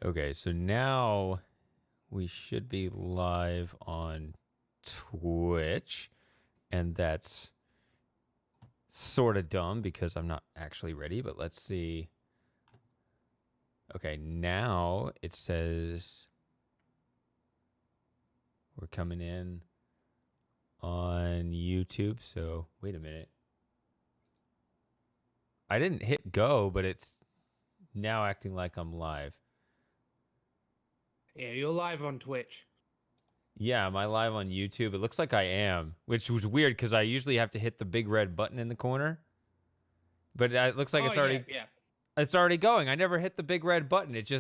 Okay, so now we should be live on Twitch, and that's sort of dumb because I'm not actually ready, but let's see. Okay, now it says we're coming in on YouTube, so wait a minute. I didn't hit go, but it's now acting like I'm live. Yeah, you're live on Twitch. Yeah, am I live on YouTube? It looks like I am, which was weird because I usually have to hit the big red button in the corner. But it looks like Oh, yeah. it's already going. I never hit the big red button. It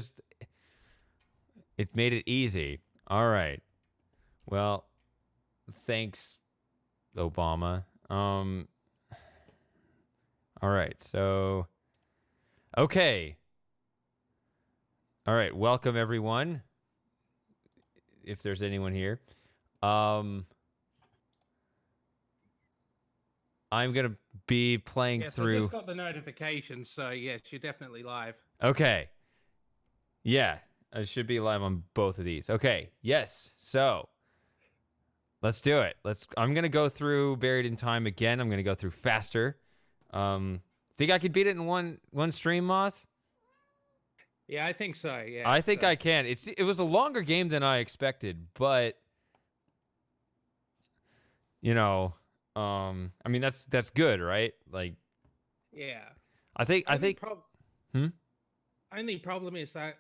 made it easy. All right. Well, thanks, Obama. All right. So, okay. All right. Welcome everyone. If there's anyone here. I'm gonna be playing Yes, I through. just got the notification, so yes, you're definitely live. Okay. Yeah, I should be live on both of these. Okay. Yes. So let's do it. I'm gonna go through Buried in Time again. I'm gonna go through faster. Think I could beat it in one stream, Moss? Yeah, I think so. Yeah, I think I can. It was a longer game than I expected, but you know, I mean that's good, right? Like, yeah. I think. Hmm. Only problem is I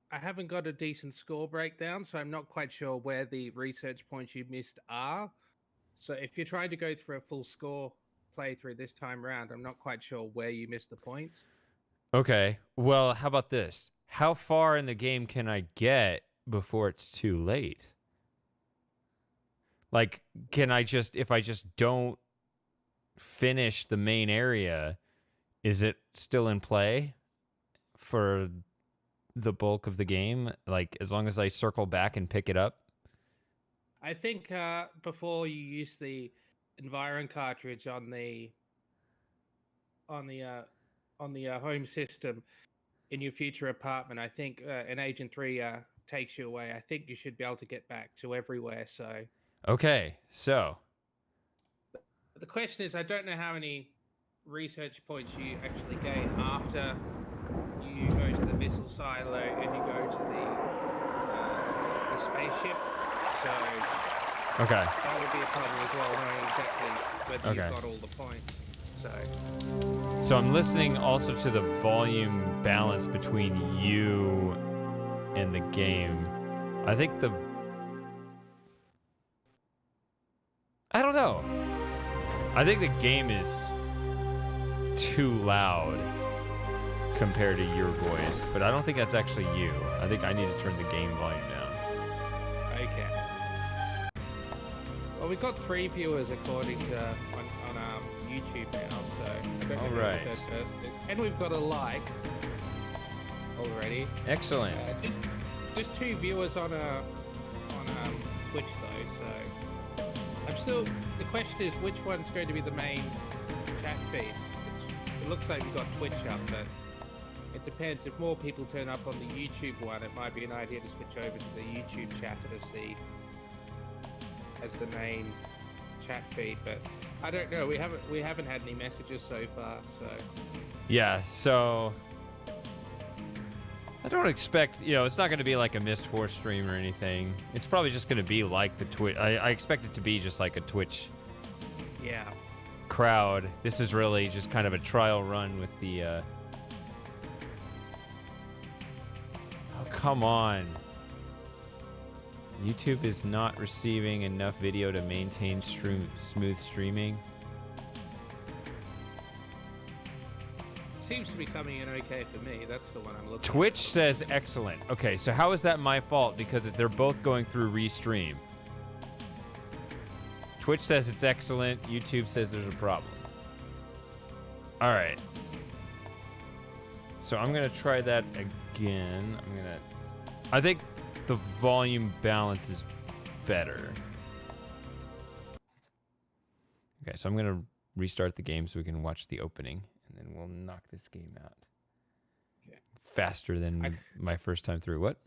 haven't got a decent score breakdown, so I'm not quite sure where the research points you missed are. So if you're trying to go through a full score playthrough this time round, I'm not quite sure where you missed the points. Okay. Well, how about this? How far in the game can I get before it's too late? Like, can I just, if I just don't finish the main area, is it still in play for the bulk of the game? Like, as long as I circle back and pick it up? I think before you use the Environ cartridge on the home system in your future apartment, I think an Agent 3 takes you away. I think you should be able to get back to everywhere. So Okay, so. the question is, I don't know how many research points you actually gain after you go to the missile silo and you go to the spaceship. So Okay. that would be a problem as well, knowing exactly whether Okay. you've got all the points. So I'm listening also to the volume balance between you and the game. I think I don't know. I think the game is too loud compared to your voice, but I don't think that's actually you. I think I need to turn the game volume down. Okay. Well, we've got 3 viewers according to on YouTube now, so I don't know who the Alright. third person is. And we've got a like already. Excellent. Just 2 viewers on Twitch though, so I'm still. The question is, which one's going to be the main chat feed? It looks like we've got Twitch up, but it depends. If more people turn up on the YouTube one, it might be an idea to switch over to the YouTube chat as the main chat feed. But I don't know. We haven't had any messages so far, so Yeah, so I don't expect, it's not going to be like a Mist 4 stream or anything. It's probably just going to be like the Twitch. I expect it to be just like a Twitch yeah. crowd. This is really just kind of a trial run with the... Oh, come on. YouTube is not receiving enough video to maintain smooth streaming. Seems to be coming in okay for me. That's the one I'm looking Twitch says excellent. Okay, so how is that my fault? Because they're both going through restream. Twitch says it's excellent. YouTube says there's a problem. All right. So I'm going to try that again. I think the volume balance is better. Okay, so I'm going to restart the game so we can watch the opening, and then we'll knock this game out. Okay. faster than my first time through. What?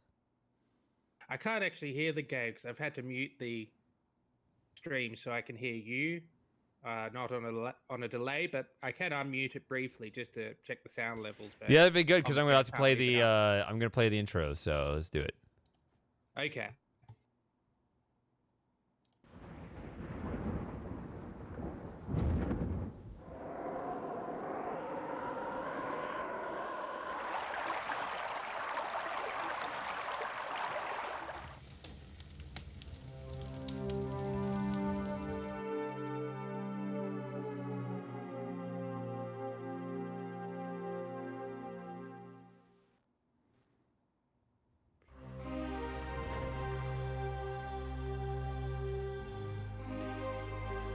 I can't actually hear the game because I've had to mute the stream so I can hear you, not on a delay. But I can unmute it briefly just to check the sound levels. But Yeah, that'd be good because I'm obviously gonna I have to can't play leave it the. up. I'm gonna play the intro, so let's do it. Okay.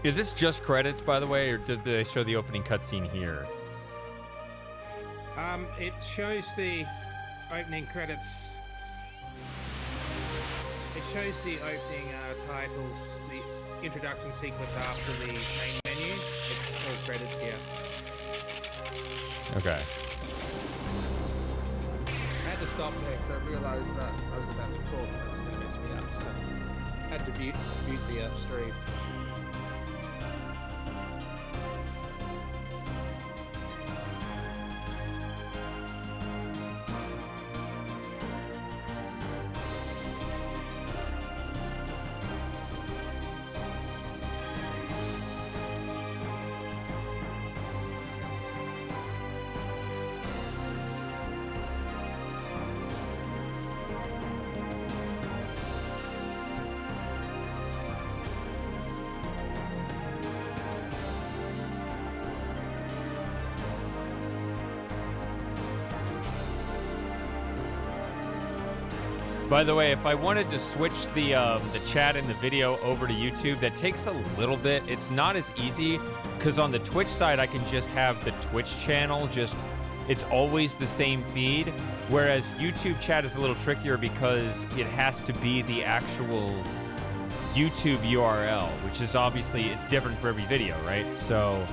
Is this just credits, by the way, or did they show the opening cutscene here? It shows the opening credits. It shows the opening titles, the introduction sequence after the main menu. It's all credits here. Okay. I had to stop there because I realised that I was about to talk and it was going to mess me up, so I had to mute the stream. By the way, if I wanted to switch the chat and the video over to YouTube, that takes a little bit. It's not as easy because on the Twitch side, I can just have the Twitch channel. It's always the same feed. Whereas YouTube chat is a little trickier because it has to be the actual YouTube URL, which is obviously, it's different for every video, right? So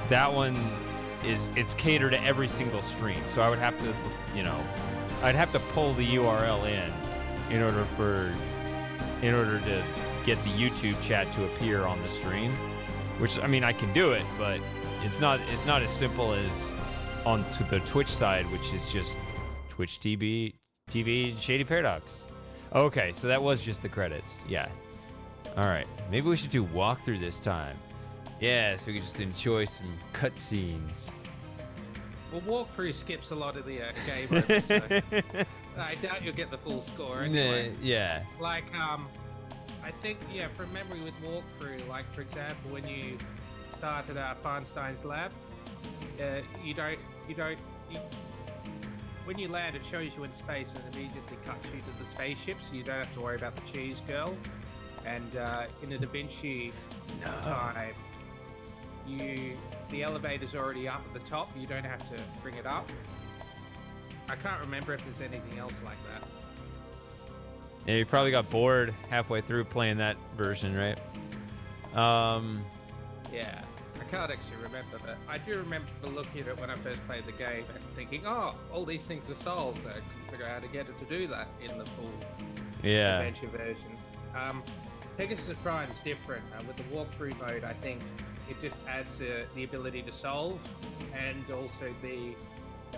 that one it's catered to every single stream. So I would have to, I'd have to pull the URL in order to get the YouTube chat to appear on the stream, which, I mean, I can do it, but it's not as simple as on to the Twitch side, which is just Twitch TV Shady Paradox. Okay, so that was just the credits. Yeah. All right. Maybe we should do walkthrough this time. Yeah, so we can just enjoy some cutscenes. Well, walkthrough skips a lot of the game over, so I doubt you'll get the full score anyway. Yeah. Like, I think, from memory with walkthrough, like, for example, when you started Feinstein's lab, when you land, it shows you in space and immediately cuts you to the spaceship, so you don't have to worry about the cheese girl. And in the Da Vinci time, the elevator's already up at the top. You don't have to bring it up. I can't remember if there's anything else like that. Yeah, you probably got bored halfway through playing that version, right? Yeah, I can't actually remember, but I do remember looking at it when I first played the game and thinking, oh, all these things are solved. I couldn't figure out how to get it to do that in the full adventure version. Pegasus Prime is different. With the walkthrough mode, I think it just adds the ability to solve, and also the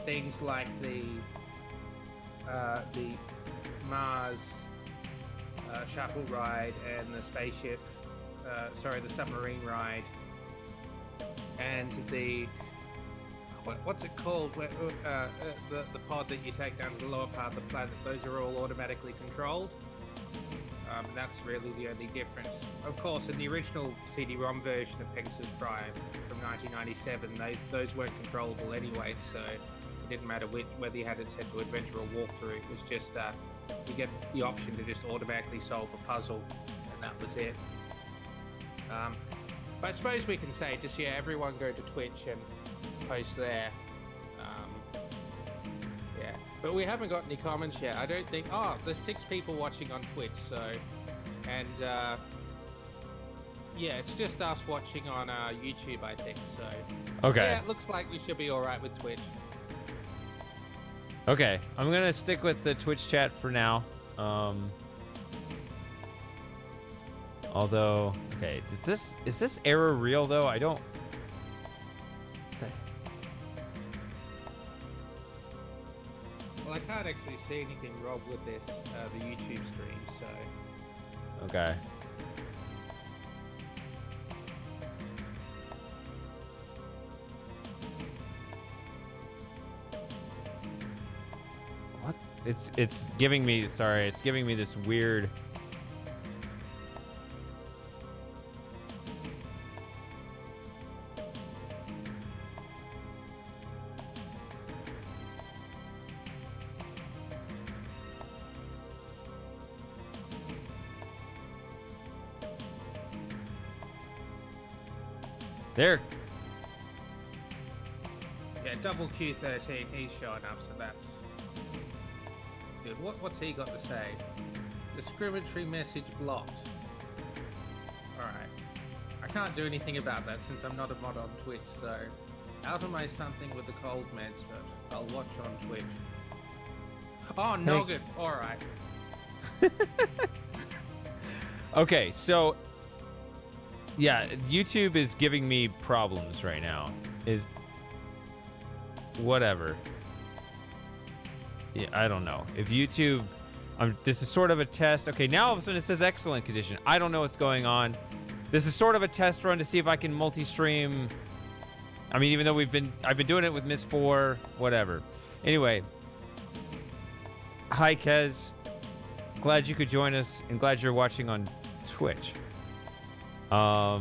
things like the Mars shuttle ride and the spaceship, the submarine ride, and the what's it called? The pod that you take down to the lower part of the planet. Those are all automatically controlled. And that's really the only difference. Of course, in the original CD-ROM version of Pegasus Prime from 1997, those weren't controllable anyway, so it didn't matter whether you had it set to adventure or walkthrough. It was just you get the option to just automatically solve a puzzle, and that was it. But I suppose we can say just everyone go to Twitch and post there. But we haven't got any comments yet. I don't think. Oh, there's 6 people watching on Twitch, so, and it's just us watching on YouTube, I think. So, okay. Yeah, it looks like we should be all right with Twitch. Okay, I'm gonna stick with the Twitch chat for now. Although, okay, is this error real though? I don't. Okay. Well, I can't actually see anything wrong with this, the YouTube stream, so... Okay. What? It's giving me, sorry, it's giving me this weird... There. Yeah, double Q13, he's showing up, so that's good. What's he got to say? Discriminatory message blocked. Alright. I can't do anything about that since I'm not a mod on Twitch, so automate something with the cold meds, but I'll watch on Twitch. Oh, noggin! Alright. Okay, so yeah, YouTube is giving me problems right now. Is whatever. Yeah, I don't know. If YouTube, this is sort of a test. Okay, now all of a sudden it says excellent condition. I don't know what's going on. This is sort of a test run to see if I can multi-stream. I mean, even though I've been doing it with Miss 4, whatever. Anyway, hi Kez. Glad you could join us, and glad you're watching on Twitch. Alright,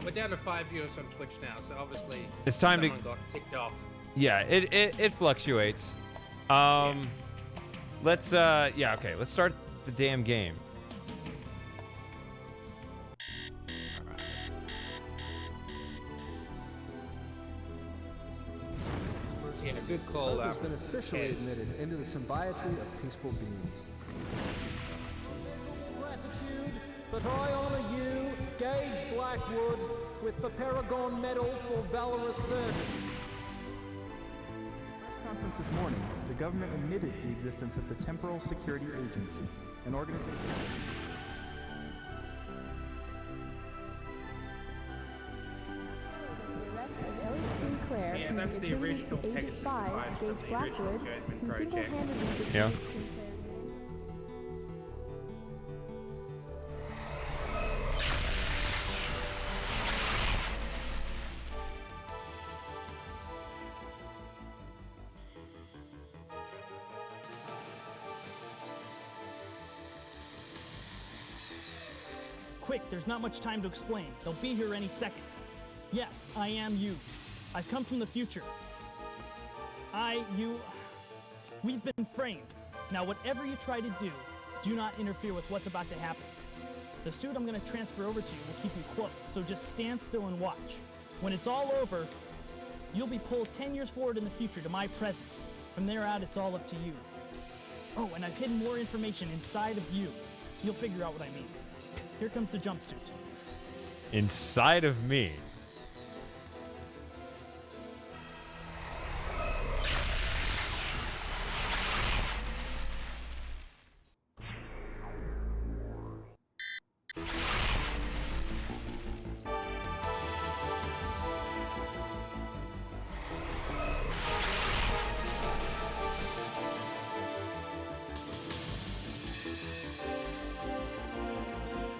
we're down to 5 viewers on Twitch now, so obviously it's time someone got ticked off. Yeah, it fluctuates. Let's yeah, okay, let's start the damn game. Yeah, good call. Earth has been officially admitted into the symbiotry of peaceful beings. Gratitude that I honor you, Gage Blackwood, with the Paragon Medal for valorous service. Press conference this morning, the government admitted the existence of the Temporal Security Agency, an organization. Sinclair, yeah, that's the original to Agent 5, Gage Blackwood, who single-handedly defeated Yeah. Sinclair's name. Quick, there's not much time to explain. They'll be here any second. Yes, I am you. I've come from the future. We've been framed. Now, whatever you try to do not interfere with what's about to happen. The suit I'm going to transfer over to you will keep you close, so just stand still and watch. When it's all over, you'll be pulled 10 years forward in the future to my present. From there out, it's all up to you. Oh, and I've hidden more information inside of you. You'll figure out what I mean. Here comes the jumpsuit. Inside of me.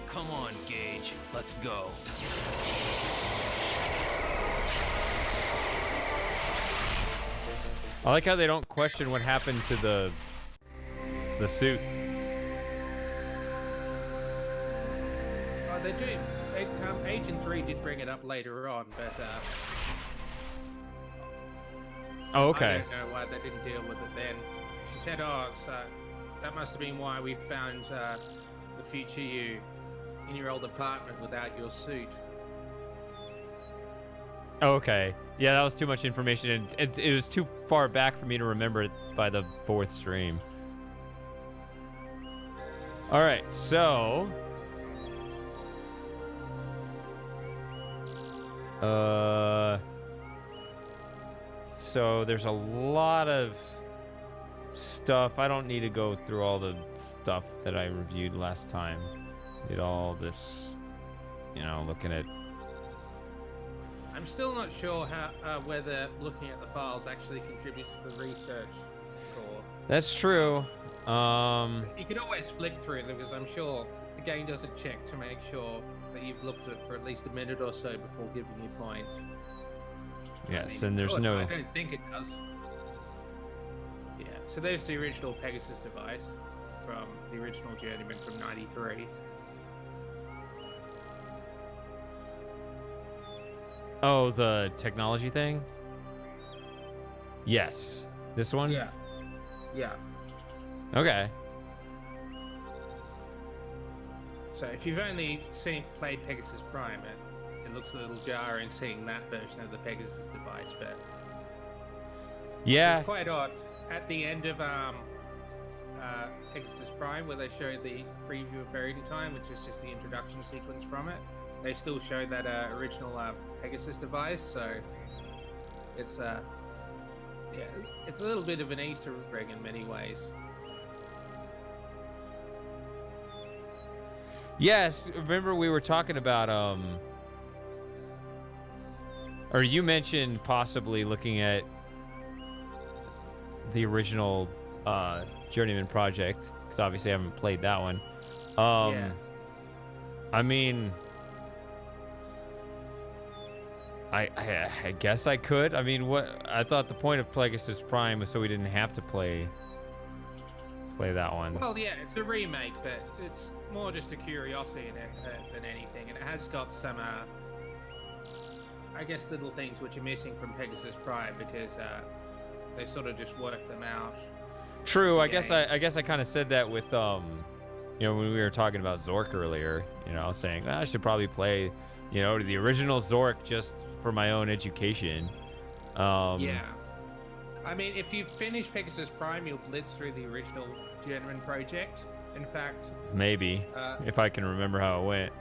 Come on, Gage. Let's go. I like how they don't question what happened to the suit. Oh, they do. Agent 3 did bring it up later on, but Oh, okay. I don't know why they didn't deal with it then. She said, "Oh, so that must have been why we found the future you in your old apartment without your suit." Oh, okay. Yeah, that was too much information, and it was too far back for me to remember it by the 4th stream. All right, so so there's a lot of stuff. I don't need to go through all the stuff that I reviewed last time. Did all this, you know, looking at. I'm still not sure how whether looking at the files actually contributes to the research score. That's true. You could always flick through them because I'm sure the game doesn't check to make sure that you've looked at it for at least a minute or so before giving you points. Yes, I mean, and there's good, no. I don't think it does. Yeah, so there's the original Pegasus device from the original Journeyman from '93. Oh, the technology thing? Yes. This one? Yeah. Yeah. Okay. So if you've only played Pegasus Prime, it looks a little jarring seeing that version of the Pegasus device, but Yeah. it's quite odd. At the end of Pegasus Prime, where they show the preview of Buried in Time, which is just the introduction sequence from it, they still show that original Pegasus device. So it's yeah, it's a little bit of an Easter egg in many ways. Yes, remember we were talking about or you mentioned possibly looking at the original Journeyman project, because obviously I haven't played that one. Yeah. I mean, I guess I could. I mean, what I thought the point of Pegasus Prime was so we didn't have to play that one. Well, yeah, it's a remake, but it's more just a curiosity in it than anything, and it has got some, I guess, little things which are missing from Pegasus Prime because they sort of just work them out. True. I guess I kind of said that with you know, when we were talking about Zork earlier. You know, I was saying I should probably play, you know, the original Zork just for my own education. Yeah. I mean, if you finish Pegasus Prime, you'll blitz through the original Journeyman project. In fact, Maybe if I can remember how it went.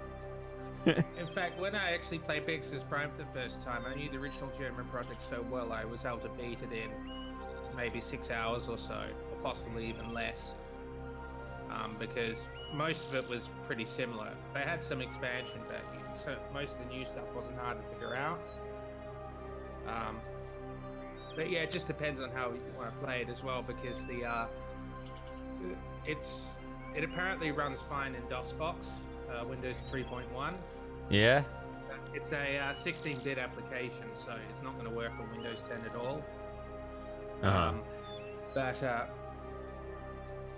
in fact, when I actually played Pegasus Prime for the first time, I knew the original Journeyman project so well I was able to beat it in maybe 6 hours or so, or possibly even less. Because most of it was pretty similar. They had some expansion, but so most of the new stuff wasn't hard to figure out. But yeah, it just depends on how you want to play it as well, because it apparently runs fine in DOSBox, Windows 3.1. Yeah. It's a 16-bit application, so it's not going to work on Windows 10 at all. But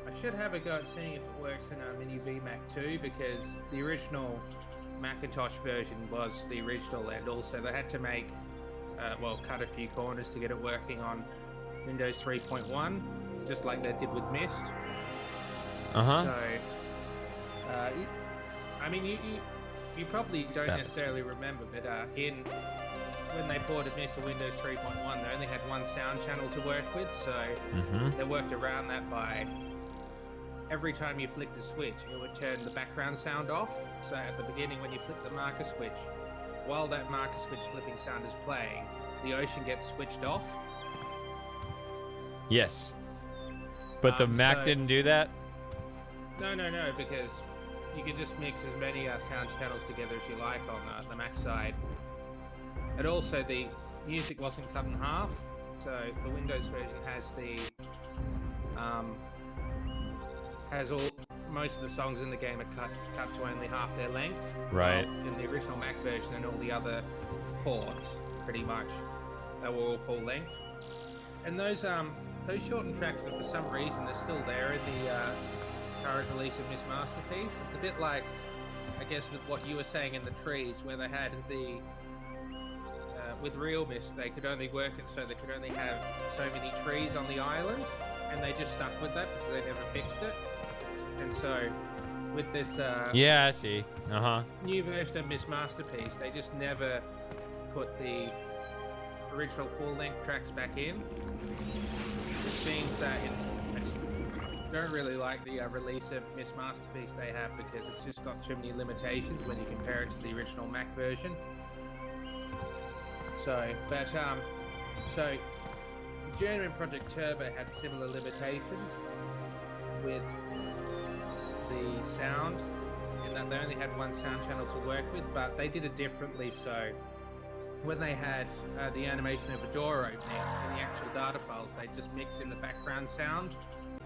I should have a go at seeing if it works in a Mini VMac too, because the original Macintosh version was the original, and also they had to make, cut a few corners to get it working on Windows 3.1, just like they did with Mist. So, I mean, you probably don't necessarily remember, but when they ported Mist to Windows 3.1, they only had one sound channel to work with, so they worked around that by every time you flicked a switch, it would turn the background sound off. So at the beginning, when you flip the marker switch, while that marker switch flipping sound is playing, the ocean gets switched off. Yes. But the Mac didn't do that? No, because you can just mix as many sound channels together as you like on the Mac side. And also the music wasn't cut in half, so the Windows version has most of the songs in the game are cut to only half their length. Right. In the original Mac version and all the other ports, pretty much, they were all full length. And those shortened tracks, for some reason, they're still there in the current release of Miss Masterpiece. It's a bit like, I guess, with what you were saying in the trees, where they had the with Real Mist, they could only work it so they could only have so many trees on the island, and they just stuck with that because they never fixed it. And so, with this yeah, I see. new version of Miss Masterpiece, they just never put the original full-length tracks back in, which means that I just don't really like the release of Miss Masterpiece they have, because it's just got too many limitations when you compare it to the original Mac version. So, but so Journeyman Project Turbo had similar limitations with the sound, in that they only had one sound channel to work with, but they did it differently. So when they had the animation of a door opening in the actual data files, they just mix in the background sound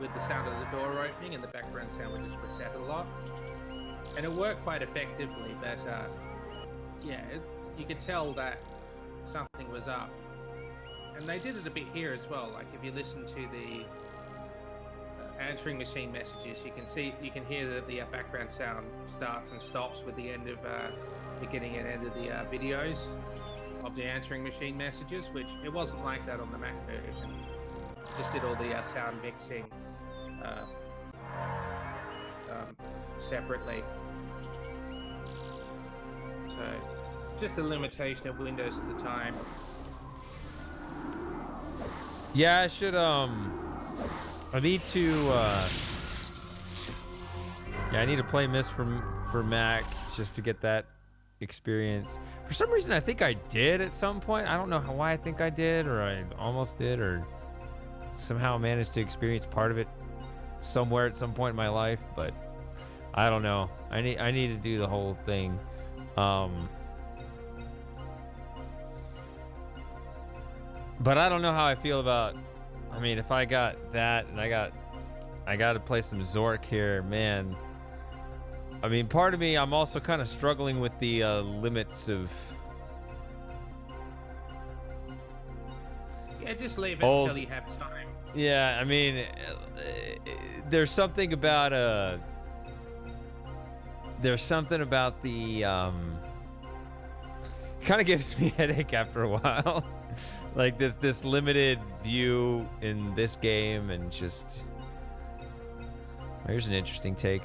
with the sound of the door opening, and the background sound would just reset a lot. And it worked quite effectively, but yeah, you could tell that something was up. And they did it a bit here as well. Like if you listen to the answering machine messages, you can hear that the background sound starts and stops with the end of beginning and end of the videos of the answering machine messages, which it wasn't like that on the Mac version. It just did all the sound mixing separately. So just a limitation of Windows at the time. Yeah, I should I need to yeah, I need to play Myst for Mac just to get that experience. For some reason I think I did at some point. I don't know why I think I did, or I almost did, or somehow managed to experience part of it somewhere at some point in my life, but I don't know. I need to do the whole thing. But I don't know how I feel about, I mean, if I got that and I got to play some Zork here, man. I mean, part of me, I'm also kind of struggling with the limits of just leave it until you have time. Yeah, I mean, there's something about the kind of gives me a headache after a while. Like this limited view in this game, and just here's an interesting take.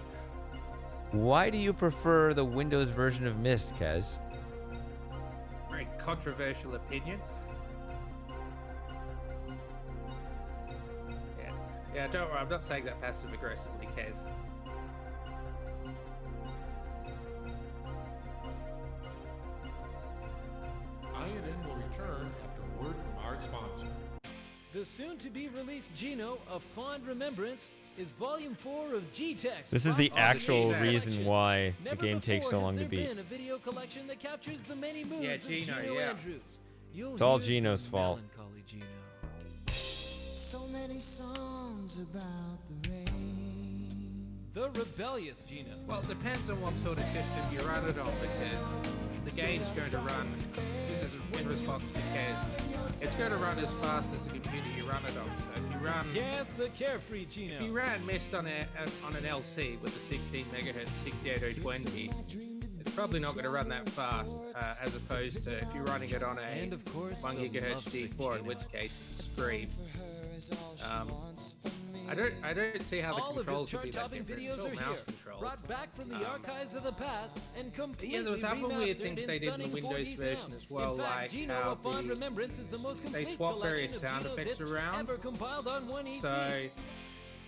Why do you prefer the Windows version of Myst, Kaz? Very controversial opinion. Yeah, don't worry, I'm not saying that passive aggressively, Kaz. INN will return after a word from our sponsor. The soon-to-be-released Geno, A Fond Remembrance, is Volume 4 of G-Text. This is the actual Geno reason why the Never game takes so before long has to there beat. been a video collection that captures the many moods Yeah, of Geno, Geno yeah. Andrews. You'll It's all hear Geno's the fault. melancholy Geno. So many songs about the rain. The rebellious Geno. Well, it depends on what sort of system you run it on, because the game's going to run, this is in response to Kaz, it's going to run as fast as the computer you run it on. So if you run, Yes, the carefree Geno. if you ran Myst on an LC with a 16 megahertz 68020, it's probably not going to run that fast, as opposed to if you're running it on a And of course, 1 the gigahertz lovesick G4, in Geno. which case it's scream. I don't see how the All of his controls would be that chart-topping different. videos It's all are mouse here, controls. brought back from the archives of the past and completely Yeah, there was other weird remastered things in they did in the stunning Windows 4D version sound. as well, in fact, like Geno, how A Fond the- Remembrance is the most complete swapped collection various of sound Geno's effects hits around. ever compiled on one EC. So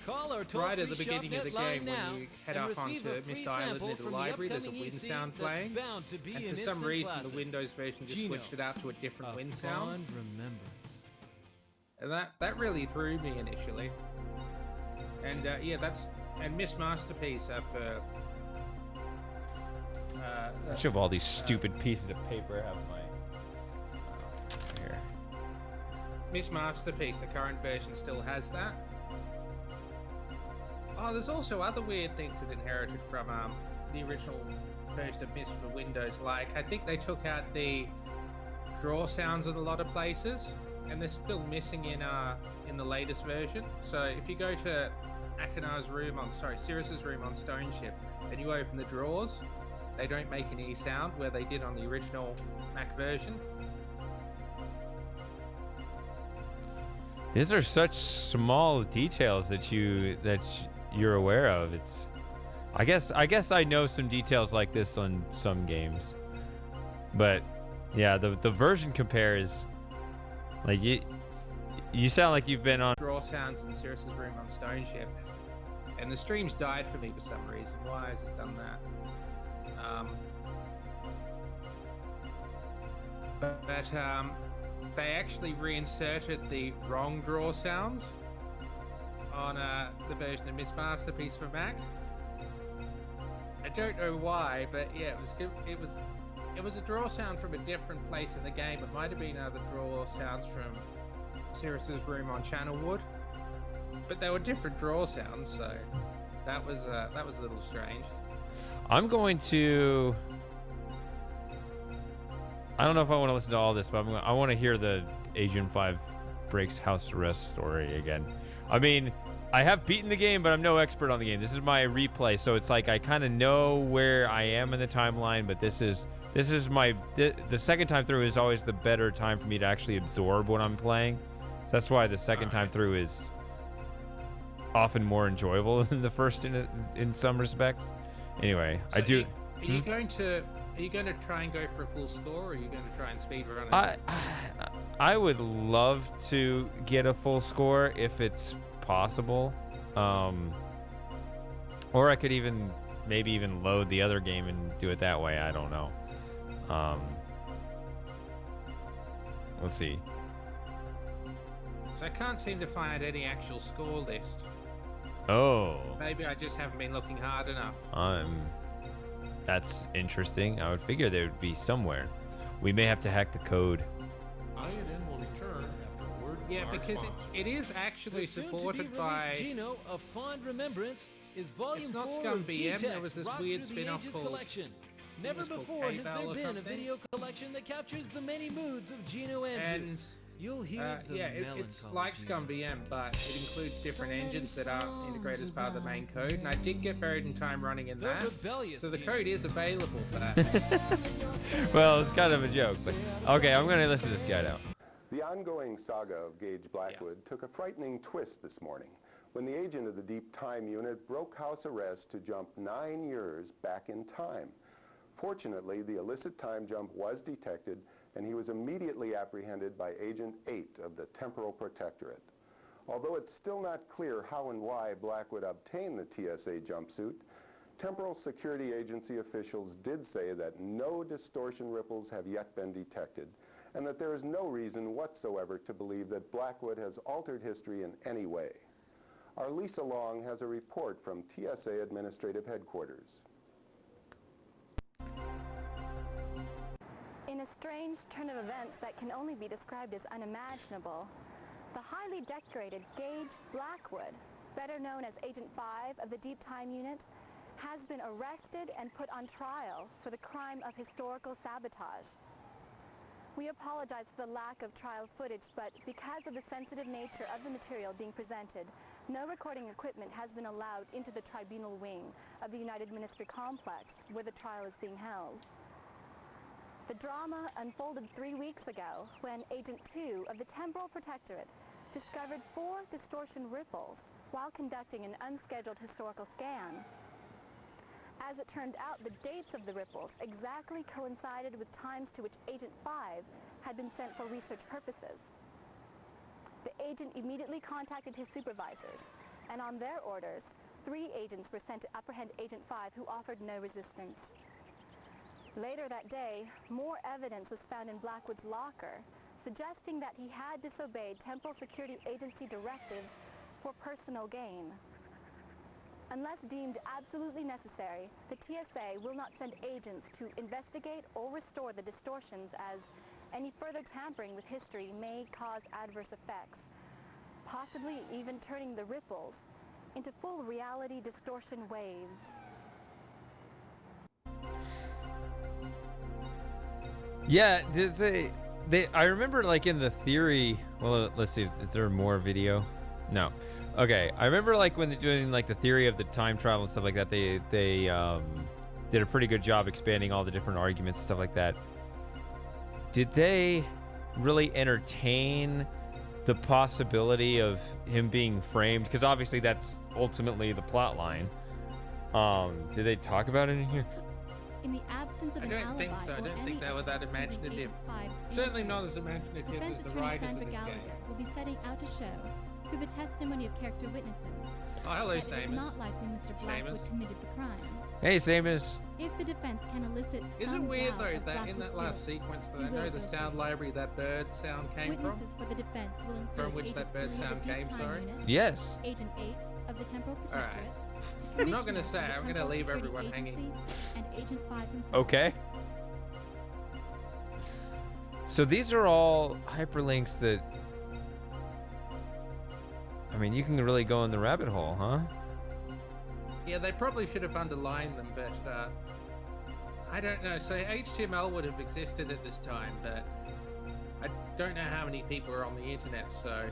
Call our right at the toll-free beginning of the ShopNet line game, now when you head and up receive onto a free Myst Island sample near the from library, there's a upcoming wind EC sound that's playing, bound to be and an for some instant reason the classic. Windows version just Geno, switched it out to a different A wind sound, Fond Remembrance. and that really threw me initially. And yeah, and Myst Masterpiece for Which of all these stupid pieces of paper have my here? Myst Masterpiece, the current version still has that. Oh, there's also other weird things that inherited from the original version of Myst for Windows. Like, I think they took out the draw sounds in a lot of places, and they're still missing in the latest version. So if you go to Cirrus's room on Stoneship, and you open the drawers, they don't make any sound where they did on the original Mac version. These are such small details that you're aware of. It's I guess I know some details like this on some games. But yeah, the version compare is like you sound like you've been on Draw sounds in Cirrus's room on Stoneship, and the stream's died for me for some reason. Why has it done that? they actually reinserted the wrong draw sounds on the version of Miss Masterpiece for Mac. I don't know why, but yeah, it was a draw sound from a different place in the game. It might have been the draw sounds from Sirius's room on Channelwood, but they were different draw sounds, so that was a little strange. I'm going to. I don't know if I want to listen to all this, but I want to hear the Agent 5 breaks house arrest story again. I mean, I have beaten the game, but I'm no expert on the game. This is my replay, so it's like I kind of know where I am in the timeline, but this is my the second time through is always the better time for me to actually absorb what I'm playing. So that's why the second time through is often more enjoyable than the first in some respects. Anyway, so I do. Are you going to try and go for a full score, or are you going to try and speed run it? I would love to get a full score if it's possible, or I could maybe even load the other game and do it that way. I don't know. Let's see. So I can't seem to find any actual score list. Oh. Maybe I just haven't been looking hard enough. That's interesting. I would figure there would be somewhere. We may have to hack the code. INN will return after a word from Yeah, our because sponsors. it is actually supported by. Geno of Fond Remembrance is Volume It's not 4 Scum of VM, G-Text, there was this Rock weird Through the spin-off Ages called- collection. it Never was called before has K-Bell there or been a something. video collection that captures the many moods of Geno And Andrews. You'll hear the yeah, it's melancholy like Geno. Scum VM, but it includes different engines that aren't integrated as part of the main code. And I did get Buried in Time running in The that, rebellious so the Geno. code is available for that. Well, it's kind of a joke, but okay, I'm gonna listen to this guy now. The ongoing saga of Gage Blackwood took a frightening twist this morning when the agent of the Deep Time Unit broke house arrest to jump 9 years back in time. Fortunately, the illicit time jump was detected, and he was immediately apprehended by Agent 8 of the Temporal Protectorate. Although it's still not clear how and why Blackwood obtained the TSA jumpsuit, Temporal Security Agency officials did say that no distortion ripples have yet been detected, and that there is no reason whatsoever to believe that Blackwood has altered history in any way. Our Lisa Long has a report from TSA Administrative Headquarters. In a strange turn of events that can only be described as unimaginable, the highly decorated Gage Blackwood, better known as Agent 5 of the Deep Time Unit, has been arrested and put on trial for the crime of historical sabotage. We apologize for the lack of trial footage, but because of the sensitive nature of the material being presented, no recording equipment has been allowed into the tribunal wing of the United Ministry Complex where the trial is being held. The drama unfolded 3 weeks ago when Agent 2 of the Temporal Protectorate discovered 4 distortion ripples while conducting an unscheduled historical scan. As it turned out, the dates of the ripples exactly coincided with times to which Agent 5 had been sent for research purposes. The agent immediately contacted his supervisors, and on their orders, 3 agents were sent to apprehend Agent 5, who offered no resistance. Later that day, more evidence was found in Blackwood's locker, suggesting that he had disobeyed Temporal Security Agency directives for personal gain. Unless deemed absolutely necessary, the TSA will not send agents to investigate or restore the distortions, as any further tampering with history may cause adverse effects, possibly even turning the ripples into full reality distortion waves. Yeah, I remember like in the theory. Well, let's see. Is there more video? No. Okay. I remember like when they're doing like the theory of the time travel and stuff like that. They did a pretty good job expanding all the different arguments and stuff like that. Did they really entertain the possibility of him being framed? Because obviously that's ultimately the plot line. Did they talk about it in here? In the absence of I an don't alibi think so. I or don't any think they were that evidence proving imaginative. Agent 5 Certainly innocent, not as imaginative Defense as the attorney writers Sandra of this Gallagher game. will be setting out to show, through the testimony of character witnesses, Oh, hello, that it is Samus. not likely Mr. Blackwood Samus. committed the crime. Hey, Samus. If the defense can elicit Is it some weird doubt though of that in that last Blackwood's guilt, sequence that he I know will the go sound free. library that bird sound came from? Witnesses for the defense will include From which Agent that bird 3 of the sound Deep came, Time sorry? Unit, Yes. Agent 8 of the Temporal Alright. Protectorate, I'm not gonna Commissioner say, of the I'm gonna Temporal leave Security everyone hanging. Agency, and Agent 5 himself. Okay. So these are all hyperlinks that, I mean, you can really go in the rabbit hole, huh? Yeah, they probably should have underlined them, but I don't know. So HTML would have existed at this time, but I don't know how many people are on the internet, so...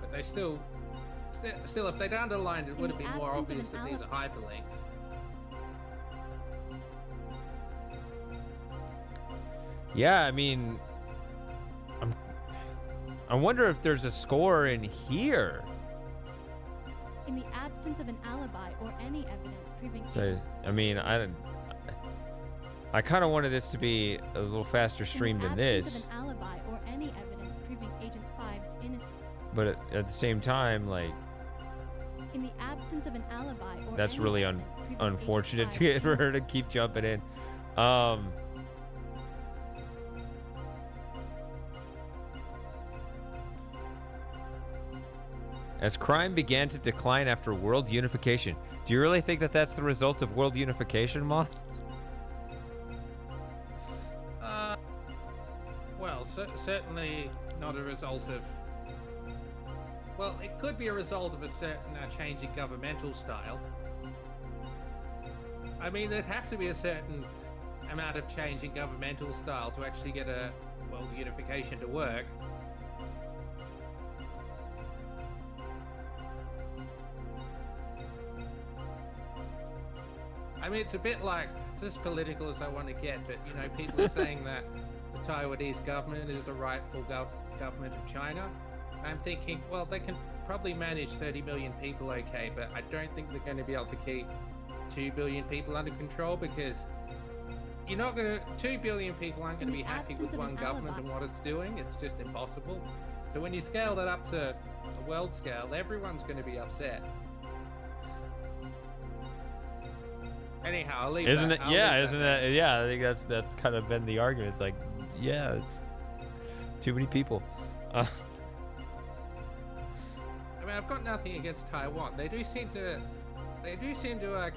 But they still, if they'd underlined it, would have been more obvious that these are hyperlinks. Yeah, I mean, I wonder if there's a score in here. In the absence of an alibi or any evidence proving So, I mean, I kind of wanted this to be a little faster stream than in this, the absence of an alibi or any evidence proving Agent 5's innocence. but at the same time, like, In the absence of an alibi or that's any really evidence proving unfortunate Agent to get 5's for her to keep jumping in. As crime began to decline after world unification. Do you really think that that's the result of world unification, Moss? Well, certainly not a result of... Well, it could be a result of a certain change in governmental style. I mean, there'd have to be a certain amount of change in governmental style to actually get a world unification to work. I mean, it's a bit like, it's as political as I want to get, but, you know, people are saying that the Taiwanese government is the rightful government of China. I'm thinking, well, they can probably manage 30 million people okay, but I don't think they're going to be able to keep 2 billion people under control, because you're not going to, 2 billion people aren't going to be happy with one government and what it's doing. It's just impossible. So when you scale that up to a world scale, everyone's going to be upset. Anyhow, I'll leave Isn't that. it? Yeah, isn't that? Yeah, I think that's kind of been the argument. It's like, yeah, it's too many people. I mean, I've got nothing against Taiwan. They do seem to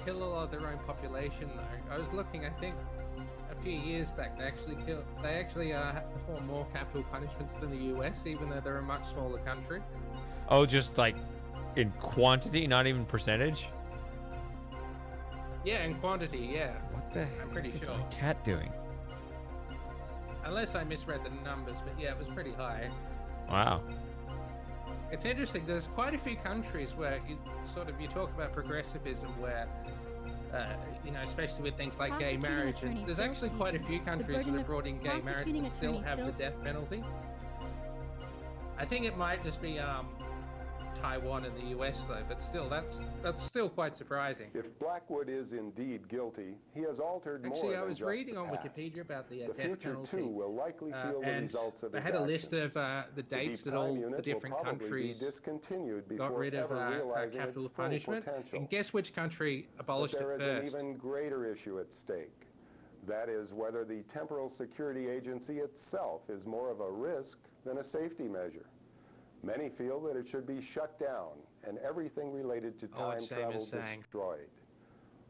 kill a lot of their own population, though. I was looking, I think, a few years back, they actually perform more capital punishments than the US, even though they're a much smaller country. Oh, just like in quantity, not even percentage? Yeah, in quantity, yeah. What the heck I'm pretty is sure. my cat doing? Unless I misread the numbers, but yeah, it was pretty high. Wow. It's interesting, there's quite a few countries where you talk about progressivism where, you know, especially with things like gay marriage, and there's actually quite a few countries that have brought in gay marriage that still have the death penalty. I think it might just be Taiwan and the US though, but still, that's still quite surprising. If Blackwood is indeed guilty, he has altered more Actually, than I was just reading the on past. Wikipedia about the The death future penalty. too will likely feel the And results of they his had a list actions. of the dates that all the different countries got rid of capital punishment. And guess which country abolished it But there is first? an even greater issue at stake. That is whether the Temporal Security Agency itself is more of a risk than a safety measure. Many feel that it should be shut down and everything related to time travel destroyed.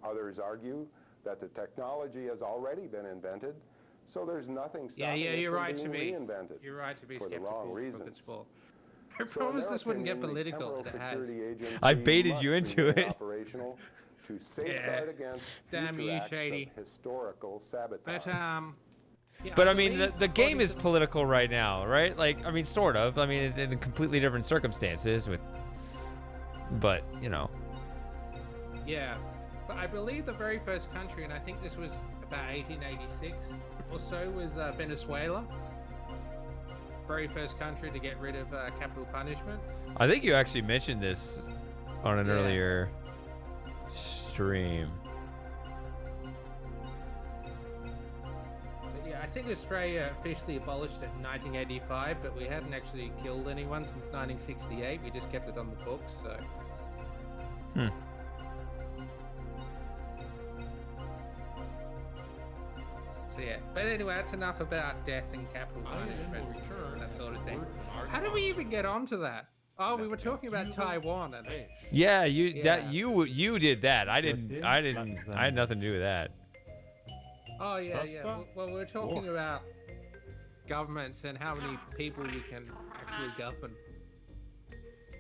Others argue that the technology has already been invented, so there's nothing stopping it from being reinvented. You're right to be for the wrong reasons. I promised this wouldn't get political, but it has. I baited you into it. Operational to safeguard against Damn you, acts Shady. of historical sabotage. But yeah, But I mean, the game is political right now, right? Like, I mean, sort of. I mean, it's in completely different circumstances but, you know. Yeah, but I believe the very first country, and I think this was about 1886 or so, was Venezuela. Very first country to get rid of capital punishment. I think you actually mentioned this on an earlier stream. But yeah, I think Australia officially abolished it in 1985, but we hadn't actually killed anyone since 1968. We just kept it on the books, so... Yeah, but anyway, that's enough about death and capital punishment, that sort of thing. How did we even get onto that? Oh, we were talking about Taiwan, and Yeah, you did that. I didn't. I had nothing to do with that. oh yeah. Well, we were talking about governments and how many people you can actually govern.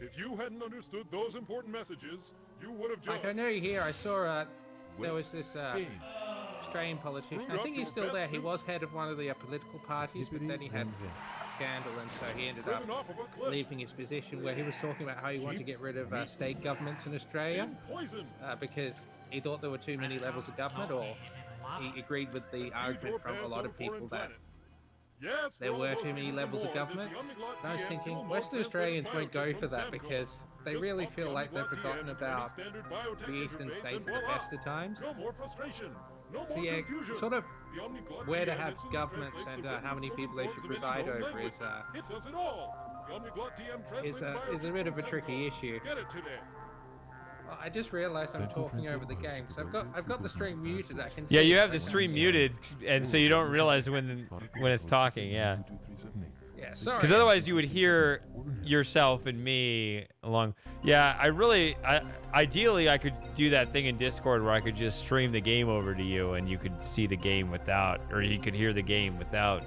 If you hadn't understood those important messages, you would have just... Like, I know here, I saw there was this Australian politician. I think he's still there. He was head of one of the political parties, but then he had scandal, and so he ended up leaving his position, where he was talking about how he wanted to get rid of state governments in Australia because he thought there were too many levels of government, or he agreed with the argument from a lot of people that there were too many levels of government. And I was thinking, Western Australians won't go for that because they really feel like they've forgotten about the eastern states at the best of times. So yeah, sort of where to have governments and how many people they should preside over is a bit of a tricky issue. Well, I just realized I'm talking over the game, so I've got the stream muted. I can see. Yeah, you have the stream muted, and so you don't realize when it's talking. Yeah. Yeah, sorry. Because otherwise you would hear yourself and me along. Yeah, ideally I could do that thing in Discord where I could just stream the game over to you, and you could see the game without, or you could hear the game without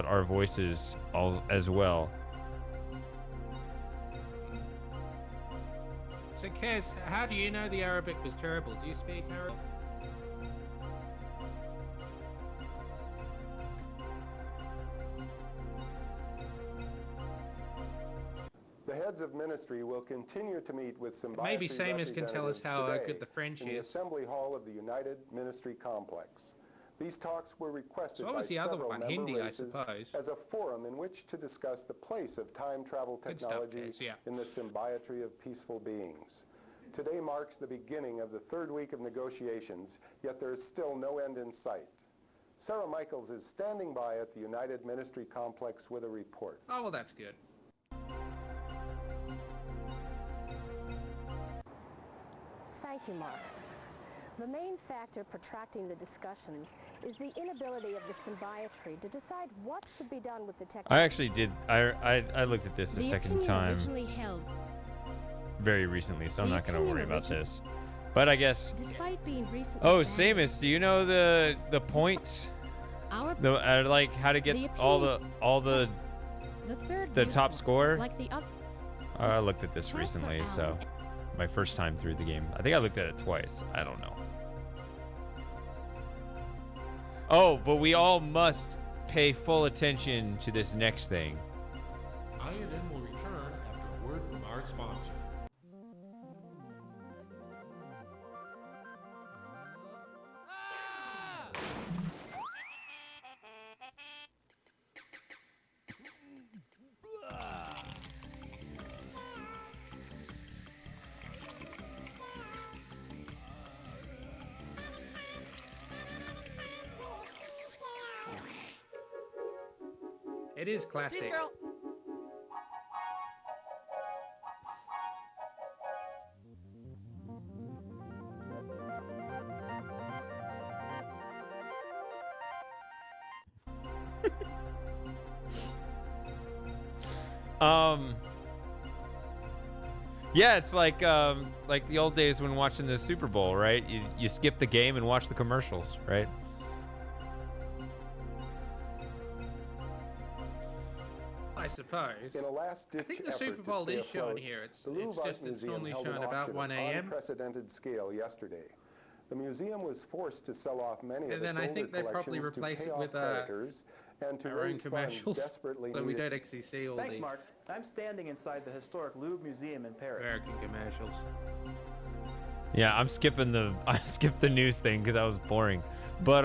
our voices as well. So, Kez, how do you know the Arabic was terrible? Do you speak Arabic? The heads of ministry will continue to meet with Symbiotry Maybe Seamus can tell us how good the French in the is. Assembly Hall of the United Ministry Complex. These talks were requested So what was by the other several one? member Hindi, I races suppose. as a forum in which to discuss the place of time travel Good stuff, technology Kez, yeah. in the symbiotry of peaceful beings. Today marks the beginning of the third week of negotiations, yet there is still no end in sight. Sarah Michaels is standing by at the United Ministry Complex with a report. Oh, well, that's good. Thank you, Mark. The main factor protracting the discussions is the inability of the symbiotry to decide what should be done with the technology. I actually did. I looked at this a second time very recently, so I'm not going to worry about this. But I guess. Despite being recently Oh, Seamus, do you know the points? Like how to get all the top score? Like the I looked at this recently, so my first time through the game. I think I looked at it twice. I don't know. Oh, but we all must pay full attention to this next thing. INN will return after a word from our sponsor. It is classic. Yeah, it's like the old days when watching the Super Bowl, right? You skip the game and watch the commercials, right? I suppose. In a last-ditch I think the effort Super to Bowl stay is shown afloat, here. It's the Louvre just it's Museum normally held shown an about auction 1 of a.m. unprecedented scale yesterday. The museum was forced to sell off many And of then its I older think they probably collections to replace pay it off with creditors and to our own raise funds commercials, desperately so we needed. don't actually see all Thanks, the Mark. I'm standing inside the historic Louvre Museum in Paris. American commercials. Yeah, I skipped the news thing because that was boring. But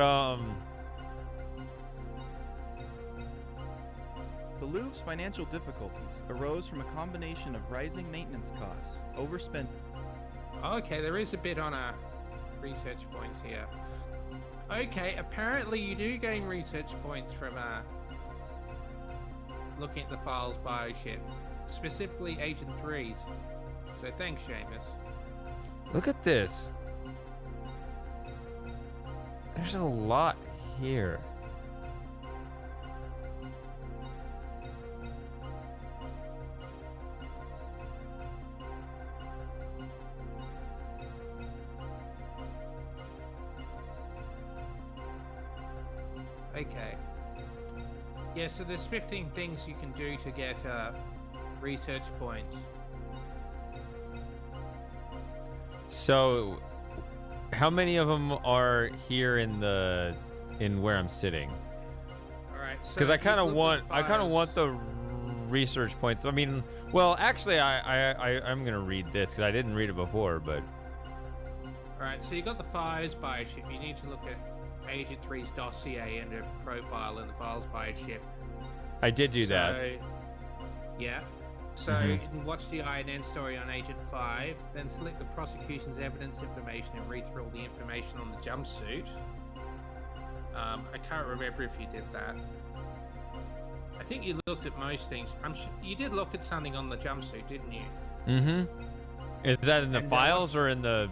The Louvre's financial difficulties arose from a combination of rising maintenance costs, overspending. Okay, there is a bit on our research points here. Okay, apparently you do gain research points from looking at the files bioship, specifically Agent 3's. So thanks, Seamus. look at this. There's a lot here. Okay. Yeah, so there's 15 things you can do to get research points. So, how many of them are here in where I'm sitting? All right. So Because I kind of want files. the research points. I mean, well, actually, I'm gonna read this because I didn't read it before, but. All right. So you got the files biochip. You need to look at Agent 3's dossier and her profile in the files biochip. I did do that. Yeah. So you can watch the INN story on Agent 5, then select the prosecution's evidence information and read through all the information on the jumpsuit. I can't remember if you did that. I think you looked at most things. You did look at something on the jumpsuit, didn't you? Mm-hmm. Is that in the files or in the...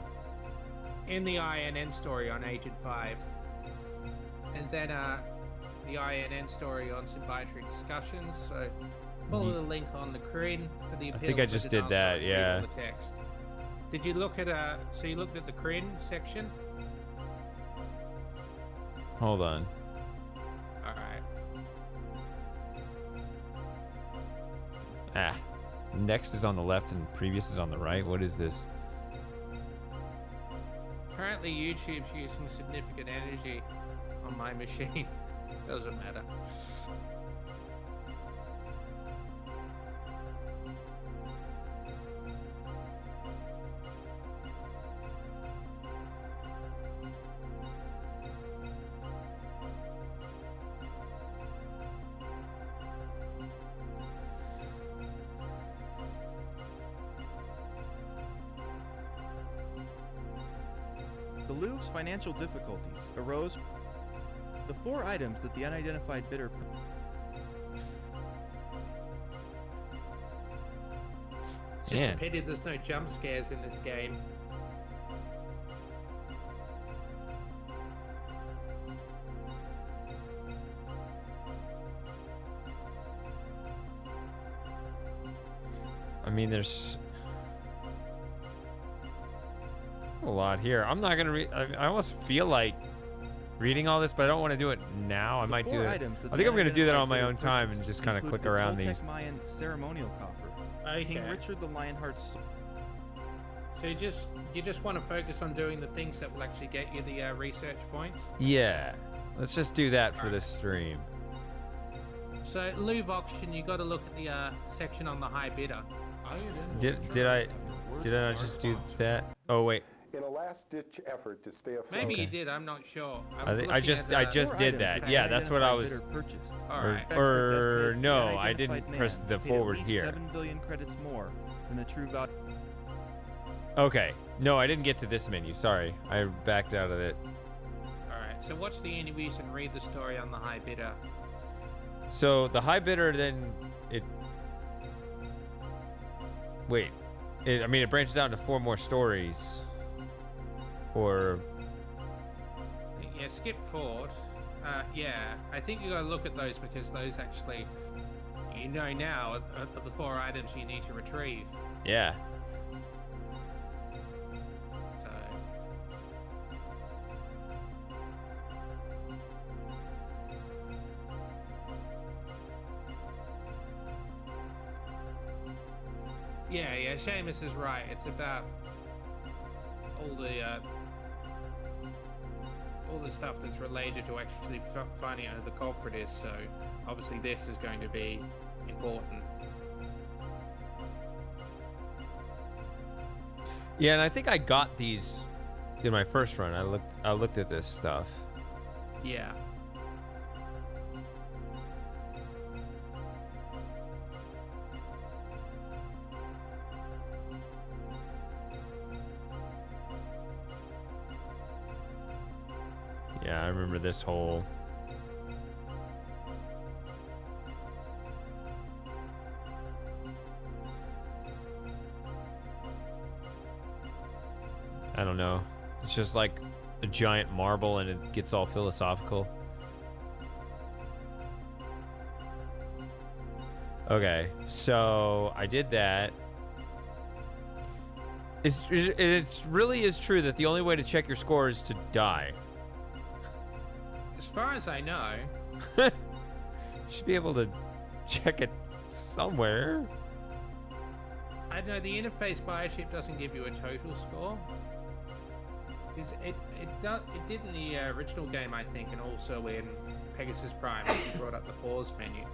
In the INN story on Agent 5. And then the INN story on symbiotry discussions. So follow the link on the Corinne for the appeal. I think I just did that, yeah. The text. Did you look at so you looked at the Corinne section? Hold on. Alright. Ah. Next is on the left and previous is on the right. What is this? Apparently YouTube's using significant energy on my machine. Doesn't matter. The Louvre's financial difficulties arose. The 4 items that the unidentified bidder. It's just a pity there's no jump scares in this game. I mean, there's a lot here. I'm not gonna read. I almost feel like reading all this, but I don't want to do it now. I might do it. I think I'm gonna do that on my own time and just kind of click around these. Mayan ceremonial coffer. Okay. King Richard the Lionheart's. So you just want to focus on doing the things that will actually get you the research points? Yeah. Let's just do that for this stream. So Louvre auction, you got to look at the section on the high bidder. Did I not just do that? Oh wait. In a last-ditch effort to stay afloat. Maybe you did. I'm not sure. I just did that. Yeah, that's what I was. Or no, I didn't press the forward here. 7 billion credits more than the true value. Okay. No, I didn't get to this menu. Sorry, I backed out of it. All right. So watch the interviews and read the story on the high bidder. So the high bidder then it. Wait. I mean, it branches out into 4 more stories. Or yeah, skip forward. Yeah, I think you gotta look at those because those actually, you know now, of the 4 items you need to retrieve. Yeah. So. Yeah, Seamus is right. It's about all the stuff that's related to actually finding out who the culprit is, so obviously this is going to be important. Yeah, and I think I got these in my first run. I looked at this stuff. Yeah. Yeah, I remember this whole. I don't know. It's just like a giant marble and it gets all philosophical. Okay, so I did that. It's really is true that the only way to check your score is to die. As far as I know. You should be able to check it somewhere. I know the interface biochip doesn't give you a total score. It did in the original game, I think, and also in Pegasus Prime, when you brought up the pause menu.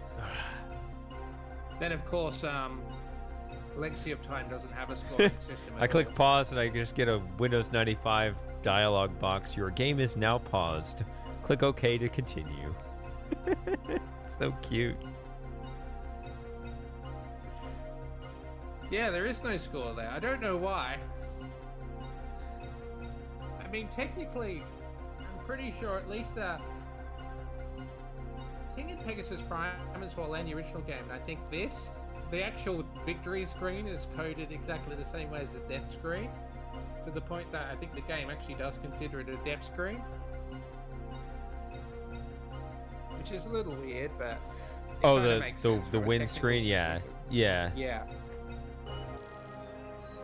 Then, of course, Legacy of Time doesn't have a scoring system at I click all. pause and I just get a Windows 95 dialog box. Your game is now paused. Click OK to continue. So cute. Yeah, there is no score there. I don't know why. I mean, technically, I'm pretty sure at least I think in Pegasus Prime as well and the original game, I think the actual victory screen is coded exactly the same way as the death screen, to the point that I think the game actually does consider it a death screen. Which is a little weird, but... Oh, the win screen? Yeah. Yeah. Yeah.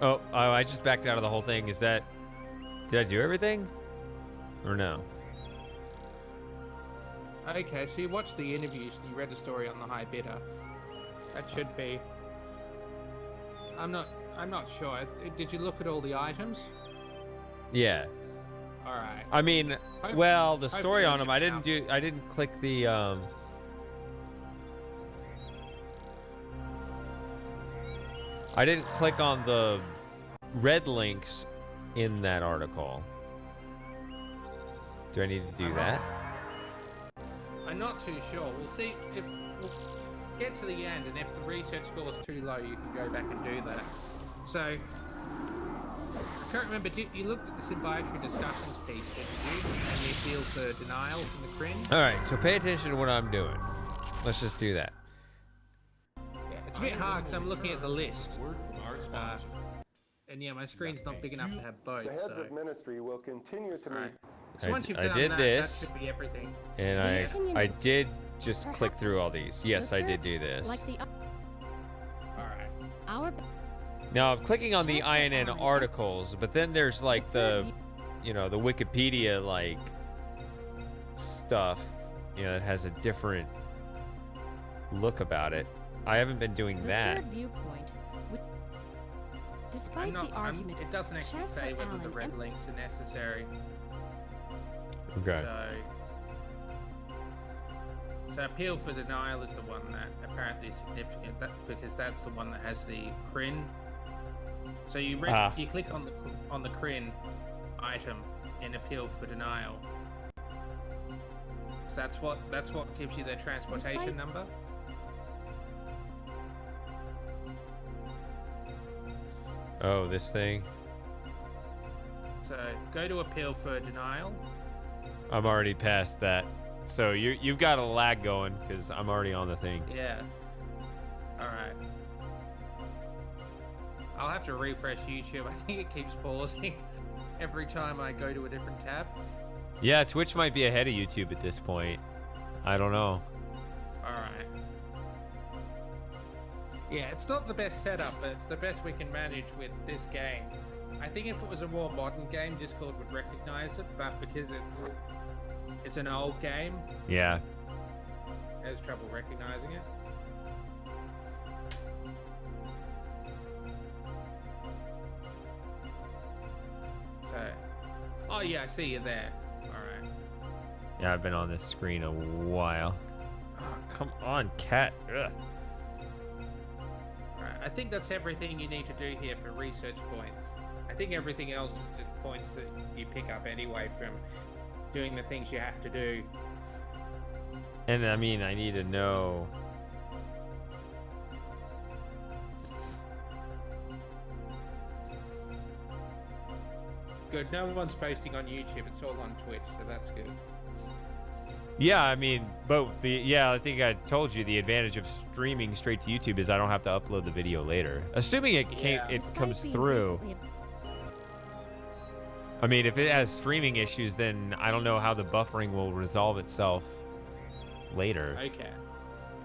Oh, I just backed out of the whole thing. Is that... Did I do everything? Or no? Okay, so you watched the interviews and you read the story on the High Bidder. That should be... I'm not sure. Did you look at all the items? Yeah. Alright. I mean, well, the story on them, I didn't click the, I didn't click on the red links in that article. Do I need to do that? I'm not too sure. We'll see if we'll get to the end, and if the research score is too low, you can go back and do that. So, I can't remember. You looked at the symbiotry discussions piece, didn't you? And the appeal for denial from the cringe. All right, so pay attention to what I'm doing. Let's just do that. Yeah, it's a bit hard because I'm looking at the list. And yeah, my screen's not big enough to have both. The heads so. of ministry will continue to meet. So once you've I done did that, this, that should be everything. and I did just click through all these. Yes, I did do this. Alright. Now I'm clicking on the INN articles, but then there's like the, you know, the Wikipedia like stuff, you know, that has a different look about it. I haven't been doing that. Despite the argument, it doesn't actually say whether the red links are necessary. Okay. So appeal for denial is the one that apparently is significant, because that's the one that has the crin. So you click on the crin item in appeal for denial. So that's what gives you the transportation number. Oh, this thing. So go to appeal for denial. I'm already past that. So you've got a lag going because I'm already on the thing. Yeah. Alright. I'll have to refresh YouTube. I think it keeps pausing every time I go to a different tab. Yeah, Twitch might be ahead of YouTube at this point. I don't know. Alright. Yeah, it's not the best setup, but it's the best we can manage with this game. I think if it was a more modern game, Discord would recognize it, but because it's an old game, yeah, it has trouble recognizing it. So, oh yeah, I see you there. Alright. Yeah, I've been on this screen a while. Oh, come on, cat. Ugh. Right, I think that's everything you need to do here for research points. I think everything else is just points that you pick up anyway from doing the things you have to do. And I mean, I need to know. Good, no one's posting on YouTube, it's all on Twitch, so that's good. Yeah, I mean, but I think I told you the advantage of streaming straight to YouTube is I don't have to upload the video later. Assuming it comes through. I mean, if it has streaming issues, then I don't know how the buffering will resolve itself later. Okay.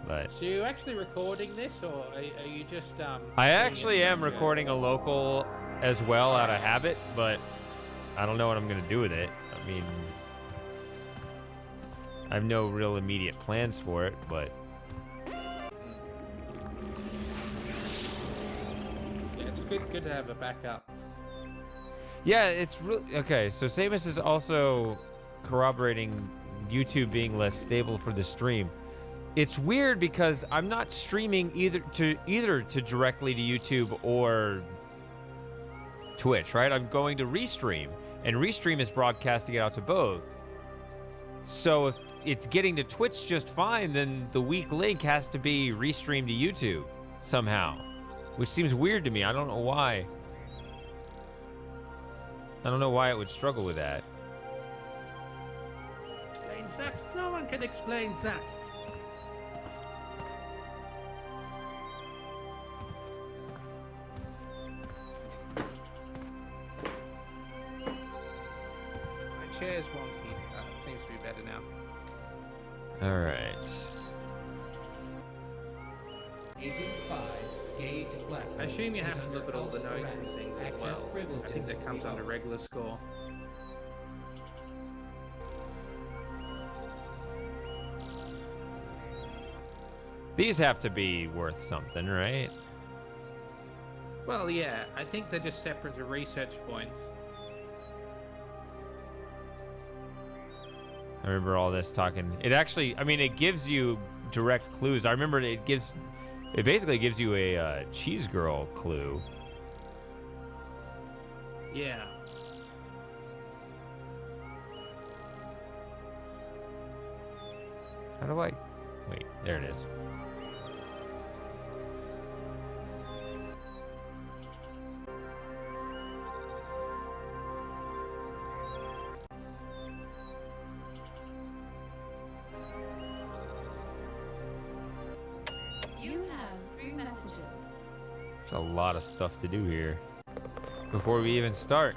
But So you're actually recording this, or are you just I doing actually it am for- recording a local as well out of habit, but I don't know what I'm gonna do with it. I mean, I have no real immediate plans for it, but Yeah, it's good to have a backup. yeah, it's really okay. So Samus is also corroborating YouTube being less stable for the stream. It's weird because I'm not streaming either to directly to YouTube or Twitch, right? I'm going to Restream, and Restream is broadcasting it out to both. So if it's getting to Twitch just fine, then the weak link has to be Restreamed to YouTube somehow, which seems weird to me. I don't know why. I don't know why it would struggle with that. Explains that. No one can explain that. My chair's wonky. It seems to be better now. All right. Agent 5, Gage Black. I assume you have to look at all the notes and things as well. I think that comes under regular score. These have to be worth something, right? Well, yeah, I think they're just separate to research points. I remember all this talking. It actually, I mean, it gives you direct clues. I remember it basically gives you a cheese girl clue. Yeah. How do I? Wait, there it is. You have 3 messages. There's a lot of stuff to do here before we even start.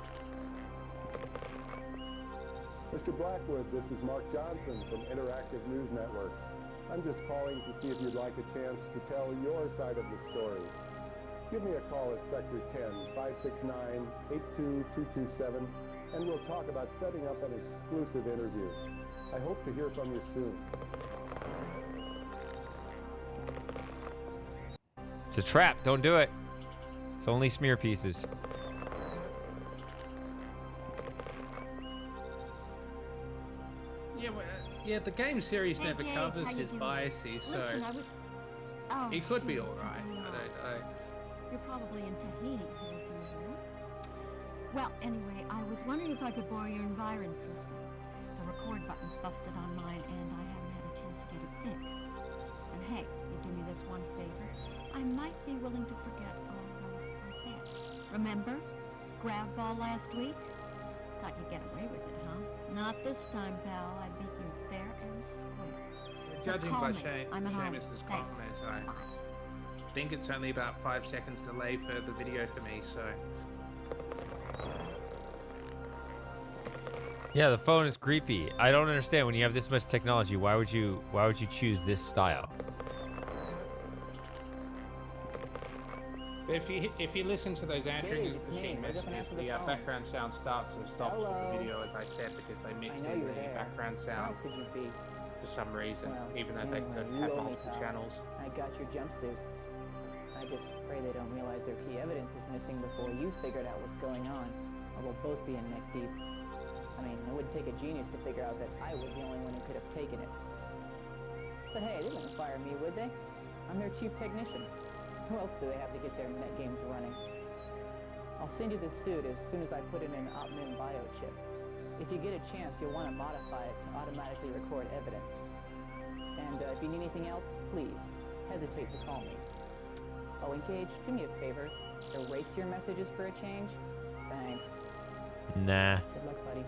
Mr. Blackwood, this is Mark Johnson from Interactive News Network. I'm just calling to see if you'd like a chance to tell your side of the story. Give me a call at Sector 10, 569-82227, and we'll talk about setting up an exclusive interview. I hope to hear from you soon. It's a trap. Don't do it. It's only smear pieces. Yeah, the game series never Gage, covers how you his doing? biases, so Listen, I was... Oh, he could be shoot, alright. something I wrong. don't know. You're probably in Tahiti, as usual. Well, anyway, I was wondering if I could borrow your Environ system. The record button's busted on mine, and I haven't had a chance to get it fixed. And hey, you do me this one favor. I might be willing to forget our bet. Remember? Grav ball last week? Thought you'd get away with it, huh? Not this time, pal. I beat you fair and square. So Judging call by me. I'm at home. Seamus's Thanks. comments, I think it's only about 5 seconds delay for the video for me, so... Yeah, the phone is creepy. I don't understand when you have this much technology. Why would you choose this style? If you listen to those answering Gage, it's machine me. Hurry up and messages, answer the the phone. background sound starts and stops with Hello. the video, as I said, because they mix I know in you're the there. background How sound else could you be? for some reason, Well, even though they anyway, could you have owe me, multiple pal. channels. I got your jumpsuit. I just pray they don't realize their key evidence is missing before you figured out what's going on, or we'll both be in neck deep. I mean, it wouldn't take a genius to figure out that I was the only one who could have taken it. But hey, they wouldn't fire me, would they? I'm their chief technician. Who else do they have to get their net games running? I'll send you this suit as soon as I put in an Opmin biochip. If you get a chance, you'll want to modify it to automatically record evidence. And if you need anything else, please, hesitate to call me. Oh, and Gage, do me a favor. Erase your messages for a change. Thanks. Nah. Good luck, buddy.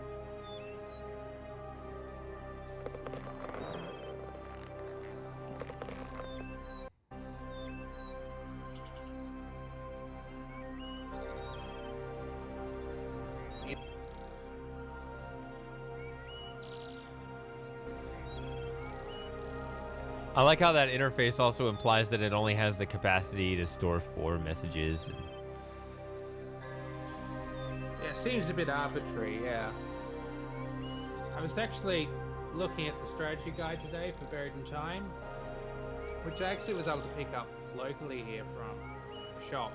I like how that interface also implies that it only has the capacity to store 4 messages. Yeah, it seems a bit arbitrary, yeah. I was actually looking at the strategy guide today for Buried in Time, which I actually was able to pick up locally here from a shop,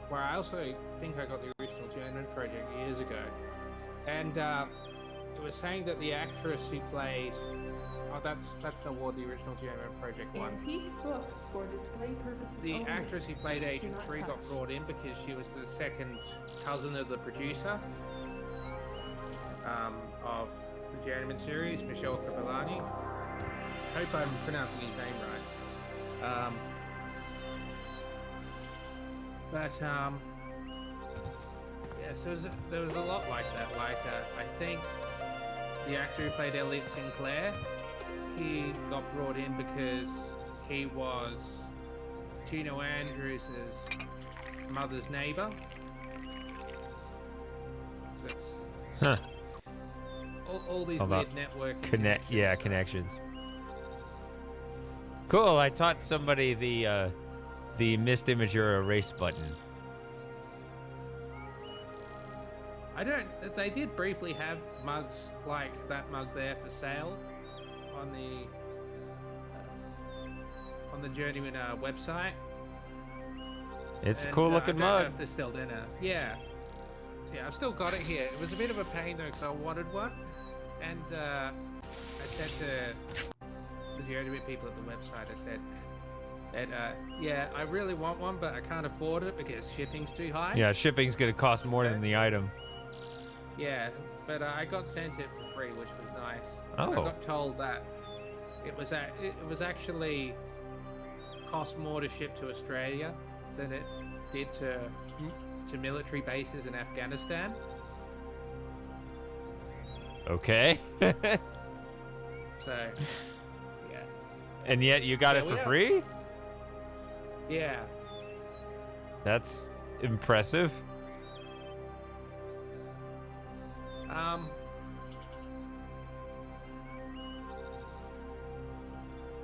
where I also think I got the original Journeyman project years ago. And it was saying that the actress who played... Oh, that's not what the original Journeyman project one. Antique books for display purposes The only. actress who played Agent Do not 3 got touch. brought in because she was the second cousin of the producer of the Journeyman series, Michelle Krivalani. Hope I'm pronouncing his name right. Yeah, so there was a lot like that. Like, I think the actor who played Elliot Sinclair, he got brought in because he was Gino Andrews' mother's neighbor. So Huh. all these How about weird network connections. Cool. I taught somebody the missed image or erase button. They did briefly have mugs like that mug there for sale on the Journeyman website. It's a cool looking I don't know mug. if they're still in it. Yeah, I've still got it here. It was a bit of a pain though because I wanted one, and I said to the Journeyman people at the website, I said, yeah, I really want one, but I can't afford it because shipping's too high. Yeah, shipping's gonna cost more than the item. Yeah, but I got sent it for free, which was nice. Oh. I got told that it was actually cost more to ship to Australia than it did to military bases in Afghanistan. Okay. So, yeah. And yet you got it for free? Yeah. That's impressive.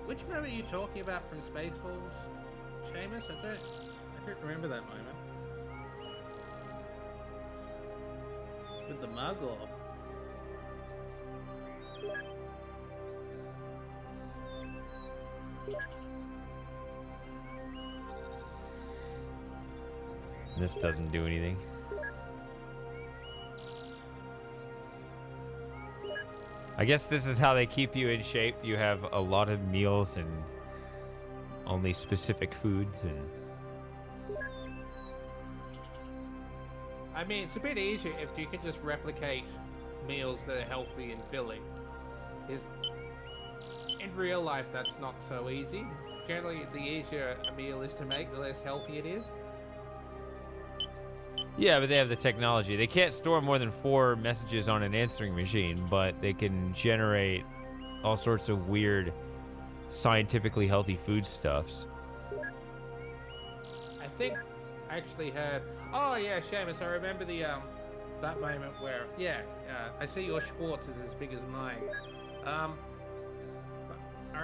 Which moment are you talking about from Spaceballs, Seamus? I don't remember that moment. With the mug or? This doesn't do anything. I guess this is how they keep you in shape. You have a lot of meals and only specific foods and... I mean, it's a bit easier if you can just replicate meals that are healthy and filling. In real life, that's not so easy. Generally, the easier a meal is to make, the less healthy it is. Yeah, but they have the technology. They can't store more than 4 messages on an answering machine, but they can generate all sorts of weird, scientifically healthy foodstuffs. I think I actually heard... Oh, yeah, Seamus, I remember the, that moment where... Yeah, I see your Schwartz is as big as mine. I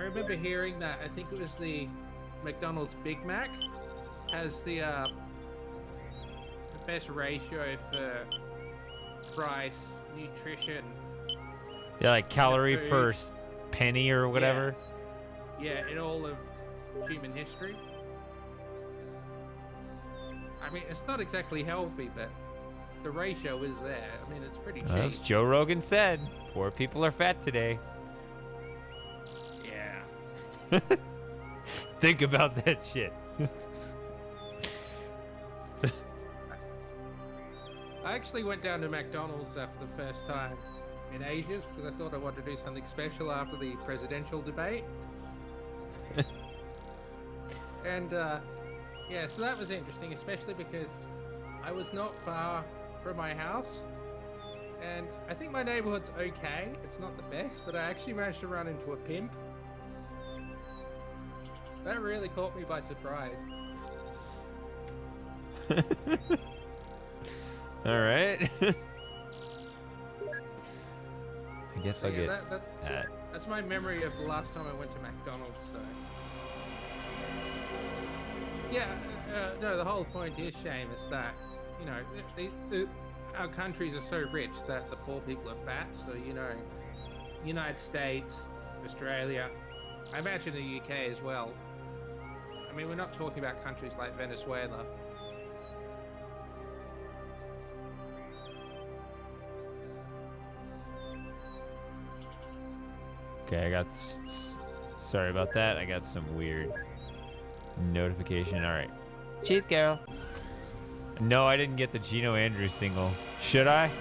remember hearing that, I think it was the McDonald's Big Mac has the best ratio for price, nutrition. Yeah, like calorie per penny or whatever. Yeah, in all of human history. I mean, it's not exactly healthy, but the ratio is there. I mean, it's pretty cheap. As Joe Rogan said, poor people are fat today. Yeah. Think about that shit. I actually went down to McDonald's for the first time in ages because I thought I wanted to do something special after the presidential debate. And yeah, so that was interesting, especially because I was not far from my house. And I think my neighborhood's okay. It's not the best, but I actually managed to run into a pimp. That really caught me by surprise. All right. I guess So I'll yeah, get that. that's my memory of the last time I went to McDonald's. So. Yeah, no, the whole point is, Seamus, that, you know, our countries are so rich that the poor people are fat. So, you know, United States, Australia, I imagine the UK as well. I mean, we're not talking about countries like Venezuela. Okay, I got... Sorry about that. I got some weird notification. All right. Cheers, Carol. No, I didn't get the Gino Andrews single. Should I?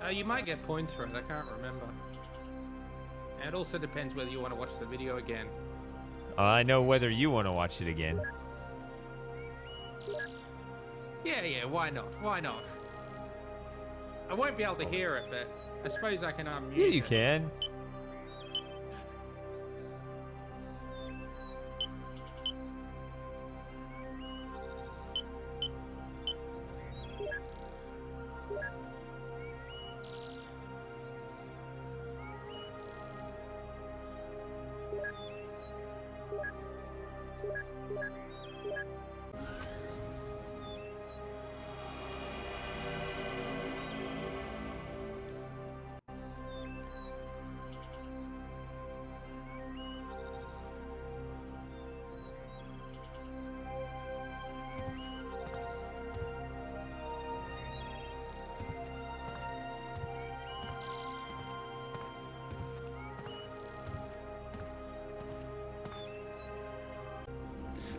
You might get points for it. I can't remember. And it also depends whether you want to watch the video again. I know whether you want to watch it again. Yeah, why not? Why not? I won't be able to hear it, but I suppose I can unmute Yeah, you it. can.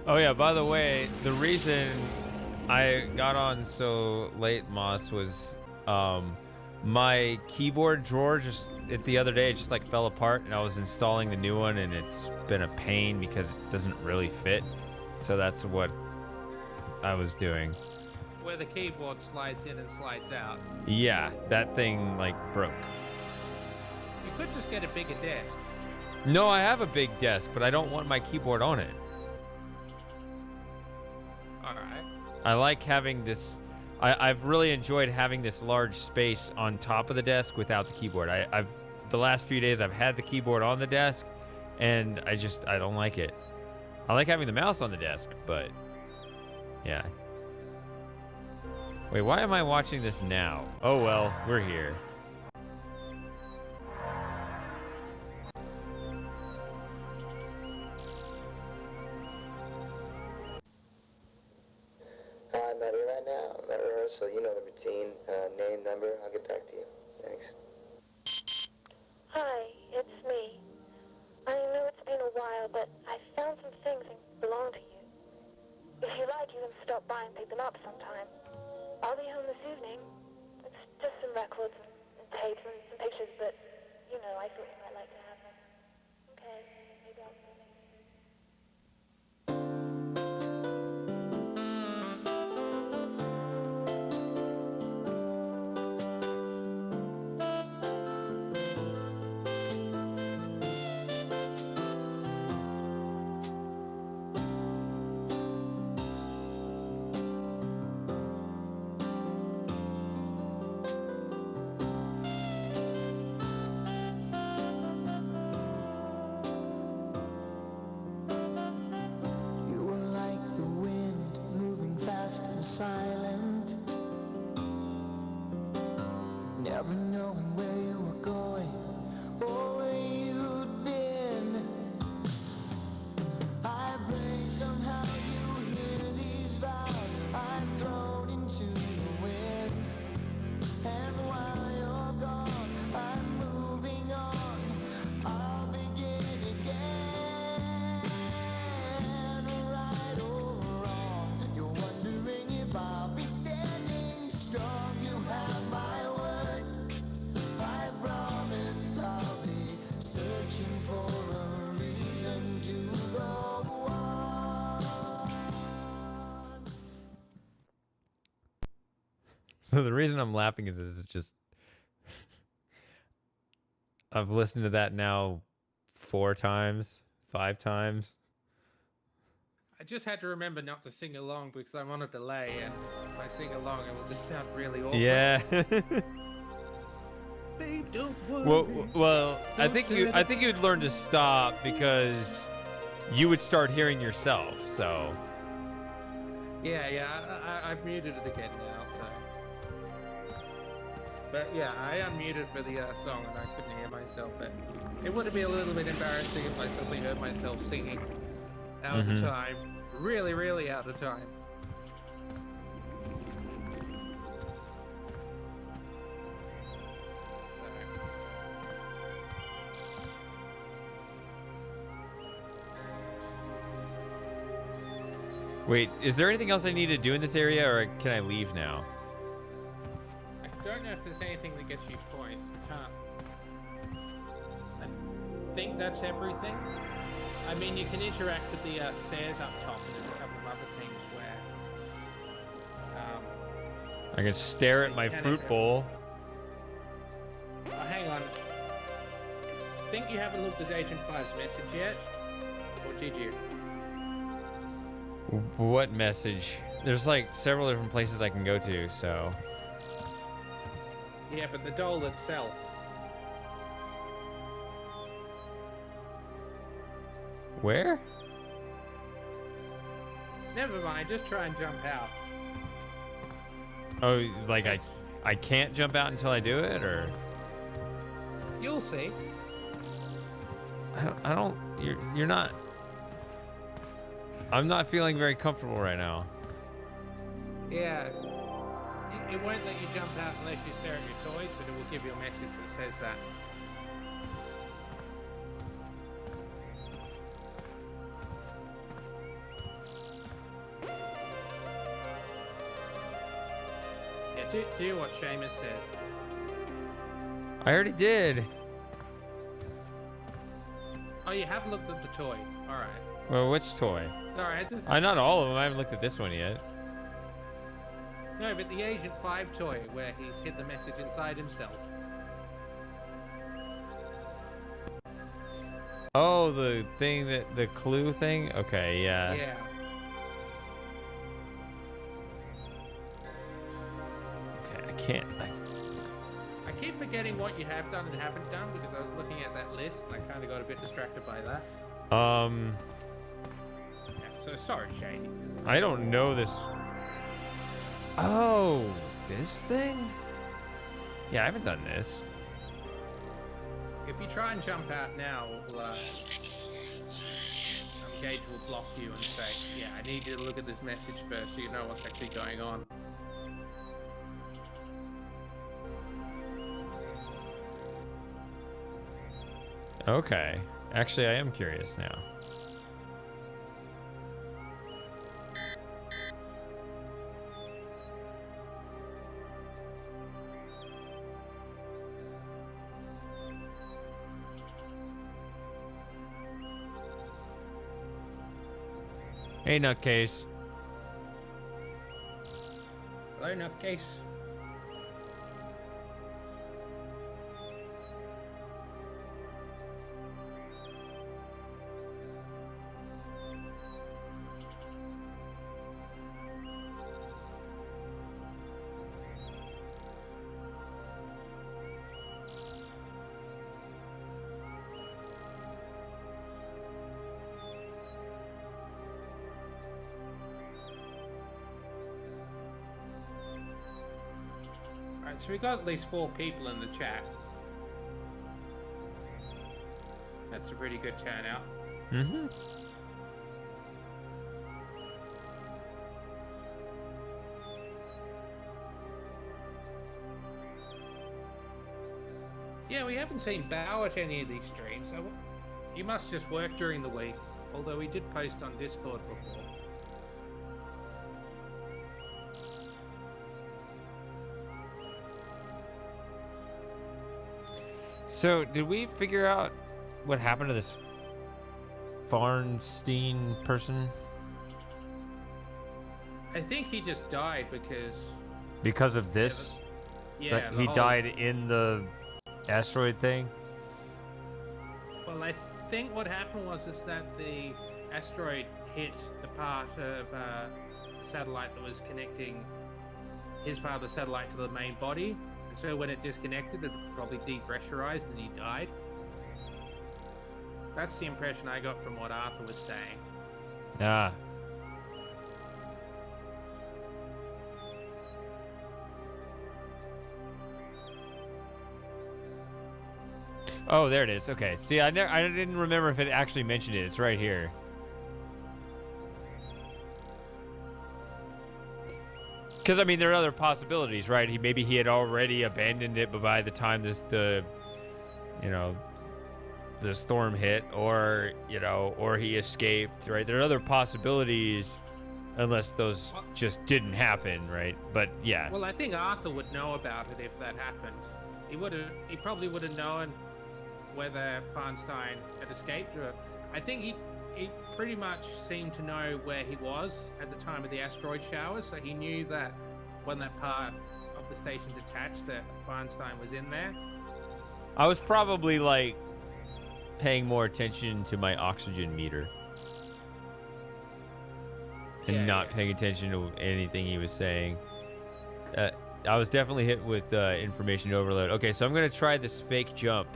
Oh yeah, by the way, the reason I got on so late, Moss, was my keyboard drawer the other day, it just like fell apart, and I was installing the new one, and it's been a pain because it doesn't really fit. So that's what I was doing. Where the keyboard slides in and slides out. Yeah, that thing like broke. You could just get a bigger desk. No, I have a big desk, but I don't want my keyboard on it. Alright. I like having this. I've really enjoyed having this large space on top of the desk without the keyboard. The last few days I've had the keyboard on the desk, and I don't like it. I like having the mouse on the desk, but yeah. Wait, why am I watching this now? Oh well, we're here. I'm at it right now. I'm at rehearsal. You know the routine. Name, number. I'll get back to you. Thanks. Hi, it's me. I know it's been a while, but I found some things that belong to you. If you like, you can stop by and pick them up sometime. I'll be home this evening. It's just some records and tapes and some pictures, but, you know, I thought you might like to have them. Okay, maybe I'll see you next week. You were like the wind, moving fast and silent, never knowing where you were going or where you'd been. I pray somehow you hear these vows I've thrown into the wind, and while you're gone, I'm moving on. I'll begin again. Right or wrong, you're wondering if I'll be standing strong. You have my word. I promise I'll be searching for a reason to go on. So the reason I'm laughing is it's just I've listened to that now 4 times, 5 times. I just had to remember not to sing along because I'm on a delay, and if I sing along, it will just sound really awkward. Yeah. Babe, don't worry. Well, I think you'd learn to stop because you would start hearing yourself. So. Yeah, I've muted it again now, so. But yeah, I unmuted for the song and I couldn't hear myself, but it would have been a little bit embarrassing if I suddenly heard myself singing out of time. Really, really out of time. Wait, is there anything else I need to do in this area, or can I leave now? I don't know if there's anything that gets you points. I think that's everything. I mean, you can interact with the stairs up top, and there's a couple of other things where... I can stare at my fruit bowl. Oh, hang on. I think you haven't looked at Agent 5's message yet? Or did you? What message? There's like several different places I can go to, so. Yeah, but the doll itself. Where? Never mind, just try and jump out. Oh, like I can't jump out until I do it, or? You'll see. I don't, you're not. I'm not feeling very comfortable right now. Yeah. It won't let you jump out unless you stare at your toys, but it will give you a message that says that. Yeah, do what Seamus says. I already did. Oh, you have looked at the toy. Alright. Well, which toy? Sorry, Not all of them. I haven't looked at this one yet. No, but the Agent 5 toy, where he's hid the message inside himself. Oh, the thing the clue thing? Okay, yeah. Yeah. Okay, I can't. I keep forgetting what you have done and haven't done because I was looking at that list and I kind of got a bit distracted by that. Yeah, so sorry, Shady. I don't know this. Oh, this thing? Yeah, I haven't done this. If you try and jump out now, we'll, Gage will block you and say, yeah, I need you to look at this message first so you know what's actually going on. Okay. Actually, I am curious now. Hey, nutcase. Hello, nutcase. So we got at least 4 people in the chat. That's a pretty good turnout. Mm-hmm. Yeah, we haven't seen Bao at any of these streams, so he must just work during the week. Although he did post on Discord before. So, did we figure out what happened to this Farnstein person? I think he just died because... Because of this? Yeah, he died in the asteroid thing? Well, I think what happened was that the asteroid hit the part of the satellite that was connecting his part of the satellite to the main body. And so when it disconnected, it probably depressurized and he died. That's the impression I got from what Arthur was saying. Ah. Oh, there it is. Okay. See, I didn't remember if it actually mentioned it. It's right here. Because I mean, there are other possibilities, right? Maybe he had already abandoned it, but by the time the storm hit, or or he escaped, right? There are other possibilities, unless those just didn't happen, right? But yeah. Well, I think Arthur would know about it if that happened. He probably would have known whether Farnstein had escaped. Or I think he pretty much seemed to know where he was at the time of the asteroid shower, so he knew that when that part of the station detached, that Farnstein was in there. I was probably like paying more attention to my oxygen meter and not paying attention to anything he was saying. I was definitely hit with information overload. Okay, so I'm gonna try this fake jump.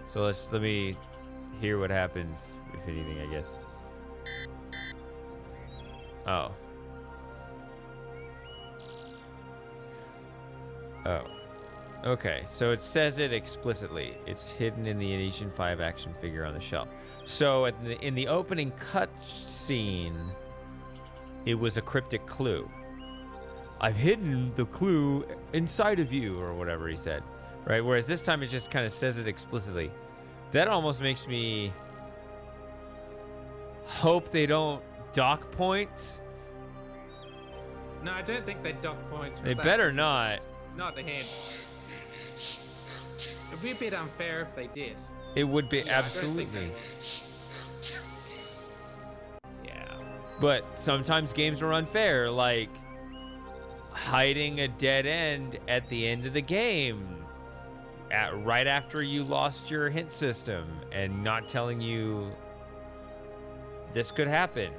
So let me hear what happens, if anything, I guess. Oh. Oh. Okay, so it says it explicitly. It's hidden in the Edition 5 action figure on the shelf. So in the opening cut scene, it was a cryptic clue. I've hidden the clue inside of you, or whatever he said, right? Whereas this time it just kind of says it explicitly. That almost makes me hope they don't dock points. No, I don't think they dock points. They better not. Not to him. It'd be a bit unfair if they did. It would be, absolutely. Yeah. But sometimes games are unfair, like hiding a dead end at the end of the game, right after you lost your hint system, and not telling you this could happen.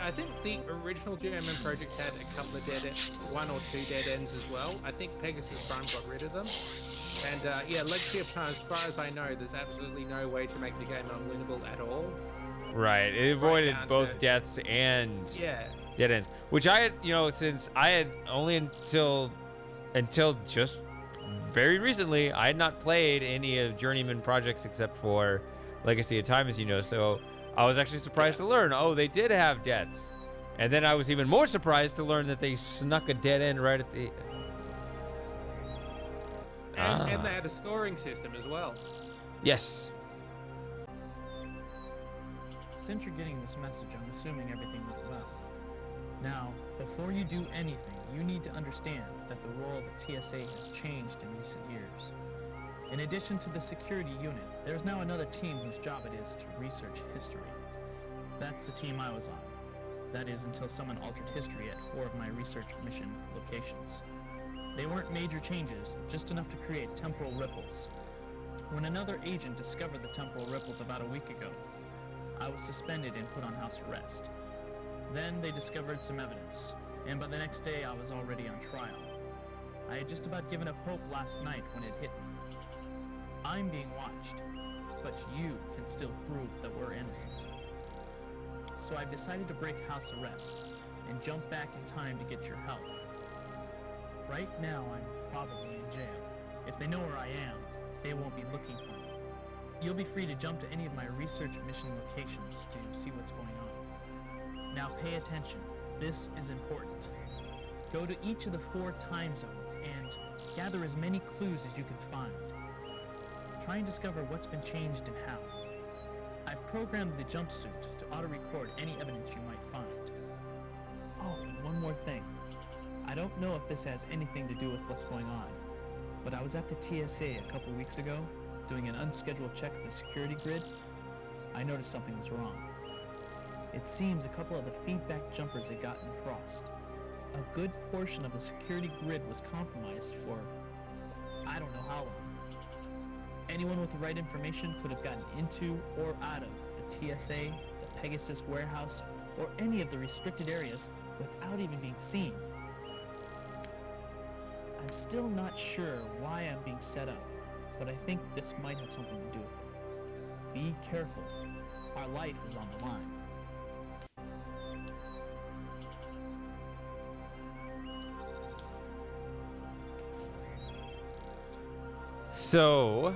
I think the original Journeyman project had a couple of one or two dead ends as well. I think Pegasus Prime got rid of them. And yeah, Legacy of Time, as far as I know, there's absolutely no way to make the game unwinnable at all. Right, it avoided both deaths and dead ends. Which I had, since I had only until just very recently, I had not played any of Journeyman projects except for Legacy of Time, as you know, so I was actually surprised to learn, they did have deaths. And then I was even more surprised to learn that they snuck a dead end right at the... And they had a scoring system as well. Yes. Since you're getting this message, I'm assuming everything went well. Now, before you do anything, you need to understand that the role of the TSA has changed in recent years. In addition to the security unit, there's now another team whose job it is to research history. That's the team I was on. That is, until someone altered history at 4 of my research mission locations. They weren't major changes, just enough to create temporal ripples. When another agent discovered the temporal ripples about a week ago, I was suspended and put on house arrest. Then they discovered some evidence, and by the next day I was already on trial. I had just about given up hope last night when it hit me. I'm being watched, but you can still prove that we're innocent. So I've decided to break house arrest and jump back in time to get your help. Right now, I'm probably in jail. If they know where I am, they won't be looking for me. You'll be free to jump to any of my research mission locations to see what's going on. Now pay attention. This is important. Go to each of the 4 time zones and gather as many clues as you can find. Try and discover what's been changed and how. I've programmed the jumpsuit to auto-record any evidence you might find. Oh, and one more thing. I don't know if this has anything to do with what's going on, but I was at the TSA a couple weeks ago doing an unscheduled check of the security grid. I noticed something was wrong. It seems a couple of the feedback jumpers had gotten crossed. A good portion of the security grid was compromised for I don't know how long. Anyone with the right information could have gotten into or out of the TSA, the Pegasus warehouse, or any of the restricted areas without even being seen. I'm still not sure why I'm being set up, but I think this might have something to do with it. Be careful. Our life is on the line. So,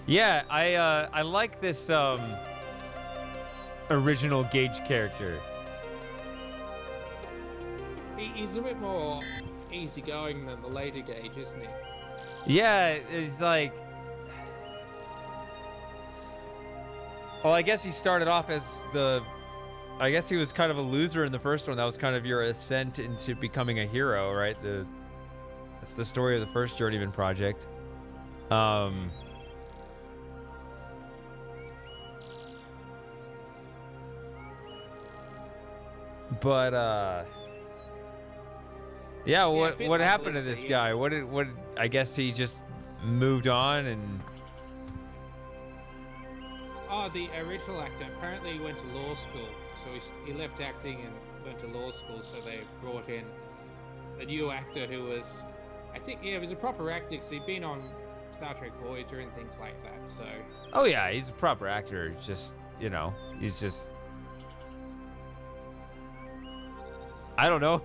yeah, I like this original Gage character. He's a bit more easygoing than the later Gage, isn't he? Yeah, it's like, well, I guess he started off as I guess he was kind of a loser in the first one. That was kind of your ascent into becoming a hero, right? That's the story of the first Journeyman project. But yeah, what happened to this guy? What I guess he just moved on and. Oh, the original actor apparently he went to law school, so he left acting and went to law school. So they brought in a new actor who was, I think, yeah, he was a proper actor because he'd been on Star Trek Voyager and things like that. So. Oh yeah, he's a proper actor. Just he's just. I don't know.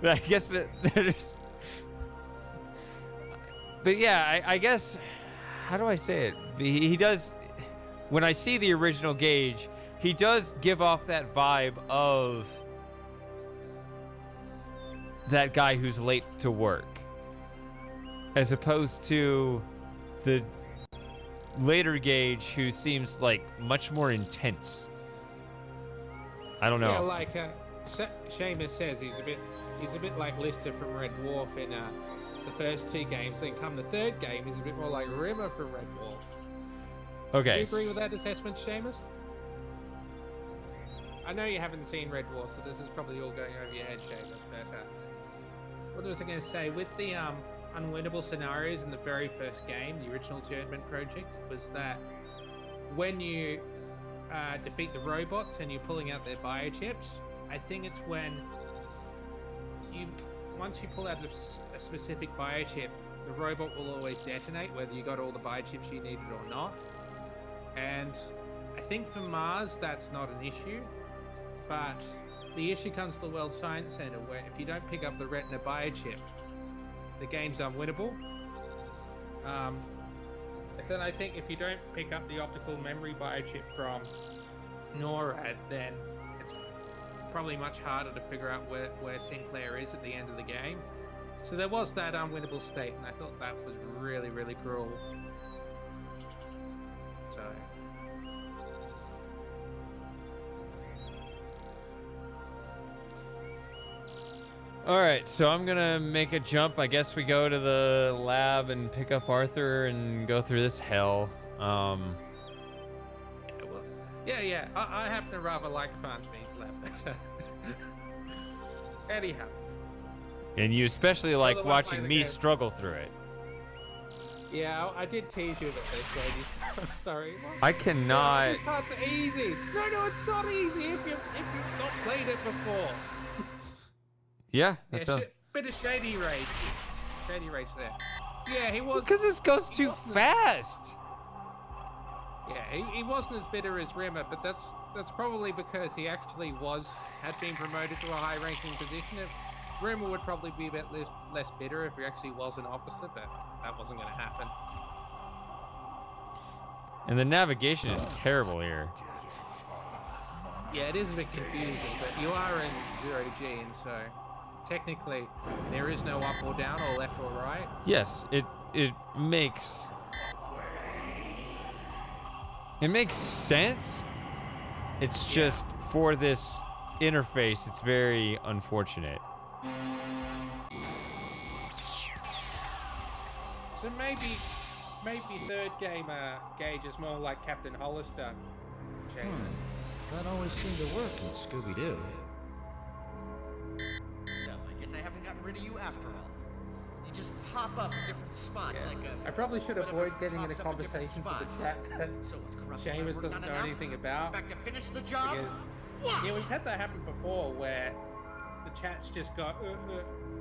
I guess there's. But yeah, I guess. How do I say it? He does. When I see the original Gage, he does give off that vibe of that guy who's late to work, as opposed to the later Gage who seems like much more intense. I don't know. Yeah, like Seamus says, he's a bit like Lister from Red Dwarf in the first two games. Then come the third game, he's a bit more like Rimmer from Red Dwarf. Okay. Do you agree with that assessment, Seamus? I know you haven't seen Red Dwarf, so this is probably all going over your head, Seamus, but what was I going to say? With the unwinnable scenarios in the very first game, the original Journeyman project, was that when you defeat the robots and you're pulling out their biochips, I think it's when once you pull out a specific biochip, the robot will always detonate, whether you got all the biochips you needed or not. And I think for Mars, that's not an issue, but the issue comes to the World Science Center, where if you don't pick up the Retina biochip, the game's unwinnable. Then I think if you don't pick up the optical memory biochip from NORAD, then it's probably much harder to figure out where Sinclair is at the end of the game. So there was that unwinnable state, and I thought that was really, really cruel. So. All right, so I'm gonna make a jump. I guess we go to the lab and pick up Arthur and go through this hell. Yeah, I happen to rather like Farnsby's lab. Anyhow. And you especially like watching me struggle through it. Yeah, I did tease you about this, ladies. I'm sorry. I cannot. It's not easy. No, it's not easy if you've not played it before. Yeah, that sounds. Bit of shady rage there. Yeah, he was. Because this goes too fast. Yeah, he wasn't as bitter as Rimmer, but that's probably because he actually had been promoted to a high-ranking position. Rimmer would probably be a bit less bitter if he actually was an officer, but that wasn't going to happen. And the navigation is terrible here. Yeah, it is a bit confusing, but you are in 0G, and so technically there is no up or down or left or right. Yes, it makes sense. It's just for this interface, it's very unfortunate. So maybe third game Gage is more like Captain Hollister. That always seemed to work in Scooby-Doo. So, I guess I haven't gotten rid of you after all. You just pop up in different spots like a... I probably should avoid getting in a conversation with the chat that Seamus doesn't know anything about. Back to finish the job? Because, yeah, we've had that happen before where the chat's just got.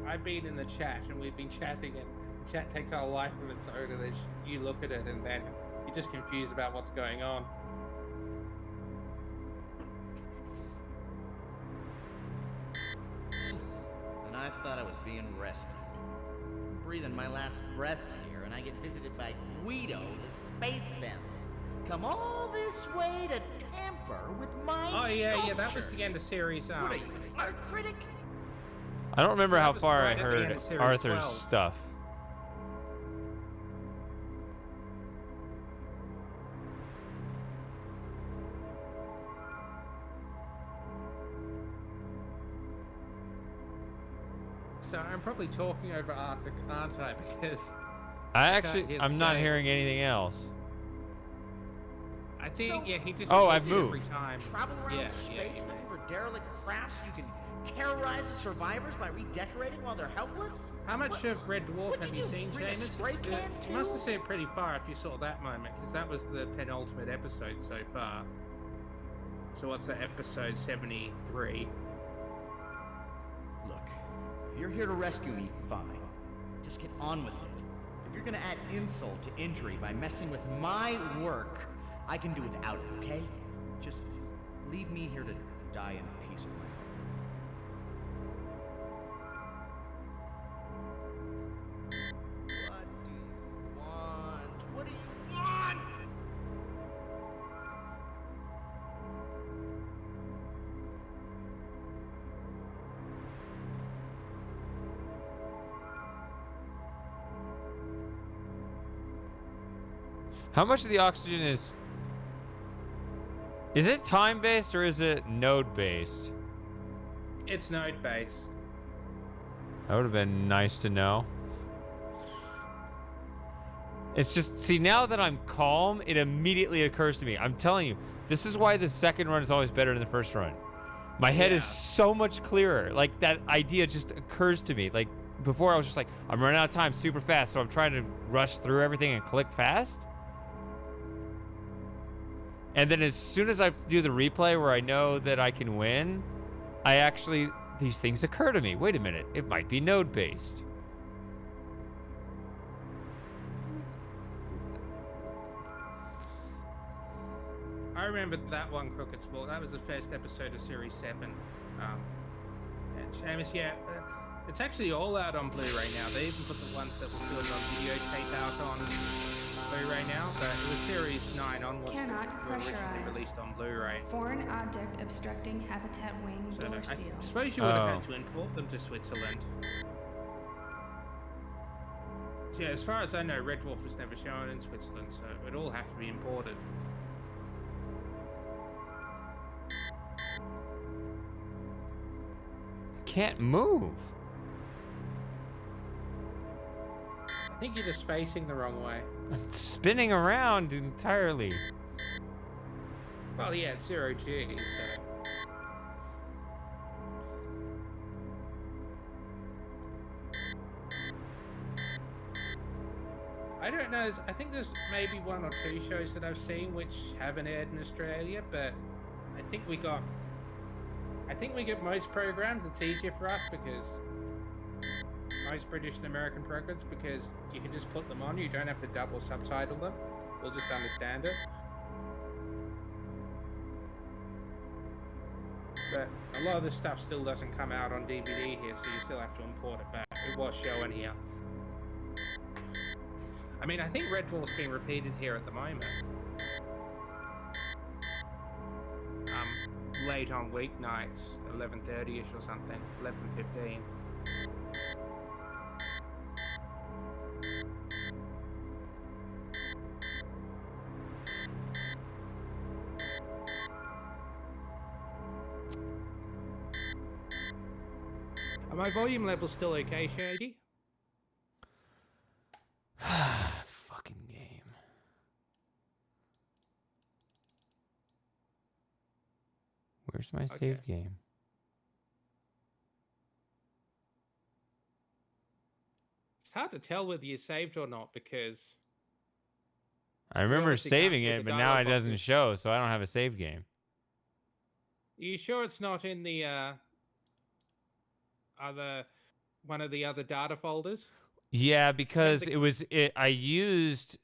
I've been in the chat and we've been chatting, and the chat takes our life of its own, and then you look at it and then you're just confused about what's going on. And I thought I was being rescued. I'm breathing my last breaths here, and I get visited by Guido, the space family. Come all this way to tamper with my Oh yeah, sculptures. that was the end of series. What are you, an art critic? I don't remember That how was far I right at the end heard of series Arthur's 12. stuff. So I'm probably talking over Arthur, aren't I? Because I'm not hearing anything else. I think he just. Oh, I've moves it every moved. time. Travel around Yeah, space yeah. looking for derelict crafts you can terrorize the survivors by redecorating while they're helpless? How much of Red Dwarf have you do? seen, Bring a Seamus? spray can You must too? have seen pretty far if you saw that moment, because that was the penultimate episode so far. So what's that, episode 73? Look, if you're here to rescue me, fine. Just get on with it. If you're gonna add insult to injury by messing with my work, I can do without it, okay? Just leave me here to die in peace with my What do you want? What do you want? How much of the oxygen is... Is it time-based or is it node-based? It's node-based. That would have been nice to know. It's just, see, now that I'm calm, it immediately occurs to me. I'm telling you, this is why the second run is always better than the first run. My head is so much clearer. Like, that idea just occurs to me. Like, before I was just like, I'm running out of time super fast, so I'm trying to rush through everything and click fast. And then as soon as I do the replay where I know that I can win, I actually, these things occur to me. Wait a minute, it might be node-based. I remember that one, Crooked Sport. That was the first episode of Series 7. And Seamus, it's actually all out on Blu-ray now. They even put the ones that were filmed on videotape out on Blu-ray now, but it was Series 9 onwards Cannot that were originally pressurize. released on Blu-ray. Foreign object obstructing habitat wing So door I seal. suppose you would have had to import them to Switzerland. So yeah, as far as I know, Red Dwarf was never shown in Switzerland, so it would all have to be imported. Can't move. I think you're just facing the wrong way. I'm spinning around entirely. Well, yeah, it's 0G, so... I don't know, I think there's maybe 1 or 2 shows that I've seen which haven't aired in Australia, but I think we get most programs, it's easier for us because most British and American programs, because you can just put them on, you don't have to double subtitle them, we'll just understand it. But a lot of this stuff still doesn't come out on DVD here, so you still have to import it back. It was showing here. I mean, I think Red Dwarf's being repeated here at the moment. Late on weeknights, 11:30ish or something, 11:15. Are my volume levels still okay, Shady? Fucking game. Where's my save game? It's hard to tell whether you saved or not because... I remember obviously can't saving see it, the but now it dialog doesn't boxes. show, so I don't have a save game. Are you sure it's not in the, one of the other data folders? Yeah, because I used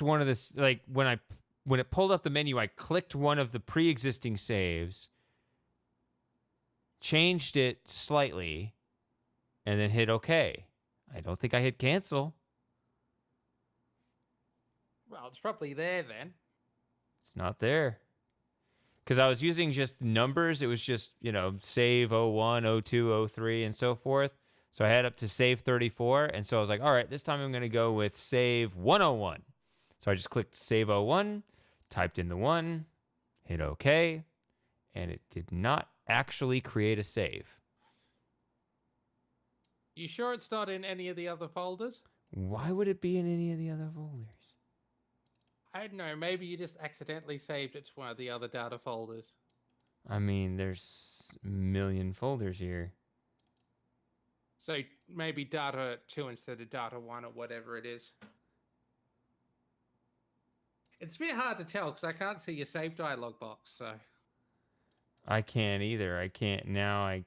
one of this, like when it pulled up the menu, I clicked one of the pre-existing saves, changed it slightly, and then hit OK. I don't think I hit cancel. Well, it's probably there then. It's not there. Because I was using just numbers. It was just, save 01, 02, 03, and so forth. So I had up to save 34. And so I was like, all right, this time I'm going to go with save 101. So I just clicked save 01, typed in the 1, hit OK, and it did not actually create a save. You sure it's not in any of the other folders? Why would it be in any of the other folders? I don't know. Maybe you just accidentally saved it to one of the other data folders. I mean, there's a million folders here. So maybe data 2 instead of data 1 or whatever it is. It's a bit hard to tell because I can't see your save dialog box. So I can't either. I can't now.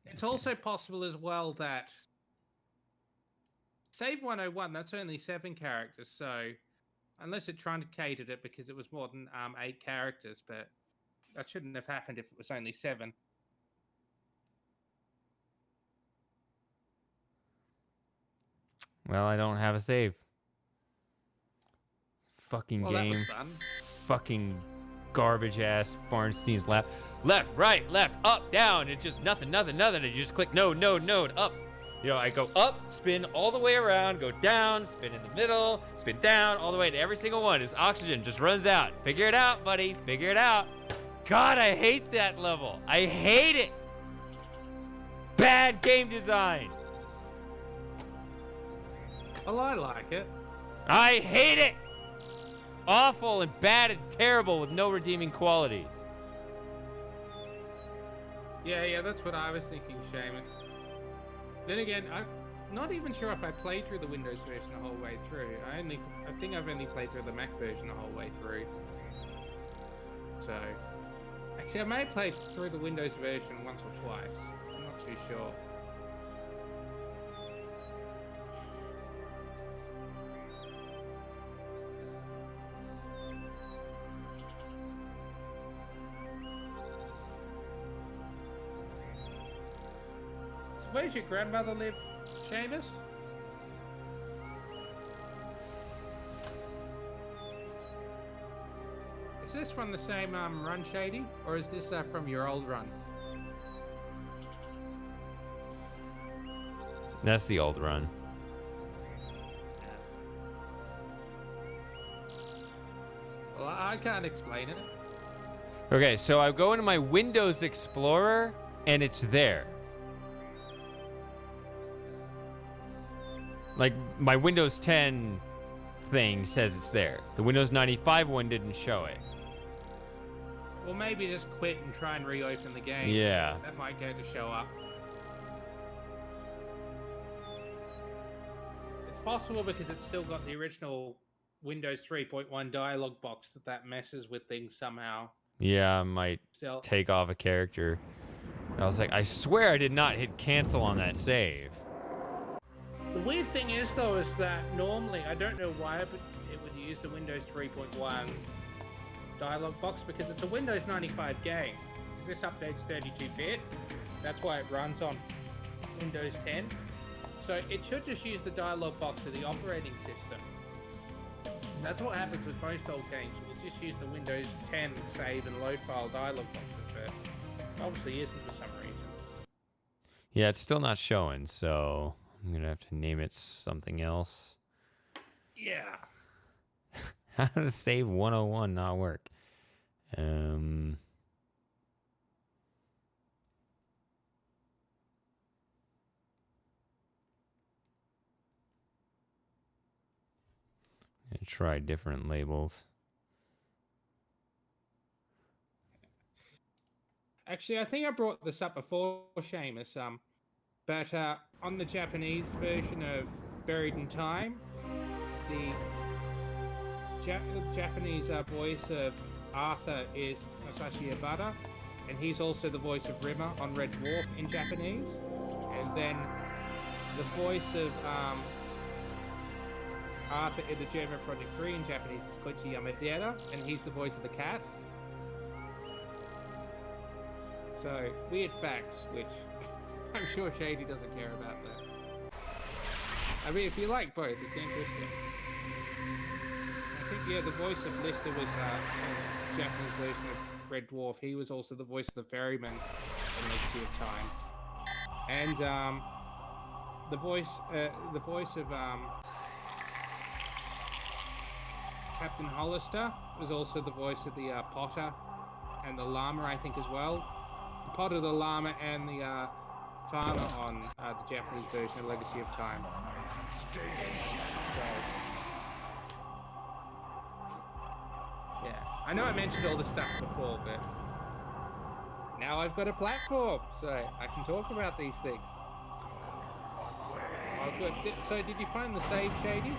It's also possible as well that save 101. That's only 7 characters. So unless it truncated it because it was more than 8 characters, but that shouldn't have happened if it was only 7. Well, I don't have a save. Fucking well, game. That was fun. Fucking garbage ass Farnstein's left, right, left, up, down. It's just nothing. And you just click node, up. I go up, spin all the way around, go down, spin in the middle, spin down, all the way to every single one. His oxygen just runs out. Figure it out, buddy. Figure it out. God, I hate that level. I hate it. Bad game design. Well, I like it. I hate it. It's awful and bad and terrible with no redeeming qualities. Yeah, that's what I was thinking, Seamus. Then again, I'm not even sure if I played through the Windows version the whole way through. I think I've only played through the Mac version the whole way through. So, actually, I may have played through the Windows version once or twice. I'm not too sure. Where's your grandmother live, Seamus? Is this from the same run, Shady? Or is this from your old run? That's the old run. Well, I can't explain it. Okay, so I go into my Windows Explorer, and it's there. Like, my Windows 10 thing says it's there. The Windows 95 one didn't show it. Well, maybe just quit and try and reopen the game. Yeah. That might go to show up. It's possible because it's still got the original Windows 3.1 dialog box that messes with things somehow. Yeah, I might take off a character. I was like, I swear I did not hit cancel on that save. The weird thing is, though, is that normally, I don't know why, but it would use the Windows 3.1 dialog box because it's a Windows 95 game. This update's 32-bit. That's why it runs on Windows 10. So it should just use the dialog box of the operating system. That's what happens with most old games. We'll just use the Windows 10 save and load file dialog boxes, but it obviously isn't for some reason. Yeah, it's still not showing, so I'm going to have to name it something else. Yeah. How does save 101 not work? Try different labels. Actually, I think I brought this up before, Seamus. But on the Japanese version of Buried in Time, the Japanese voice of Arthur is Masashi Ibata, and he's also the voice of Rimmer on Red Dwarf in Japanese. And then the voice of Arthur in the German Project 3 in Japanese is Koichi Yamadera, and he's the voice of the cat. So, weird facts, which I'm sure Shady doesn't care about that. I mean, if you like both, it's interesting. I think, yeah, the voice of Lister was in the Japanese version of Red Dwarf. He was also the voice of the ferryman in Legacy of Time. And the voice of Captain Hollister was also the voice of the Potter and the Llama, I think, as well. The Potter, the Llama, and the farmer on the Japanese version of Legacy of Time. So, yeah, I know I mentioned all this stuff before, but now I've got a platform, so I can talk about these things. Oh, good. So, did you find the save, Shady?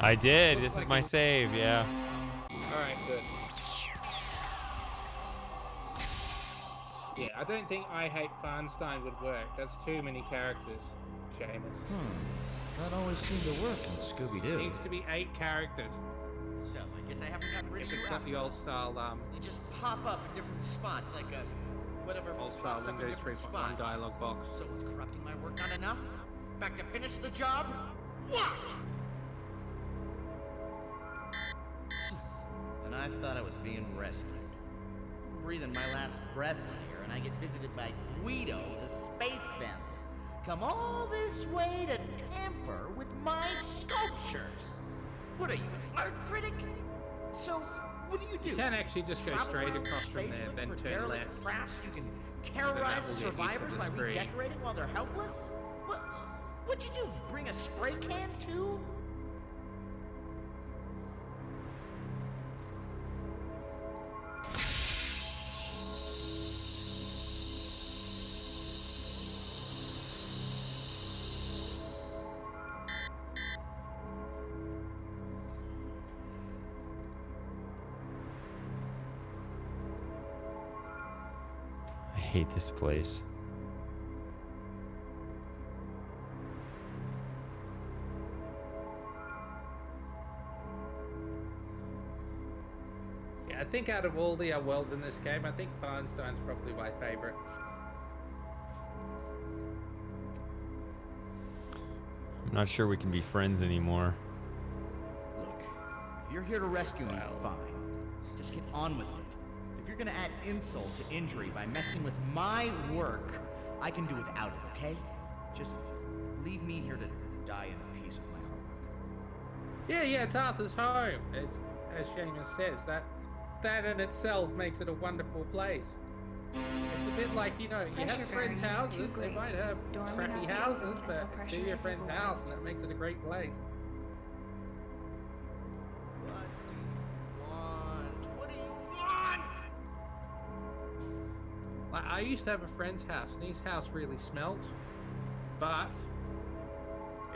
I did. This is my save, yeah. Alright, good. Yeah, I don't think I Hate Farnstein would work. That's too many characters, Seamus. That always seemed to work in Scooby-Doo. Needs to be 8 characters. So, I guess I haven't gotten rid If of you it's got after the all. old style, You just pop up in different spots, like whatever old style pops up in Windows different 3.1 spots. dialogue box. So was corrupting my work not enough? Back to finish the job? What? And I thought I was being rescued. I'm breathing my last breaths here, and I get visited by Guido, the space vandal. Come all this way to tamper with my sculptures. What are you, an art critic? So, what do? You can actually just go Travel straight around across from space there, looking then for turn derelict left. crafts you can that terrorize will the get you to survivors the by screen. redecorating while they're helpless? What'd you do? Bring a spray can too? I hate this place. Yeah, I think out of all the worlds in this game, I think Farnstein's probably my favorite. I'm not sure we can be friends anymore. Look, if you're here to rescue me, fine. Just get on with it. If you're gonna add insult to injury by messing with my work, I can do without it, okay? Just leave me here to die in peace with my hard work. Yeah, it's Arthur's home, as Seamus says. That in itself makes it a wonderful place. It's a bit like, you know, you have friends' houses, they might have crappy houses, but it's still your friend's house, and that makes it a great place. What do you want? Like, I used to have a friend's house, and his house really smelt, but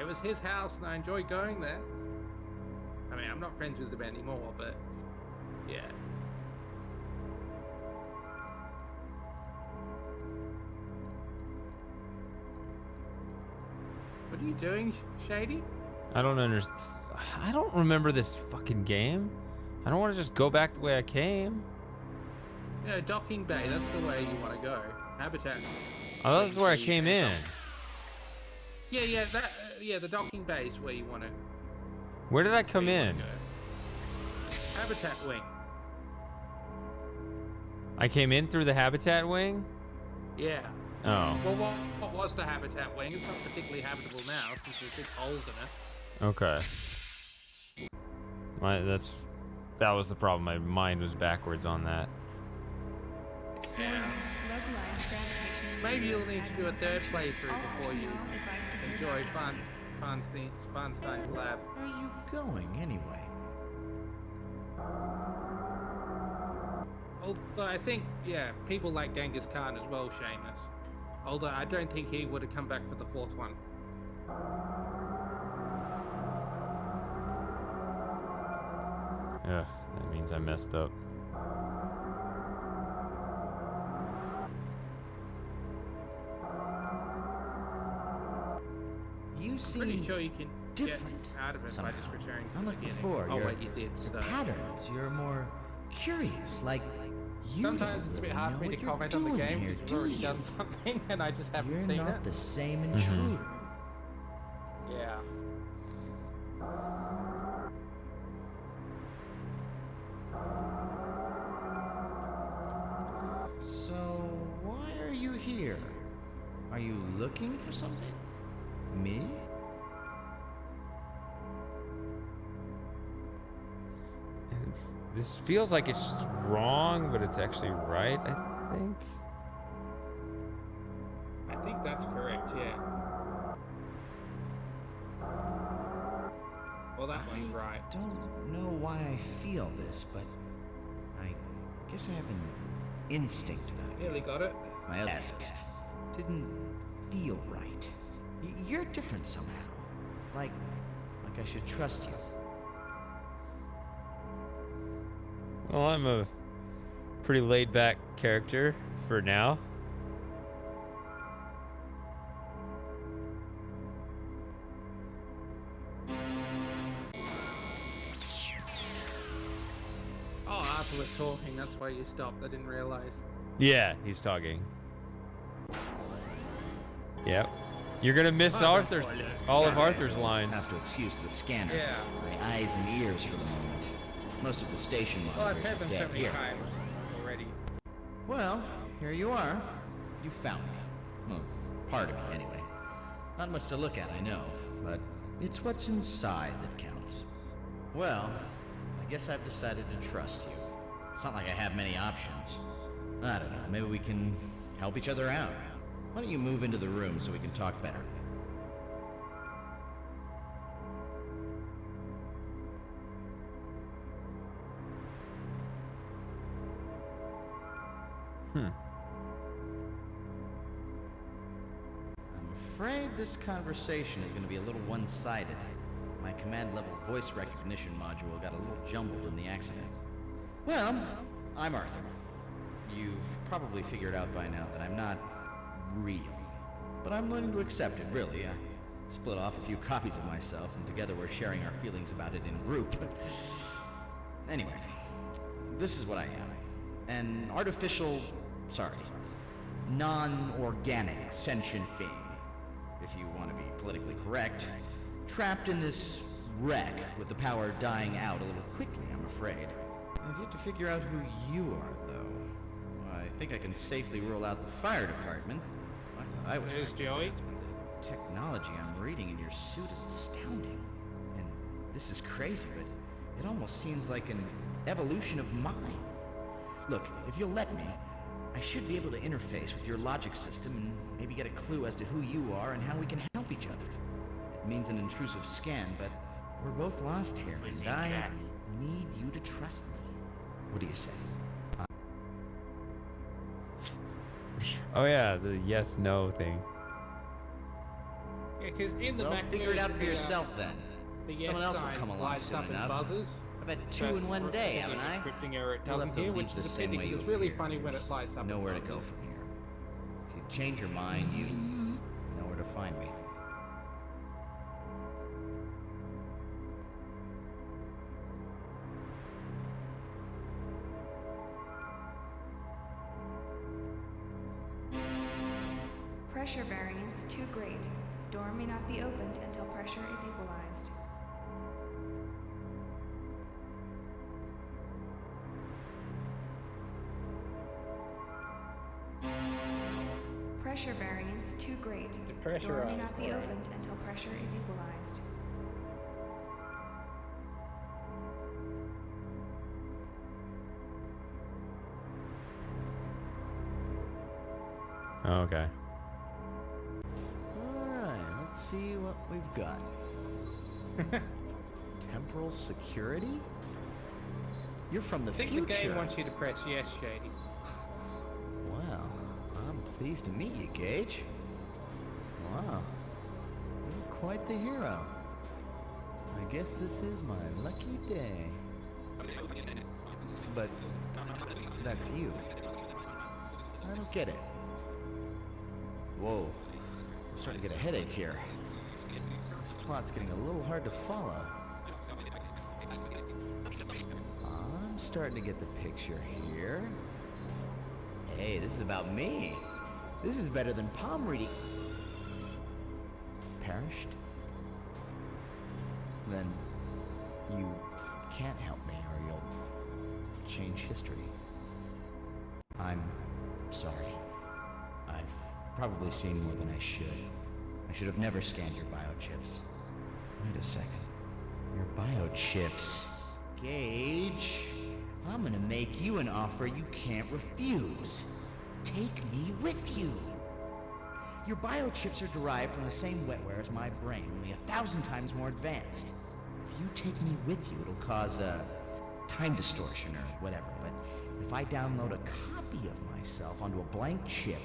it was his house, and I enjoyed going there. I mean, I'm not friends with him anymore, but yeah. What are you doing, Shady? I don't understand. I don't remember this fucking game. I don't want to just go back the way I came. Yeah, docking bay, that's the way you want to go. Habitat. Oh, that's where I came in. Yeah, the docking bay is where you want to. Where did I come in? Habitat wing. I came in through the habitat wing? Yeah. Oh. Well, what was the habitat wing? It's not particularly habitable now since there's big holes in it. Okay. That was the problem. My mind was backwards on that. Yeah. Maybe you'll need to do a third playthrough before you enjoy Farnstein's lab. Where are you going anyway? Although I think, yeah, people like Genghis Khan as well, Seamus. Although I don't think he would have come back for the 4th one. Ugh, that means I messed up. you seem Pretty sure you can different get out of it somehow. by just returning to the Unlike beginning. before, Oh, your, wait, you did. your So. patterns, you're more curious, like you Sometimes don't it's a bit really hard know for me what to you're comment on the doing game here, because you've do already you? done something and I just haven't You're seen not it. the same intruder. Yeah. So, why are you here? Are you looking for something? Me? This feels like it's just wrong, but it's actually right, I think. I think that's correct, yeah. Well, that one's right. I don't know why I feel this, but I guess I have an instinct about it. Nearly got it. My last didn't feel right. You're different somehow. Like I should trust you. Well, I'm a pretty laid-back character for now. Oh, Arthur was talking, that's why you stopped. I didn't realize. Yeah, he's talking. Yep. You're gonna miss Oh, Arthur's, all of Arthur's lines. Have to excuse the scanner. Yeah. My eyes and ears for the moment. Most of the station Well, I've monitors heard are them dead so many here. times already. Well, here you are. You found me. Well, part of it, anyway. Not much to look at, I know, but it's what's inside that counts. Well, I guess I've decided to trust you. It's not like I have many options. I don't know, maybe we can help each other out. Why don't you move into the room so we can talk better? I'm afraid this conversation is going to be a little one-sided. My command-level voice recognition module got a little jumbled in the accident. Well, I'm Arthur. You've probably figured out by now that I'm not real. But I'm learning to accept it, really. I split off a few copies of myself, and together we're sharing our feelings about it in group. Anyway, this is what I am. An artificial, non-organic sentient being, if you want to be politically correct, trapped in this wreck with the power dying out a little quickly, I'm afraid. I've yet to figure out who you are, though. I think I can safely rule out the fire department. I thought I was. There's Joey. The technology I'm reading in your suit is astounding. And this is crazy, but it almost seems like an evolution of mine. Look, if you'll let me, I should be able to interface with your logic system and maybe get a clue as to who you are and how we can help each other. It means an intrusive scan, but we're both lost here, and I need you to trust me. What do you say? Oh yeah, the yes/no thing. Yeah, because in the Well, back figure it out version, for the, yourself then. The yes Someone else will sign come along lights soon up and enough. buzzes. I've had two But in one for- day, because haven't of I? the scripting error it You'll doesn't have to here, leave which the is a same pity way because it's you really appeared. funny when it lights up. Know and where to go buzzes. from here. If you change your mind, you know where to find me. Pressure variance too great. Door may not be opened until pressure is equalized. Pressure variance too great. Door may not be opened until pressure is equalized. Oh, okay. Alright, let's see what we've got. Temporal security? You're from the I think future. the game wants you to press yes, Shady. Well, I'm pleased to meet you, Gage. Wow. You're quite the hero. I guess this is my lucky day. But that's you. I don't get it. Whoa. I'm starting to get a headache here. This plot's getting a little hard to follow. I'm starting to get the picture here. Hey, this is about me. This is better than palm reading. Perished? Then you can't help me or you'll change history. I'm sorry. I've probably seen more than I should. I should have never scanned your biochips. Wait a second. Your biochips. Gage, I'm gonna make you an offer you can't refuse. Take me with you. Your biochips are derived from the same wetware as my brain, only 1,000 times more advanced. If you take me with you, it'll cause a time distortion or whatever, but if I download a copy of myself onto a blank chip,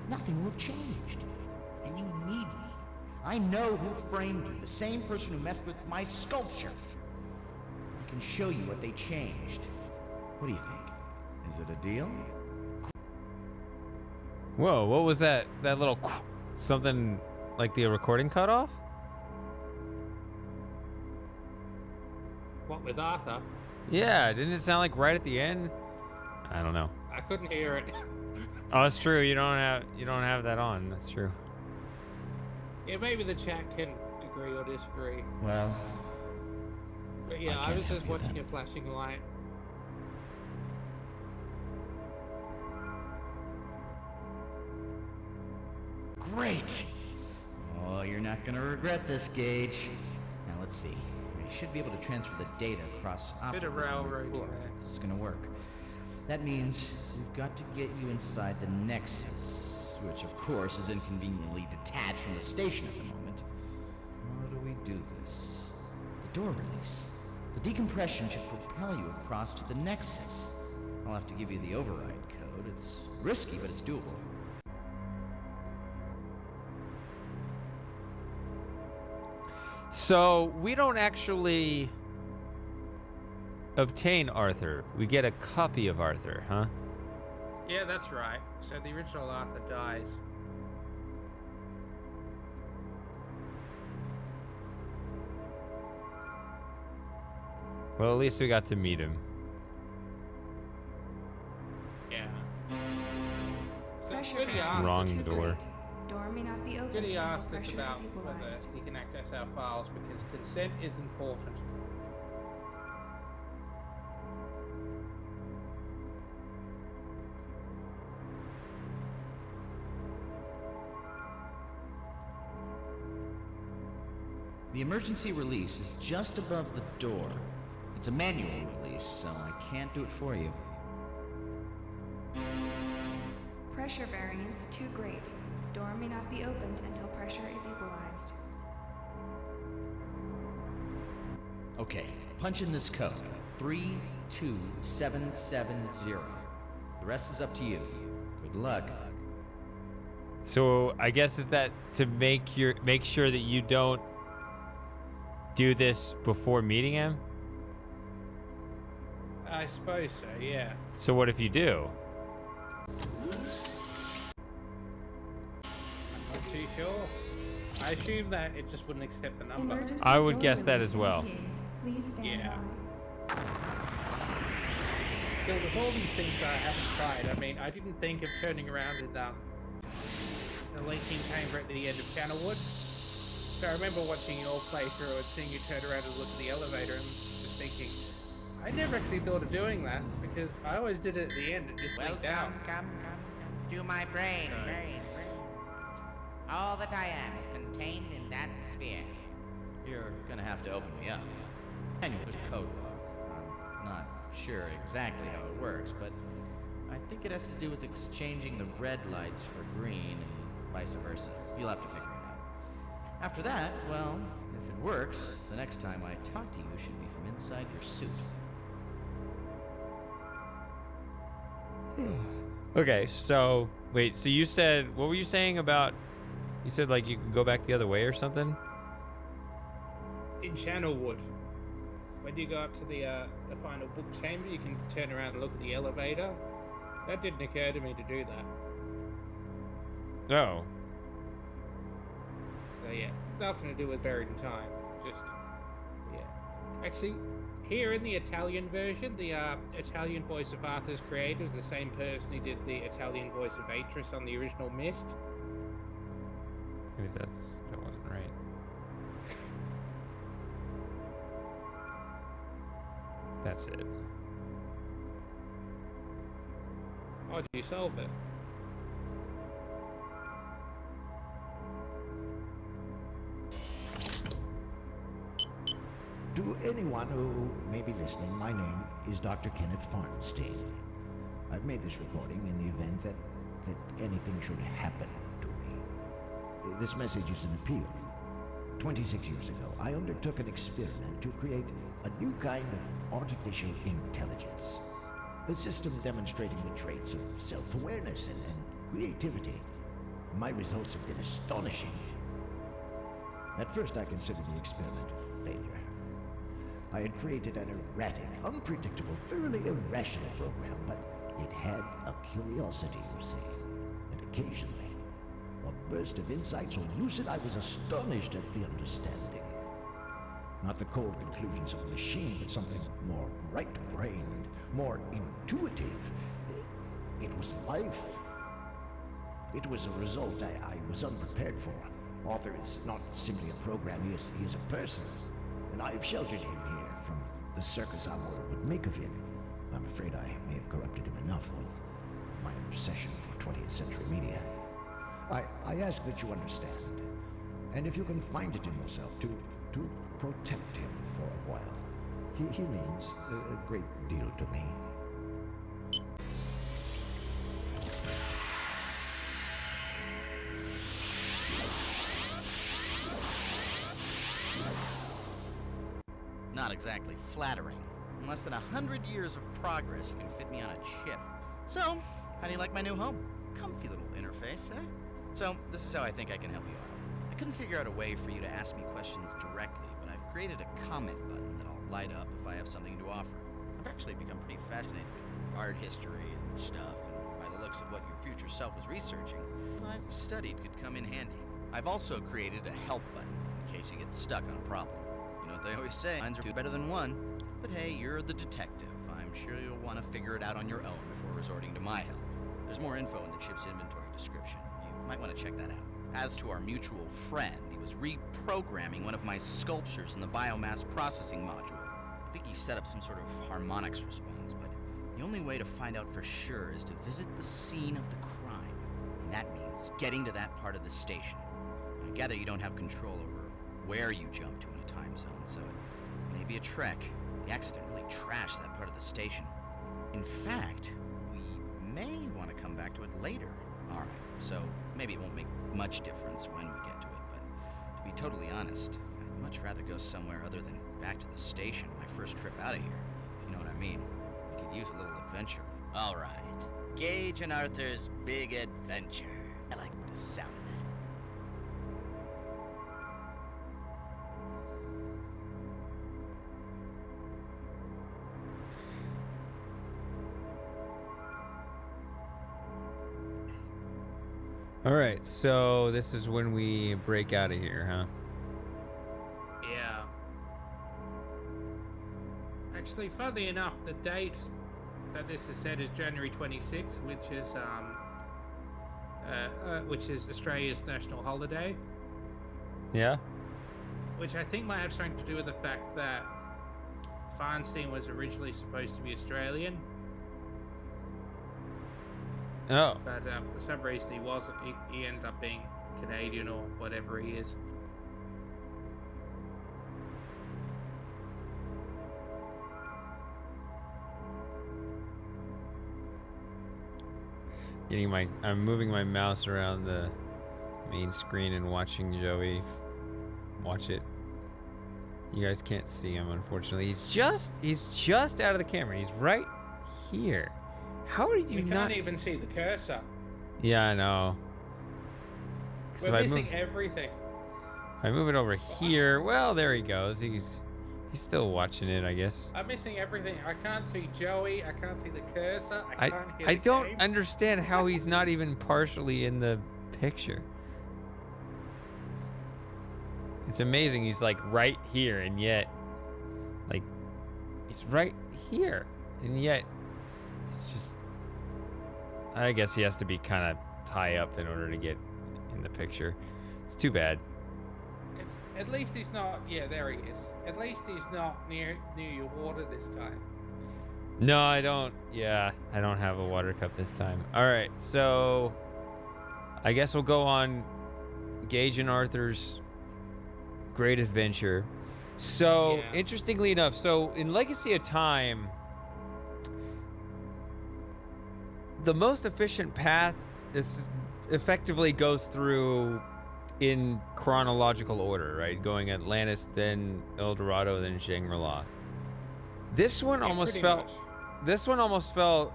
nothing will have changed. And you need me. I know who framed you, the same person who messed with my sculpture. I can show you what they changed. What do you think? Is it a deal? Whoa, what was that? That little something like the recording cut off? What with Arthur? Yeah, didn't it sound like right at the end? I don't know. I couldn't hear it. Oh, that's true. You don't have that on. That's true. Yeah, maybe the chat can agree or disagree. Well, but yeah, I was just watching a flashing light. Great! Oh, you're not gonna regret this, Gage. Now let's see. We should be able to transfer the data across Bit of railroading there. This is gonna work. That means we've got to get you inside the Nexus, which of course is inconveniently detached from the station at the moment. How do we do this? The door release. The decompression should propel you across to the Nexus. I'll have to give you the override code. It's risky, but it's doable. So we don't actually obtain Arthur. We get a copy of Arthur, huh? Yeah, that's right. So the original Arthur dies. Well, at least we got to meet him. Yeah. Pressure Goody is asked, Wrong door. Door may not be opened Goody until asked us pressure about is whether equalized. he can access our files because consent is important. The emergency release is just above the door. It's a manual release, so I can't do it for you. Pressure variance too great. Door may not be opened until pressure is equalized. Okay, punch in this code. 32770. The rest is up to you. Good luck. So I guess is that to make sure that you don't do this before meeting him? I suppose so, yeah. So what if you do? I'm not too sure. I assume that it just wouldn't accept the number. I would guess that as well. Please stand Yeah. Still, there's all these things that I haven't tried. I mean, I didn't think of turning around in the linking chamber at the end of Channelwood. So I remember watching your playthrough and seeing you turn around and look at the elevator and just thinking, I never actually thought of doing that because I always did it at the end and just went down. Come to my brain. All that I am is contained in that sphere. You're gonna have to open me up. Anyway, there's a code book. I'm not sure exactly how it works, but I think it has to do with exchanging the red lights for green and vice versa. You'll have to figure it out. After that, well, if it works, the next time I talk to you should be from inside your suit. Okay, so wait, so you said, what were you saying about, you said like you could go back the other way or something? In Channelwood, when you go up to the final book chamber, you can turn around and look at the elevator. That didn't occur to me to do that. No. So yeah, nothing to do with Buried in Time. Just, yeah. Actually, here in the Italian version, the Italian voice of Arthur's creator is the same person who did the Italian voice of Atreus on the original Myst. Maybe that wasn't right. That's it. How do you solve it? To anyone who may be listening, my name is Dr. Kenneth Farnstein. I've made this recording in the event that anything should happen to me. This message is an appeal. 26 years ago, I undertook an experiment to create a new kind of artificial intelligence. A system demonstrating the traits of self-awareness and creativity. My results have been astonishing. At first, I considered the experiment a failure. I had created an erratic, unpredictable, thoroughly irrational program, but it had a curiosity, you see. And occasionally, a burst of insight so lucid I was astonished at the understanding. Not the cold conclusions of a machine, but something more right-brained, more intuitive. It was life. It was a result I was unprepared for. Arthur is not simply a program, he is a person. And I have sheltered him here from the circus our world would make of him. I'm afraid I may have corrupted him enough with my obsession for 20th century media. I ask that you understand, and if you can find it in yourself, to protect him for a while. He means a great deal to me. Not exactly flattering. In less than 100 years of progress, you can fit me on a chip. So, how do you like my new home? Comfy little interface, eh? So, this is how I think I can help you out. I couldn't figure out a way for you to ask me questions directly, but I've created a comment button that'll light up if I have something to offer. I've actually become pretty fascinated with art history and stuff, and by the looks of what your future self was researching, what I've studied could come in handy. I've also created a help button in case you get stuck on a problem. You know what they always say, lines are two better than one. But hey, you're the detective. I'm sure you'll want to figure it out on your own before resorting to my help. There's more info in the chip's inventory description. You might want to check that out. As to our mutual friend, he was reprogramming one of my sculptures in the biomass processing module. I think he set up some sort of harmonics response, but the only way to find out for sure is to visit the scene of the crime. And that means getting to that part of the station. I gather you don't have control over where you jump to in a time zone, so it may be a trek. The accident really trashed that part of the station. In fact, we may want to come back to it later. Alright, so maybe it won't make much difference when we get to it, but to be totally honest, I'd much rather go somewhere other than back to the station my first trip out of here. If you know what I mean. We could use a little adventure. Alright, Gage and Arthur's Big Adventure. I like the sound of that. All right, so this is when we break out of here, huh? Yeah. Actually, funnily enough, the date that this is set is January 26th, which is Australia's national holiday. Yeah? Which I think might have something to do with the fact that Farnstein was originally supposed to be Australian. Oh. But for some reason he wasn't. He ended up being Canadian or whatever he is. I'm moving my mouse around the main screen and watching Joey watch it. You guys can't see him, unfortunately. He's just out of the camera. He's right here. How did you We not? can't even see the cursor. Yeah, I know. We're missing everything. If I move it over here, well, there he goes. He's still watching it, I guess. I'm missing everything. I can't see Joey. I can't see the cursor. I can't hear I the don't game. understand how he's not even partially in the picture. It's amazing. He's like right here, and yet, like, he's right here, and yet, he's just. I guess he has to be kind of high up in order to get in the picture. It's too bad. It's, at least he's not. Yeah, there he is. At least he's not near your water this time. No, I don't. Yeah, I don't have a water cup this time. All right, so I guess we'll go on Gage and Arthur's great adventure. So, interestingly enough, so in Legacy of Time, the most efficient path is effectively goes through in chronological order, right? Going Atlantis, then El Dorado, then Shangri-La. This one almost felt. Much. This one almost felt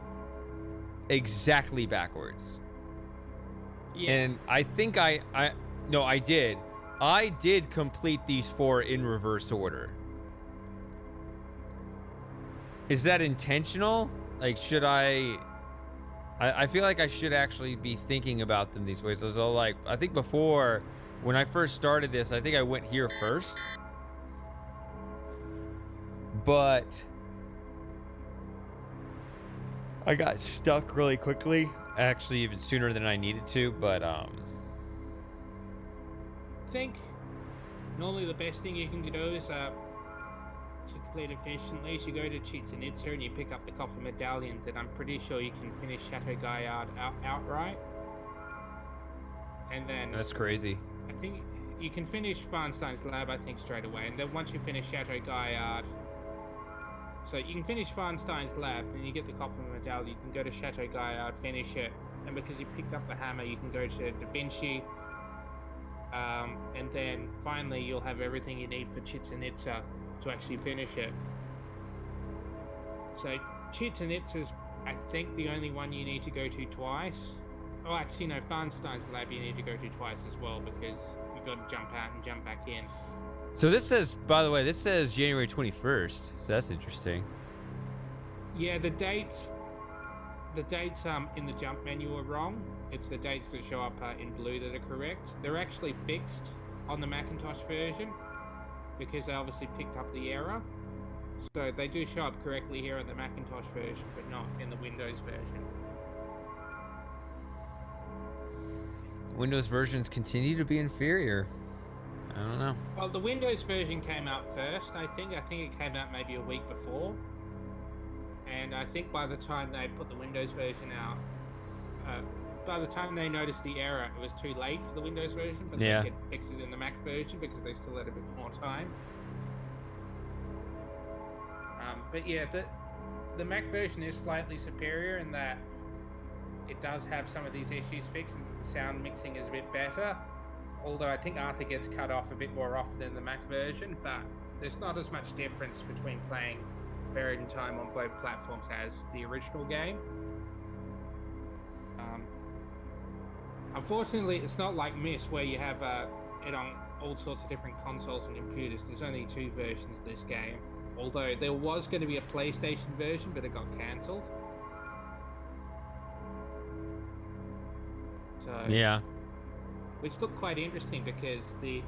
exactly backwards. Yeah. And I think I did. I did complete these 4 in reverse order. Is that intentional? Like, should I feel like I should actually be thinking about them these ways. So like, I think before, when I first started this, I think I went here first. But I got stuck really quickly. Actually, even sooner than I needed to, but I think normally the best thing you can do is to complete efficiently is you go to Chichen Itza and you pick up the copper medallion. Then I'm pretty sure you can finish Chateau Gaillard outright. And then that's crazy. I think you can finish Farnstein's lab, I think, straight away. And then once you finish Chateau Gaillard, so you can finish Farnstein's lab, and you get the copper medallion. You can go to Chateau Gaillard, finish it, and because you picked up the hammer, you can go to Da Vinci. And then finally, you'll have everything you need for Chichen Itza to actually finish it. So Chichen Itza's, I think, the only one you need to go to twice. Oh, actually, no, Farnstein's lab you need to go to twice as well, because you've got to jump out and jump back in. So this says, by the way, this says January 21st. So that's interesting. Yeah, the dates in the jump menu are wrong. It's the dates that show up in blue that are correct. They're actually fixed on the Macintosh version because they obviously picked up the error. So they do show up correctly here on the Macintosh version, but not in the Windows version. Windows versions continue to be inferior. I don't know. Well, the Windows version came out first, I think. I think it came out maybe a week before. And I think by the time they put the Windows version out, by the time they noticed the error, it was too late for the Windows version, but they could fix it in the Mac version because they still had a bit more time. But yeah, the Mac version is slightly superior in that it does have some of these issues fixed and the sound mixing is a bit better. Although I think Arthur gets cut off a bit more often than the Mac version, but there's not as much difference between playing Buried in Time on both platforms as the original game. Unfortunately, it's not like Myst where you have it on all sorts of different consoles and computers. There's only 2 versions of this game. Although there was going to be a PlayStation version, but it got cancelled. So yeah. Which looked quite interesting because you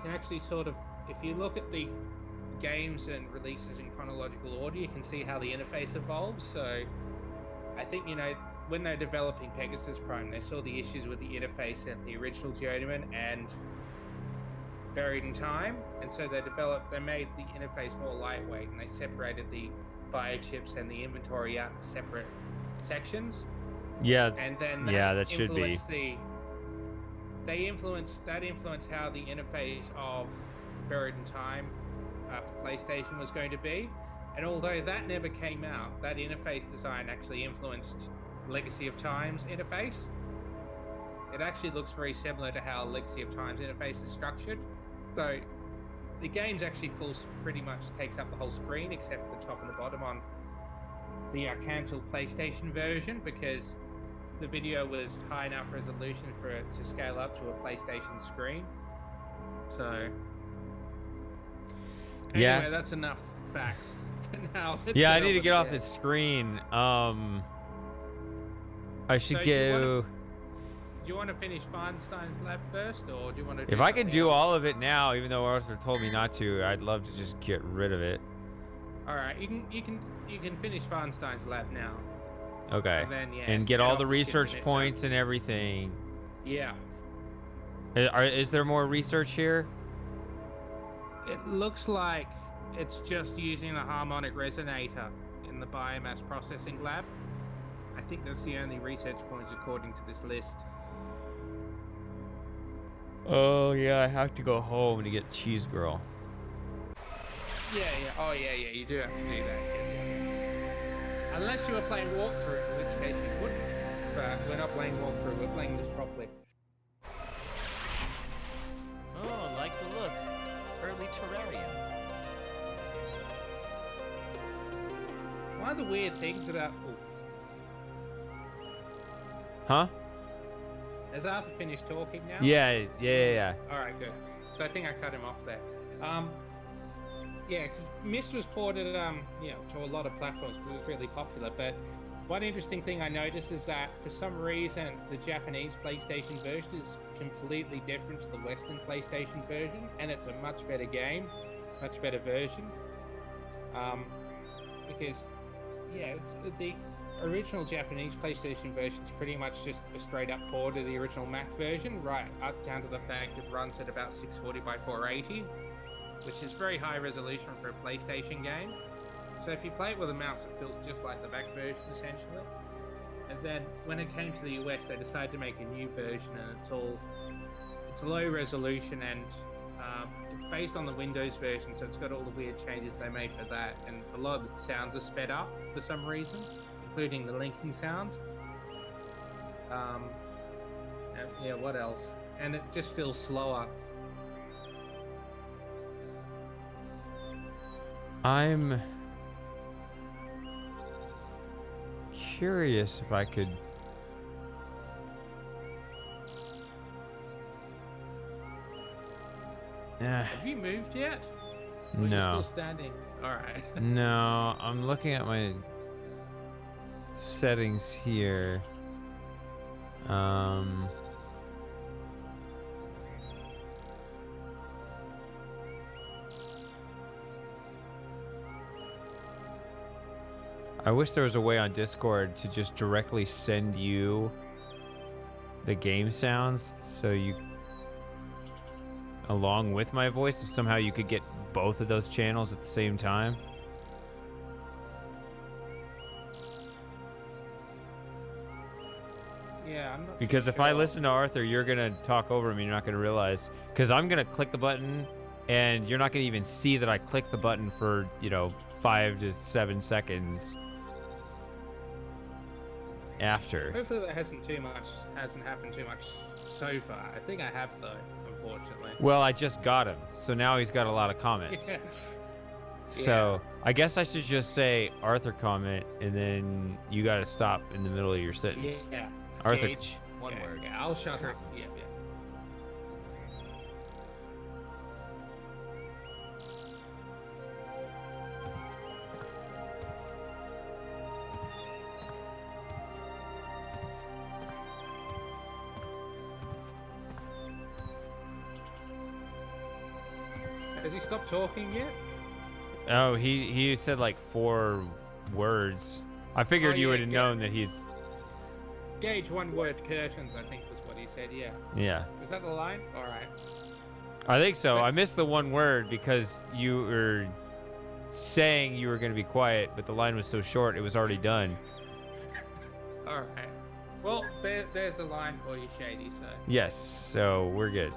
can actually sort of, if you look at the games and releases in chronological order, you can see how the interface evolves. So I think, when they're developing Pegasus Prime, they saw the issues with the interface in the original Journeyman and Buried in Time, and so they made the interface more lightweight, and they separated the biochips and the inventory out into separate sections. Yeah. And then that should be. That influenced how the interface of Buried in Time for PlayStation was going to be. And although that never came out, that interface design actually influenced Legacy of Time's interface. It actually looks very similar to how Legacy of Time's interface is structured. So the game's actually pretty much takes up the whole screen except for the top and the bottom on the cancelled PlayStation version, because the video was high enough resolution for it to scale up to a PlayStation screen. So anyway, that's enough facts for now. Yeah, I need to get off the screen. I should go. Do you want to finish Feinstein's lab first, or do you want to? If I can do all of it now, even though Arthur told me not to, I'd love to just get rid of it. All right, you can finish Feinstein's lab now. Okay. And then, yeah, and get head all off the to research Shipment points and everything. Yeah. Is there more research here? It looks like it's just using the harmonic resonator in the biomass processing lab. I think that's the only research points according to this list. Oh yeah, I have to go home to get Cheese Girl. Yeah. Oh yeah. You do have to do that. Yeah. Unless you were playing walkthrough, in which case you wouldn't. But we're not playing walkthrough. We're playing this properly. Oh, like the look. Early terrarium. One of the weird things about... Huh? Has Arthur finished talking now? Yeah. Alright, good. So I think I cut him off there. Yeah, because Myst was ported, to a lot of platforms because it was really popular, but one interesting thing I noticed is that for some reason the Japanese PlayStation version is completely different to the Western PlayStation version, and it's a much better game, much better version. Because, yeah, the original Japanese PlayStation version is pretty much just a straight up port of the original Mac version, right up down to the fact it runs at about 640 by 480, which is very high resolution for a PlayStation game. So if you play it with a mouse, it feels just like the Mac version, essentially. And then when it came to the US, they decided to make a new version, and it's low resolution, and it's based on the Windows version, so it's got all the weird changes they made for that, and a lot of the sounds are sped up for some reason, including the linking sound. And, yeah, what else? And it just feels slower. I'm curious if I could... Have you moved yet? Or are you No. still standing? Alright. No, I'm looking at my settings here. I wish there was a way on Discord to just directly send you the game sounds, so you, along with my voice, if somehow you could get both of those channels at the same time. Yeah, I'm not Because if sure. I listen to Arthur, you're gonna talk over me. You're not gonna realize, because I'm gonna click the button, and you're not gonna even see that I clicked the button for 5 to 7 seconds after. Hopefully that hasn't happened too much so far. I think I have though, unfortunately. Well, I just got him, so now he's got a lot of comments. Yeah. So I guess I should just say Arthur comment, and then you got to stop in the middle of your sentence. Yeah. Arthur. Gage, one word. Yeah, I'll shut her. Yeah. Has he stopped talking yet? Oh, he said like 4 words. I figured you would have known that he's. Gage, one word curtains, I think was what he said, yeah. Yeah. Was that the line? Alright. I think so. I missed the one word because you were saying you were going to be quiet, but the line was so short it was already done. Alright. Well, there's a line for you, Shady, so. Yes, so we're good.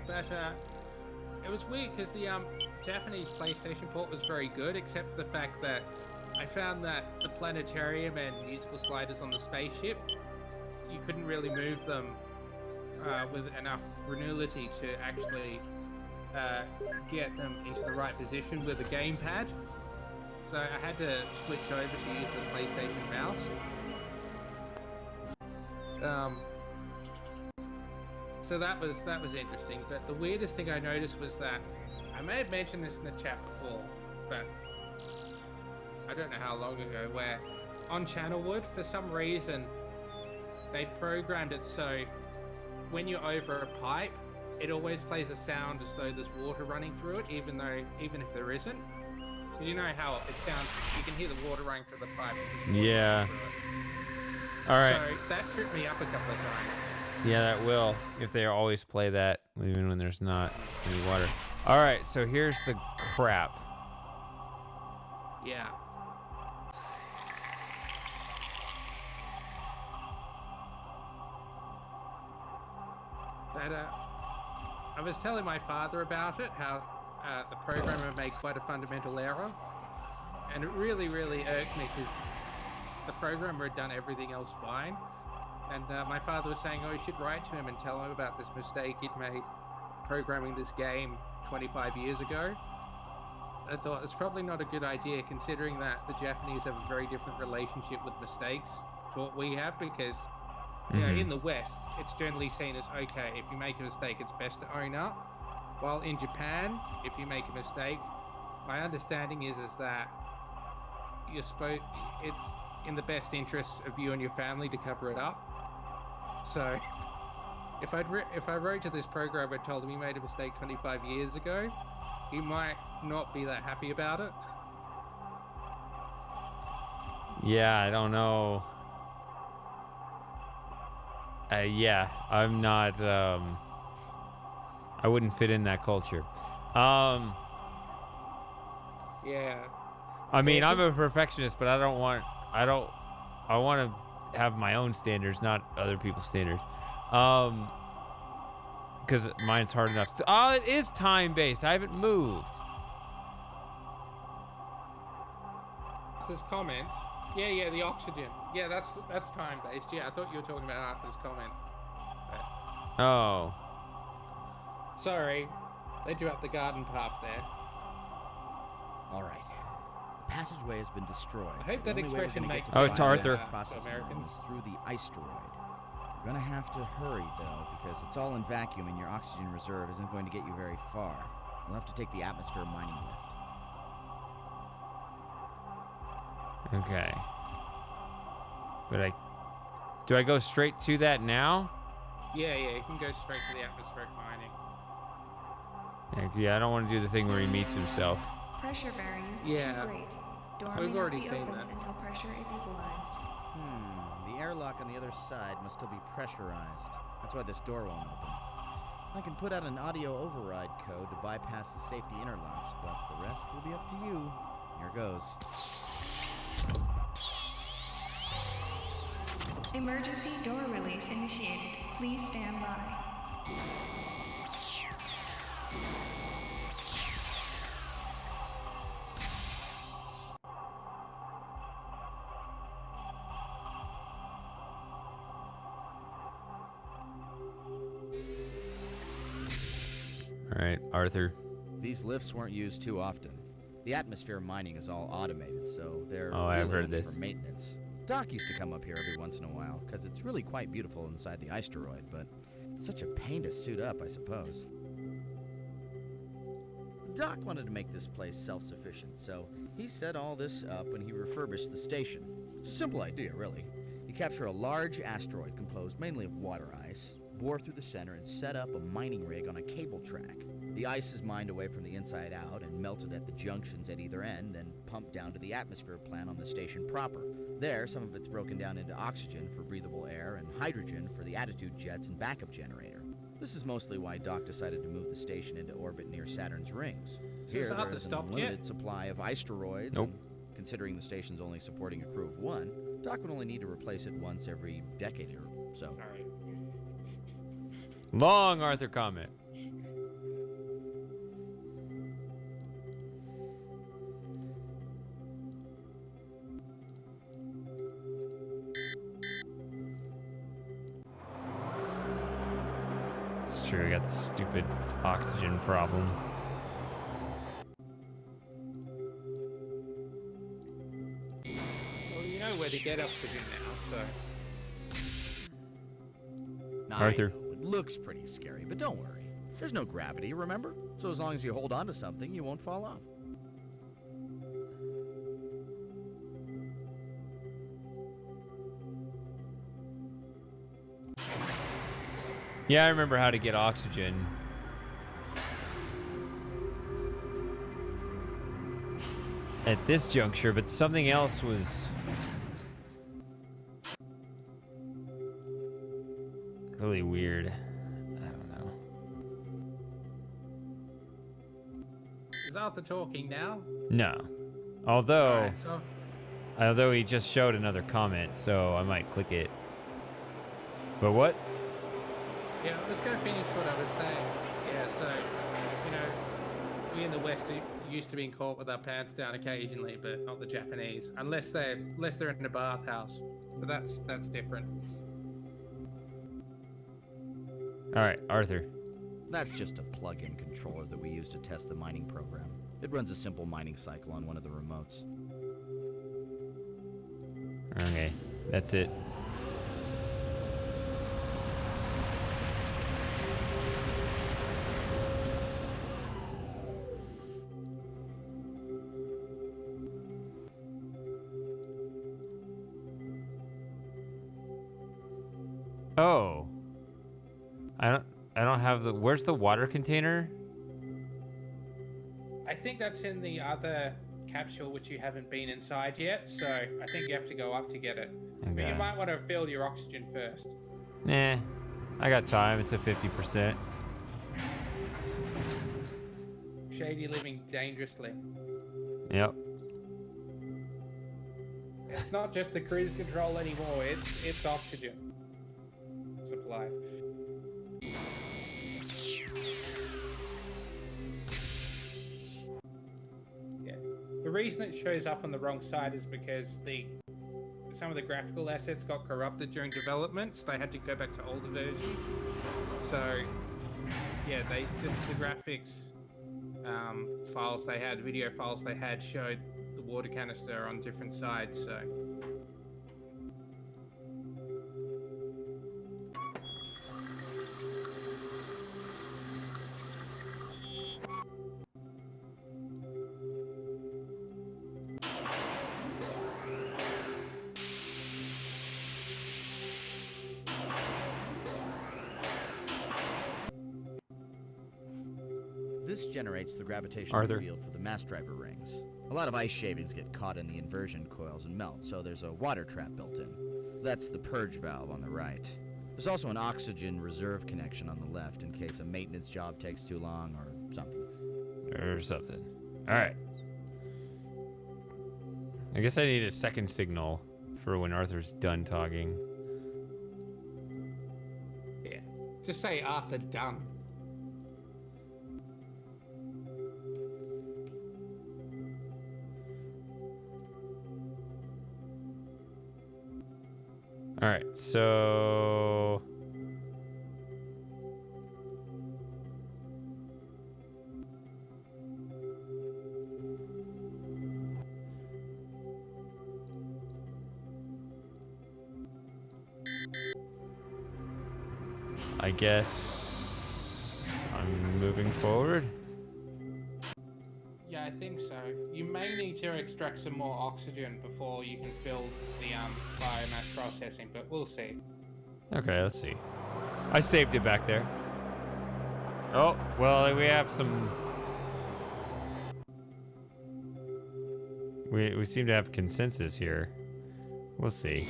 But, it was weird because the Japanese PlayStation port was very good, except for the fact that I found that the planetarium and musical sliders on the spaceship, you couldn't really move them with enough renewability to actually get them into the right position with a gamepad. So I had to switch over to use the PlayStation mouse. So that was interesting, but the weirdest thing I noticed was that, I may have mentioned this in the chat before, but I don't know how long ago, where on Channelwood, for some reason, they programmed it so when you're over a pipe, it always plays a sound as though there's water running through it, even if there isn't. You know how it sounds? You can hear the water running through the pipe. Yeah. All right. So that tripped me up a couple of times. Yeah, that will. If they always play that, even when there's not any water. All right, so here's the crap. Yeah. That, I was telling my father about it, how the programmer made quite a fundamental error. And it really, really irked me because the programmer had done everything else fine. And my father was saying, oh, you should write to him and tell him about this mistake he'd made programming this game 25 years ago. I thought it's probably not a good idea considering that the Japanese have a very different relationship with mistakes to what we have because you know, in the West, it's generally seen as, okay, if you make a mistake, it's best to own up. While in Japan, if you make a mistake, my understanding is that it's in the best interest of you and your family to cover it up. So, if I wrote to this programmer and told him he made a mistake 25 years ago, he might not be that happy about it. Yeah, I don't know. Yeah, I'm not. I wouldn't fit in that culture. Yeah. I mean, I'm a perfectionist, but I want to have my own standards, not other people's standards. Because mine's hard enough. Oh, it is time-based. I haven't moved. There's comments. Yeah, the oxygen. Yeah, that's time-based. Yeah, I thought you were talking about Arthur's comments. But... Oh. Sorry. Led you up the garden path there. All right. The passageway has been destroyed. I hope that expression makes sense. Oh, it's Arthur. Process Americans. Through the asteroid. You're gonna have to hurry though, because it's all in vacuum and your oxygen reserve isn't going to get you very far. You'll have to take the atmosphere mining lift. Okay. But do I go straight to that now? Yeah, you can go straight to the atmospheric mining. Yeah, I don't want to do the thing where he meets himself. Pressure variance Yeah. too great. Door We've may not already be seen opened that. until pressure is equalized. The airlock on the other side must still be pressurized. That's why this door won't open. I can put out an audio override code to bypass the safety interlocks, but the rest will be up to you. Here goes. Emergency door release initiated. Please stand by. All right, Arthur. These lifts weren't used too often. The atmosphere mining is all automated, so they're I've really heard only this. for maintenance. Doc used to come up here every once in a while, because it's really quite beautiful inside the asteroid, but it's such a pain to suit up, I suppose. Doc wanted to make this place self-sufficient, so he set all this up when he refurbished the station. It's a simple idea, really. You capture a large asteroid composed mainly of water ice, bore through the center, and set up a mining rig on a cable track. The ice is mined away from the inside out and melted at the junctions at either end, then pumped down to the atmosphere plant on the station proper. There, some of it's broken down into oxygen for breathable air and hydrogen for the attitude jets and backup generator. This is mostly why Doc decided to move the station into orbit near Saturn's rings. So Here, is Arthur there's an stopped unlimited yet? supply of asteroids. Nope. And considering the station's only supporting a crew of one, Doc would only need to replace it once every decade or so. All right. Long Arthur comment. It's true, I got the stupid oxygen problem. Well, you know where to get oxygen now, so... Arthur. I know, it looks pretty scary, but don't worry. There's no gravity, remember? So as long as you hold on to something, you won't fall off. Yeah, I remember how to get oxygen. At this juncture, but something else was really weird. I don't know. Is Arthur talking now? No. Although, Alright, so although he just showed another comment, so I might click it. But what? yeah, I was going to finish what I was saying. Yeah, so you know, we in the West are used to being caught with our pants down occasionally, but not the Japanese, unless they're in a bathhouse. But that's different. All right, Arthur. That's just a plug-in controller that we use to test the mining program. It runs a simple mining cycle on one of the remotes. Okay, that's it. Oh. I don't have the, where's the water container? I think that's in the other capsule which you haven't been inside yet, so I think you have to go up to get it. But Okay. you might want to fill your oxygen first. Nah, I got time. It's at 50%. Shady living dangerously. Yep. It's not just a cruise control anymore, it's oxygen supply. Yeah. The reason it shows up on the wrong side is because some of the graphical assets got corrupted during development, so they had to go back to older versions. So yeah, the graphics files they had, video files they had, showed the water canister on different sides, so. This generates the gravitational Arthur. field for the mass driver rings. A lot of ice shavings get caught in the inversion coils and melt, so there's a water trap built in. That's the purge valve on the right. There's also an oxygen reserve connection on the left in case a maintenance job takes too long or something. All right. I guess I need a second signal for when Arthur's done talking. Yeah. Just say Arthur done. All right, so I guess I'm moving forward. Yeah, I think so. You may need to extract some more oxygen before you can fill the biomass processing, but we'll see. Okay, let's see. I saved it back there. Oh, well, we have some... We seem to have consensus here. We'll see.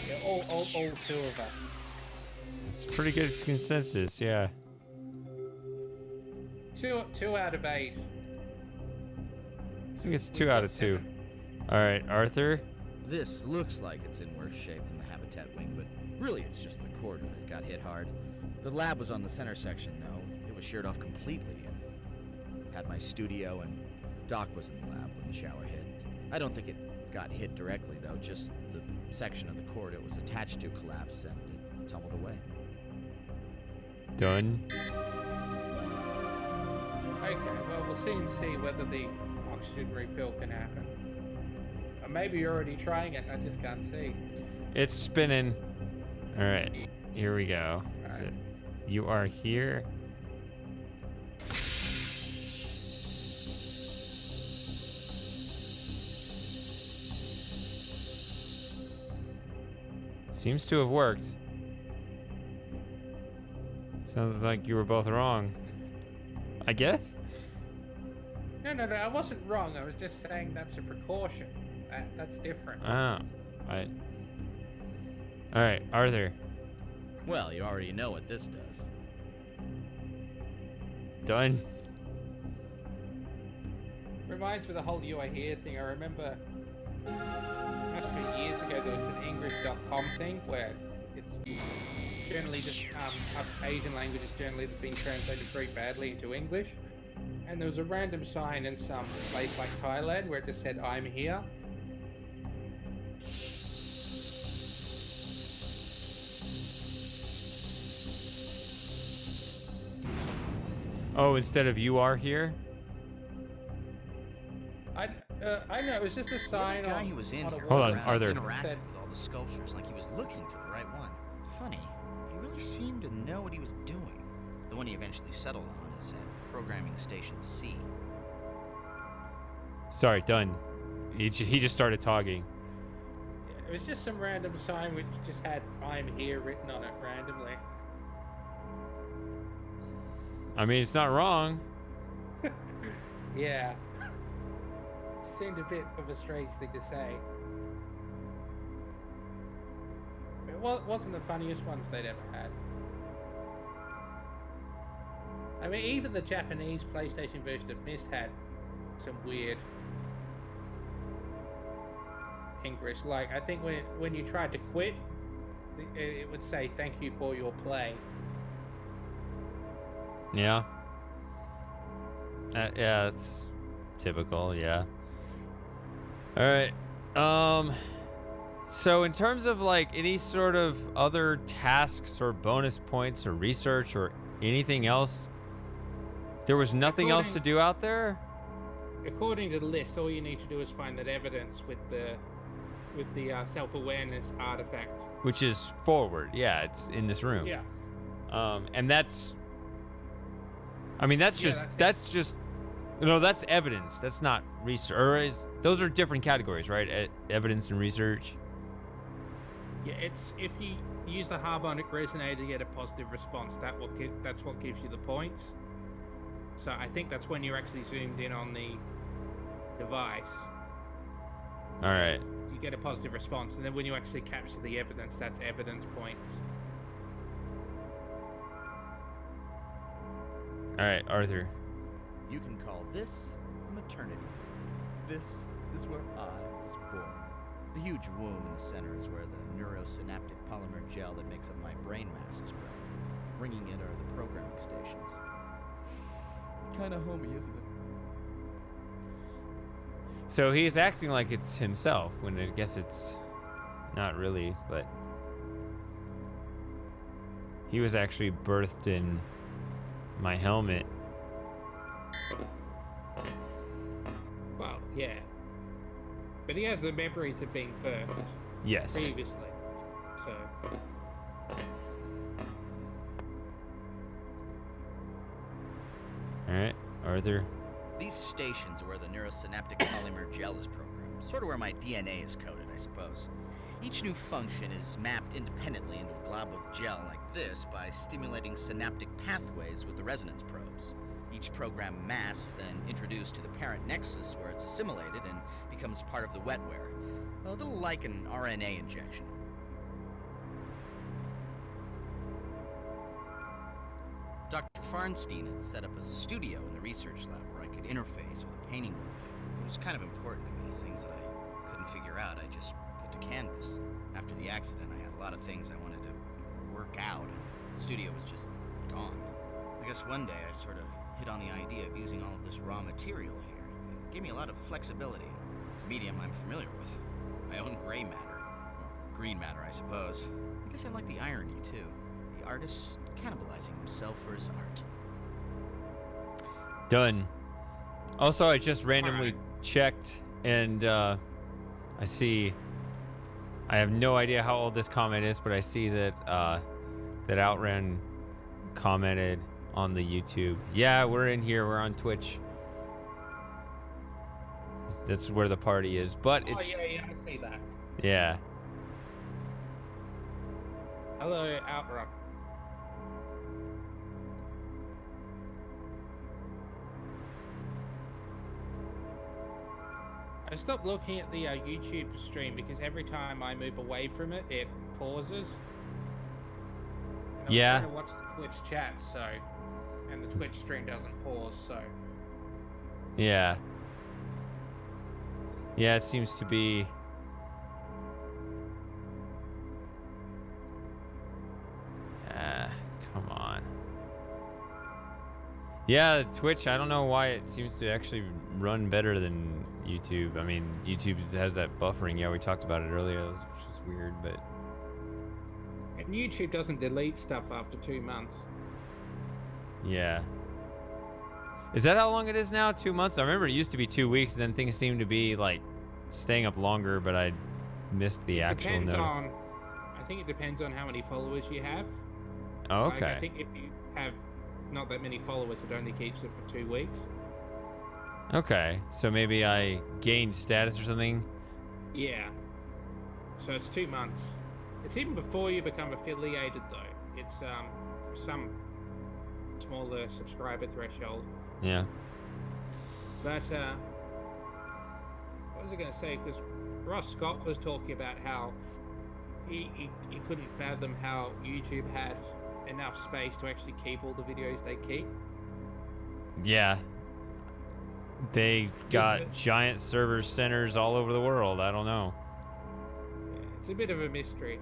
Yeah, all two of us. It's pretty good consensus, yeah. Two out of 8. I think it's 2 out of 2. All right, Arthur. This looks like it's in worse shape than the habitat wing, but really it's just the corridor that got hit hard. The lab was on the center section, though. It was sheared off completely, and had my studio, and Doc was in the lab when the shower hit. I don't think it got hit directly, though. Just the section of the corridor it was attached to collapsed, and it tumbled away. Done. Okay, well, we'll soon see whether the oxygen refill can happen. Or maybe you're already trying it and I just can't see. It's spinning. All right, here we go. Is it? You are here. Seems to have worked. Sounds like you were both wrong. I guess? No, I wasn't wrong. I was just saying that's a precaution. That's different. Oh, right. Alright, Arthur. Well, you already know what this does. Done. Reminds me of the whole You Are Here thing. I remember, must have been years ago, there was an English.com thing where it's generally just Asian languages generally have been translated very badly into English. And there was a random sign in some place like Thailand where it just said, "I'm here." Oh, instead of "you are here"? I know, it was just a sign The guy on, who was in on a here Hold on, around Arthur. interacted Said- with all the sculptures like he was looking for the right one. Funny, he really seemed to know what he was doing. The one he eventually settled on is at Programming Station C. Sorry, done. He just started talking. It was just some random sign which just had "I'm here" written on it randomly. I mean, it's not wrong. Yeah. Seemed a bit of a strange thing to say. It wasn't the funniest ones they'd ever had. I mean, even the Japanese PlayStation version of Myst had some weird English. Like, I think when you tried to quit, it would say, "Thank you for your play." Yeah. Yeah, it's typical, yeah. Alright. So in terms of like any sort of other tasks or bonus points or research or anything else, there was nothing else to do out there? According to the list, all you need to do is find that evidence with the self-awareness artifact. Which is forward, yeah, it's in this room. Yeah. And that's, I mean, that's just, no, that's evidence. That's not research. Or those are different categories, right? Evidence and research. Yeah, it's if you use the harmonic resonator to get a positive response, that's what gives you the points. So I think that's when you're actually zoomed in on the device. All right. You get a positive response, and then when you actually capture the evidence, that's evidence points. All right, Arthur. You can call this maternity ward. This is where I was born. The huge womb in the center is where the neurosynaptic polymer gel that makes up my brain mass is grown. Bringing it are the programming stations. Kinda homey, isn't it? So he's acting like it's himself, when I guess it's not really, but he was actually birthed in my helmet. Well, yeah. But he has the memories of being birthed. Yes. Previously. So. Alright, Arthur. These stations are where the neurosynaptic polymer gel is programmed. Sort of where my DNA is coded, I suppose. Each new function is mapped independently into a glob of gel like this by stimulating synaptic pathways with the resonance probes. Each program mass is then introduced to the parent nexus where it's assimilated and becomes part of the wetware. A little like an RNA injection. Dr. Farnstein had set up a studio in the research lab where I could interface with a painting window. It was kind of important to me, things that I couldn't figure out, I just put to canvas. After the accident, I had a lot of things I wanted to work out, and the studio was just gone. I guess one day I sort of hit on the idea of using all of this raw material here. It gave me a lot of flexibility. It's a medium I'm familiar with. My own gray matter. Or green matter, I suppose. I guess I like the irony, too. The artist cannibalizing himself for his art. Done. Also, I just randomly checked, and I see. I have no idea how old this comment is, but I see that that Outran commented on the YouTube. Yeah, we're in here. We're on Twitch. That's where the party is, but it's. Oh yeah, I see that. Yeah. Hello, Outrock. I stopped looking at the YouTube stream because every time I move away from it, it pauses. And Yeah. I'm trying to watch the Twitch chat, so... And the Twitch stream doesn't pause, so... Yeah. Yeah, it seems to be... Come on. Yeah, Twitch, I don't know why it seems to actually run better than YouTube. I mean, YouTube has that buffering. Yeah, we talked about it earlier, which is weird, but... And YouTube doesn't delete stuff after 2 months. Yeah. Is that how long it is now? 2 months? I remember it used to be 2 weeks, and then things seemed to be, like, staying up longer, but I missed the actual notice. I think it depends on how many followers you have. Oh, Like, okay. I think if you have not that many followers, it only keeps it for 2 weeks. Okay, so maybe I gained status or something? Yeah. So it's 2 months. It's even before you become affiliated, though. It's some smaller subscriber threshold. Yeah. But what was I going to say? Because Ross Scott was talking about how he couldn't fathom how YouTube had enough space to actually keep all the videos they keep. Yeah. They got giant server centers all over the world. I don't know. Yeah, it's a bit of a mystery.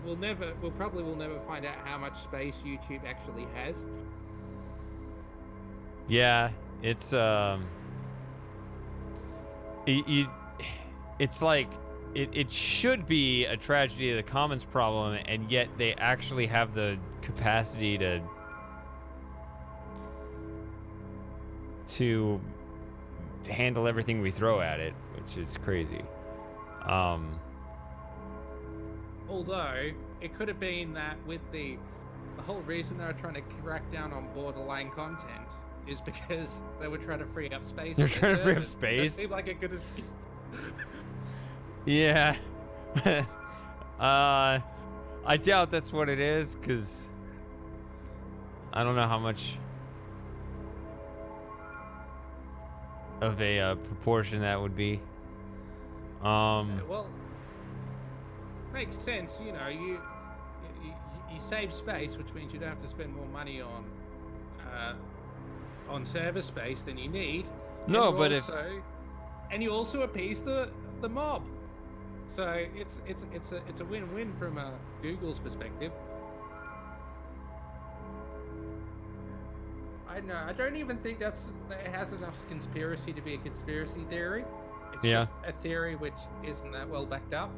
We'll probably never find out how much space YouTube actually has. Yeah, it's it's like it should be a tragedy of the commons problem, and yet they actually have the capacity to handle everything we throw at it, which is crazy. Although it could have been that with the whole reason they were trying to crack down on borderline content is because they were trying to free up space. They're on their trying to free up servers. space? That seemed like a good excuse. Yeah. I doubt that's what it is, because I don't know how much of a proportion that would be. Well, makes sense. You know, you save space, which means you don't have to spend more money on server space than you need. No, and but you also appease the mob. So it's a win-win from Google's perspective. I know. I don't even think that it has enough conspiracy to be a conspiracy theory. It's just a theory which isn't that well backed up.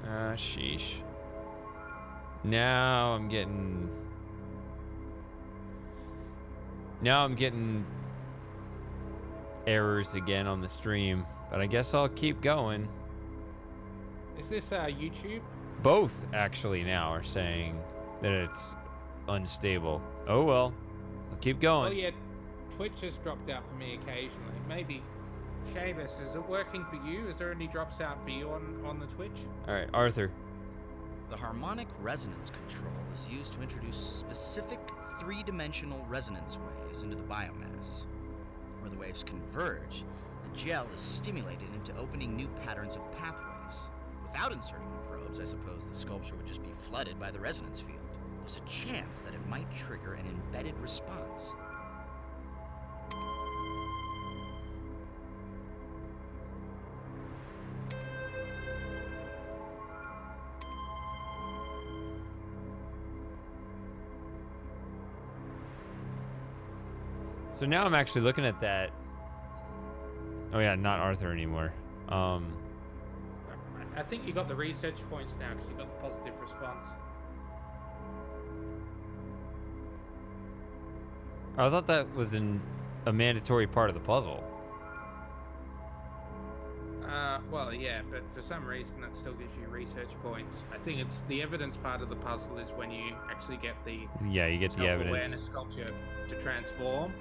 Sheesh. Now I'm getting errors again on the stream, but I guess I'll keep going. Is this YouTube? Both actually now are saying that it's unstable. Oh well, I'll keep going. Oh yeah, Twitch has dropped out for me occasionally. Maybe, Seamus, is it working for you? Is there any drops out for you on the Twitch? All right, Arthur. The harmonic resonance control is used to introduce specific three-dimensional resonance waves into the biomass. Where the waves converge, the gel is stimulated into opening new patterns of pathways. Without inserting the probes, I suppose the sculpture would just be flooded by the resonance field. There's a chance that it might trigger an embedded response. So now I'm actually looking at that. Oh yeah, not Arthur anymore. I think you got the research points now because you got the positive response. I thought that was a mandatory part of the puzzle. Well, yeah, but for some reason that still gives you research points. I think it's the evidence part of the puzzle is when you actually get the You get the evidence. self-awareness sculpture to transform.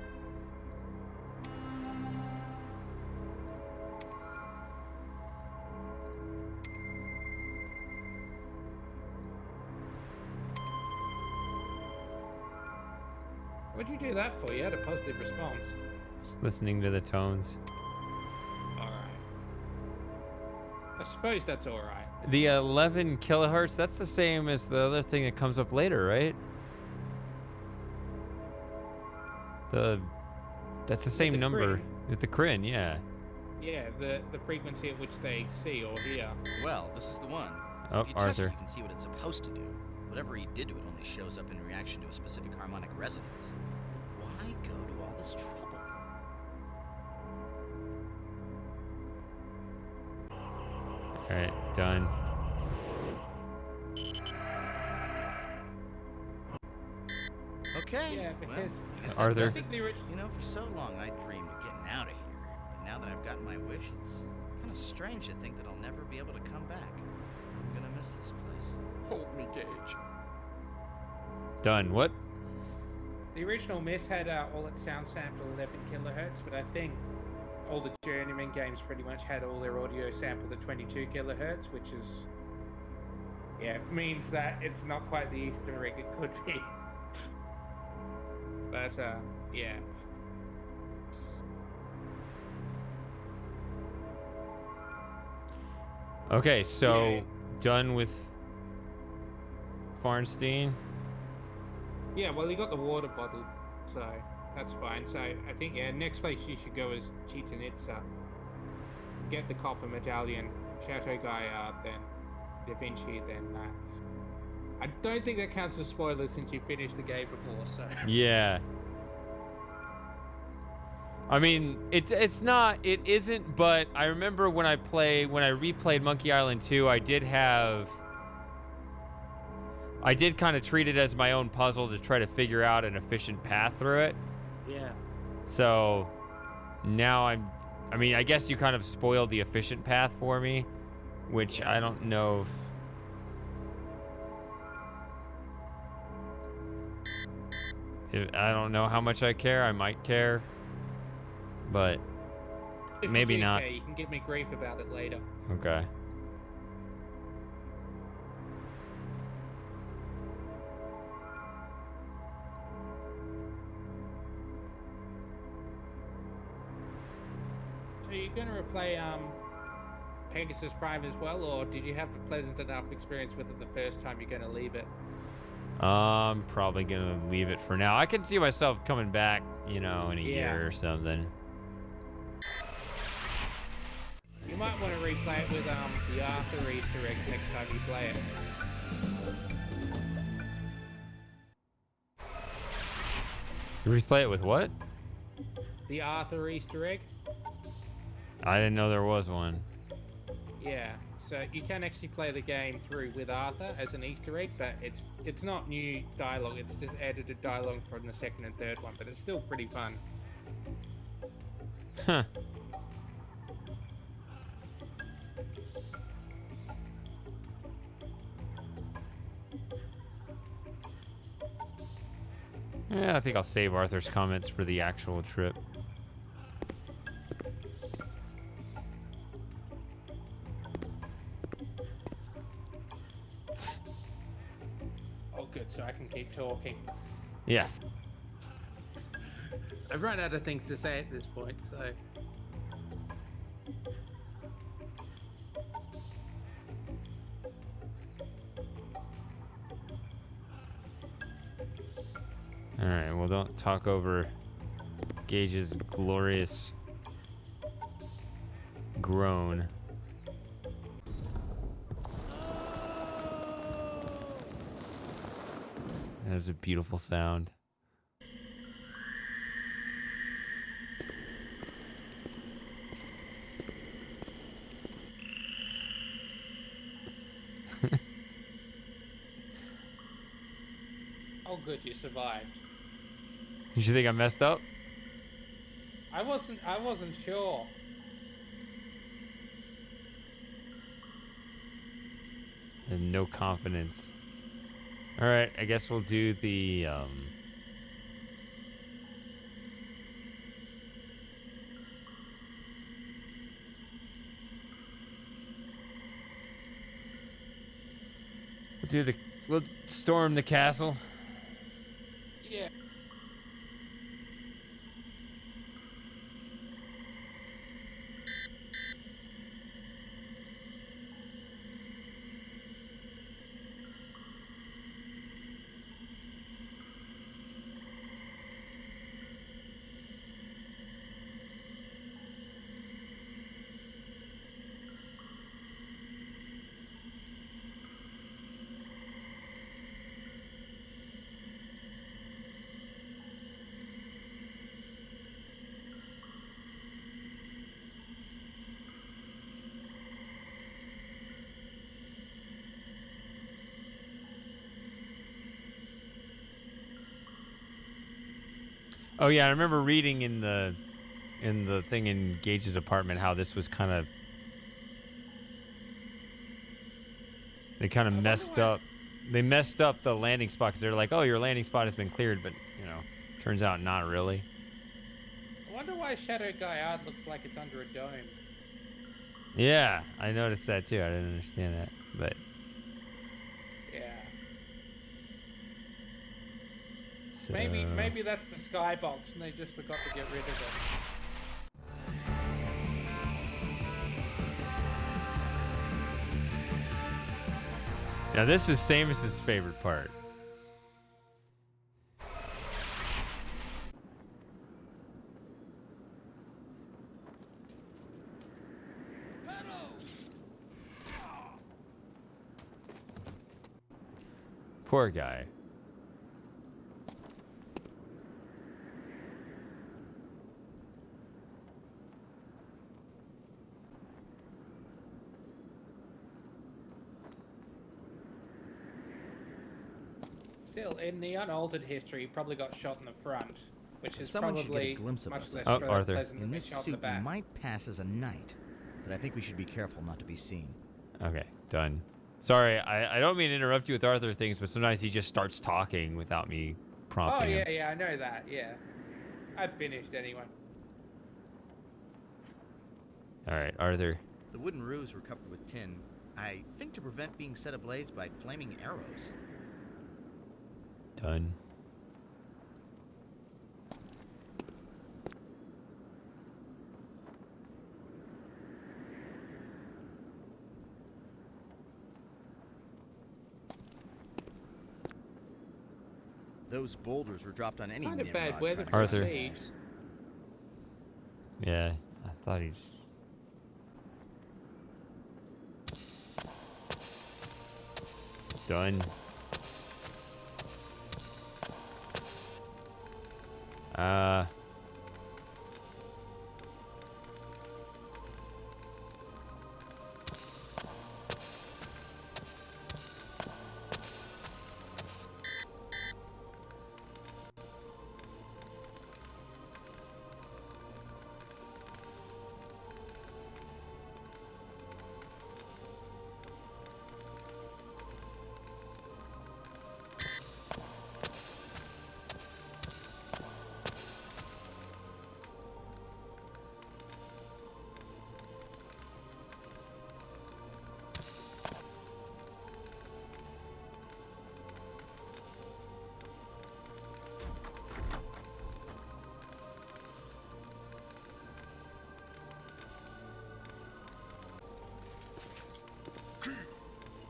you do that for? You had a positive response. Just listening to the tones. Alright. I suppose that's alright. The 11 kilohertz, that's the same as the other thing that comes up later, right? That's the same number with the Kryn, yeah. Yeah, the frequency at which they see or hear. Well, this is the one. Oh, If you touch Arthur. it, you can see what it's supposed to do. Whatever he did to it only shows up in reaction to a specific harmonic resonance. But why go to all this trouble? Alright, done. Okay. Yeah, because Arthur. I think the You know, for so long I dreamed of getting out of here. But now that I've gotten my wish, it's kind of strange to think that I'll never be able to come back. I'm gonna miss this place. Hold me, Gage. Done. What? The original Miss had all its sound sampled 11 kilohertz, but I think all the Journeyman games pretty much had all their audio sampled at 22 kilohertz, which is, yeah, means that it's not quite the Easter egg it could be. But, yeah. Okay, so Yeah. done with Farnstein. Yeah, well, you got the water bottle, so that's fine. So I think, yeah, next place you should go is Chichen Itza. Get the copper medallion, Chateau Gaillard, then Da Vinci, then that. I don't think that counts as spoilers since you finished the game before, so. Yeah. I mean, it isn't, but I remember when I replayed Monkey Island 2, I did kind of treat it as my own puzzle to try to figure out an efficient path through it. Yeah. So now I mean, I guess you kind of spoiled the efficient path for me, which I don't know I don't know how much I care. I might care, but If maybe you do not. care, you can give me grief about it later. Okay. So you're going to replay Pegasus Prime as well, or did you have a pleasant enough experience with it the first time you're going to leave it? I'm probably gonna leave it for now. I can see myself coming back, in a year or something. You might want to replay it with the Arthur Easter egg next time you play it. You replay it with what? The Arthur Easter egg? I didn't know there was one. Yeah, so you can actually play the game through with Arthur as an Easter egg, but it's not new dialogue, it's just edited dialogue from the second and third one, but it's still pretty fun. Huh. Yeah, I think I'll save Arthur's comments for the actual trip. Oh good, so I can keep talking. Yeah. I've run out of things to say at this point, so... Alright, well, don't talk over Gage's glorious groan. That is a beautiful sound. Oh good, you survived. Did you think I messed up? I wasn't sure. I have no confidence. Alright, I guess we'll do the, we'll storm the castle. Yeah. Oh yeah, I remember reading in the thing in Gage's apartment how this was kind of they kind of messed up. They messed up the landing spot because they're like, "Oh, your landing spot has been cleared," but turns out not really. I wonder why Shadow Guy Art looks like it's under a dome. Yeah, I noticed that too. I didn't understand that, but Yeah. so... Maybe that's the skybox and they just forgot to get rid of it. Now this is Samus's favorite part. Poor guy. Still, in the unaltered history, he probably got shot in the front, which is Someone should get a probably glimpse of much us. less Arthur. pleasant In than the this shot in the suit, you back. might pass as a knight, but I think we should be careful not to be seen. Okay, done. Sorry, I don't mean to interrupt you with Arthur things, but sometimes he just starts talking without me prompting him. Yeah, I know that, yeah. I'd finished anyway. Alright, Arthur. The wooden roofs were covered with tin, I think to prevent being set ablaze by flaming arrows. Done. Those boulders were dropped on any Kind of Nimrod bad weather trying for to Arthur. siege. Yeah, I thought he's... Done.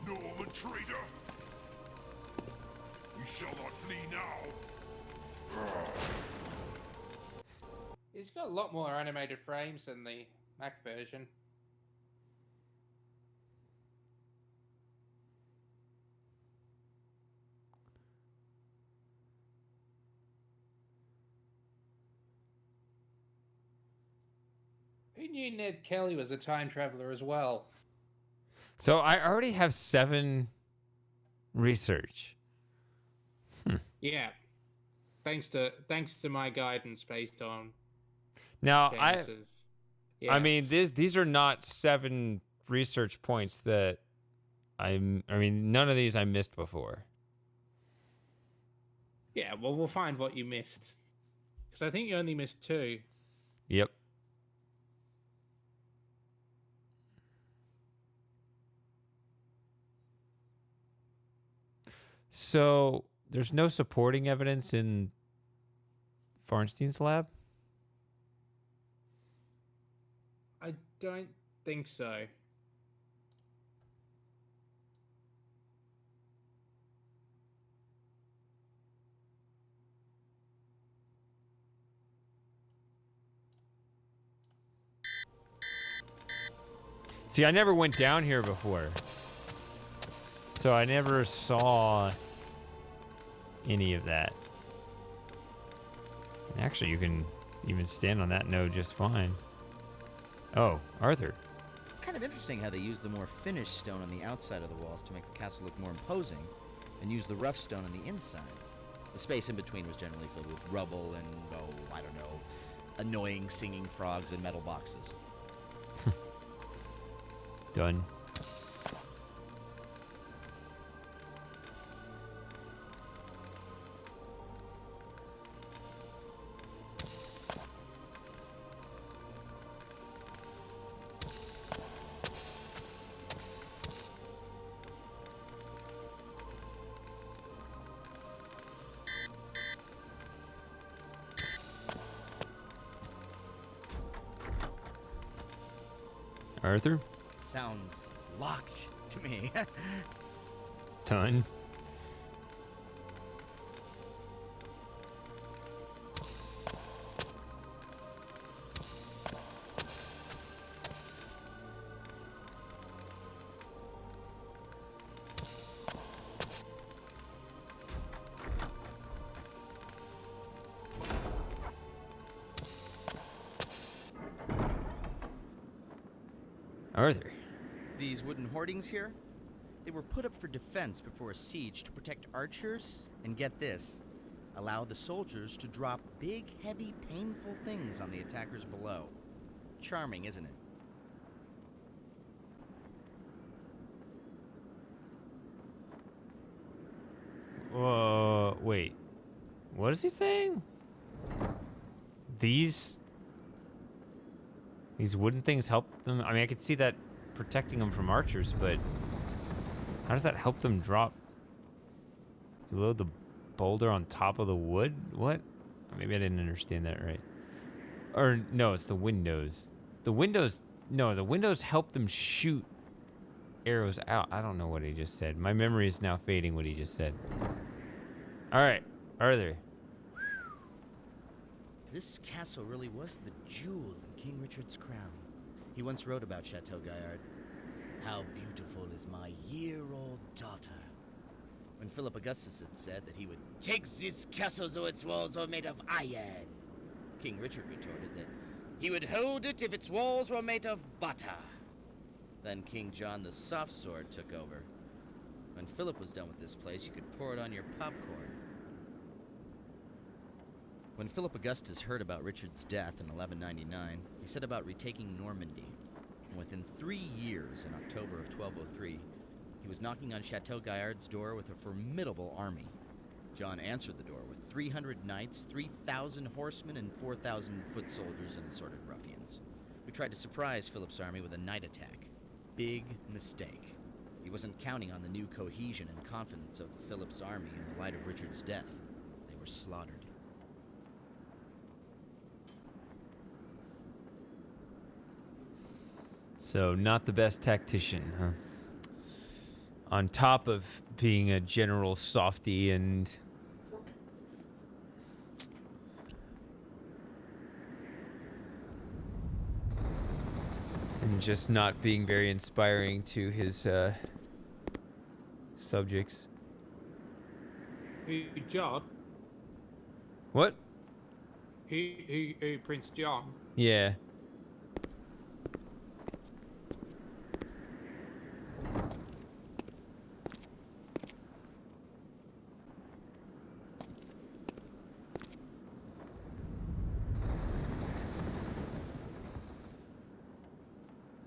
Norman traitor! You shall not flee now! It's got a lot more animated frames than the Mac version. Who knew Ned Kelly was a time traveler as well? So I already have 7 research. Yeah. Thanks to my guidance based on Now James's. I mean these are not 7 research points that I mean none of these I missed before. Yeah, well we'll find what you missed. Because I think you only missed 2. Yep. So there's no supporting evidence in Farnstein's lab? I don't think so. See, I never went down here before. So I never saw any of that. Actually, you can even stand on that node just fine. Oh, Arthur. It's kind of interesting how they use the more finished stone on the outside of the walls to make the castle look more imposing, and use the rough stone on the inside. The space in between was generally filled with rubble and, oh, I don't know, annoying singing frogs and metal boxes. Done. Arthur? Sounds locked to me. Done. Arthur. These wooden hoardings here, they were put up for defense before a siege to protect archers, and get this, allow the soldiers to drop big, heavy, painful things on the attackers below. Charming, isn't it? Wait. What is he saying? These wooden things help them? I mean, I could see that protecting them from archers, but how does that help them drop? You load the boulder on top of the wood? What? Maybe I didn't understand that right. Or, no, it's the windows. The windows help them shoot arrows out. I don't know what he just said. My memory is now fading what he just said. All right, Arthur. This castle really was the jewel in King Richard's crown. He once wrote about Chateau Gaillard. How beautiful is my year-old daughter. When Philip Augustus had said that he would take this castle though its walls were made of iron, King Richard retorted that he would hold it if its walls were made of butter. Then King John the Soft Sword took over. When Philip was done with this place, you could pour it on your popcorn. When Philip Augustus heard about Richard's death in 1199, he set about retaking Normandy. And within 3 years, in October of 1203, he was knocking on Chateau Gaillard's door with a formidable army. John answered the door with 300 knights, 3,000 horsemen, and 4,000 foot soldiers and assorted ruffians, who tried to surprise Philip's army with a night attack. Big mistake. He wasn't counting on the new cohesion and confidence of Philip's army in the light of Richard's death. They were slaughtered. So, not the best tactician, huh? On top of being a general softy and just not being very inspiring to his subjects. John? What? Who Prince John? Yeah.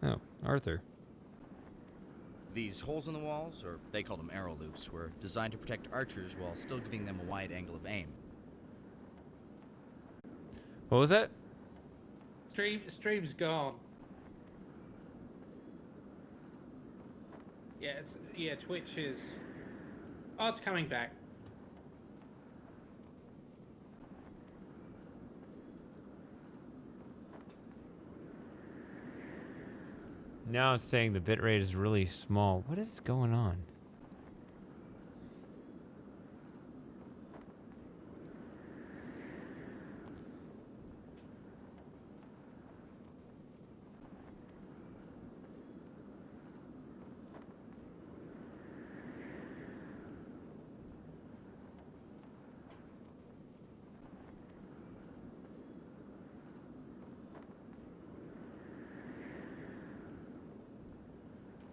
Oh, Arthur. These holes in the walls, or they called them arrow loops, were designed to protect archers while still giving them a wide angle of aim. What was that? Stream's gone. Yeah, Twitch is. Oh, it's coming back. Now it's saying the bitrate is really small. What is going on?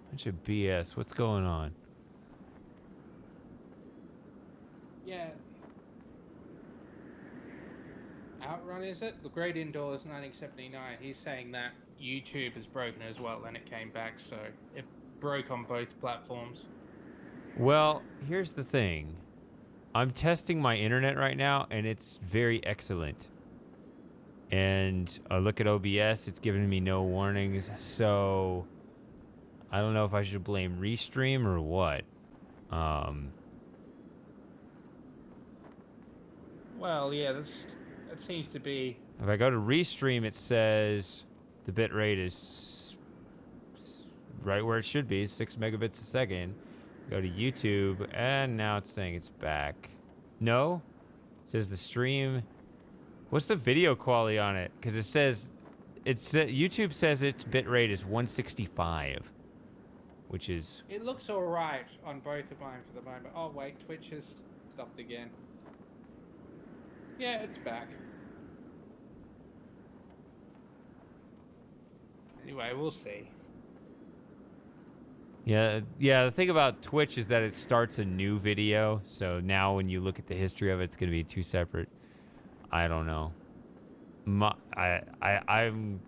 Bunch of BS. What's going on? Yeah. is it? The Great Indoors 1979. He's saying that YouTube is broken as well, and it came back, so it broke on both platforms. Well, here's the thing. I'm testing my internet right now, and it's very excellent. And I look at OBS, it's giving me no warnings, so I don't know if I should blame Restream or what. Well, yeah, that seems to be... If I go to Restream, it says the bitrate is right where it should be, 6 megabits a second. Go to YouTube, and now it's saying it's back. No? It says the stream... What's the video quality on it? Because it says... YouTube says its bitrate is 165. Which is... It looks alright on both of mine for the moment. Oh, wait, Twitch has stopped again. Yeah, it's back. Anyway, we'll see. Yeah, the thing about Twitch is that it starts a new video. So now when you look at the history of it, it's going to be two separate. I don't know. I'm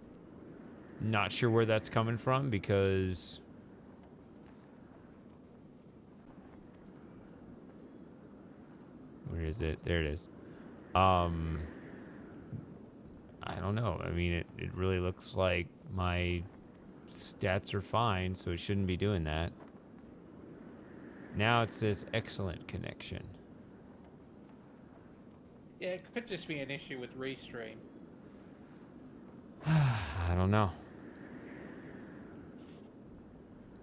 not sure where that's coming from because... Where is it? There it is. I don't know. I mean, it really looks like my stats are fine, so it shouldn't be doing that. Now it says excellent connection. Yeah, it could just be an issue with Restream. I don't know.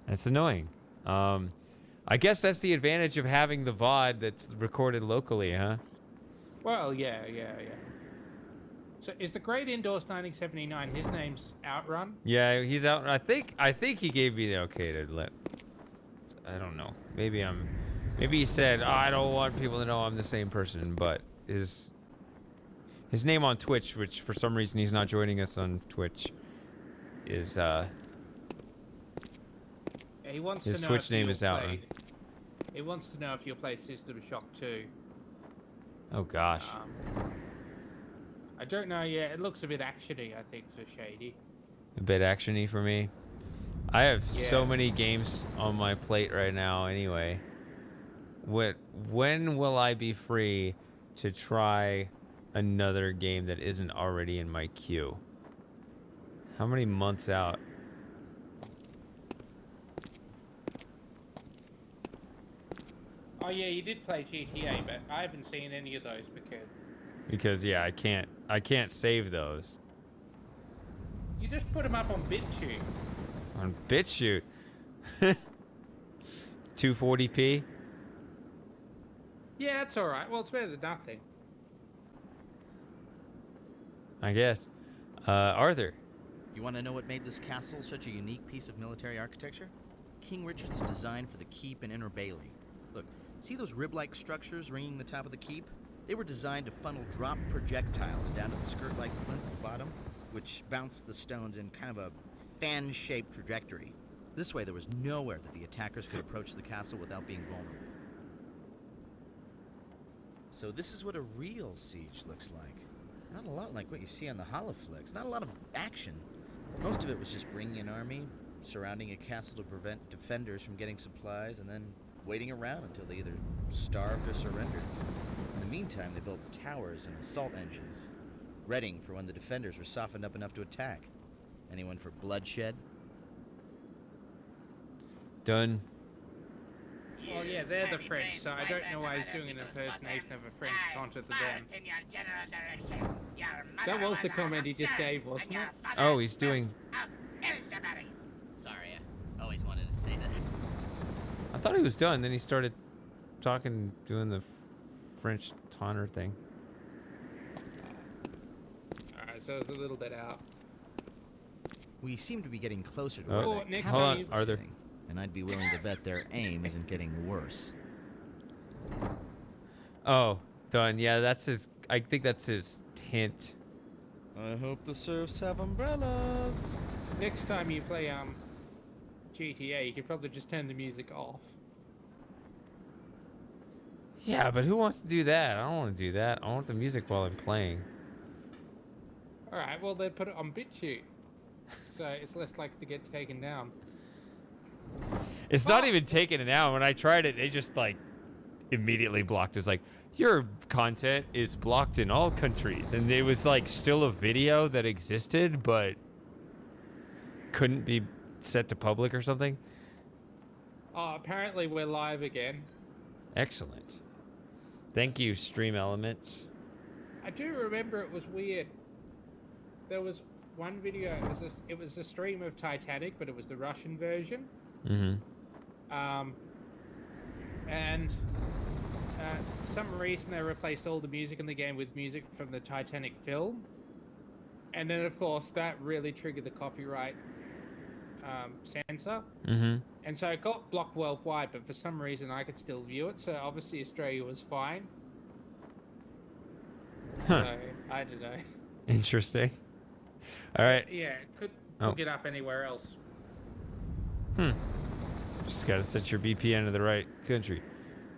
That's annoying. I guess that's the advantage of having the VOD that's recorded locally, huh? Well, yeah. So is the Great Indoors 1979, his name's Outrun? Yeah, he's out. I think he gave me the okay to let... I don't know. Maybe he said, oh, I don't want people to know I'm the same person, but his name on Twitch, which for some reason he's not joining us on Twitch, is He wants his to know Twitch if name you'll is Outrun. He wants to know if you'll play System Shock 2. Oh gosh. I don't know yet. It looks a bit actiony, I think, for Shady. A bit actiony for me. I have so many games on my plate right now anyway. When will I be free to try another game that isn't already in my queue? How many months out? Oh yeah, you did play GTA, but I haven't seen any of those Because yeah, I can't save those. you just put them up on BitChute. On BitChute. 240p? Yeah, it's alright. Well, it's better than nothing. I guess. Arthur. You want to know what made this castle such a unique piece of military architecture? King Richard's design for the keep in Inner Bailey. Look, see those rib-like structures ringing the top of the keep? They were designed to funnel drop projectiles down to the skirt-like plinth at the bottom, which bounced the stones in kind of a fan-shaped trajectory. This way, there was nowhere that the attackers could approach the castle without being vulnerable. So this is what a real siege looks like. Not a lot like what you see on the holoflicks. Not a lot of action. Most of it was just bringing an army, surrounding a castle to prevent defenders from getting supplies, and then waiting around until they either starved or surrendered. In the meantime, they built towers and assault engines, readying for when the defenders were softened up enough to attack. Anyone for bloodshed? Done. Oh yeah, they're the French, so I don't know why he's doing an impersonation of a French counter to them. That was the comment he just gave, wasn't it? Oh, he's doing... Sorry, I always wanted to say that. I thought he was done, then he started talking, doing the French taunter thing. Alright, so it's a little bit out. We seem to be getting closer to Oh, where that hold on, castle is Arthur. sitting, and I'd be willing to bet their aim isn't getting worse. Oh, done. Yeah, that's his... I think that's his hint. I hope the serfs have umbrellas. Next time you play GTA, you could probably just turn the music off. Yeah, but who wants to do that? I don't want to do that. I want the music while I'm playing. Alright, well then put it on BitChute. So it's less likely to get taken down. It's not even taking it out. When I tried it, they just like immediately blocked. It's like, your content is blocked in all countries. And it was like still a video that existed, but couldn't be set to public or something. Oh, apparently we're live again. Excellent. Thank you, Stream Elements. I do remember it was weird. There was one video, it was a stream of Titanic, but it was the Russian version. Mm-hmm. And for some reason they replaced all the music in the game with music from the Titanic film. And then of course that really triggered the copyright censor. Mm-hmm. And so it got blocked worldwide, but for some reason I could still view it, so obviously Australia was fine. Huh. So, I don't know. Interesting. All right. Yeah, it could hook it up anywhere else. Just gotta set your VPN to the right country,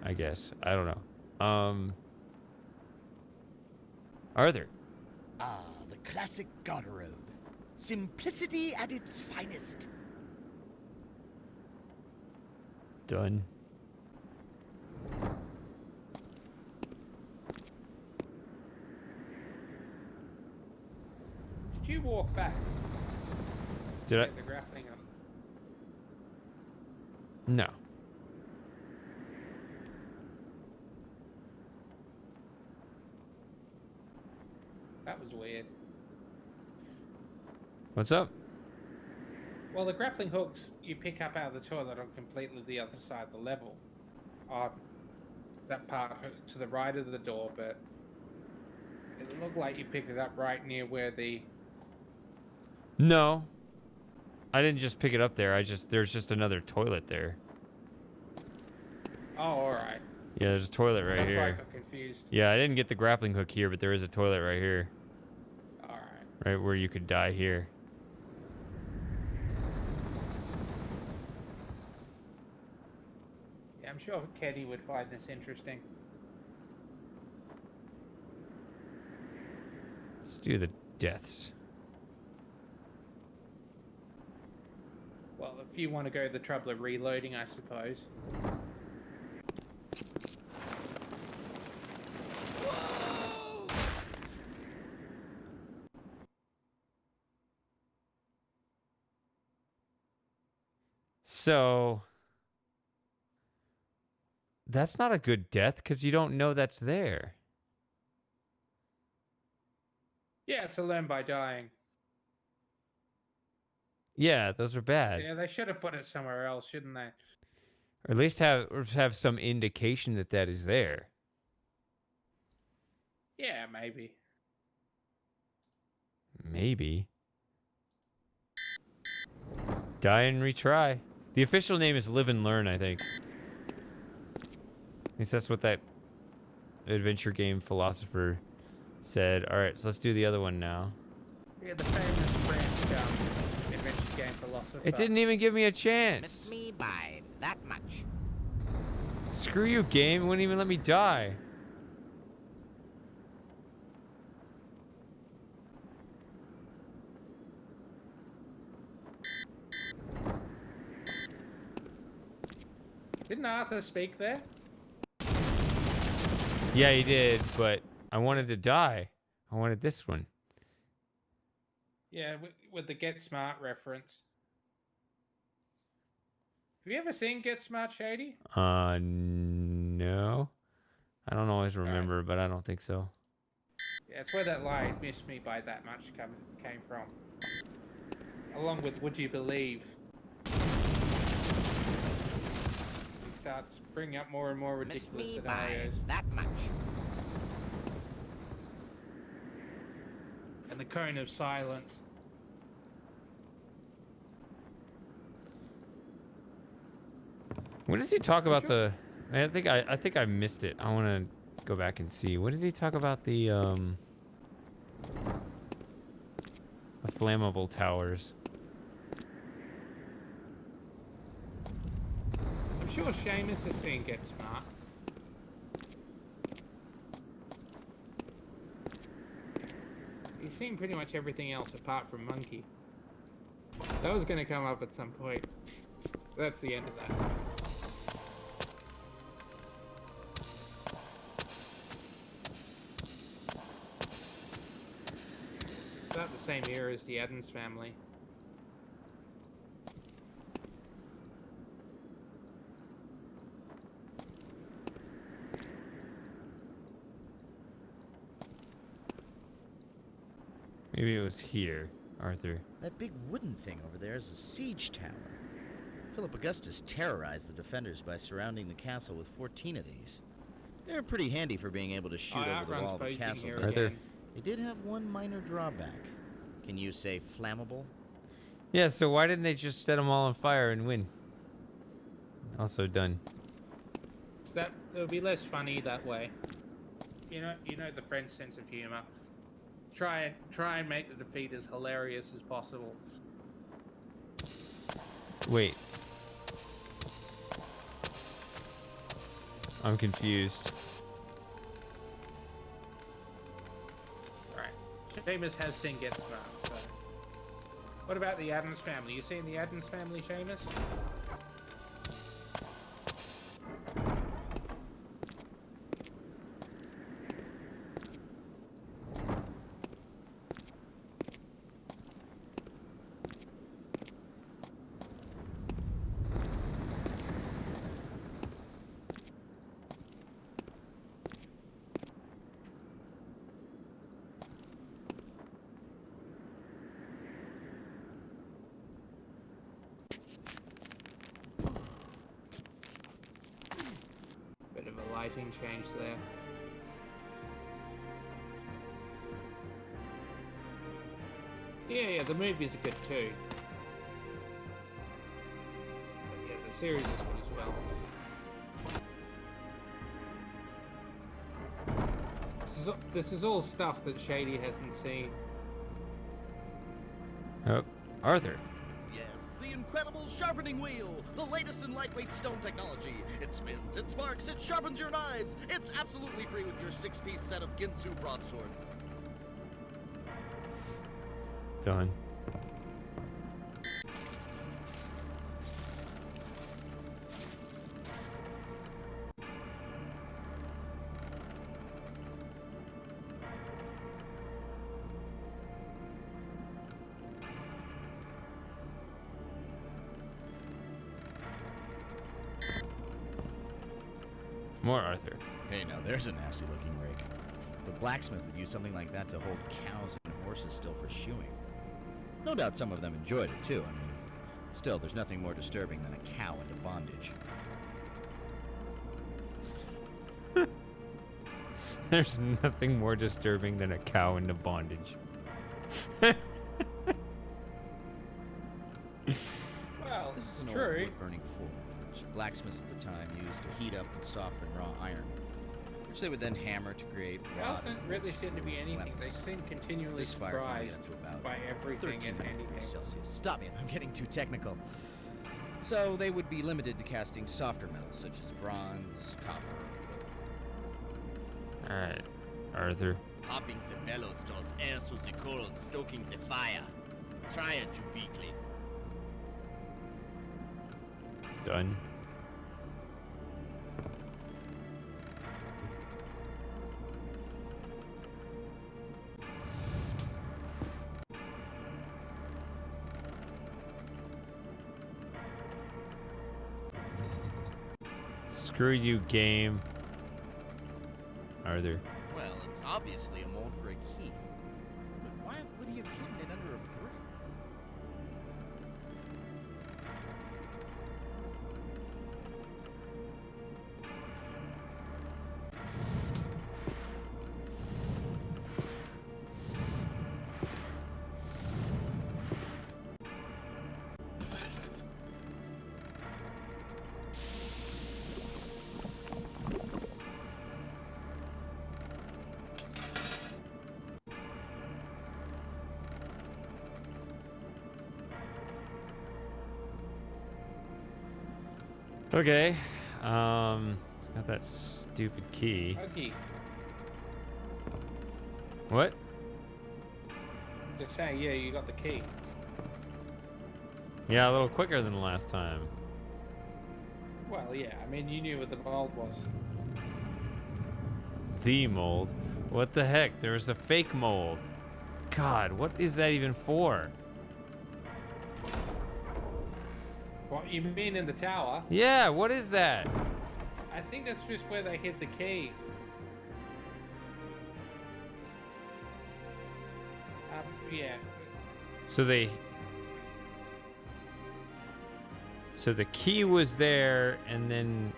I guess. I don't know. Arthur. Ah, the classic garderobe. Simplicity at its finest. Done. Did you walk back? Did I? The grappling up. No. That was weird. What's up? Well, the grappling hooks you pick up out of the toilet are completely the other side of the level. That part to the right of the door, but it looked like you picked it up right near where the... No. I didn't just pick it up there. There's just another toilet there. Oh, alright. Yeah, there's a toilet right That's why I here. got confused. Yeah, I didn't get the grappling hook here, but there is a toilet right here. Alright. Right where you could die here. Yeah, I'm sure Keddy would find this interesting. Let's do the deaths. Well, if you want to go the trouble of reloading, I suppose. So that's not a good death because you don't know that's there. Yeah, to learn by dying. Yeah, those are bad. Yeah, they should have put it somewhere else, shouldn't they? Or at least have some indication that that is there. Yeah, maybe. Maybe. Die and retry. The official name is Live and Learn, I think. At least that's what that adventure game philosopher said. All right, so let's do the other one now. Yeah, the famous French adventure game philosopher. It didn't even give me a chance. Missed me by that much. Screw you, game. It wouldn't even let me die. Didn't Arthur speak there? Yeah, he did, but I wanted to die. I wanted this one. Yeah, with the Get Smart reference. Have you ever seen Get Smart, Shady? No. I don't always remember, but I don't think so. Yeah, it's where that line, "Missed me by that much," came from. Along with Would You Believe? He starts bringing up more and more ridiculous scenarios. That much. And the Cone of Silence. What does he talk about the... I think I missed it. I want to go back and see. What did he talk about the flammable towers? I'm sure Seamus has seen Get Smart. seen pretty much everything else apart from Monkey. That was going to come up at some point. That's the end of that. About the same era as the Addams Family. Maybe it was here, Arthur. That big wooden thing over there is a siege tower. Philip Augustus terrorized the defenders by surrounding the castle with 14 of these. They're pretty handy for being able to shoot over the wall of the castle, but Arthur. they did have one minor drawback. Can you say flammable? Yeah, so why didn't they just set them all on fire and win? Also done. That it would be less funny that way. You know the French sense of humor. Try and make the defeat as hilarious as possible. Wait. I'm confused. Alright. Seamus has seen Get Smart, so. What about the Addams Family? You seen the Addams Family, Seamus? Lighting change there. Yeah, the movies are good too. But yeah, the series is good as well. This is all stuff that Shady hasn't seen. Oh, Arthur. Yes, the incredible sharpening wheel, the latest in lightweight stone technology. It spins, it sparks, it sharpens your knives. It's absolutely free with your 6-piece set of Ginsu broadswords. Done. More Arthur. Hey, now there's a nasty-looking rake. The blacksmith would use something like that to hold cows and horses still for shoeing. No doubt some of them enjoyed it, too. I mean, still, there's nothing more disturbing than a cow into bondage. There's nothing more disturbing than a cow into bondage. Well, This is an true. old wood-burning forge, which blacksmiths at the time used to heat up and soften raw iron, which they would then hammer to create Cows rod don't and really bolts seem to be for anything. weapons. They seem continually This fire can surprised get up to about by everything and 1300 anything. degrees Celsius. Stop me, I'm getting too technical. So they would be limited to casting softer metals such as bronze, copper, or Alright, Arthur. Popping the bellows draws air through the coals, stoking the fire. Try it, you weakling. Done. Screw you, game. Arthur. Well, it's obviously a mold for a key. But why would he have hidden it under a brick? Okay. It's got that stupid key. Huggy. What? Just saying, yeah, you got the key. Yeah, a little quicker than the last time. Well, yeah, I mean, you knew what the mold was. The mold? What the heck? There was a fake mold. God, what is that even for? What, you mean in the tower? Yeah, what is that? I think that's just where they hid the key. Yeah. So the key was there, and then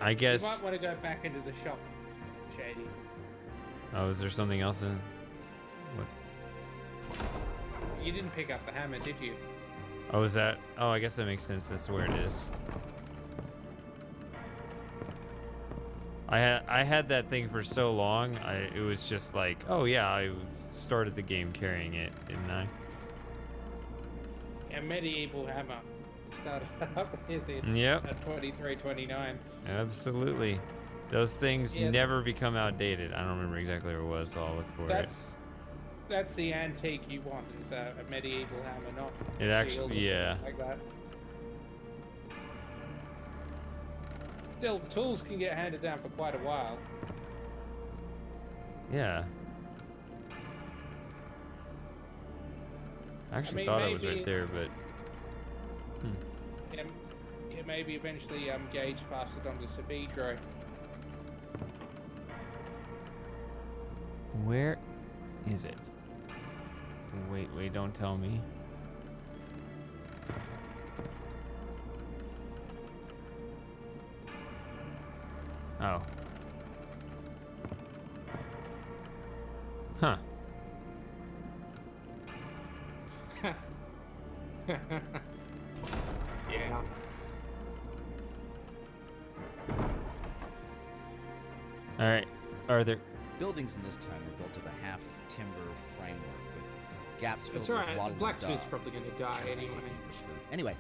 I guess. You might want to go back into the shop, Shady. Oh, is there something else in? What? You didn't pick up the hammer, did you? Oh, is that? Oh, I guess that makes sense. That's where it is. I had that thing for so long. It was just like, oh yeah, I started the game carrying it, didn't I? Yeah, medieval hammer. Started up with it. Yep. At 23.29. Absolutely. Those things Yeah. never become outdated. I don't remember exactly what it was, so I'll look for it. That's the antique you want, is a medieval hammer, not It a actually- shield or yeah. something like that. Still, tools can get handed down for quite a while. Yeah. I actually mean, thought it was maybe- right there, but. Yeah, maybe eventually Gage passed it on to Sabidro. Where is it? Wait, don't tell me. Oh. Huh. Yeah. All right. Are there? Buildings in this time were built of a half timber framework with gaps filled That's right. with The waddled blacksmith's dog. probably going to die anyway. Anyway,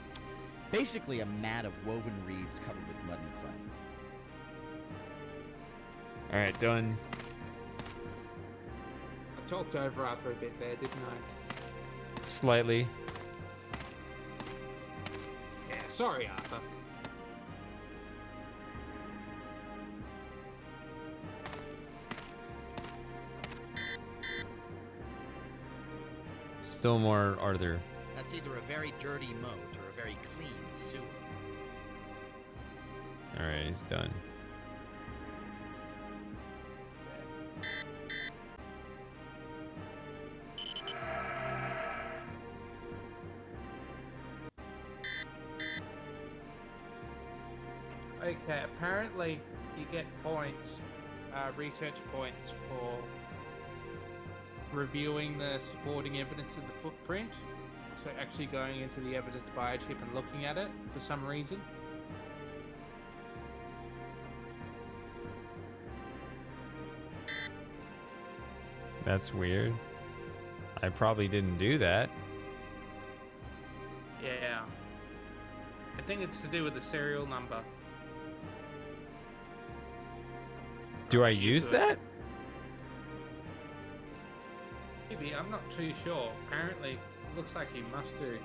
basically a mat of woven reeds covered with mud and clay. All right, done. I talked over Arthur a bit there, didn't I? Slightly. Yeah, sorry, Arthur. Still more Arthur. That's either a very dirty moat or a very clean sewer. All right, he's done. Okay, apparently you get points, research points for reviewing the supporting evidence of the footprint. So actually going into the evidence biochip and looking at it for some reason. That's weird. I probably didn't do that. Yeah. I think it's to do with the serial number. Do I use could. that? Maybe, I'm not too sure. Apparently, it looks like he must do.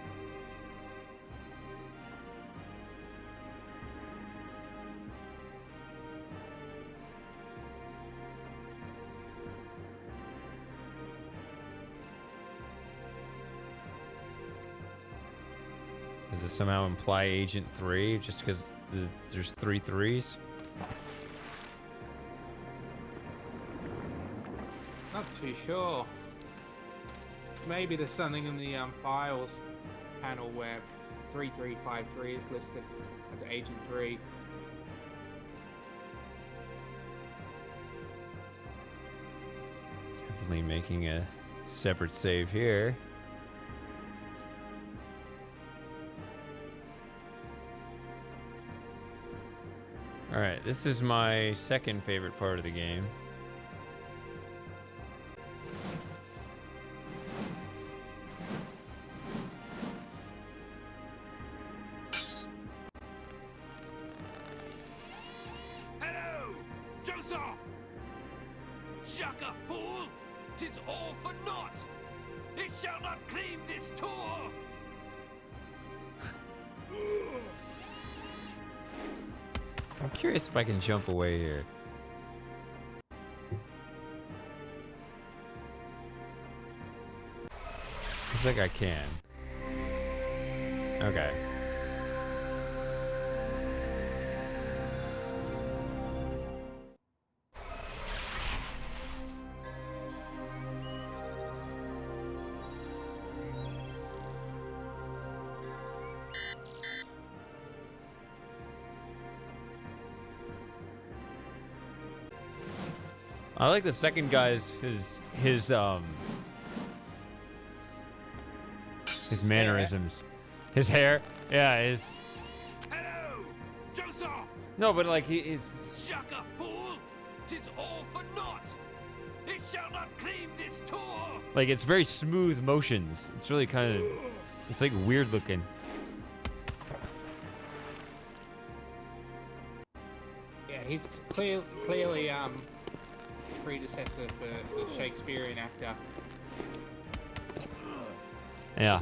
Does it somehow imply Agent 3 just because there's 3 3s? Not too sure. Maybe there's something in the files panel where 3353 is listed under Agent 3. Definitely making a separate save here. Alright, this is my second favorite part of the game. Hello! Joseph! Shaka, fool! 'Tis all for naught! shall not claim this tour! I'm curious if I can jump away here. Looks like I can. Okay. I like the second guy's his mannerisms. His hair. Yeah, his Hello! Joseph! No, but like he is Shaka, fool! 'Tis all for naught! It shall not claim this tour! like it's very smooth motions. It's really kind of it's like weird looking. Yeah, he's clearly predecessor for the Shakespearean actor. Yeah.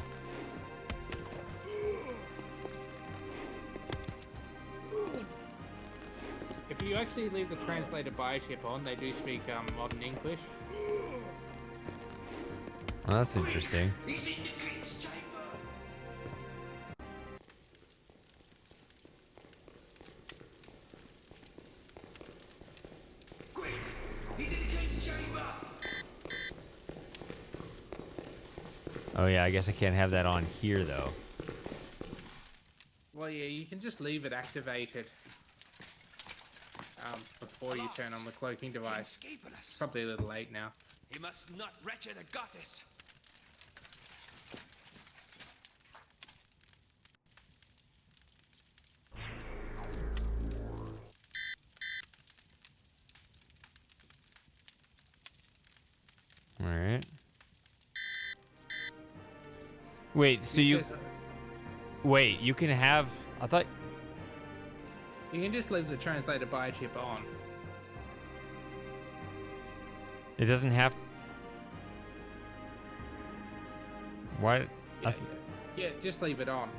If you actually leave the translator biochip on, they do speak modern English. Well, that's interesting. Oh yeah, I guess I can't have that on here though. Well, yeah, you can just leave it activated before you turn on the cloaking device. It's probably a little late now. He must not wretched the goddess! All right. Wait, so you wait, you can have I thought You can just leave the translator biochip on. it doesn't have Why Yeah, yeah, just leave it on.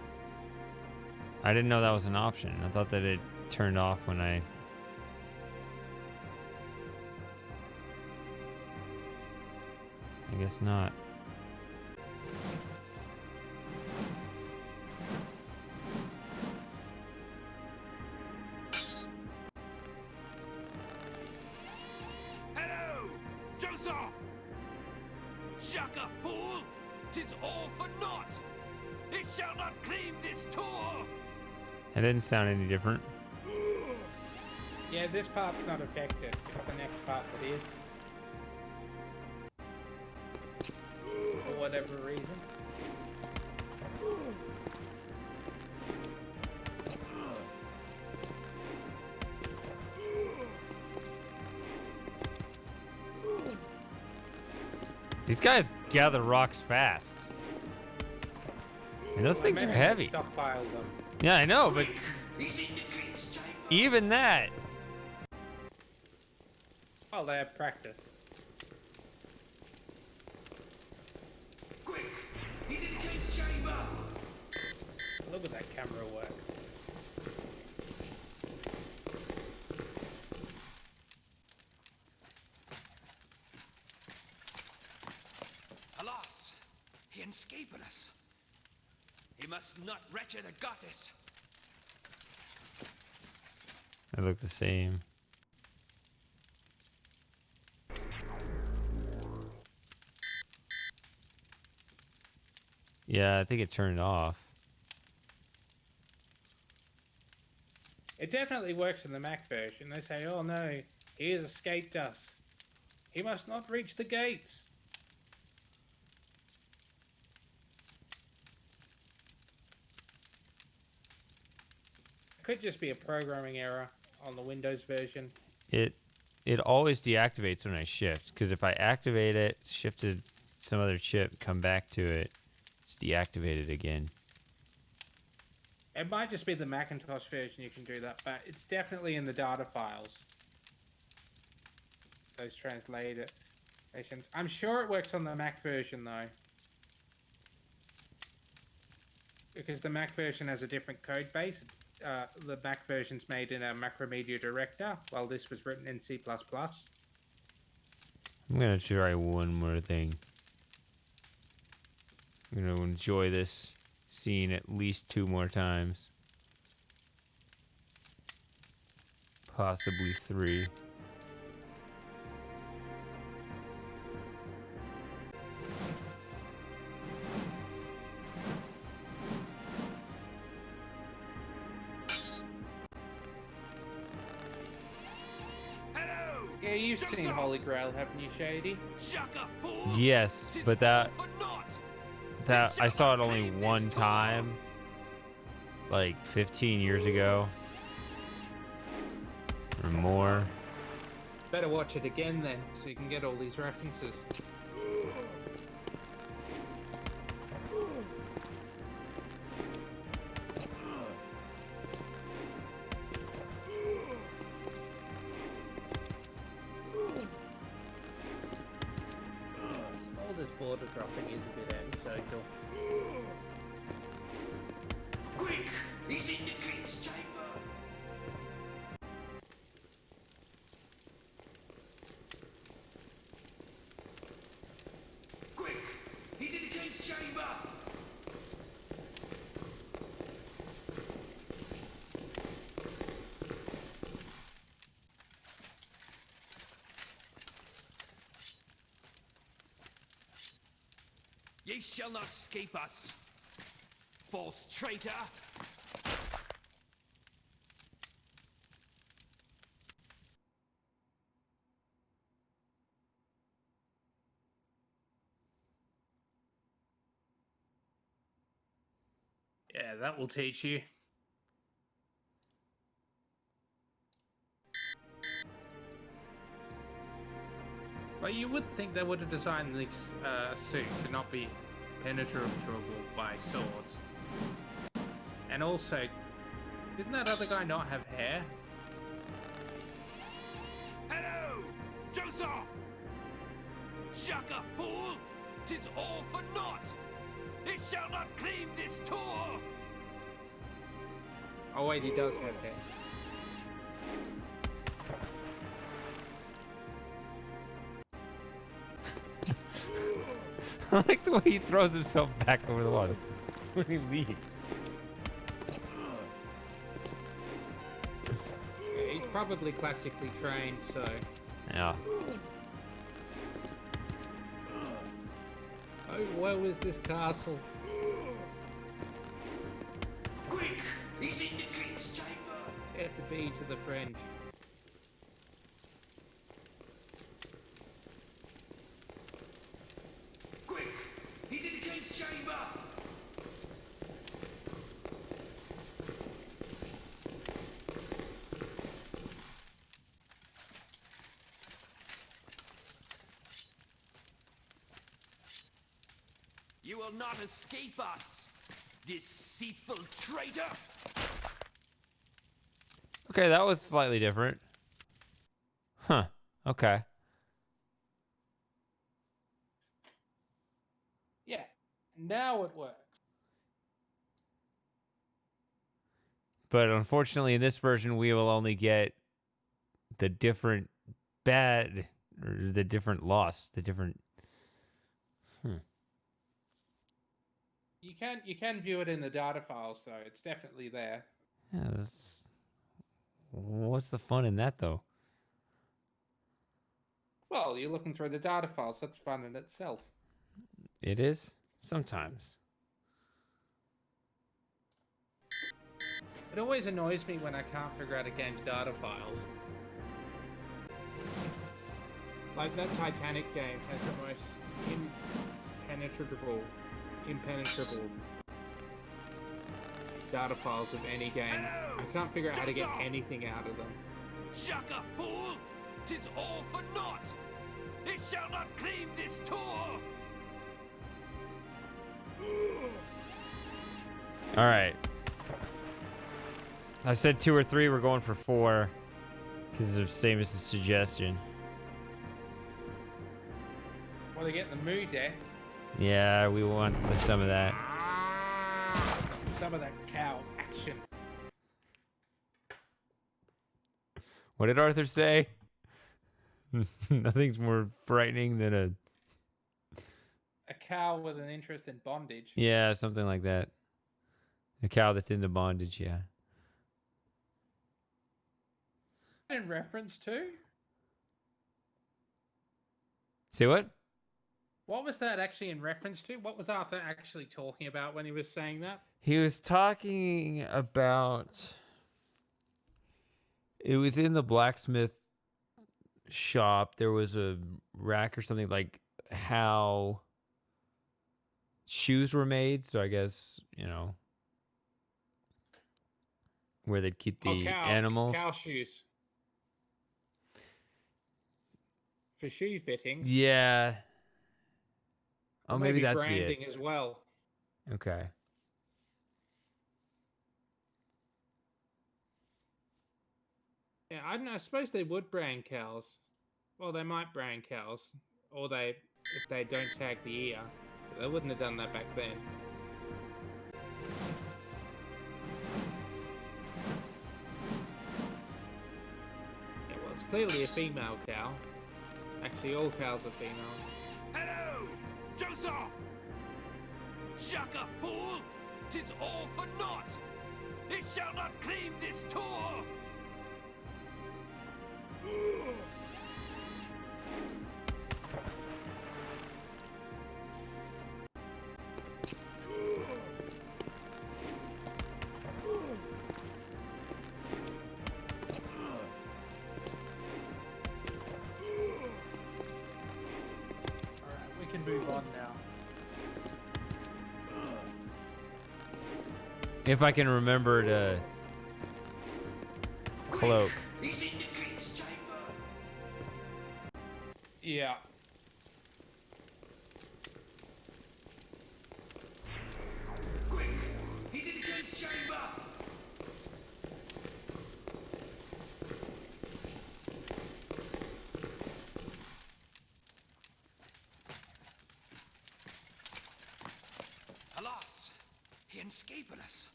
I didn't know that was an option. I thought that it turned off when I guess not. Hello! Joseph! Shaka, fool! 'Tis all for naught! It shall not claim this tour! It didn't sound any different. Yeah, this part's not affected. It's the next part that is. For whatever reason. These guys gather rocks fast. And those things are heavy. Stockpiled them. Yeah, I know, but even that. Oh, they have practice. Look at that camera work. Alas! He escaped us! He must not wretched the goddess! They look the same. Yeah, I think it turned off. It definitely works in the Mac version. They say, oh no, he has escaped us. He must not reach the gates. It could just be a programming error on the Windows version. It always deactivates when I shift, because if I activate it, shift to some other chip, come back to it, it's deactivated again. It might just be the Macintosh version you can do that, but it's definitely in the data files. Those translations. I'm sure it works on the Mac version though. Because the Mac version has a different code base. The Mac version's made in a Macromedia Director, while this was written in C++. I'm gonna try one more thing. I'm gonna enjoy this scene at least 2 more times. Possibly 3. Yeah, you've seen Holy Grail, haven't you, Shady? Yes, but that I saw it only one time, like 15 years ago or more. Better watch it again then, so you can get all these references. All this border dropping is a bit antisocial. Quick! He's in the king's chamber! Quick! He's in the king's chamber! Ye shall not escape us, false traitor! Yeah, that will teach you. Well, you would think they would have designed this suit to not be penetrable by swords. And also, didn't that other guy not have hair? Hello! Joseph! Shaka, fool! 'Tis all for naught! It shall not claim this tour! Oh wait, he does have hair. I like the way he throws himself back over the water when he leaves. Yeah, he's probably classically trained, so... Yeah. Oh, where was this castle? Quick! He's in the king's chamber! Had to be to the French. Quick! He's in the king's chamber! You will not escape us, deceitful traitor! Okay, that was slightly different. Huh. Okay. Yeah, now it works. But unfortunately, in this version, we will only get the different bad, or the different loss, the different... You can view it in the data files, so it's definitely there. Yeah, what's the fun in that, though? Well, you're looking through the data files. That's fun in itself. It is? Sometimes. It always annoys me when I can't figure out a game's data files. Like that Titanic game has the most impenetrable data files of any game. I can't figure out how to get anything out of them. Shaka, fool! 'Tis all for naught! It shall not claim this tour! All right. I said 2 or 3. We're going for 4. Because of Samus's suggestion. Well, they get the mood death. Yeah, we want some of that. some of that cow action. What did Arthur say? Nothing's more frightening than A cow with an interest in bondage. yeah, something like that. A cow that's into bondage, yeah. In reference to? Say what? What was that actually in reference to? What was Arthur actually talking about when he was saying that? He was talking about it was in the blacksmith shop. There was a rack or something like how shoes were made. So I guess, where they'd keep the animals. Cow shoes. For shoe fittings. Yeah. Oh, maybe that'd be branding it. as well. Okay. Yeah, I don't know. I suppose they would brand cows. Well, they might brand cows, or if they don't tag the ear, they wouldn't have done that back then. Yeah, well, it's clearly a female cow. Actually, all cows are female. Hello, Joseph! Shaka, fool! 'Tis all for naught! It shall not claim this tour! Alright, we can move on now. If I can remember to cloak. He's in the king's chamber! Yeah. Quick! He's in the king's chamber! Alas! He escaped us.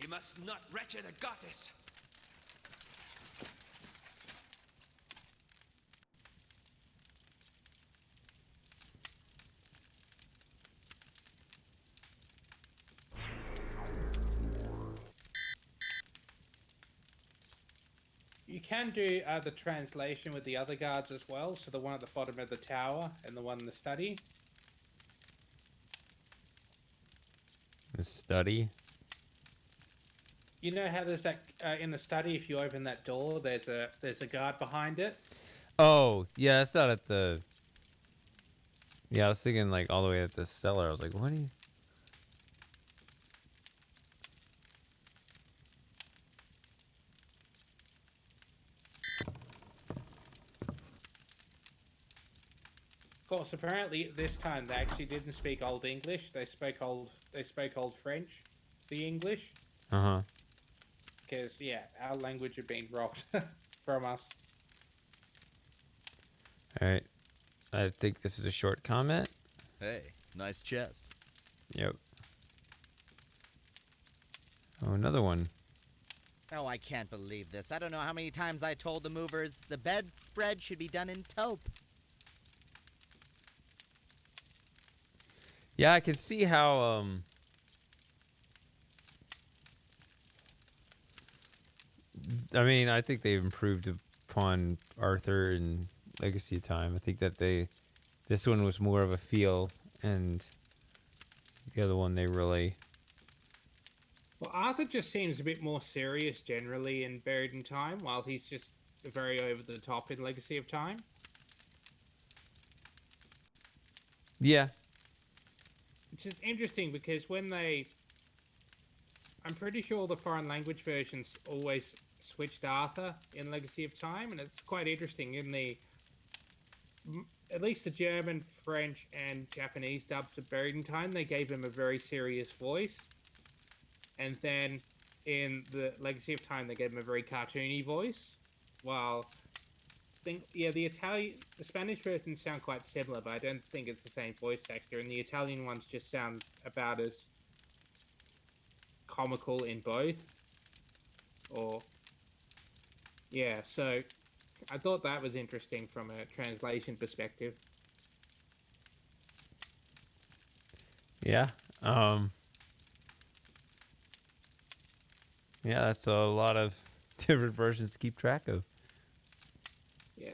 He must not wretched a goddess. You can do the translation with the other guards as well, so the one at the bottom of the tower and the one in the study. The study? You know how there's that in the study, if you open that door, there's a guard behind it? Oh, yeah, it's not at the... Yeah, I was thinking like all the way at the cellar. I was like, what are you... Of course, apparently this time they actually didn't speak Old English. They spoke Old French, the English. Uh-huh. Because, yeah, our language had been robbed from us. All right. I think this is a short comment. Hey, nice chest. Yep. Oh, another one. Oh, I can't believe this. I don't know how many times I told the movers the bedspread should be done in taupe. Yeah, I can see how, I mean, I think they've improved upon Arthur and Legacy of Time. I think that this one was more of a feel, and the other one they really... Well, Arthur just seems a bit more serious generally in Buried in Time, while he's just very over the top in Legacy of Time. Yeah. Which is interesting because I'm pretty sure the foreign language versions always switched Arthur in Legacy of Time, and it's quite interesting in at least the German, French, and Japanese dubs of Buried in Time, they gave him a very serious voice. And then in the Legacy of Time, they gave him a very cartoony voice. While, the Spanish versions sound quite similar, but I don't think it's the same voice actor. And the Italian ones just sound about as comical in both. Or yeah, so I thought that was interesting from a translation perspective. Yeah. Yeah, that's a lot of different versions to keep track of. Yeah,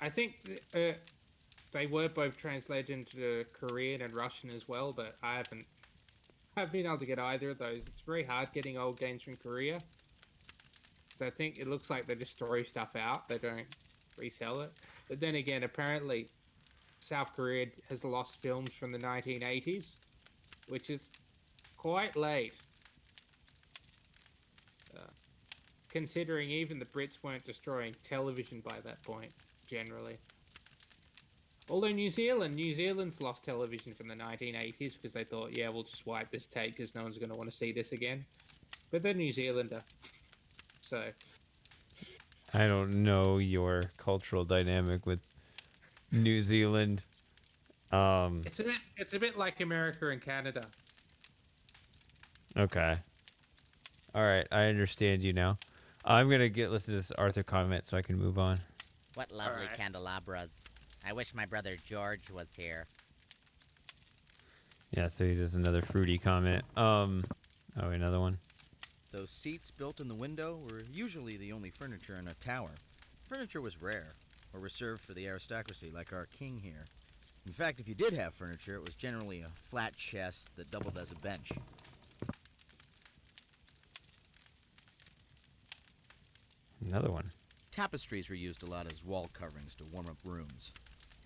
I think they were both translated into Korean and Russian as well, but I haven't been able to get either of those. It's very hard getting old games from Korea. So I think it looks like they just throw stuff out. They don't resell it. But then again, apparently South Korea has lost films from the 1980s, which is quite late. Considering even the Brits weren't destroying television by that point, generally. Although New Zealand's lost television from the 1980s because they thought, yeah, we'll just wipe this tape because no one's going to want to see this again. But they're New Zealander. So. I don't know your cultural dynamic with New Zealand. It's a bit like America and Canada. Okay. All right, I understand you now. I'm gonna listen to this Arthur comment so I can move on. What lovely candelabras. I wish my brother George was here. Yeah, so he does another fruity comment. Oh, another one. Those seats built in the window were usually the only furniture in a tower. Furniture was rare, or reserved for the aristocracy, like our king here. In fact, if you did have furniture, it was generally a flat chest that doubled as a bench. Another one. Tapestries were used a lot as wall coverings to warm up rooms.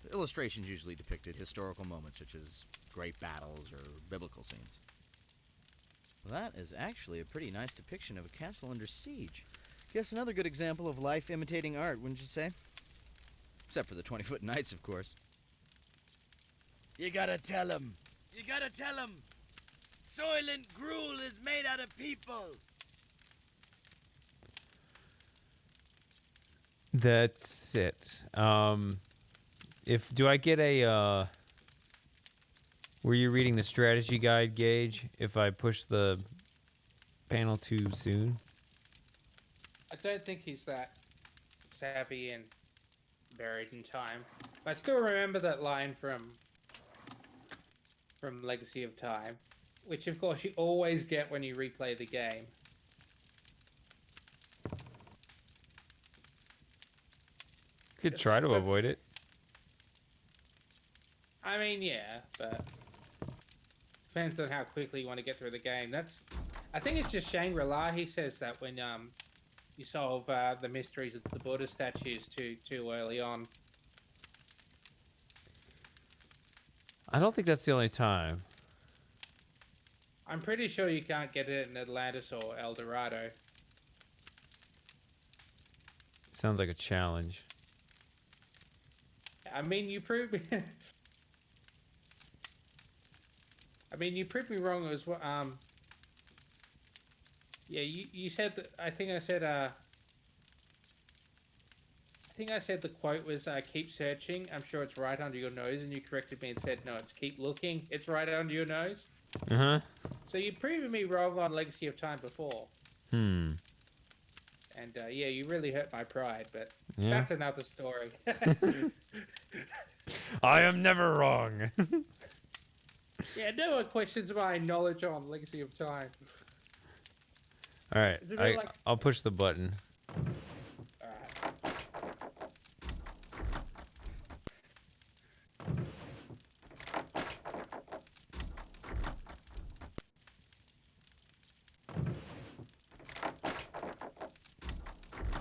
The illustrations usually depicted historical moments such as great battles or biblical scenes. Well, that is actually a pretty nice depiction of a castle under siege. Guess another good example of life imitating art, wouldn't you say? Except for the 20-foot knights, of course. You gotta tell him. You gotta tell him. Soylent Gruel is made out of people. That's it. Do I get a, were you reading the strategy guide, Gage, if I push the panel too soon? I don't think he's that savvy and buried in time. I still remember that line from Legacy of Time, which of course you always get when you replay the game. Could try to avoid it. I mean, yeah, but depends on how quickly you want to get through the game. I think it's just Shangri-La. He says that when you solve the mysteries of the Buddha statues too early on. I don't think that's the only time. I'm pretty sure you can't get it in Atlantis or El Dorado. Sounds like a challenge. I mean, you proved me. I mean, you proved me wrong as well. Yeah, you said that. I think I said. I think I said the quote was "Keep searching. I'm sure it's right under your nose," and you corrected me and said, "No, it's keep looking. It's right under your nose." So you proved me wrong on Legacy of Time before. And yeah, you really hurt my pride, but that's another story. I am never wrong. Yeah, no one questions my knowledge on Legacy of Time. All right, I'll push the button.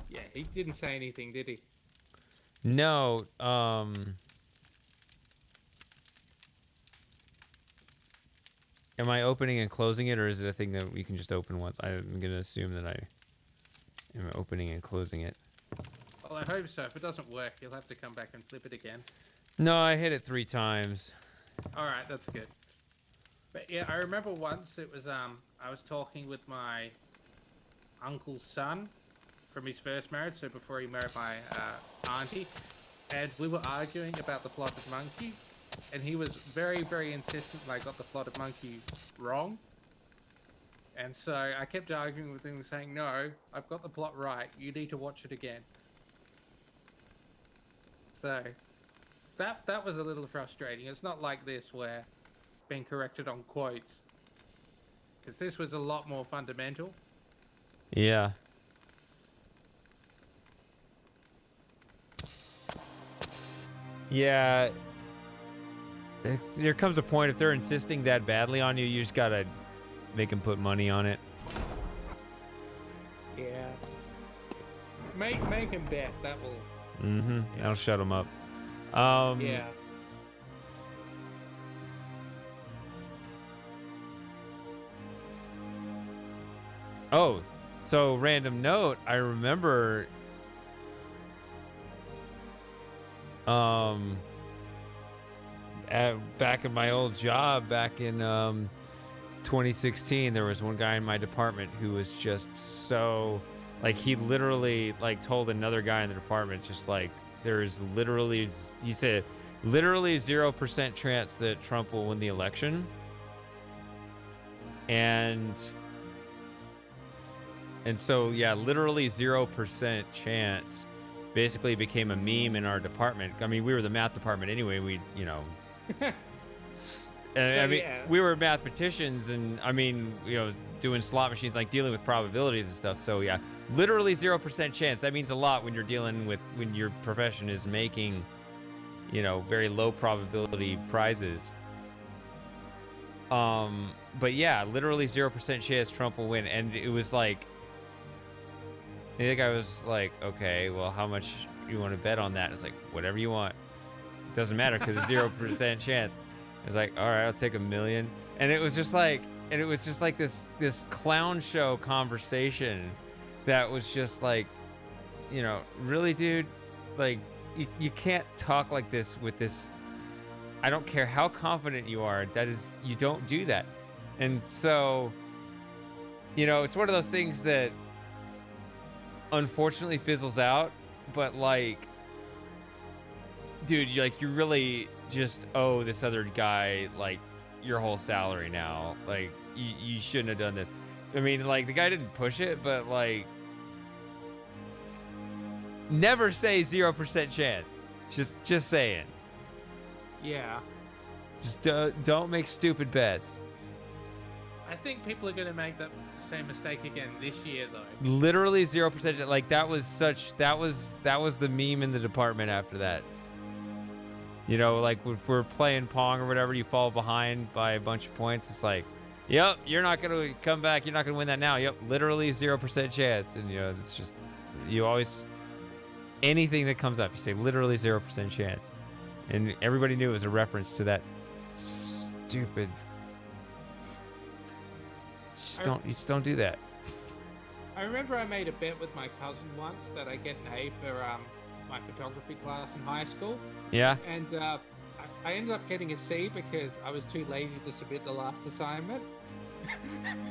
Yeah, he didn't say anything, did he? No, am I opening and closing it, or is it a thing that we can just open once? I'm going to assume that I am opening and closing it. Well, I hope so. If it doesn't work, you'll have to come back and flip it again. No, I hit it 3 times. Alright, that's good. But yeah, I remember once it was, I was talking with my uncle's son from his first marriage, so before he married my auntie, and we were arguing about the Plotted Monkey, and he was very, very insistent that I got the Plotted Monkey wrong. And so I kept arguing with him, saying, no, I've got the plot right. You need to watch it again. So that was a little frustrating. It's not like this where being corrected on quotes. Because this was a lot more fundamental. Yeah. Yeah. There comes a point, if they're insisting that badly on you, you just gotta make them put money on it. Yeah. Make him bet. That will... Mm-hmm. Yeah. That'll shut them up. Yeah. Oh, so random note, I remember back in my old job back in 2016, there was one guy in my department who was just so, like, he literally like told another guy in the department, just like, there's literally, he said literally 0% chance that Trump will win the election. And so, yeah, literally 0% chance basically became a meme in our department. I mean, we were the math department anyway. We, you know, I mean, yeah. we were mathematicians, and I mean, you know, doing slot machines, like dealing with probabilities and stuff. So yeah, literally 0% chance. That means a lot when you're dealing with, when your profession is making, you know, very low probability prizes. But yeah, literally 0% chance Trump will win. And it was like, I think I was like, okay, well, how much you want to bet on that? It's like, whatever you want. It doesn't matter because it's 0% chance. It's like, all right, I'll take $1 million. And it was just like, this clown show conversation that was just like, you know, really, dude, like, you can't talk like this with this. I don't care how confident you are. That is, you don't do that. And so, you know, it's one of those things that unfortunately fizzles out, but like, dude, you really just owe this other guy like your whole salary now. Like, you shouldn't have done this. I mean, like, the guy didn't push it, but like, never say 0% chance. Just saying. Yeah. Just don't make stupid bets. I think people are going to make that same mistake again this year, though. Literally 0%. Like, that was the meme in the department after that. You know, like, if we're playing Pong or whatever, you fall behind by a bunch of points. It's like, yep, you're not going to come back. You're not going to win that now. Yep, literally 0% chance. And, you know, it's just, you always, anything that comes up, you say literally 0% chance. And everybody knew it was a reference to that stupid. You just don't do that. I remember I made a bet with my cousin once that I get an A for my photography class in high school. Yeah. And I ended up getting a C because I was too lazy to submit the last assignment.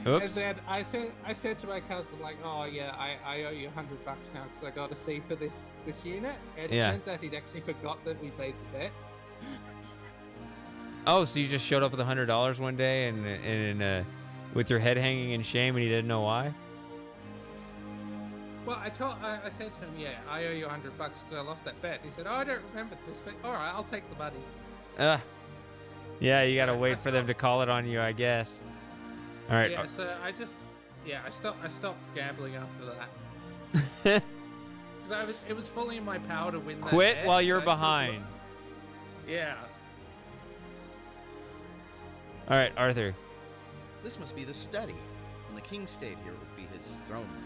Oops. And then I said to my cousin, like, oh yeah, I owe you $100 now because I got a C for this unit. And Yeah. it turns out he'd actually forgot that we made the bet. Oh, so you just showed up with $100 one day and with your head hanging in shame, and you didn't know why? Well, I said to him, yeah, I owe you $100 because I lost that bet. He said, oh, I don't remember this bet. All right, I'll take the money. Yeah, you gotta wait for them to call it on you, I guess. All right. Yeah, so I stopped gambling after that. Because it was fully in my power to win that Quit bet, while but you're I still behind. Yeah. All right, Arthur. This must be the study. When the king stayed here, it would be his throne room.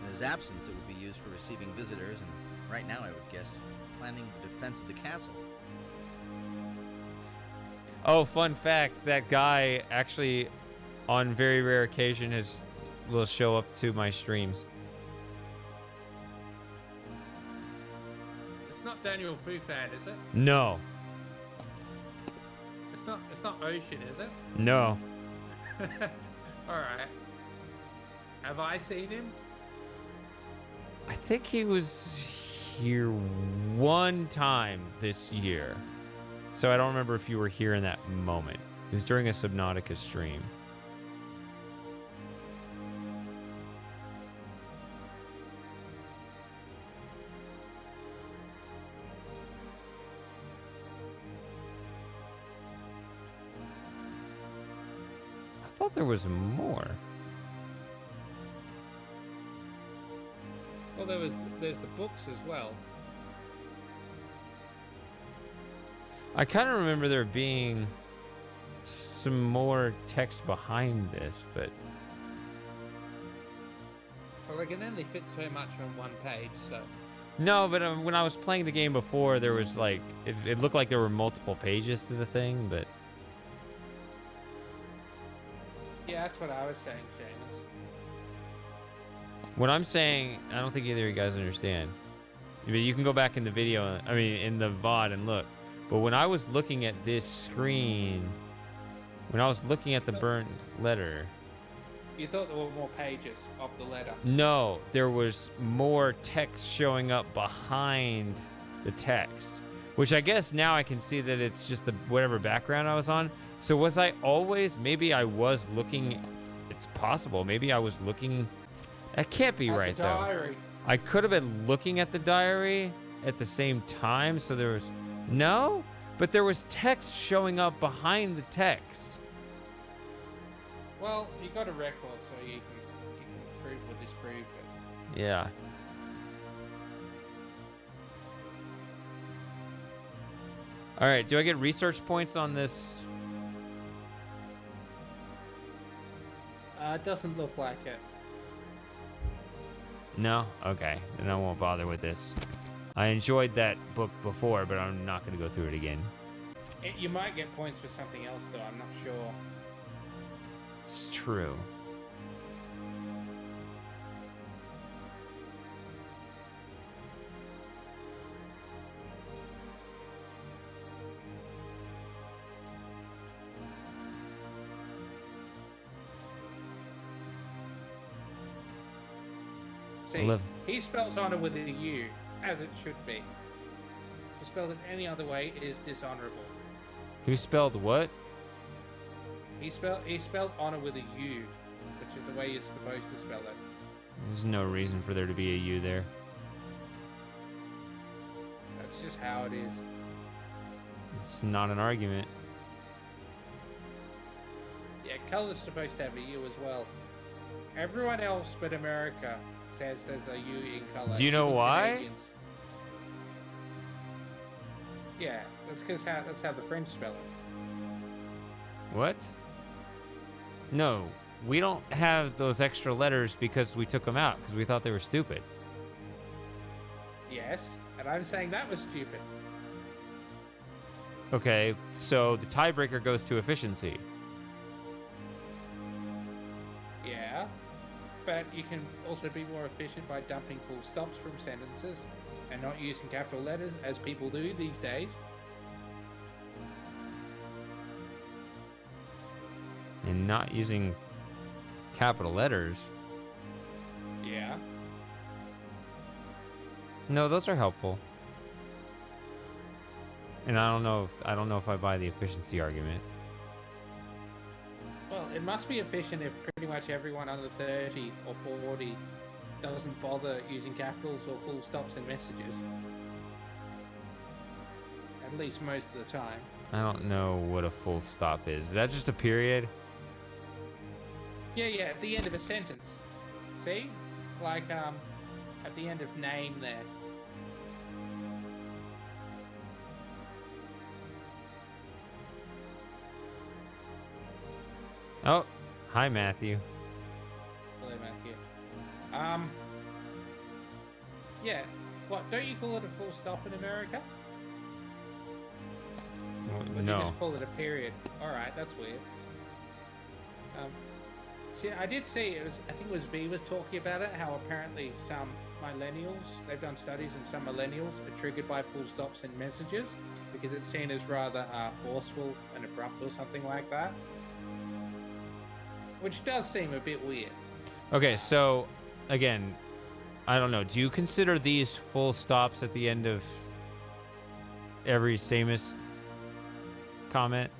In his absence, it would be used for receiving visitors, and right now, I would guess, planning the defense of the castle. Oh, fun fact, that guy actually, on very rare occasion, will show up to my streams. It's not Daniel Fufan, is it? No. It's not Ocean, is it? No. Alright. Have I seen him? I think he was here one time this year. So I don't remember if you were here in that moment. It was during a Subnautica stream. thought there was more. Well, there's the books as well. I kind of remember there being some more text behind this, but Well, they can only fit so much on one page, so. no. But when I was playing the game before, there was like it looked like there were multiple pages to the thing, but Yeah, that's what I was saying, Seamus. what I'm saying, I don't think either of you guys understand. But you can go back in the video, I mean, in the VOD and look. But when I was looking at this screen, when I was looking at the burnt letter, You thought there were more pages of the letter. no, there was more text showing up behind the text, which I guess now I can see that it's just the whatever background I was on. So was I always, maybe I was looking, it's possible, maybe I was looking, that can't be At right the though. diary. I could have been looking at the diary at the same time, so there was, no? But there was text showing up behind the text. Well, you got a record, so you can prove or disprove it. Yeah. All right, do I get research points on this? It doesn't look like it. No? Okay, then I won't bother with this. I enjoyed that book before, but I'm not going to go through it again. You might get points for something else, though. I'm not sure. It's true. See, he spells honor with a U, as it should be. To spell it any other way is dishonorable. Who spelled what? He spelled honor with a U, which is the way you're supposed to spell it. There's no reason for there to be a U there. That's just how it is. It's not an argument. Yeah, color's supposed to have a U as well. Everyone else but America says there's a U in color. Do you know Even why? Canadians. Yeah, that's because that's how the French spell it. What? No, we don't have those extra letters because we took them out because we thought they were stupid. Yes, and I'm saying that was stupid. Okay, so the tiebreaker goes to efficiency. Yeah, but you can also be more efficient by dumping full stops from sentences and not using capital letters as people do these days. And not using capital letters. Yeah. No, those are helpful. And I don't know if I buy the efficiency argument. Well, it must be efficient if pretty much everyone under 30 or 40 doesn't bother using capitals or full stops in messages. At least most of the time. I don't know what a full stop is. Is that just a period? Yeah, at the end of a sentence. See? Like, at the end of name there. Oh, hi Matthew. Hello, Matthew. Yeah. What, don't you call it a full stop in America? Well, Or do no. you just call it a period? Alright, that's weird. See, I did see, I think it was V was talking about it, how apparently some millennials, they've done studies and some millennials are triggered by full stops in messages because it's seen as rather forceful and abrupt or something like that. Which does seem a bit weird. Okay, so again, I don't know. Do you consider these full stops at the end of every Samus comment?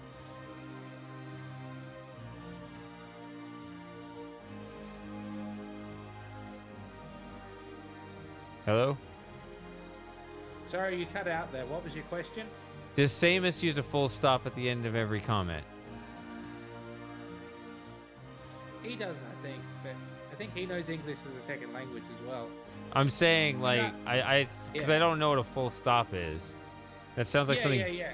Hello? Sorry, you cut out there. What was your question? Does Samus use a full stop at the end of every comment? He does, I think, but I think he knows English as a second language as well. I'm saying, like, Yeah. because Yeah. I don't know what a full stop is. That sounds like yeah, something. Yeah.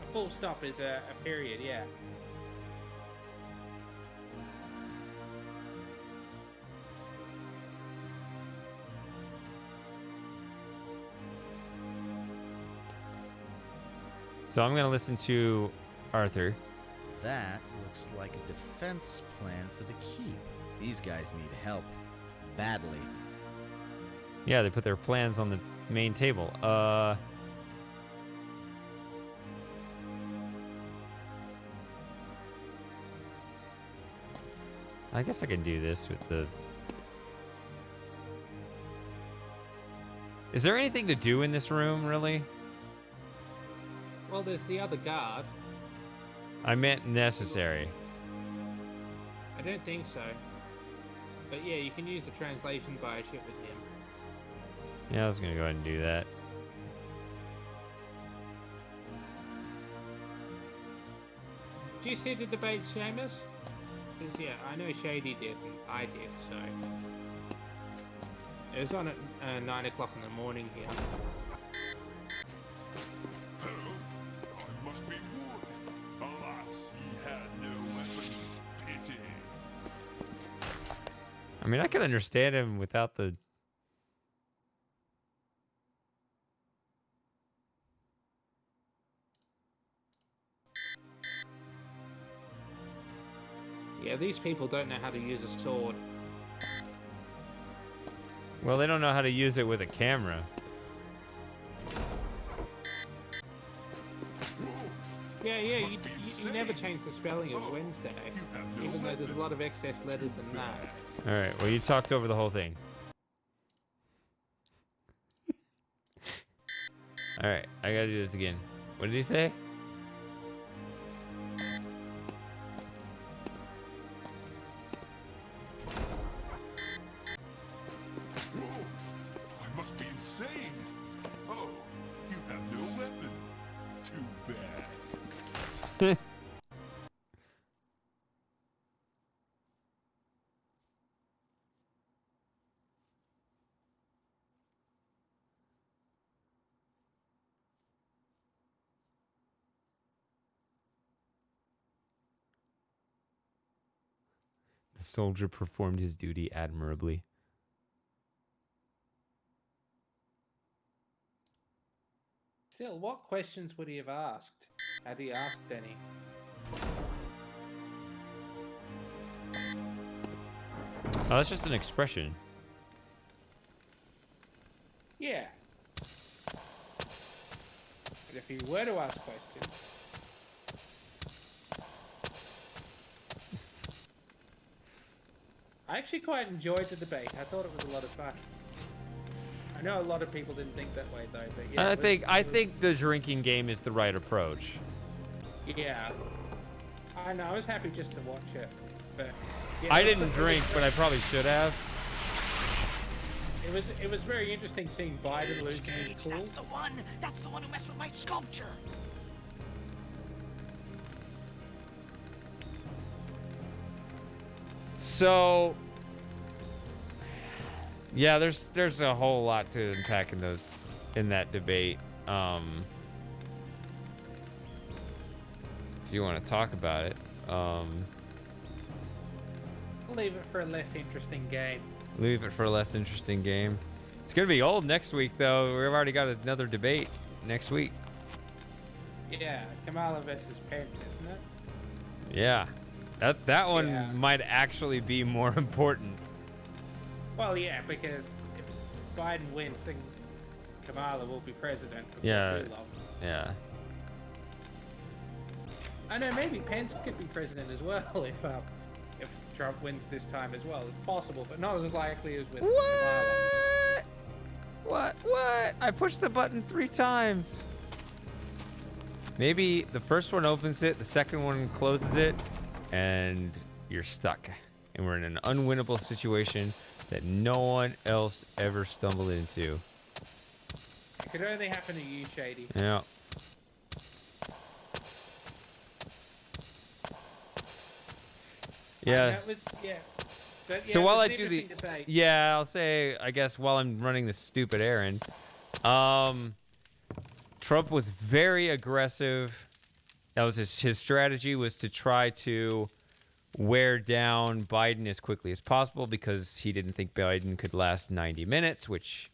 A full stop is a period, yeah. So I'm gonna listen to Arthur. That looks like a defense plan for the keep. These guys need help. Badly. Yeah, they put their plans on the main table. I guess I can do this with the... Is there anything to do in this room, really? Well, there's the other guard. I meant necessary. I don't think so. But yeah, you can use the translation biochip with him. Yeah, I was gonna go ahead and do that. Did you see the debate, Seamus? Because yeah, I know Shady did, and I did, so... It was on at 9 o'clock in the morning here. I must be wounded. Alas, he had no weapon. Pity. I mean, I could understand him without the... Yeah, these people don't know how to use a sword. Well, they don't know how to use it with a camera. Yeah, you never change the spelling of Wednesday, even though there's a lot of excess letters in that. Alright, well, you talked over the whole thing. Alright, I gotta do this again. What did he say? I must be insane. Oh, you have no weapon. Too bad. The soldier performed his duty admirably. Still, what questions would he have asked? Had he asked any? Oh, that's just an expression. Yeah. But if he were to ask questions... I actually quite enjoyed the debate. I thought it was a lot of fun. I know a lot of people didn't think that way though, but yeah. I think the drinking game is the right approach. Yeah. I know, I was happy just to watch it. But yeah, I didn't drink, but I probably should have. It was very interesting seeing Biden losing his cool. That's the one who messed with my sculpture. So, yeah, there's a whole lot to unpack in that debate. If you want to talk about it, We'll leave it for a less interesting game. leave it for a less interesting game. It's gonna be old next week, though. We've already got another debate next week. Yeah, Kamala versus Pence, isn't it? Yeah, that one might actually be more important. Well, yeah, because if Biden wins, then Kamala will be president. Yeah, too long. yeah. I know maybe Pence could be president as well if Trump wins this time as well. It's possible, but not as likely as with Kamala. What? I pushed the button 3 times. Maybe the first one opens it, the second one closes it, and you're stuck. And we're in an unwinnable situation that no one else ever stumbled into. It could only happen to you, Shady. Yeah. Yeah. That was, yeah. But, yeah, So it while was I an do the, interesting debate. yeah, I'll say, I guess while I'm running this stupid errand, Trump was very aggressive. That was his strategy, was to try to wear down Biden as quickly as possible because he didn't think Biden could last 90 minutes, which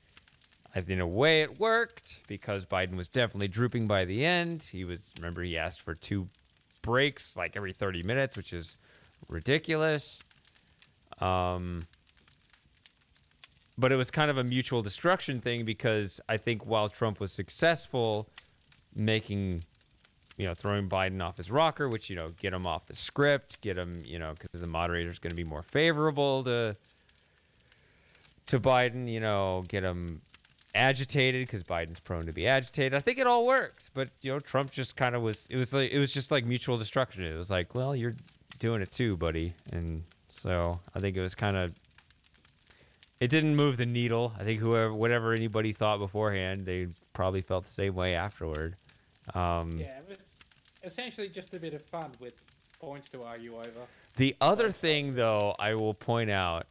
in a way it worked because Biden was definitely drooping by the end. Remember, he asked for 2 breaks like every 30 minutes, which is ridiculous. But it was kind of a mutual destruction thing because I think while Trump was successful making, throwing Biden off his rocker, which, get him off the script, get him, because the moderator's going to be more favorable to Biden, get him agitated because Biden's prone to be agitated. I think it all worked, but, Trump just kind of it was just like mutual destruction. It was like, well, you're doing it too, buddy. And so I think it was kind of, it didn't move the needle. I think whatever anybody thought beforehand, they probably felt the same way afterward. Yeah, it was essentially just a bit of fun with points to argue over. The other thing, though, I will point out,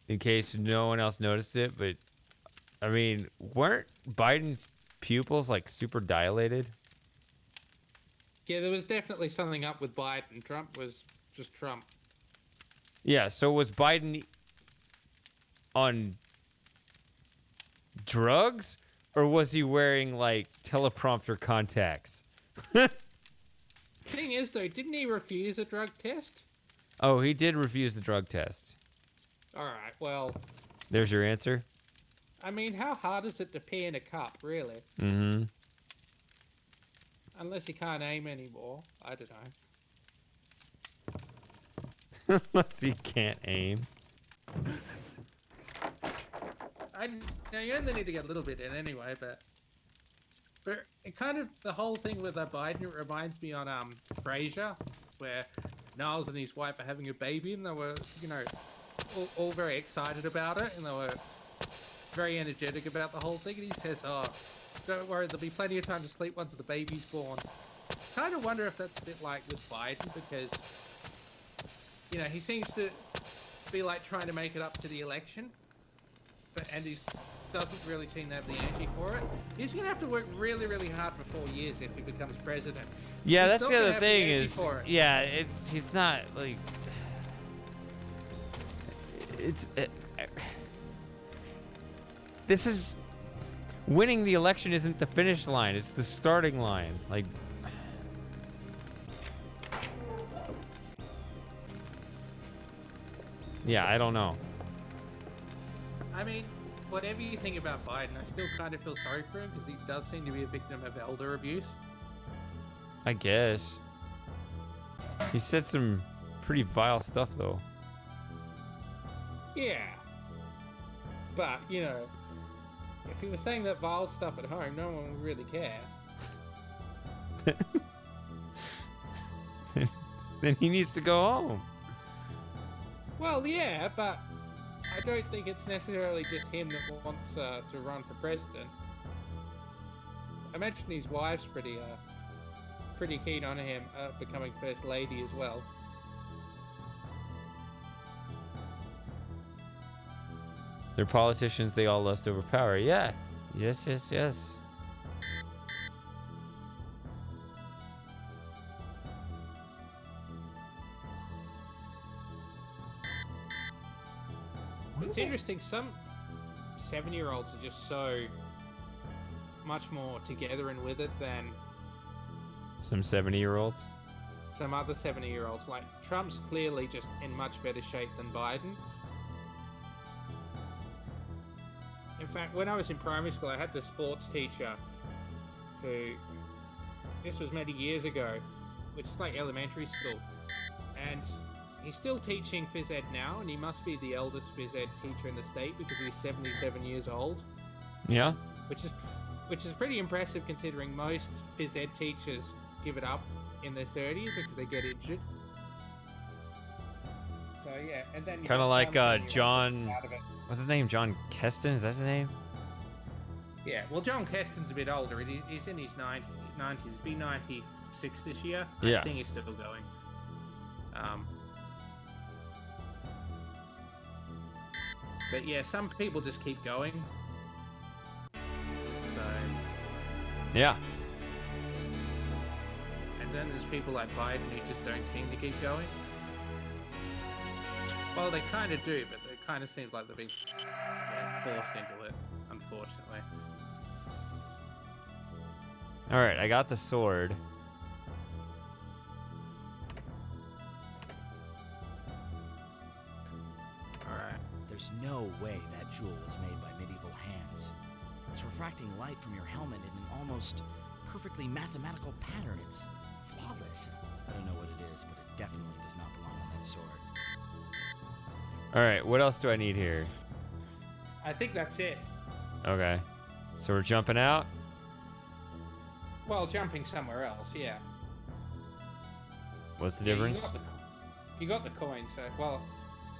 in case no one else noticed it, but, I mean, weren't Biden's pupils, like, super dilated? Yeah, there was definitely something up with Biden. Trump was just Trump. Yeah, so was Biden on drugs, or was he wearing, like, teleprompter contacts? Thing is, though, didn't he refuse a drug test? Oh, he did refuse the drug test. All right, well... There's your answer? I mean, how hard is it to pee in a cup, really? Mm-hmm. Unless you can't aim anymore. I don't know. Unless you can't aim. You only need to get a little bit in anyway, but it kind of, the whole thing with Biden reminds me on Frasier, where Niles and his wife are having a baby, and they were, all very excited about it, and they were very energetic about the whole thing, and he says, oh, don't worry, there'll be plenty of time to sleep once the baby's born. Kind of wonder if that's a bit like with Biden, because, he seems to be like trying to make it up to the election, and he doesn't really seem to have the energy for it. He's going to have to work really, really hard for 4 years if he becomes president. Yeah, He's that's not the gonna other have thing energy is, for it. yeah, he's not, like, this is, winning the election isn't the finish line, it's the starting line. Like, yeah, I don't know. I mean, whatever you think about Biden, I still kind of feel sorry for him because he does seem to be a victim of elder abuse. I guess. He said some pretty vile stuff, though. Yeah. But, if he was saying that vile stuff at home, no one would really care. Then he needs to go home. Well, yeah, but I don't think it's necessarily just him that wants to run for president. I imagine his wife's pretty keen on him becoming first lady as well. They're politicians, they all lust over power. Yeah. Yes. It's interesting, some 7-year-olds are just so much more together and with it than Some 70-year-olds. some other 70-year-olds. Like, Trump's clearly just in much better shape than Biden. In fact, when I was in primary school, I had this sports teacher who, this was many years ago, which is like elementary school, and he's still teaching phys ed now, and he must be the eldest phys ed teacher in the state because he's 77 years old. Yeah. Which is pretty impressive considering most phys ed teachers give it up in their 30s because they get injured. So yeah, and then Kind of like John, what's his name? John Keston, is that his name? Yeah, well, John Keston's a bit older. He's in his 90s. He'll be 96 this year. Yeah. I think he's still going. But yeah, some people just keep going. So. Yeah. And then there's people like Biden who just don't seem to keep going. Well, they kind of do, but it kind of seems like they're being forced into it, unfortunately. All right, I got the sword. Alright. There's no way that jewel was made by medieval hands. It's refracting light from your helmet in an almost perfectly mathematical pattern. It's flawless. I don't know what it is, but it definitely does not belong on that sword. All right, what else do I need here? I think that's it. Okay. So we're jumping out? Well, jumping somewhere else, yeah. What's the Yeah, difference? You got the coin, so, well,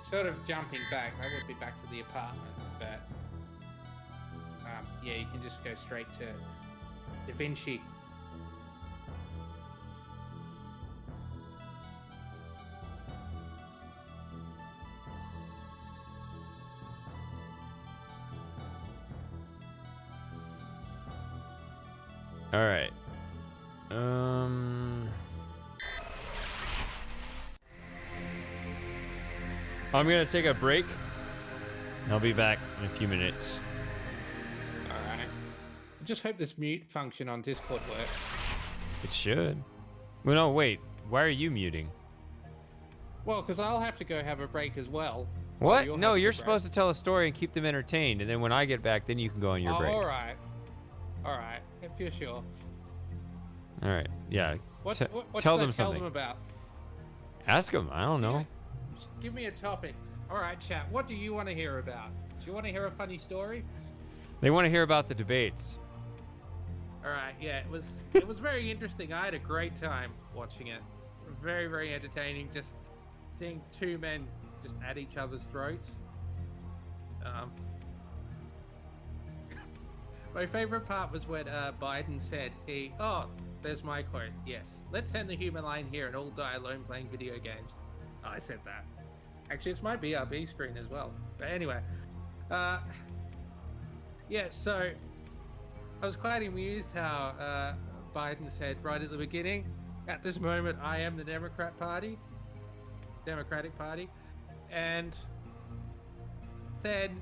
sort of jumping back. That would be back to the apartment, but, yeah, you can just go straight to Da Vinci. All right. I'm gonna take a break. I'll be back in a few minutes. Alright. I just hope this mute function on Discord works. It should. Well, no, wait. Why are you muting? Well, because I'll have to go have a break as well. What? You'll No, have you're to break. supposed to tell a story and keep them entertained, and then when I get back, then you can go on your break. Alright. Alright, if you're sure. All right. Yeah. What T- should tell I them tell something. them about? Ask them. I don't know. Give me a topic. Alright, chat. What do you want to hear about? Do you want to hear a funny story? They want to hear about the debates. Alright, yeah, it was very interesting. I had a great time watching it. Very, very entertaining. Just seeing two men just at each other's throats. My favorite part was when Biden said, there's my quote. Yes, let's end the human line here and all die alone playing video games. I said that. Actually, it's my BRB screen as well. But anyway, yeah, so I was quite amused how Biden said right at the beginning, at this moment, I am the Democratic Party. And then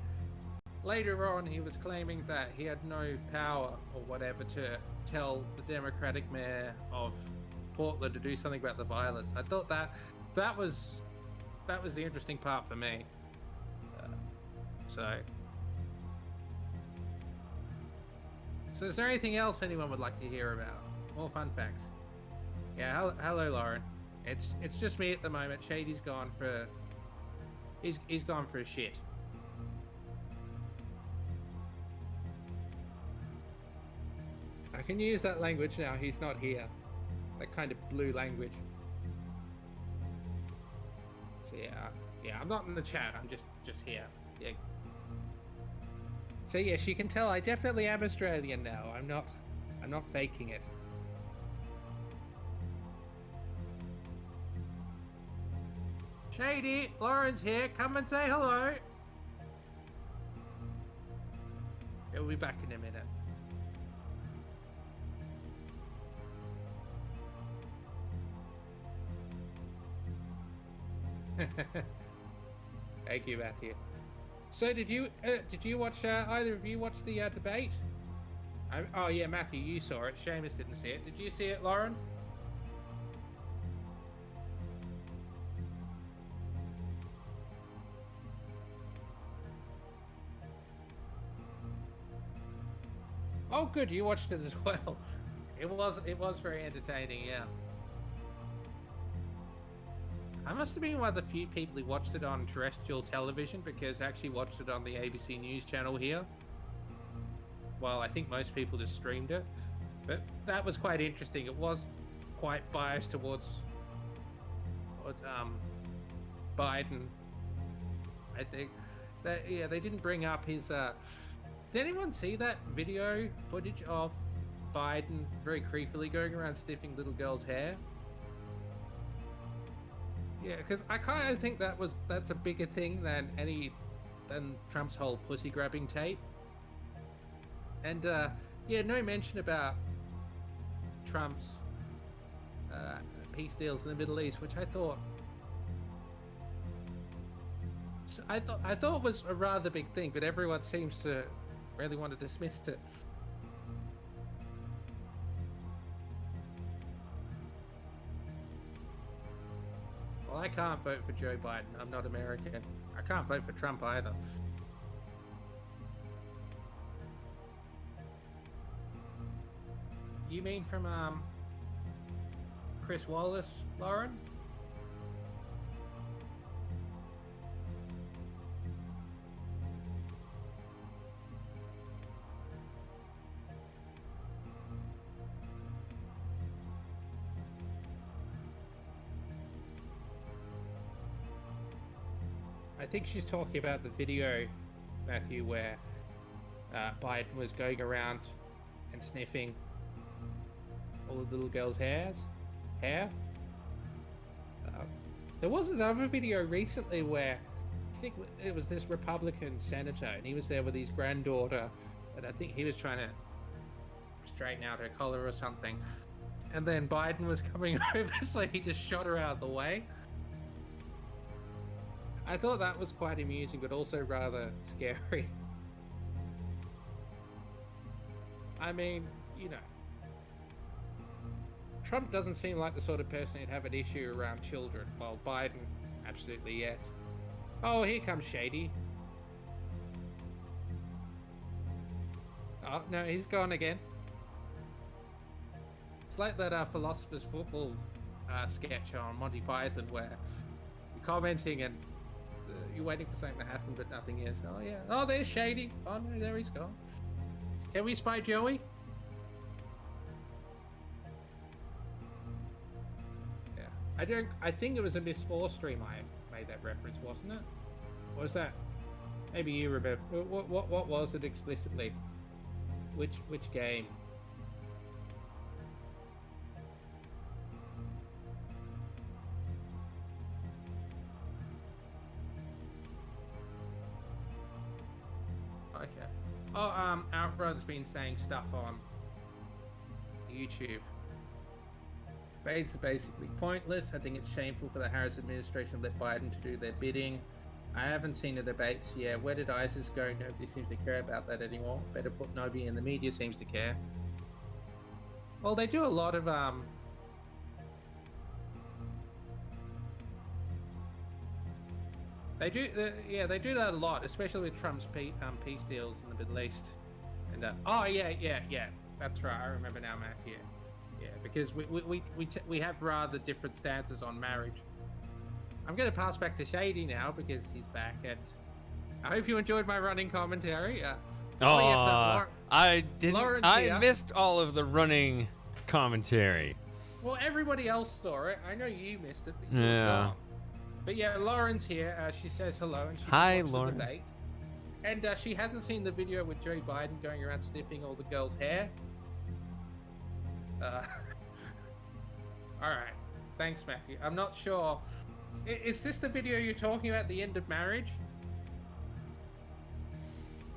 later on, he was claiming that he had no power or whatever to tell the Democratic mayor of Portland to do something about the violence. I thought that was the interesting part for me. So is there anything else anyone would like to hear about? More fun facts. Yeah, hello Lauren. It's just me at the moment. Shady's gone for he's gone for a shit. I can use that language now. He's not here. That kind of blue language. So yeah, I'm not in the chat. I'm just here. Yeah. So yes, you can tell I definitely am Australian now. I'm not faking it. Shady, Lauren's here. Come and say hello. He'll be back in a minute. Thank you, Matthew. So did you watch either of you watch the debate? Oh yeah, Matthew, you saw it. Seamus didn't see it. Did you see it, Lauren? Oh, good. You watched it as well. It was very entertaining. Yeah. I must have been one of the few people who watched it on terrestrial television because I actually watched it on the ABC News channel here. Well, I think most people just streamed it. But that was quite interesting. It was quite biased towards Biden. I think that they didn't bring up his did anyone see that video footage of Biden very creepily going around sniffing little girls' hair? Yeah, because I kind of think that's a bigger thing than any than Trump's whole pussy grabbing tape. And yeah, no mention about Trump's peace deals in the Middle East, which I thought was a rather big thing, but everyone seems to really want to dismiss it. Well, I can't vote for Joe Biden. I'm not American. I can't vote for Trump either. You mean from Chris Wallace, Lauren? I think she's talking about the video, Matthew, where Biden was going around and sniffing all the little girls' hair. There was another video recently where I think it was this Republican senator, and he was there with his granddaughter, and I think he was trying to straighten out her collar or something. And then Biden was coming over, so he just shot her out of the way. I thought that was quite amusing, but also rather scary. I mean, you know, Trump doesn't seem like the sort of person who'd have an issue around children, while Biden, absolutely yes. Oh, here comes Shady. Oh, no, he's gone again. It's like that Philosopher's Football sketch on Monty Python where you're commenting and you're waiting for something to happen, but nothing is. Oh, yeah. Oh, there's Shady. Oh, no, there he's gone. Can we spy Joey? Yeah. I think it was a Miss 4 stream I made that reference, wasn't it? What was that? Maybe you remember. What was it explicitly? Which game? Okay. Oh, Outrun's been saying stuff on YouTube. Raids are basically pointless. I think it's shameful for the Harris administration to let Biden to do their bidding. I haven't seen the debates yet. Where did ISIS go? Nobody seems to care about that anymore. Better put nobody in the media seems to care. Well, they do a lot of They do that a lot, especially with Trump's peace deals in the Middle East. And oh yeah, that's right. I remember now, Matthew. Yeah, because we have rather different stances on marriage. I'm going to pass back to Shady now because he's back, and I hope you enjoyed my running commentary. I didn't. Lauren's I here. missed all of the running commentary. Well, everybody else saw it. I know you missed it. But you were Yeah. gone. But yeah, Lauren's here. She says hello, and she Hi, watched Lauren. the debate. And she hasn't seen the video with Joe Biden going around sniffing all the girls' hair. All right. Thanks, Matthew. I'm not sure. Is this the video you're talking about, the end of marriage?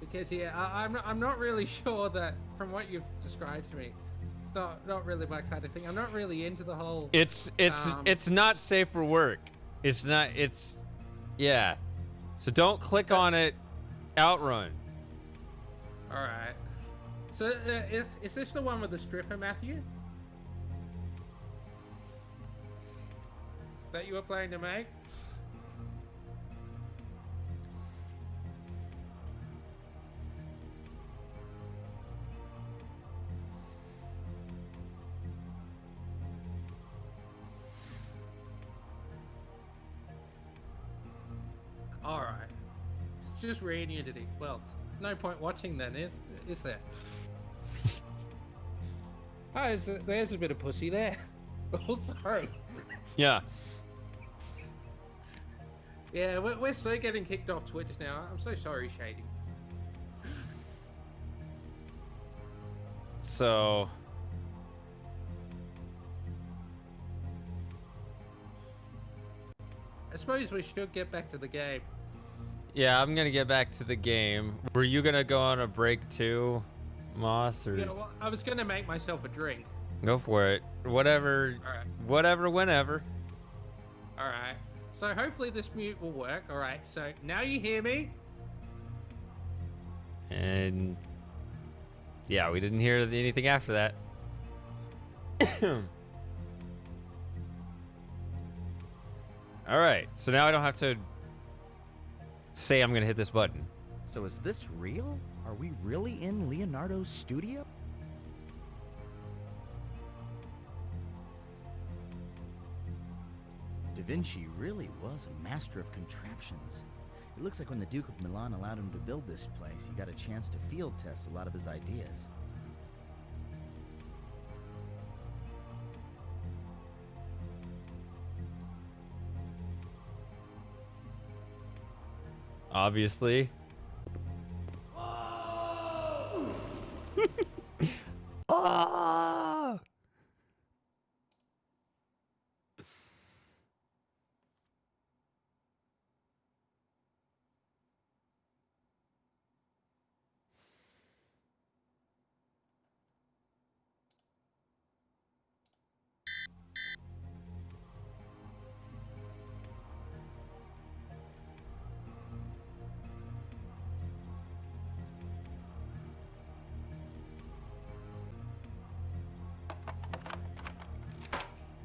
Because yeah, I'm not really sure that from what you've described to me, it's not really my kind of thing. I'm not really into the whole. It's not safe for work. It's not. Yeah. So don't click on it. Outrun. All right. So is this the one with the stripper, Matthew? That you were planning to make? All right. It's just reunity. Well, no point watching then, is there? Oh, there's a bit of pussy there. Oh, sorry. Yeah. Yeah, we're so getting kicked off Twitch now. I'm so sorry, Shady. So. I suppose we should get back to the game. Yeah, I'm gonna get back to the game. Were you gonna go on a break too, Moss? Or Yeah, well, I was gonna make myself a drink. go for it. Whatever. Alright. Whatever. Whenever. Alright. So hopefully this mute will work. Alright, so now you hear me? And yeah, we didn't hear anything after that. All right, so now I don't have to say I'm gonna hit this button. So is this real? Are we really in Leonardo's studio? Da Vinci really was a master of contraptions. It looks like when the Duke of Milan allowed him to build this place, he got a chance to field test a lot of his ideas. Obviously. Ah!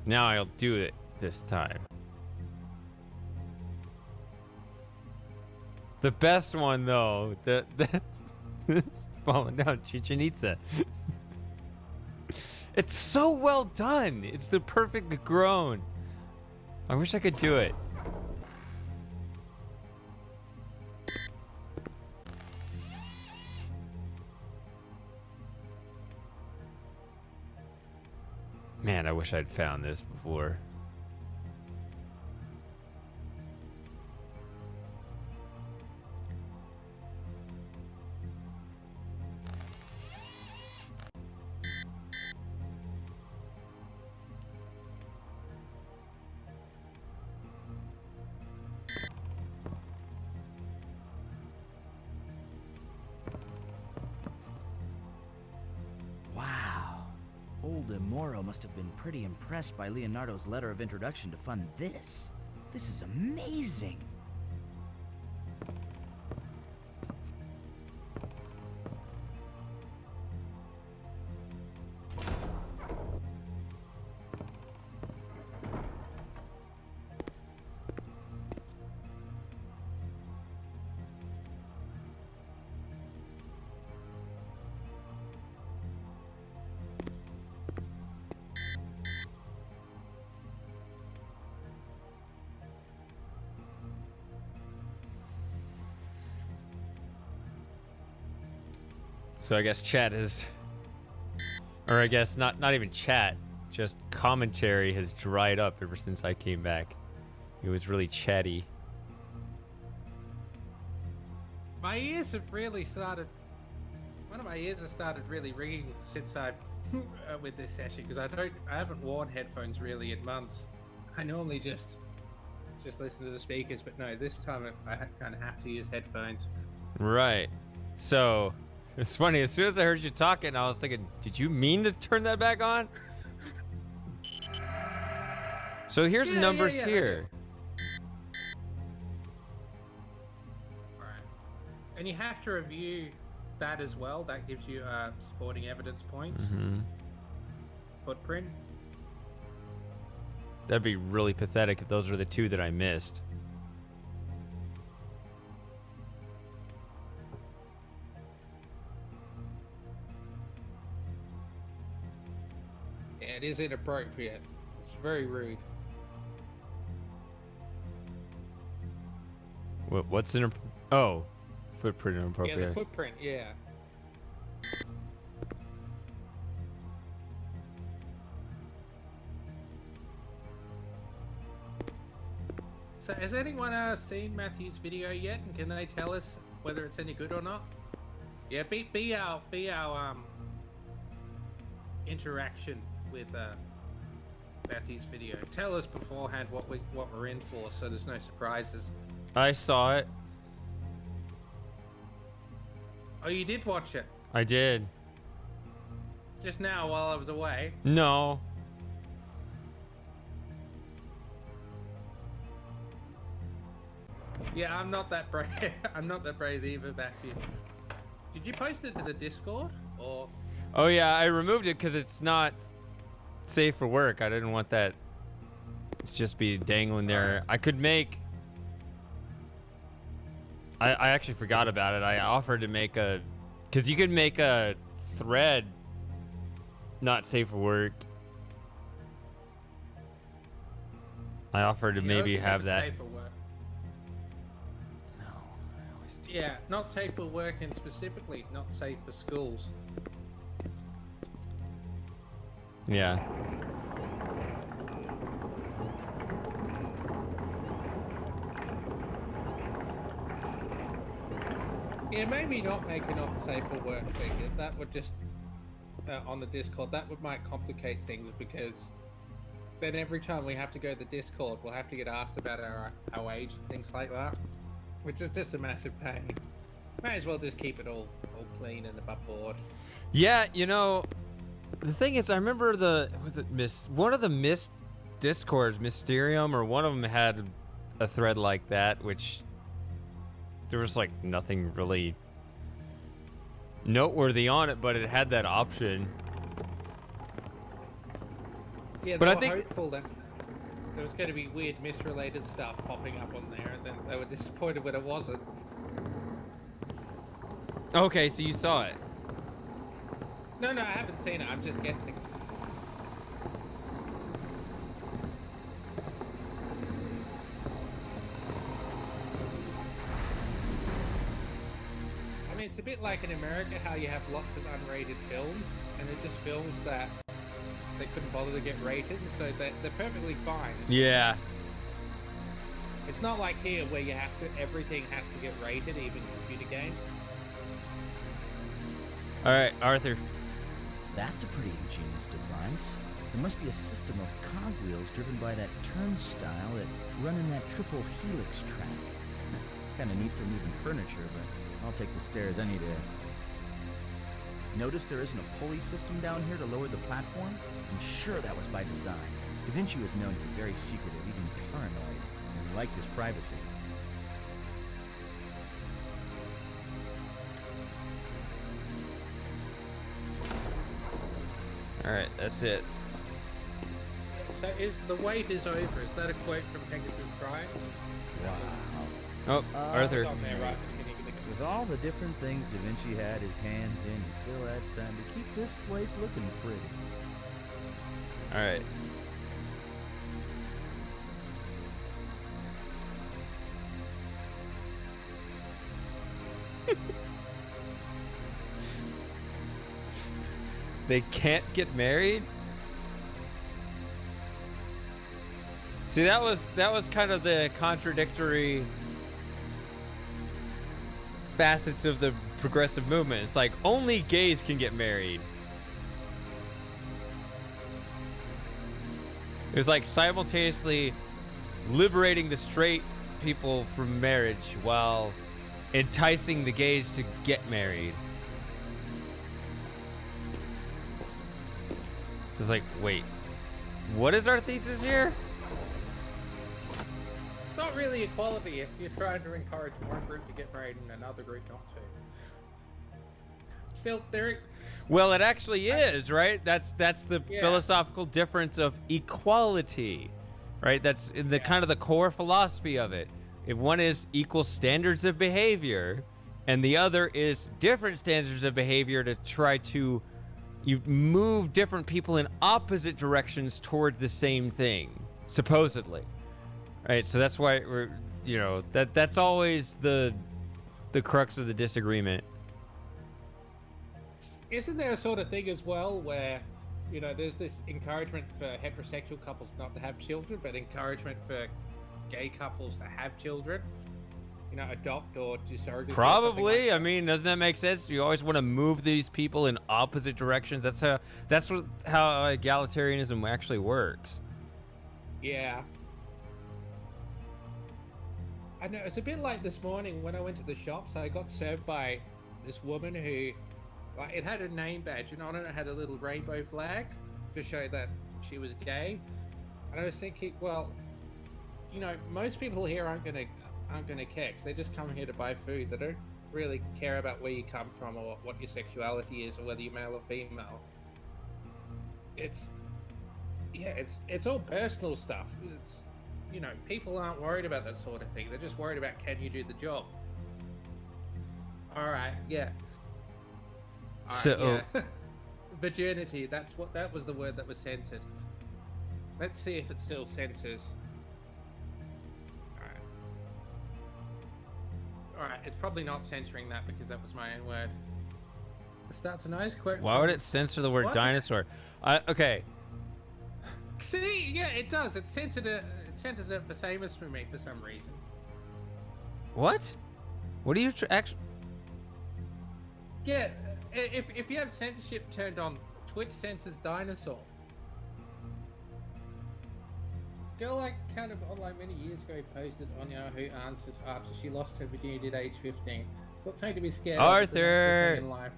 Now I'll do it this time. The best one though, the falling down Chichen Itza. It's so well done. It's the perfect groan. I wish I could do it. Man, I wish I'd found this before. Wow. Old Moro must have been pretty impressed by Leonardo's letter of introduction to fund this. This is amazing. So I guess chat is, or I guess not even chat, just commentary has dried up ever since I came back. It was really chatty. My ears have really started. One of my ears has started really ringing since I've with this session because I haven't worn headphones really in months. I normally just listen to the speakers, but no, this time I kind of have to use headphones. Right. So it's funny. As soon as I heard you talking, I was thinking, did you mean to turn that back on? So here's numbers here. Alright. And you have to review that as well. That gives you supporting evidence points. Mm-hmm. Footprint. That'd be really pathetic if those were the two that I missed. Yeah, it is inappropriate. It's very rude. What's in? Oh, footprint inappropriate. Yeah, the footprint. Yeah. So has anyone seen Matthew's video yet, and can they tell us whether it's any good or not? Yeah, be our interaction with Matthew's video. Tell us beforehand what we're in for, so there's no surprises. I saw it. Oh, you did watch it I did. just now while I was away. No. Yeah, I'm not that brave. I'm not that brave either, Matthew. Did you post it to the Discord or? Oh yeah, I removed it because it's not safe for work. I didn't want that. It's just be dangling there. I could make. I actually forgot about it. I offered to make a, because you could make a thread not safe for work. I offered to maybe have that. Safe for work. Yeah, not safe for work and specifically not safe for schools. Yeah. Yeah, maybe not make it not safe for work thing. That would just on the Discord. That would might complicate things because then every time we have to go to the Discord, we'll have to get asked about our age and things like that, which is just a massive pain. Might as well just keep it all clean and above board. Yeah, you know, the thing is, I remember one of the missed Discords, Mysterium, or one of them had a thread like that, which there was like nothing really noteworthy on it, but it had that option. Yeah, but they I were think hopeful that there was going to be weird misrelated stuff popping up on there, and then they were disappointed when it wasn't. Okay, so you saw it. No, I haven't seen it. I'm just guessing. I mean, it's a bit like in America how you have lots of unrated films, and they're just films that they couldn't bother to get rated, so they're perfectly fine. Yeah. It's not like here where you have to, everything has to get rated, even computer games. All right, Arthur. That's a pretty ingenious device. There must be a system of cogwheels driven by that turnstile that run in that triple helix track. Kinda neat for moving furniture, but I'll take the stairs any day. Notice there isn't a pulley system down here to lower the platform? I'm sure that was by design. Da Vinci was known to be very secretive, even paranoid, and he liked his privacy. Alright, that's it. So the wait is over. Is that a quote from Pegasus Prime? Wow. Oh, Arthur. It's on there, right? With all the different things Da Vinci had his hands in, he still had time to keep this place looking pretty. Alright. They can't get married? See, that was kind of the contradictory facets of the progressive movement. It's like only gays can get married. It was like simultaneously liberating the straight people from marriage while enticing the gays to get married. So it's like, wait, what is our thesis here? It's not really equality if you're trying to encourage one group to get married and another group not to. Still, there. Well, it actually is, right? That's the Yeah. philosophical difference of equality, right? That's in the kind of the core philosophy of it. If one is equal standards of behavior, and the other is different standards of behavior to try to you move different people in opposite directions toward the same thing, supposedly, right? So that's why we're, you know, that's always the crux of the disagreement. Isn't there a sort of thing as well where, you know, there's this encouragement for heterosexual couples not to have children, but encouragement for gay couples to have children? You know, adopt or do surrogacy. Probably. I mean, doesn't that make sense? You always want to move these people in opposite directions. That's how egalitarianism actually works. Yeah. I know, it's a bit like this morning when I went to the shops. I got served by this woman who, like, it had a name badge, and on it had a little rainbow flag to show that she was gay. And I was thinking, well, you know, most people here aren't gonna care, 'cause they just come here to buy food. They don't really care about where you come from or what your sexuality is or whether you're male or female. It's all personal stuff. It's, you know, people aren't worried about that sort of thing. They're just worried about, can you do the job? All right, yeah. All So, yeah. Virginity. That was the word that was censored. Let's see if it still censors. All right. It's probably not censoring that because that was my own word. It starts a nice quote. why would it censor the word What? dinosaur? Okay. See, yeah, it does. It censors it for famous for me for some reason. What? What are you actually? Yeah, if you have censorship turned on, Twitch censors dinosaur. Girl, like, kind of online many years ago, posted on Yahoo Answers after she lost her virginity at age 15. So it's something to be scared Arthur! of in life.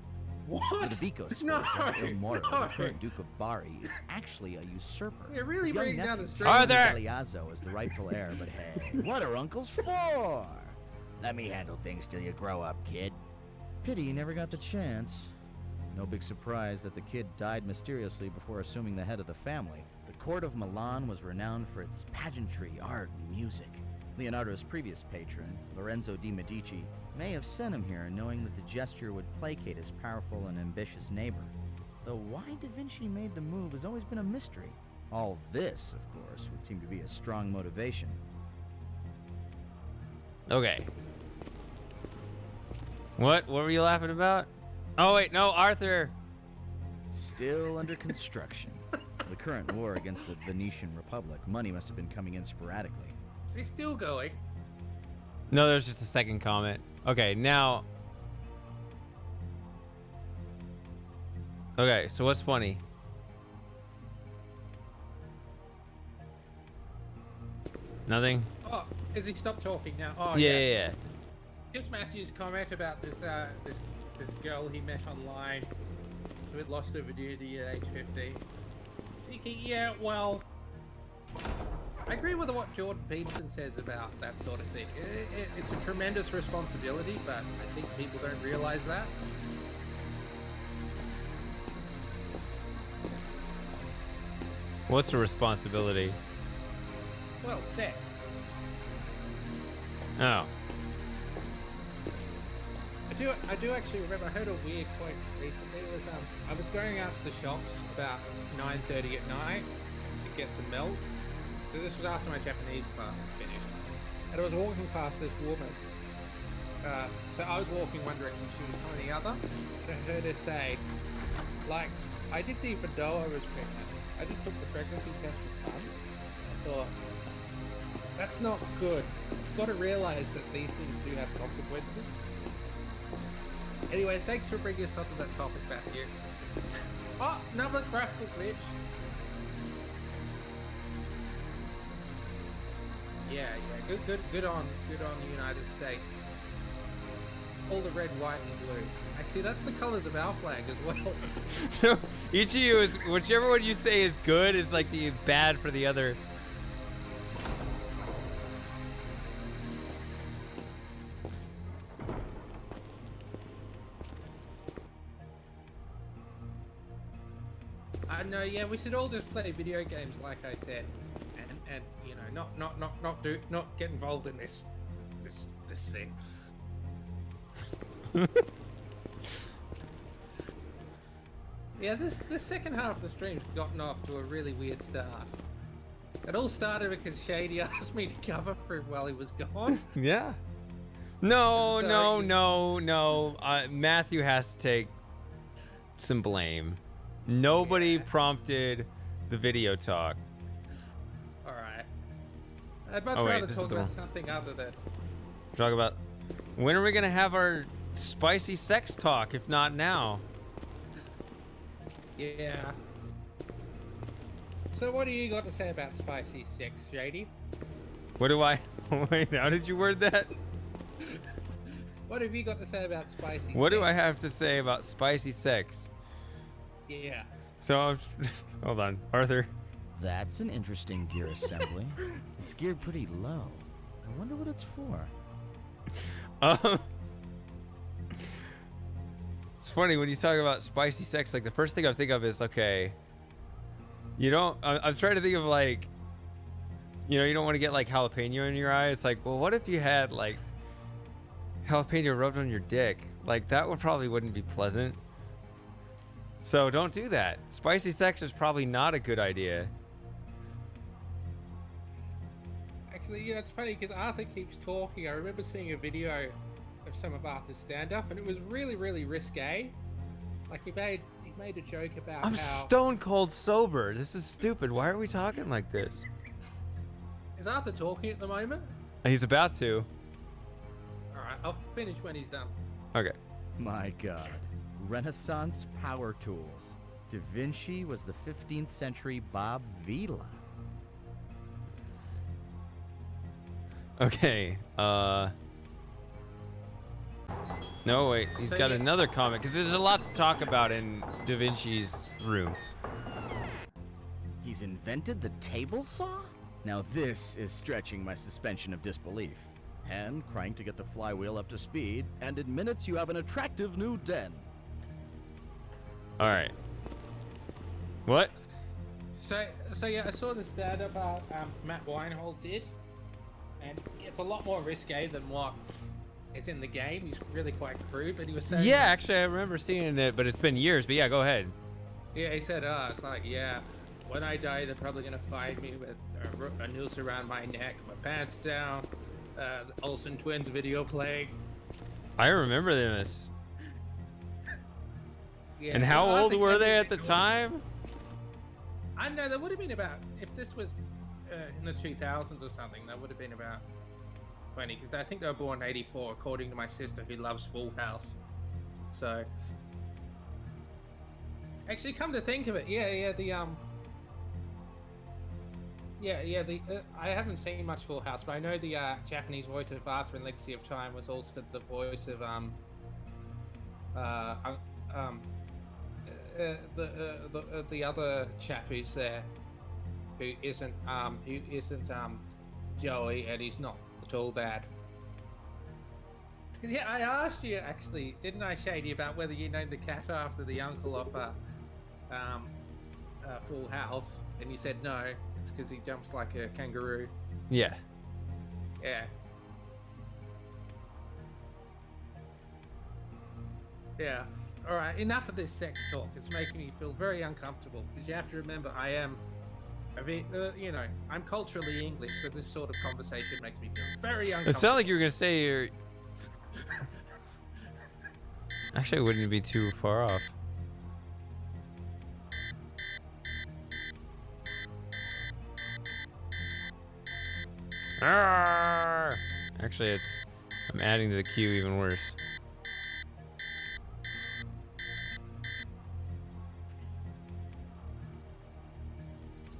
What? Ludovico No, swears that Immortal, no. the current Duke of Bari, is actually a usurper. You're really His young bringing down nephew, the street. Arthur! Arthur! Eliazo is the rightful heir, but hey, what are uncles for? Let me handle things till you grow up, kid. Pity you never got the chance. No big surprise that the kid died mysteriously before assuming the head of the family. The court of Milan was renowned for its pageantry, art, and music. Leonardo's previous patron, Lorenzo di Medici, may have sent him here knowing that the gesture would placate his powerful and ambitious neighbor. Though why Da Vinci made the move has always been a mystery. All this, of course, would seem to be a strong motivation. Okay. What were you laughing about? Oh wait, no, Arthur. Still under construction. The current war against the Venetian Republic, money must have been coming in sporadically. Is he still going? No, there's just a second comment. Okay, now. Okay, so what's funny? Nothing? Oh, has he stopped talking now? Oh, Yeah. Just Matthew's comment about this this girl he met online who had lost her virginity at age 15. Thinking, yeah, well, I agree with what Jordan Peterson says about that sort of thing. It's a tremendous responsibility, but I think people don't realize that. What's the responsibility? Well, sex. Oh. I do actually remember, I heard a weird quote recently. It was, I was going out to the shops about 9:30 at night to get some milk. So this was after my Japanese class was finished. And I was walking past this woman. So I was walking one direction, she was coming the other. And I heard her say, like, I didn't even know I was pregnant. I just took the pregnancy test for fun. I thought, that's not good. You've got to realize that these things do have consequences. Anyway, thanks for bringing us onto that topic, Matthew. Oh, another graphical glitch. Yeah, good on the United States. All the red, white, and blue. Actually, that's the colors of our flag as well. So each of you is, whichever one you say is good is like the bad for the other. No, yeah, we should all just play video games, like I said, and you know, not get involved in this thing. Yeah, this second half of the stream's gotten off to a really weird start. It all started because Shady asked me to cover for him while he was gone. Yeah. No, Sorry. no. Matthew has to take some blame. Nobody prompted the video talk. All right. I'd much Oh, wait, rather this is talk the about one. something other than. Talk about when are we gonna have our spicy sex talk? If not now. Yeah. So what do you got to say about spicy sex, Shady? What do I? Wait, how did you word that? What have you got to say about spicy? What do sex? I have to say about spicy sex? Yeah. So, hold on, Arthur. That's an interesting gear assembly. It's geared pretty low. I wonder what it's for. It's funny when you talk about spicy sex. Like the first thing I think of is okay. You don't. I'm trying to think of like. You know, you don't want to get like jalapeno in your eye. It's like, well, what if you had like jalapeno rubbed on your dick? Like that would probably wouldn't be pleasant. So don't do that. Spicy sex is probably not a good idea. Actually, yeah, it's funny because Arthur keeps talking. I remember seeing a video of some of Arthur's stand-up, and it was really, really risque. Like he made a joke about I'm how... stone cold sober. This is stupid. Why are we talking like this? Is Arthur talking at the moment? He's about to. Alright, I'll finish when he's done. Okay. My God. Renaissance power tools. Da Vinci was the 15th century Bob Vila. Okay. No, wait. He's got another comment because there's a lot to talk about in Da Vinci's room. He's invented the table saw? Now this is stretching my suspension of disbelief. Hand crank to get the flywheel up to speed, and in minutes you have an attractive new den. All right. What? So yeah, I saw the stand-up Matt Weinhold did, and it's a lot more risque than what is in the game. He's really quite crude, but he was saying... Yeah, actually, I remember seeing it, but it's been years. But yeah, go ahead. Yeah, he said, it's like, yeah, when I die, they're probably gonna find me with a noose around my neck, my pants down, the Olsen twins video playing. I remember this. Yeah, And how so I old think were that's they a at the bit time? I know, that would have been about, if this was in the 2000s or something, that would have been about 20, because I think they were born in 84, according to my sister, who loves Full House. So, actually, come to think of it, I haven't seen much Full House, but I know the Japanese voice of Arthur in Legacy of Time was also the voice of the other chap who's there, who isn't Joey, and he's not at all bad. Yeah, I asked you actually, didn't I, Shady, about whether you named the cat after the uncle of Full House, and you said no, it's because he jumps like a kangaroo. Yeah. Yeah. Yeah. All right. Enough of this sex talk. It's making me feel very uncomfortable because you have to remember I am, I'm culturally English, so this sort of conversation makes me feel very uncomfortable. It sounded like you were gonna say you're. Actually, I wouldn't be too far off. Arrgh! Actually, I'm adding to the queue even worse.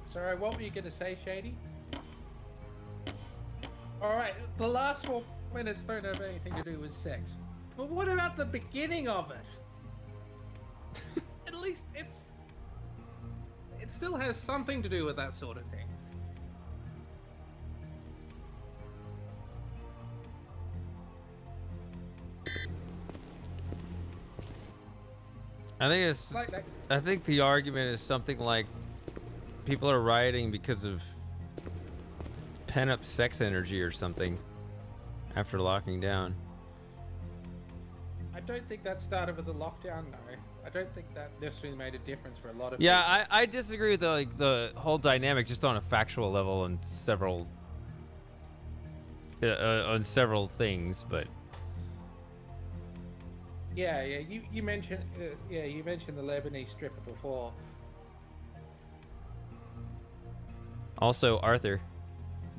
Sorry, what were you going to say, Shady? Alright, the last 4 minutes don't have anything to do with sex. But what about the beginning of it? At least it still has something to do with that sort of thing. I think the argument is something like people are rioting because of pent-up sex energy or something after locking down. I don't think that started with the lockdown, though. I don't think that necessarily made a difference for a lot of people. Yeah, I disagree with the whole dynamic just on a factual level on several things, but yeah, you mentioned you mentioned the Lebanese stripper before. Also, Arthur.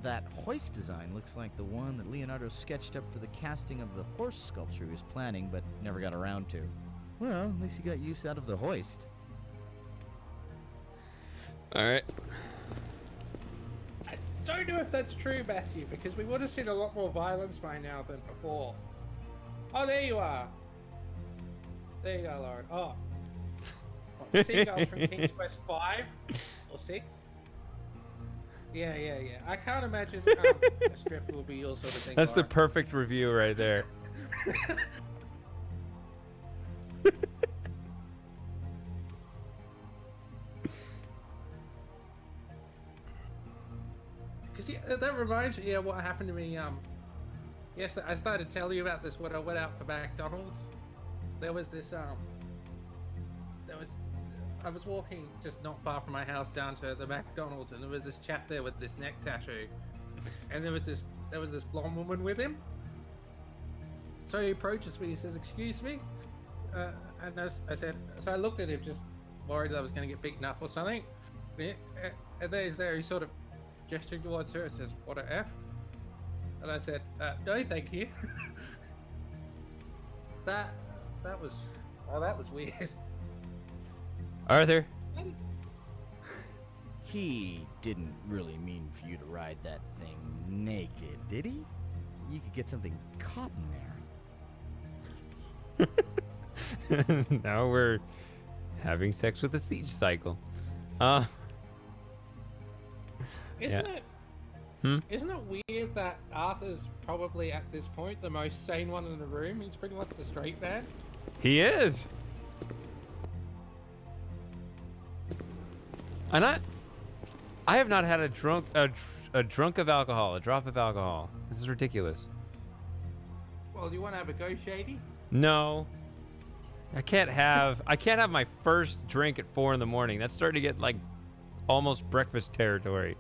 That hoist design looks like the one that Leonardo sketched up for the casting of the horse sculpture he was planning, but never got around to. Well, at least he got use out of the hoist. Alright. I don't know if that's true, Matthew, because we would have seen a lot more violence by now than before. Oh, there you are. There you go, Lauren. Oh. What, Seagulls from King's Quest 5 or 6? Yeah. I can't imagine a strip will be your sort of thing. That's the Lauren. perfect review right there. Because that reminds me of what happened to me. Yes, I started to tell you about this when I went out for McDonald's. There was this I was walking just not far from my house down to the McDonald's, and there was this chap there with this neck tattoo, and there was this blonde woman with him. So he approaches me. He says, "Excuse me," and I said. So I looked at him, just worried that I was going to get beaten up or something. And then he's there. He sort of gesturing towards her and says, "What a F?" And I said, "No, thank you." that was weird. Arthur? He didn't really mean for you to ride that thing naked, did he? You could get something caught in there. Now we're having sex with a siege cycle. Isn't yeah. it? Isn't it weird that Arthur's probably at this point the most sane one in the room? He's pretty much the straight man. He is. And I have not had a drunk of alcohol, a drop of alcohol. This is ridiculous. Well, do you want to have a go, Shady? No. I can't have my first drink at 4 in the morning. That's starting to get like almost breakfast territory.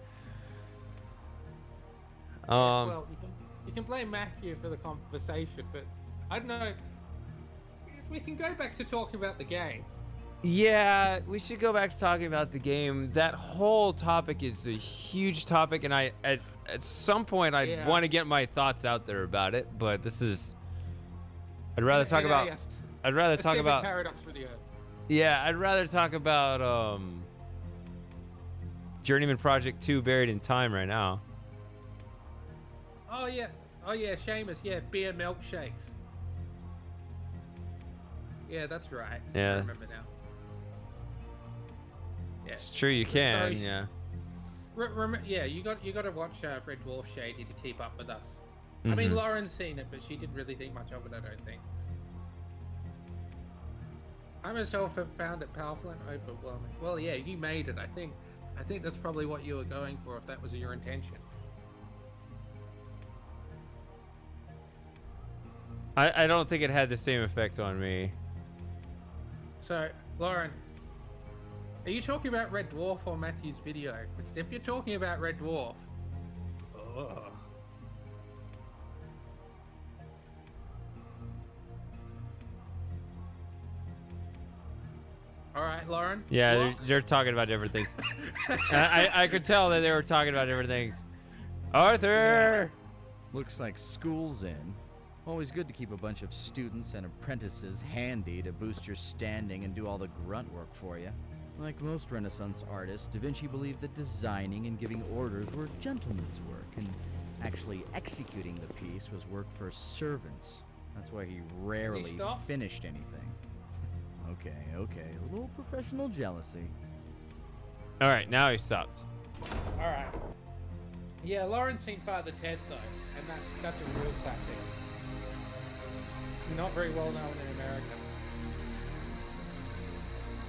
Well, you can blame Matthew for the conversation, but I don't know. We can go back to talking about the game. Yeah, we should go back to talking about the game. That whole topic is a huge topic, and at some point I want to get my thoughts out there about it. But this is, I'd rather talk about. Yes. I'd rather A talk Civic about. Paradox video. Yeah, I'd rather talk about Journeyman Project 2 Buried in Time right now. Oh yeah, Seamus. Yeah, beer milkshakes. Yeah, that's right. Yeah. I remember now. Yeah. It's true, you can. So, yeah. Yeah, you got to watch Red Dwarf Shady to keep up with us. I mean, Lauren's seen it, but she didn't really think much of it, I don't think. I myself have found it powerful and overwhelming. Well, yeah, you made it. I think that's probably what you were going for, if that was your intention. I don't think it had the same effect on me. So, Lauren, are you talking about Red Dwarf or Matthew's video? Because if you're talking about Red Dwarf, all right, Lauren. Yeah, they're talking about different things. I could tell that they were talking about different things. Arthur! Looks like school's in. Always good to keep a bunch of students and apprentices handy to boost your standing and do all the grunt work for you. Like most Renaissance artists, Da Vinci believed that designing and giving orders were gentleman's work, and actually executing the piece was work for servants. That's why he rarely finished anything. Okay, a little professional jealousy. All right, now he stopped. All right. Yeah, Lauren's seen Father Ted though, and that's a real classic. Not very well known in America.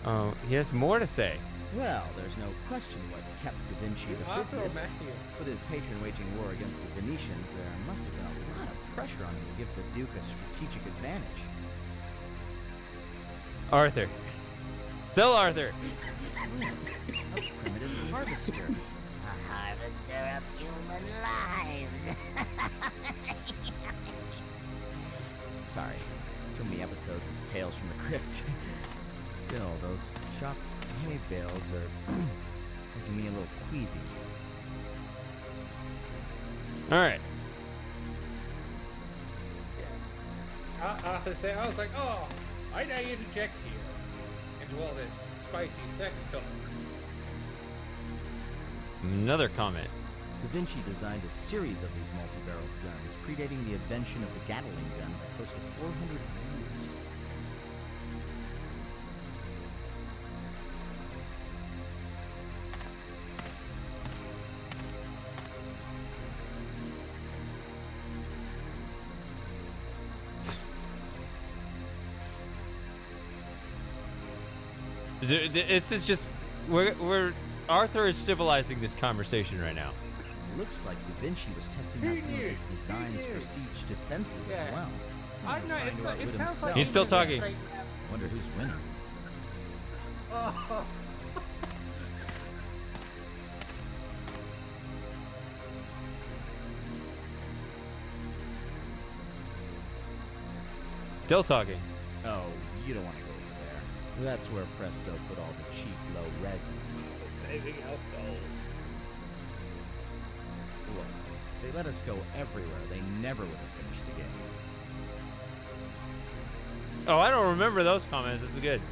Oh, he has more to say. Well, there's no question what kept Da Vinci the busiest. With his patron waging war against the Venetians, there must have been a lot of pressure on him to give the Duke a strategic advantage. Arthur. Still Arthur. A primitive harvester. A harvester of human lives. Sorry, too many episodes of Tales from the Crypt. Still, those chopped hay bales are making me a little queasy. All right. Yeah. Arthur said, I was like, oh, I now interject here into all this spicy sex talk. Another comment. Da Vinci designed a series of these multi-barreled guns, predating the invention of the Gatling gun by close to 400 years. This is just we're Arthur is civilizing this conversation right now. Looks like Da Vinci was testing out some of his designs for siege defenses as well. I know, it sounds like... He's still talking. I wonder who's winning. Oh. Still talking. Oh, you don't want to go over there. That's where Presto put all the cheap, low-res money. For saving our souls. Look, if they let us go everywhere, they never would have finished the game. Oh, I don't remember those comments. This is good.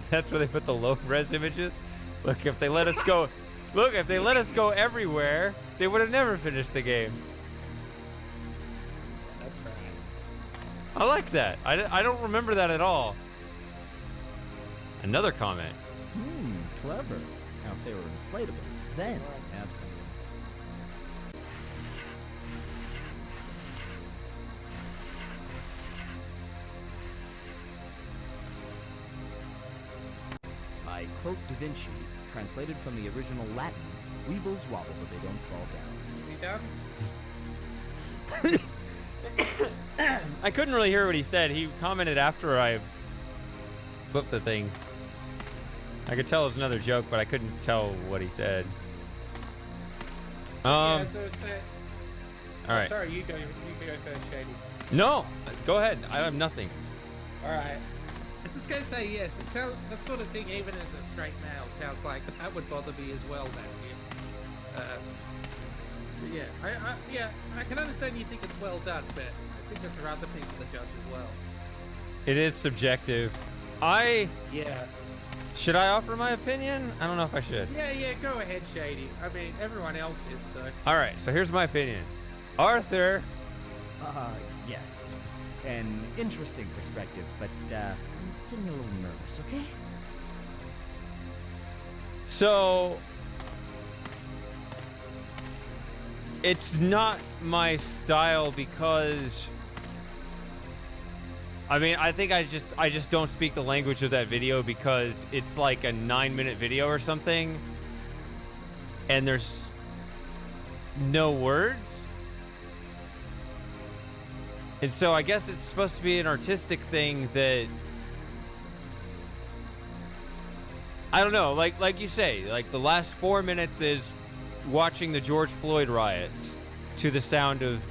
That's where they put the low-res images. Look, if they let us go, if they let us go everywhere, they would have never finished the game. Yeah, that's right. I like that. I don't remember that at all. Another comment. Clever. Now, if they were inflatable, then I'd have something. I quote Da Vinci, translated from the original Latin, weevils wobble but they don't fall down. Is he done? I couldn't really hear what he said. He commented after I flipped the thing. I could tell it was another joke, but I couldn't tell what he said. Yeah, so it's all right. Sorry, you go first, Shady. No, go ahead. I have nothing. All right. I was just gonna say yes. It sounds that sort of thing, even as a straight male, sounds like that would bother me as well. Yeah, I can understand you think it's well done, but I think that's for other people to judge as well. It is subjective. Yeah. Should I offer my opinion? I don't know if I should. Yeah, go ahead, Shady. I mean, everyone else is, so... All right, so here's my opinion. Arthur... Yes. An interesting perspective, but, I'm getting a little nervous, okay? So... It's not my style because... I mean, I think I just don't speak the language of that video because it's like a 9-minute video or something. And there's no words. And so I guess it's supposed to be an artistic thing that... I don't know, like you say, like the last 4 minutes is watching the George Floyd riots to the sound of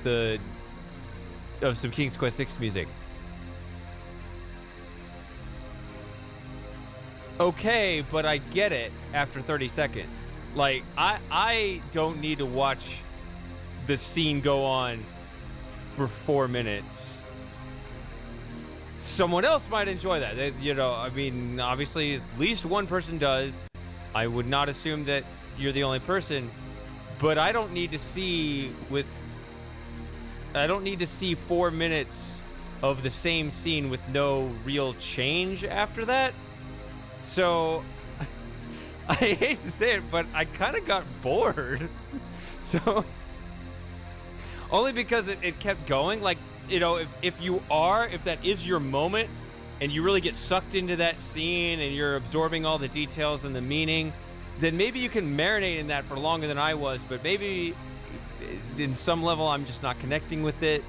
some King's Quest 6 music. Okay, but I get it after 30 seconds. Like, I don't need to watch the scene go on for 4 minutes. Someone else might enjoy that. You know, I mean, obviously, at least one person does. I would not assume that you're the only person, but I don't need to see 4 minutes of the same scene with no real change after that. So, I hate to say it, but I kind of got bored. So, only because it kept going. Like, you know, if that is your moment and you really get sucked into that scene and you're absorbing all the details and the meaning, then maybe you can marinate in that for longer than I was, but maybe in some level I'm just not connecting with it.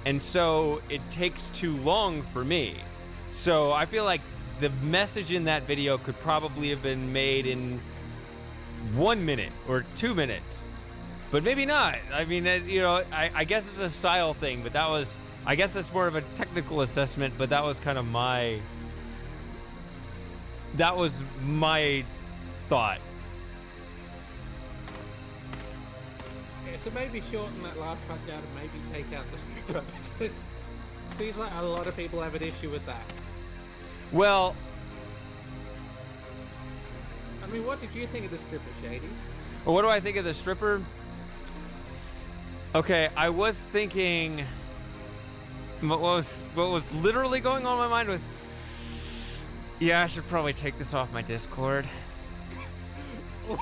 And so it takes too long for me. So I feel like the message in that video could probably have been made in 1 minute or 2 minutes, but maybe not. I mean, you know, I guess it's a style thing, but I guess that's more of a technical assessment, but that was kind of my thought. Yeah, so maybe shorten that last part down and maybe take out the stripper, because it seems like a lot of people have an issue with that. Well, I mean, what did you think of the stripper, Shady? what do I think of the stripper? Okay, I was thinking. What was literally going on in my mind was, yeah, I should probably take this off my Discord. It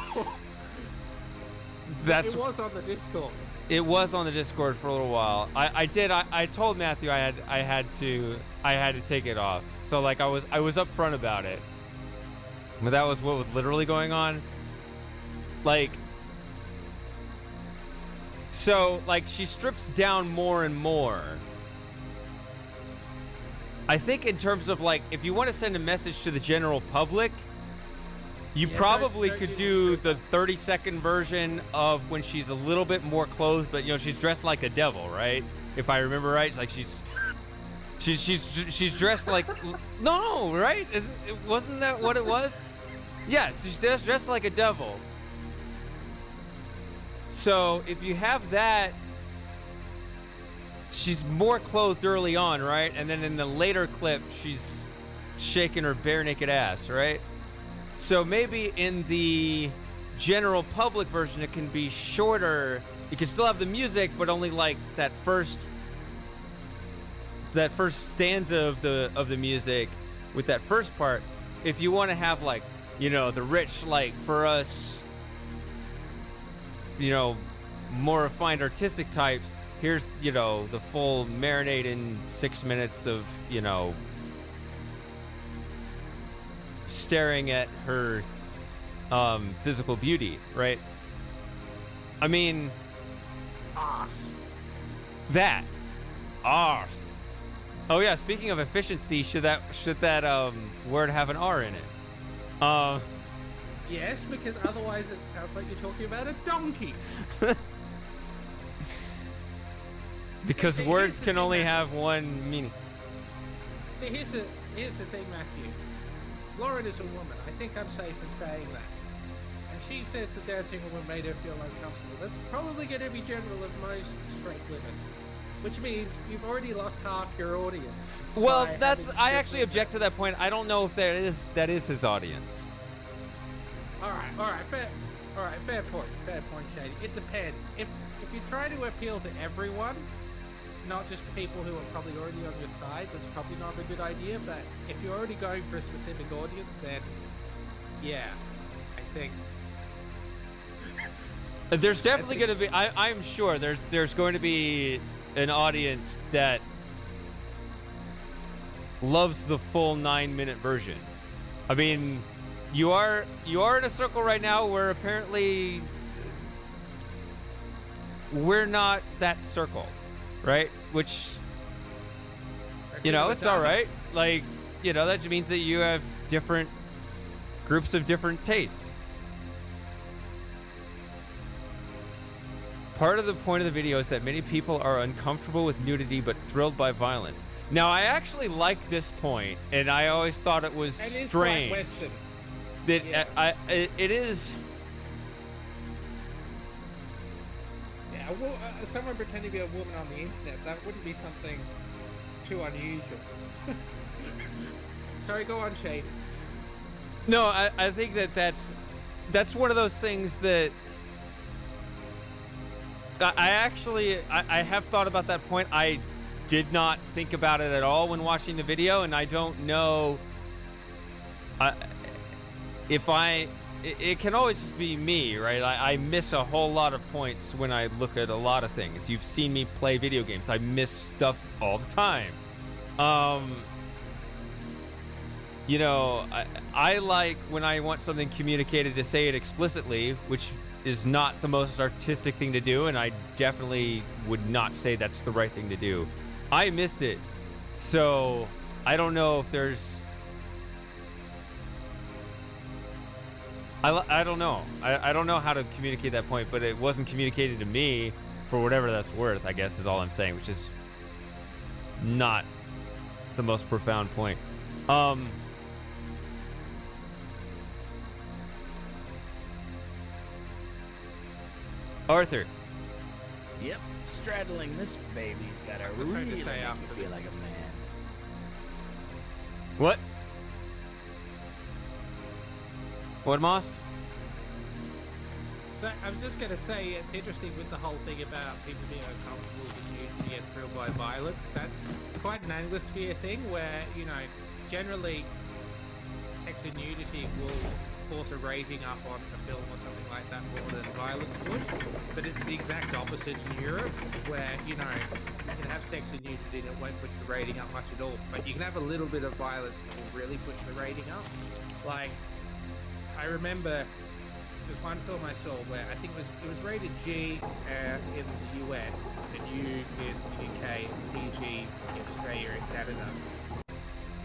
was on the Discord. It was on the Discord for a little while. I told Matthew I had to take it off. So like I was upfront about it. But that was what was literally going on. Like, so like she strips down more and more. I think in terms of like, if you want to send a message to the general public, you probably could do the 30-second version of when she's a little bit more clothed, but you know, she's dressed like a devil, right? If I remember right, it's like she's dressed like, no, right? Wasn't that what it was? Yes, she's dressed like a devil. So if you have that, she's more clothed early on, right? And then in the later clip, she's shaking her bare naked ass, right? So maybe in the general public version, it can be shorter. You can still have the music, but only like that first stanza of the music with that first part. If you want to have like, you know, the rich, like for us, you know, more refined artistic types, here's, you know, the full marinade in 6 minutes of, you know, staring at her physical beauty, right? I mean, arse. That arse. Oh yeah, speaking of efficiency, should that word have an R in it? Yes, because otherwise it sounds like you're talking about a donkey. Because words can only have one meaning. See, here's the thing, Matthew. Lauren is a woman. I think I'm safe in saying that. And she says the dancing woman made her feel uncomfortable. That's probably going to be general of most straight women. Which means you've already lost half your audience. Well, I actually object to that point. I don't know if that is his audience. All right, fair point, Shady. It depends. If you try to appeal to everyone, not just people who are probably already on your side, that's probably not a good idea. But if you're already going for a specific audience, then yeah, I think there's definitely going to be. I'm sure there's going to be an audience that loves the full 9-minute version. I mean, you are in a circle right now where apparently we're not that circle, right? Which, you know, it's all right. Like, you know, that means that you have different groups of different tastes. Part of the point of the video is that many people are uncomfortable with nudity but thrilled by violence. Now, I actually like this point, and I always thought it was strange. That it is. Yeah, well, someone pretending to be a woman on the internet, that wouldn't be something too unusual. Sorry, go on, Shade. No, I think that's one of those things that I have thought about that point. I did not think about it at all when watching the video, and I don't know it can always just be me, right? I miss a whole lot of points when I look at a lot of things. You've seen me play video games. I miss stuff all the time. You know, I like when I want something communicated to say it explicitly, which is not the most artistic thing to do, and I definitely would not say that's the right thing to do. I missed it, so I don't know if there's... I don't know. I don't know how to communicate that point, but it wasn't communicated to me for whatever that's worth, I guess is all I'm saying, which is not the most profound point. Arthur. Yep, straddling this baby's gotta really make you feel like a man. What? What, Moss? So I was just going to say, it's interesting with the whole thing about people being uncomfortable with nudity and thrilled by violence. That's quite an Anglosphere thing where, you know, generally sex and nudity will force a rating up on a film or something like that more than violence would. But it's the exact opposite in Europe, where, you know, you can have sex and nudity and it won't push the rating up much at all. But you can have a little bit of violence that will really push the rating up. Like, I remember there's one film I saw where I think it was rated G in the US, and U in the UK, and PG in Australia and Canada.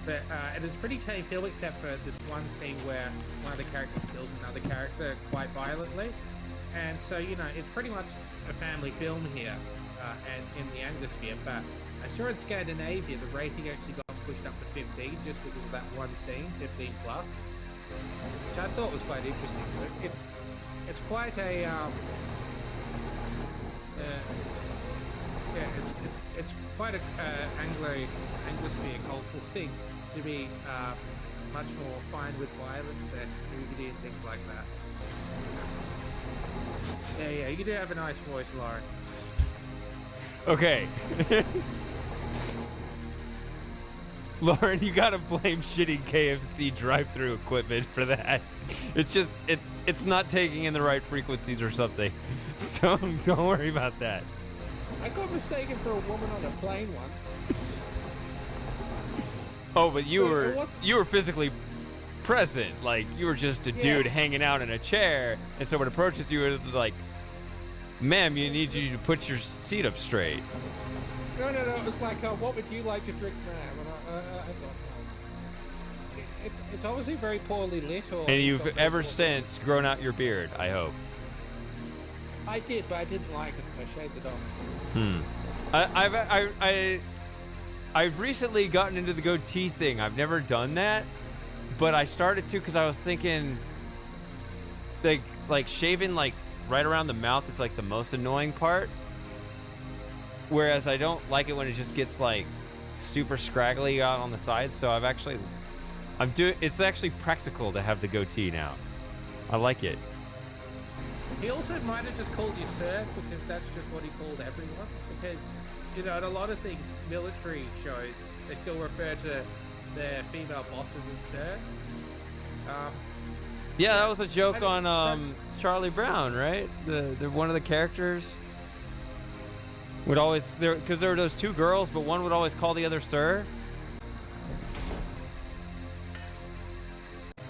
But and it's a pretty tame film except for this one scene where one of the characters kills another character quite violently. And so, you know, it's pretty much a family film here and in the Anglosphere. But I saw in Scandinavia the rating actually got pushed up to 15 just because of that one scene, 15 plus. Which I thought was quite interesting. So it's quite a it's quite a Anglosphere cultural thing to be much more fine with violence and nudity and things like that. Yeah, you do have a nice voice, Lauren. Okay. Lauren, you gotta blame shitty KFC drive-thru equipment for that. It's just, it's not taking in the right frequencies or something. Don't worry about that. I got mistaken for a woman on a plane once. Oh, but you were physically present. Like, you were just a dude hanging out in a chair, and someone approaches you and it's like, ma'am, you need you to put your seat up straight. No, it was like, what would you like to drink, ma'am? And I don't know. It's obviously very poorly lit. And you've ever since grown out your beard, I hope. I did, but I didn't like it, so I shaved it off. I've recently gotten into the goatee thing. I've never done that, but I started to because I was thinking, like shaving like right around the mouth is like the most annoying part. Whereas I don't like it when it just gets like super scraggly out on the sides. So it's actually practical to have the goatee now. I like it. He also might have just called you sir because that's just what he called everyone. Because, you know, in a lot of things, military shows, they still refer to their female bosses as sir. Yeah, that was a joke on Charlie Brown, right? The one of the characters would always because there were those two girls, but one would always call the other sir.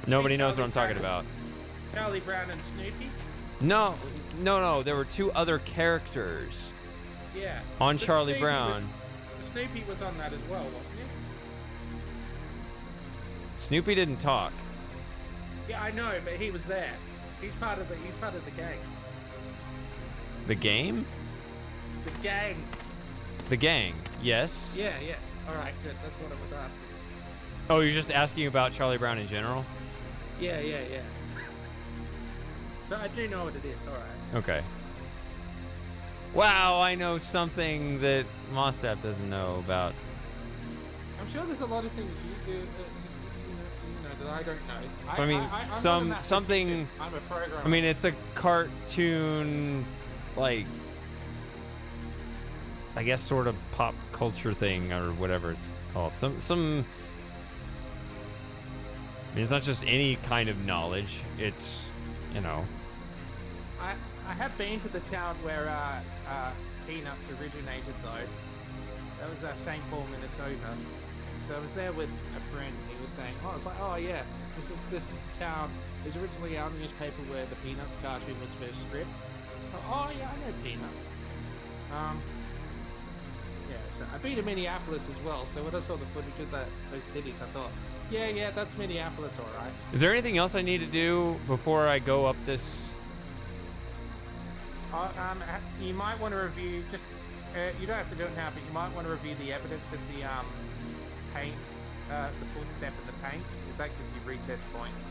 Nobody knows what I'm talking about. Charlie Brown and Snoopy? No. There were two other characters. Yeah. On Charlie Brown. Snoopy was on that as well, wasn't he? Snoopy didn't talk. Yeah, I know, but he was there. He's part of the gang. The game? The gang. The gang. Yes. Yeah. All right, good. That's what I was asking. Oh, you're just asking about Charlie Brown in general? Yeah. So I do know what it is. All right. Okay. Wow, I know something that Mostap doesn't know about. I'm sure there's a lot of things you do, you know that I don't know. I mean, something. I'm a programmer. I mean, it's a cartoon, like, I guess, sort of pop culture thing or whatever it's called. Some. I mean, it's not just any kind of knowledge. It's, you know. I have been to the town where Peanuts originated, though. That was St. Paul, Minnesota. So I was there with a friend, and he was saying, this is the town. It was originally our newspaper where the Peanuts cartoon was first stripped. I know Peanuts. So I've been to Minneapolis as well. So when I saw the footage of those cities, I thought, yeah, that's Minneapolis, all right. Is there anything else I need to do before I go up this? You might want to review you don't have to do it now, but you might want to review the evidence of the paint, the footstep and the paint, because that gives you research points.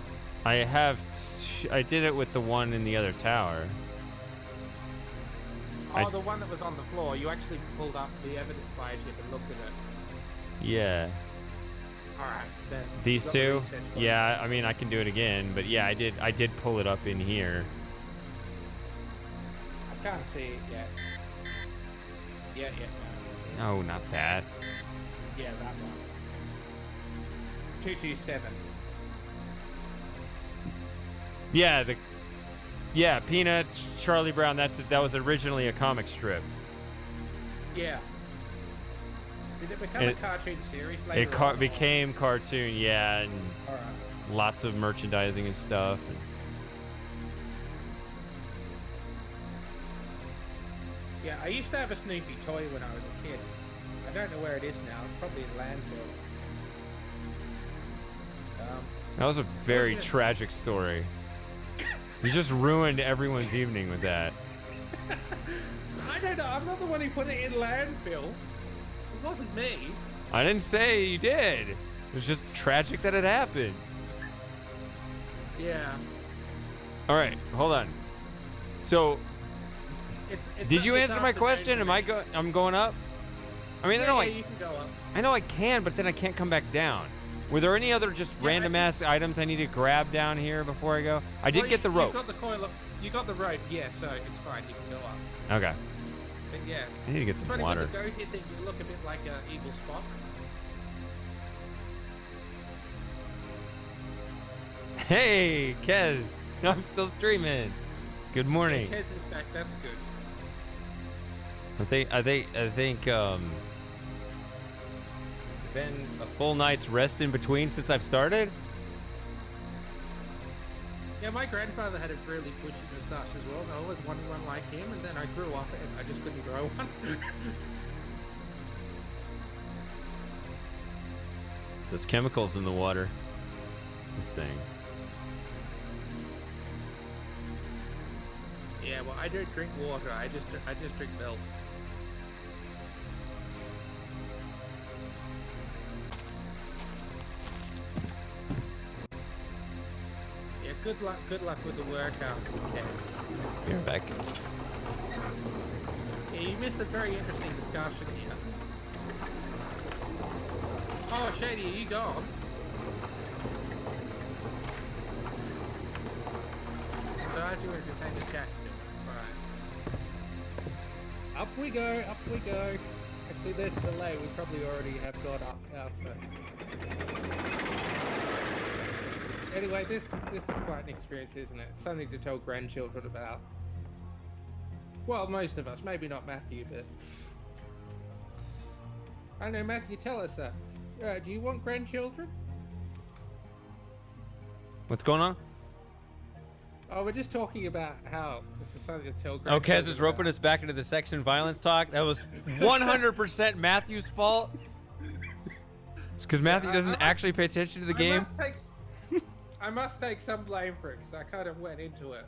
I did it with the one in the other tower. The one that was on the floor. You actually pulled up the evidence biochip and looked at it. Yeah. All right. Then these two? Yeah, I mean, I can do it again, but yeah, I did pull it up in here. Can't see it yet. Yeah, No, not that. yeah, that one. 227. Yeah, Peanuts, Charlie Brown. That was originally a comic strip. Yeah. Did it become a cartoon series later It on, or- became cartoon, yeah, and Alright. lots of merchandising and stuff. And Yeah, I used to have a Snoopy toy when I was a kid. I don't know where it is now. It's probably in landfill. that was a very Wasn't it- tragic story. You just ruined everyone's evening with that. I don't know. I'm not the one who put it in landfill. It wasn't me. I didn't say you did. It was just tragic that it happened. Yeah. All right, hold on. So, It's did you it's answer my after question? David. I'm going up? I mean, I know you can go up. I know I can, but then I can't come back down. Were there any other just random ass items I need to grab down here before I go? I did get the rope. You got the coil up. You got the rope, yeah, so it's fine. You can go up. Okay. But yeah. I need to get It's some funny water. When you go here, think you look a bit like Evil Spock. Hey, Kez. I'm still streaming. Good morning. Kez is back. That's good. I think it's been a full night's rest in between since I've started. Yeah, my grandfather had a really bushy moustache as well, and I always wanted one like him, and then I grew up and I just couldn't grow one. So there's chemicals in the water. This thing. Yeah, well, I don't drink water. I just drink milk. Yeah, good luck with the workout, Ken. Be right back. Yeah, you missed a very interesting discussion here. Oh, Shady, are you gone? So how do you entertain the chat? Right. Up we go, up we go. Actually, there's a delay. We probably already have got up now, so. Anyway, this is quite an experience, isn't it? It's something to tell grandchildren about. Well, most of us. Maybe not Matthew, but... I know, Matthew, tell us that. Do you want grandchildren? What's going on? Oh, we're just talking about how this is something to tell Oh, grandchildren Kez is roping us back into the sex and violence talk. That was 100% Matthew's fault. It's because Matthew doesn't actually pay attention to the game. I must take some blame for it, because I kind of went into it.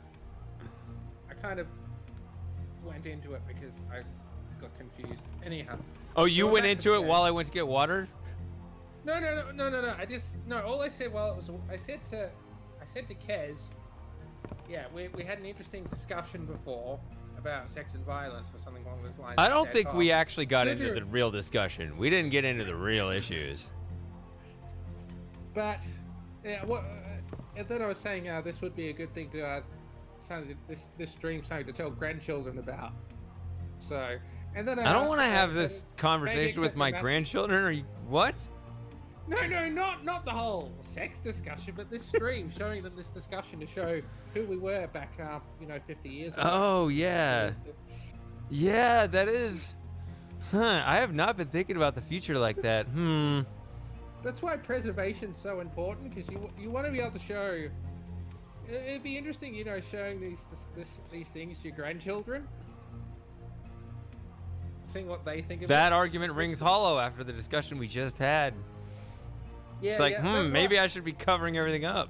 Because I got confused. Anyhow. Oh, you Going went back into to it Kez. while I went to get water? No. All I said, I said to Kez, yeah, we had an interesting discussion before about sex and violence or something along those lines. I don't Said, think we "Oh, actually got did into you-" the real discussion. We didn't get into the real issues. But yeah, and then I was saying this would be a good thing to this stream something to tell grandchildren about. So, and then I don't asked, want to have maybe this conversation with except my for grandchildren. Are you what? No, not the whole sex discussion, but this stream showing them this discussion to show who we were back, 50 years ago. Oh yeah, yeah, that is. Huh? I have not been thinking about the future like that. That's why preservation's so important, because you want to be able to show. It'd be interesting, showing these things to your grandchildren, seeing what they think of That it. argument rings hollow after the discussion we just had. Yeah, It's like, yeah, that's maybe why- I should be covering everything up.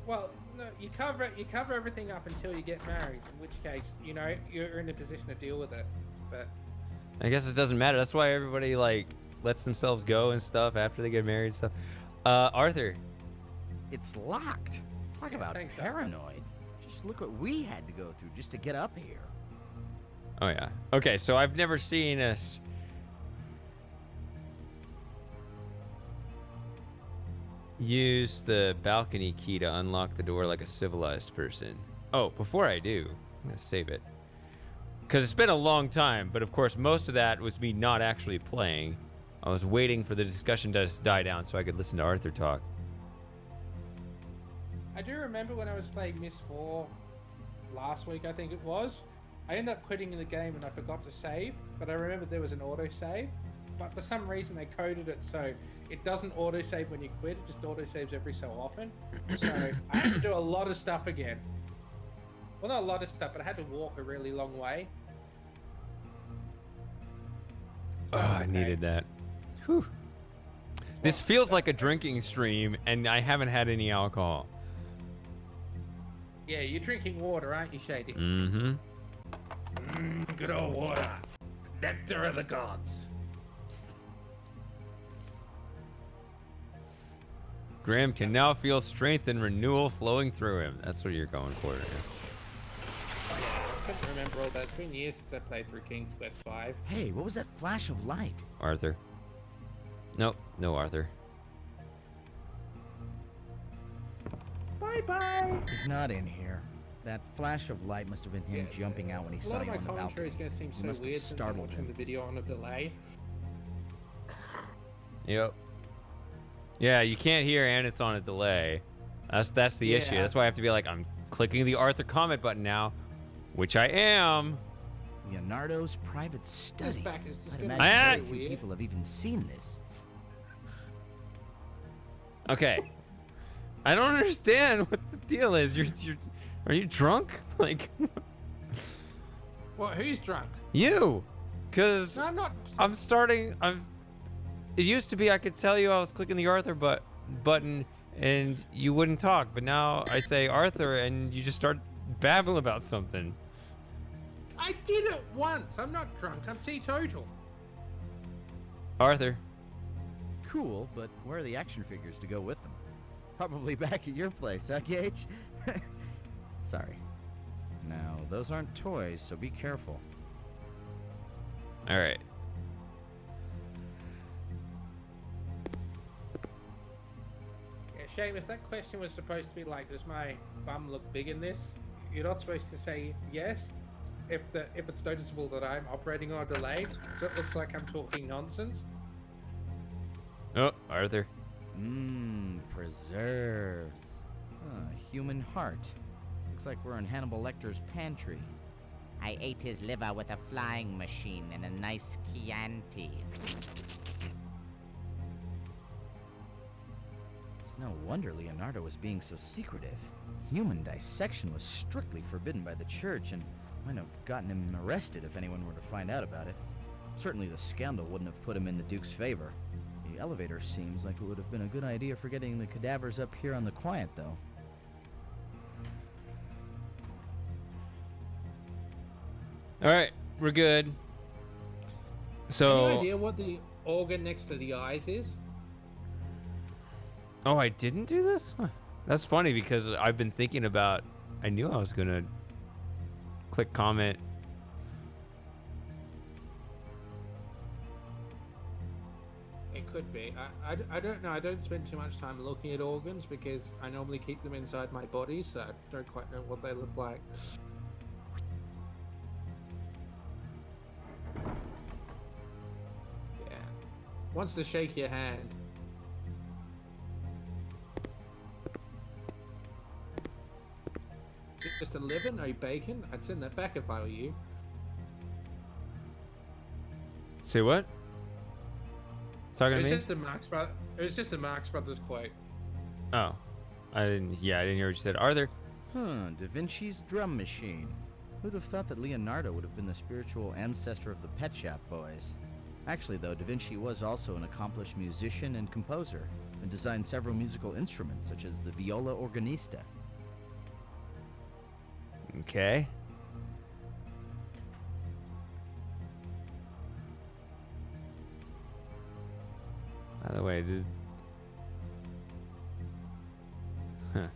Well, no, you cover everything up until you get married, in which case, you're in a position to deal with it. But I guess it doesn't matter. That's why everybody lets themselves go and stuff after they get married and stuff. Arthur. It's locked. Talk about thanks, paranoid. Just look what we had to go through just to get up here. Oh yeah. Okay, so I've never seen us. Use the balcony key to unlock the door like a civilized person. Oh, before I do, I'm gonna save it. Because it's been a long time, but of course most of that was me not actually playing. I was waiting for the discussion to die down so I could listen to Arthur talk. I do remember when I was playing Miss 4 last week, I think it was. I ended up quitting the game and I forgot to save, but I remember there was an autosave. But for some reason they coded it so it doesn't autosave when you quit, it just autosaves every so often. So I had to do a lot of stuff again. Well, not a lot of stuff, but I had to walk a really long way. Oh, I needed that. Whew. This feels like a drinking stream, and I haven't had any alcohol. Yeah, you're drinking water, aren't you, Shady? Mm-hmm. Good old water. Nectar of the gods. Graham can now feel strength and renewal flowing through him. That's what you're going for. Yeah. I couldn't remember all that. It's been years since I played through King's Quest V. Hey, what was that flash of light? Arthur. Nope, no Arthur. Bye-bye. He's not in here. That flash of light must have been him jumping out when he A saw lot of you my on the commentary balcony. is going to seem He so must have weird since I'm startled watching him. the video on a delay. Yep. Yeah, you can't hear and it's on a delay. That's the issue. Yeah. That's why I have to be like, I'm clicking the Arthur comment button now, which I am. Leonardo's private study. back is just I'd gonna imagine be very few weird. people have even seen this. Okay. I don't understand what the deal is. Are you drunk? Like What? Who's drunk? you? Because No, I'm not. It used to be I could tell you I was clicking the Arthur button and you wouldn't talk, but now I say Arthur and you just start babbling about something. I did it once. I'm not drunk. I'm teetotal. Arthur. Cool, but where are the action figures to go with them? Probably back at your place, huh, Gage? Sorry. Now, those aren't toys, so be careful. All right. Yeah, Seamus, that question was supposed to be like, does my bum look big in this? You're not supposed to say yes if it's noticeable that I'm operating on a delay, so it looks like I'm talking nonsense. Oh, Arthur. Preserves. Human heart. Looks like we're in Hannibal Lecter's pantry. I ate his liver with a flying machine and a nice Chianti. It's no wonder Leonardo was being so secretive. Human dissection was strictly forbidden by the church and might have gotten him arrested if anyone were to find out about it. Certainly the scandal wouldn't have put him in the Duke's favor. The elevator seems like it would have been a good idea for getting the cadavers up here on the quiet, though. All right, we're good. So. Any idea what the organ next to the eyes is? Oh, I didn't do this? Huh. That's funny because I've been thinking about. I knew I was gonna click comment. It could be. I don't know. I don't spend too much time looking at organs because I normally keep them inside my body, so I don't quite know what they look like. Yeah. Wants to shake your hand. Just a liver, no bacon? I'd send that back if I were you. Say what? Talking to me? It was just a Marx Brothers quote. Oh, I didn't hear what you said. Arthur. Da Vinci's drum machine. Who'd have thought that Leonardo would have been the spiritual ancestor of the Pet Shop Boys? Actually, though, Da Vinci was also an accomplished musician and composer, and designed several musical instruments, such as the viola organista. Okay. By the way, Huh.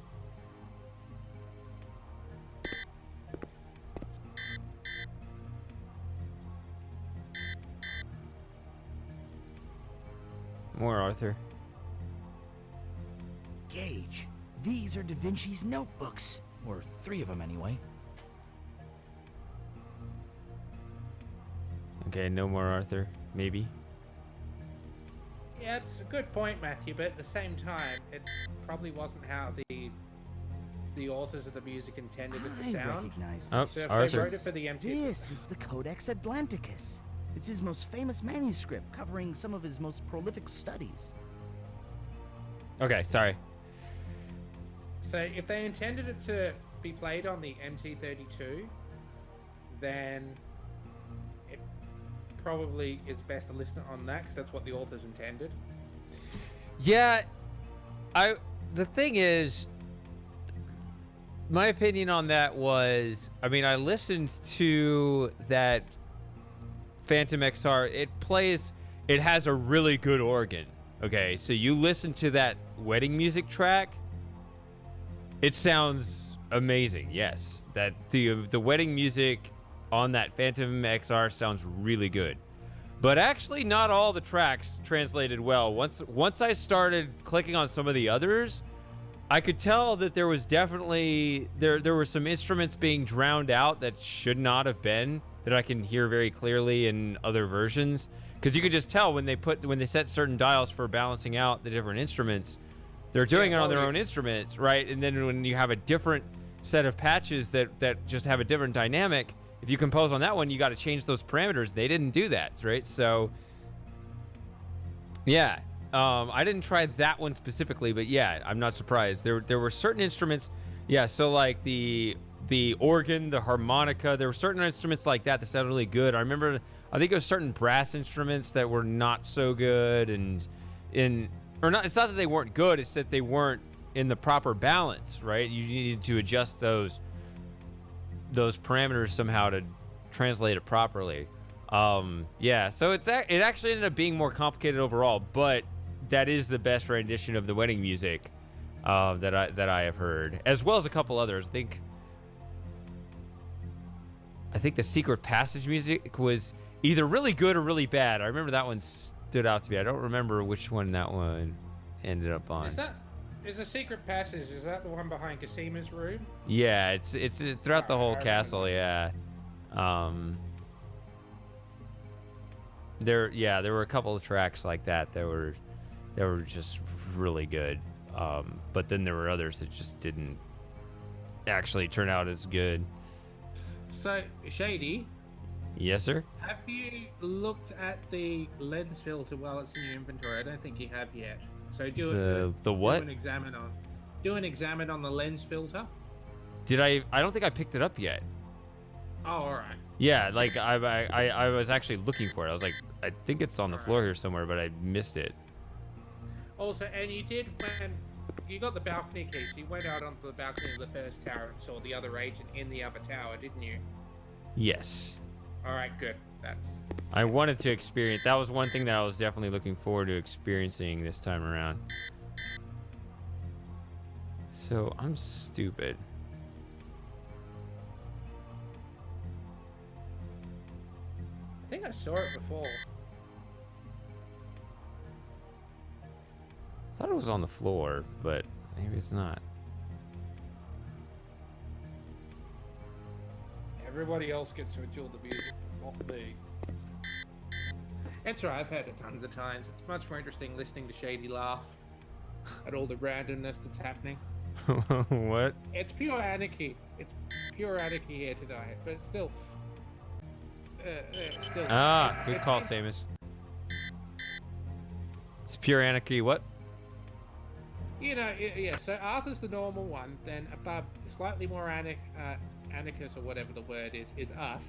More Arthur. Gage, these are Da Vinci's notebooks. Or 3 of them, anyway. Okay, no more Arthur. Maybe. Yeah, it's a good point, Matthew, but at the same time, it probably wasn't how the authors of the music intended it to I sound. recognize Oh, this. So if Arthur. they wrote it for the MTV... This is the Codex Atlanticus. It's his most famous manuscript, covering some of his most prolific studies. Okay, sorry. So if they intended it to be played on the MT32, then it probably is best to listen on that, because that's what the authors intended. Yeah, the thing is, my opinion on that was, I mean, I listened to that Phantom XR. It has a really good organ. Okay, so you listen to that wedding music track, it sounds amazing. Yes, that the wedding music on that Phantom XR sounds really good. But actually, not all the tracks translated well. Once I started clicking on some of the others, I could tell that there was definitely there were some instruments being drowned out that should not have been, that I can hear very clearly in other versions. Because you could just tell when they set certain dials for balancing out the different instruments, they're doing it on their own instruments, right? And then when you have a different set of patches that just have a different dynamic, if you compose on that one, you got to change those parameters. They didn't do that, right? So, yeah, I didn't try that one specifically, but yeah, I'm not surprised. There were certain instruments, yeah. So like the organ, the harmonica, there were certain instruments like that sounded really good. I remember, I think it was certain brass instruments that were not so good, or not. It's not that they weren't good; it's that they weren't in the proper balance, right? You needed to adjust those parameters somehow to translate it properly. Yeah, so it actually ended up being more complicated overall, but that is the best rendition of the wedding music that I have heard, as well as a couple others. I think the Secret Passage music was either really good or really bad. I remember that one stood out to me. I don't remember which one that one ended up on. Is the Secret Passage, is that the one behind Casima's room? Yeah, it's throughout the whole castle. Yeah, there were a couple of tracks like that were just really good. But then there were others that just didn't actually turn out as good. So, Shady. Yes, sir. Have you looked at the lens filter while it's in your inventory? I don't think you have yet. So do the what? Do an examine on the lens filter. Did I? I don't think I picked it up yet. Oh, all right. Yeah, like I was actually looking for it. I was like, I think it's on the floor here somewhere, but I missed it. Also, and you did when you got the balcony key, so you went out onto the balcony of the first tower and saw the other agent in the other tower, didn't you? Yes. All right, good. I wanted to experience. That was one thing that I was definitely looking forward to experiencing this time around. So I'm stupid. I think I saw it before. I thought it was on the floor, but maybe it's not. Everybody else gets to enjoy the music, not me. That's right, I've heard it tons of times. It's much more interesting listening to Shady laugh at all the randomness that's happening. What? It's pure anarchy. It's pure anarchy here tonight, but still. Good call, Samus. It's pure anarchy. What? You know, yeah. So Arthur's the normal one. Then above, slightly more anarchist or whatever the word is us.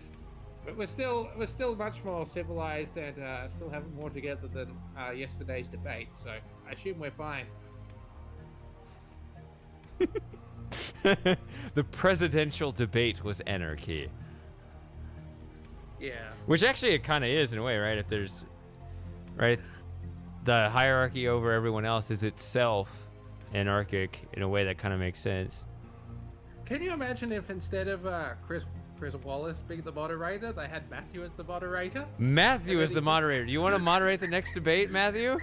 But we're still much more civilized and still have more together than yesterday's debate. So I assume we're fine. The presidential debate was anarchy. Yeah. Which actually it kind of is in a way, right? If there's, right, the hierarchy over everyone else is itself anarchic in a way that kind of makes sense. Can you imagine if instead of Chris Wallace being the moderator, they had Matthew as the moderator? Matthew is the moderator. Do you want to moderate the next debate, Matthew?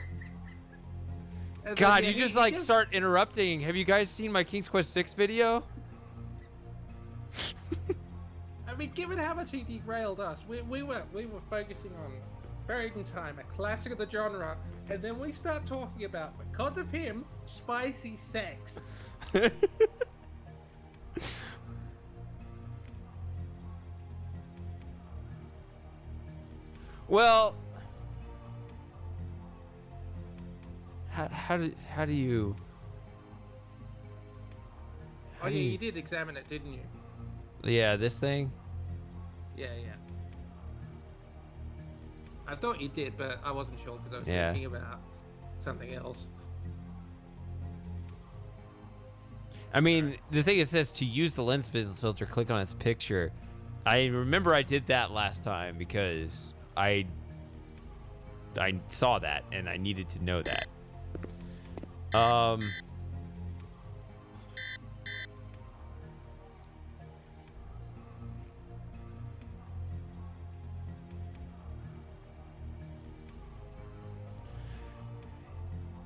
God, you just like start interrupting. Have you guys seen my King's Quest 6 video? I mean, given how much he derailed us, we were focusing on Buried in Time, a classic of the genre, and then we start talking about, because of him, spicy sex. Well, how do you? Oh yeah, you did examine it, didn't you? Yeah, this thing. Yeah. I thought you did, but I wasn't sure because I was Yeah. thinking about something else. I mean, the thing it says to use the lens filter, click on its picture. I remember I did that last time because I saw that and I needed to know that.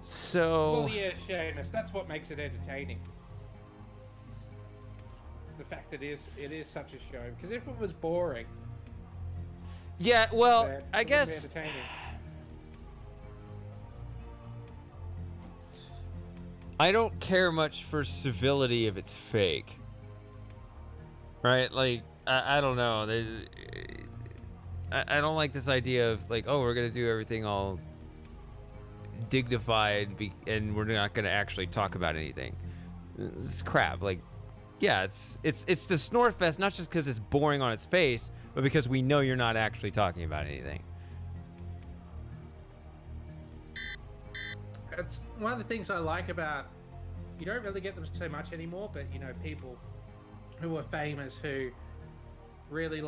So. Well, yeah, Seamus, that's what makes it entertaining. The fact that it is such a show. Because if it was boring, Yeah, well, then I it wouldn't be guess. entertaining. I don't care much for civility if it's fake. Right? Like, I don't know. I don't like this idea of, like, oh, we're going to do everything all dignified and we're not going to actually talk about anything. It's crap. Like, yeah, it's the snore fest, not just because it's boring on its face, but because we know you're not actually talking about anything. It's one of the things I like about, you don't really get them so much anymore, but you know, people who are famous who really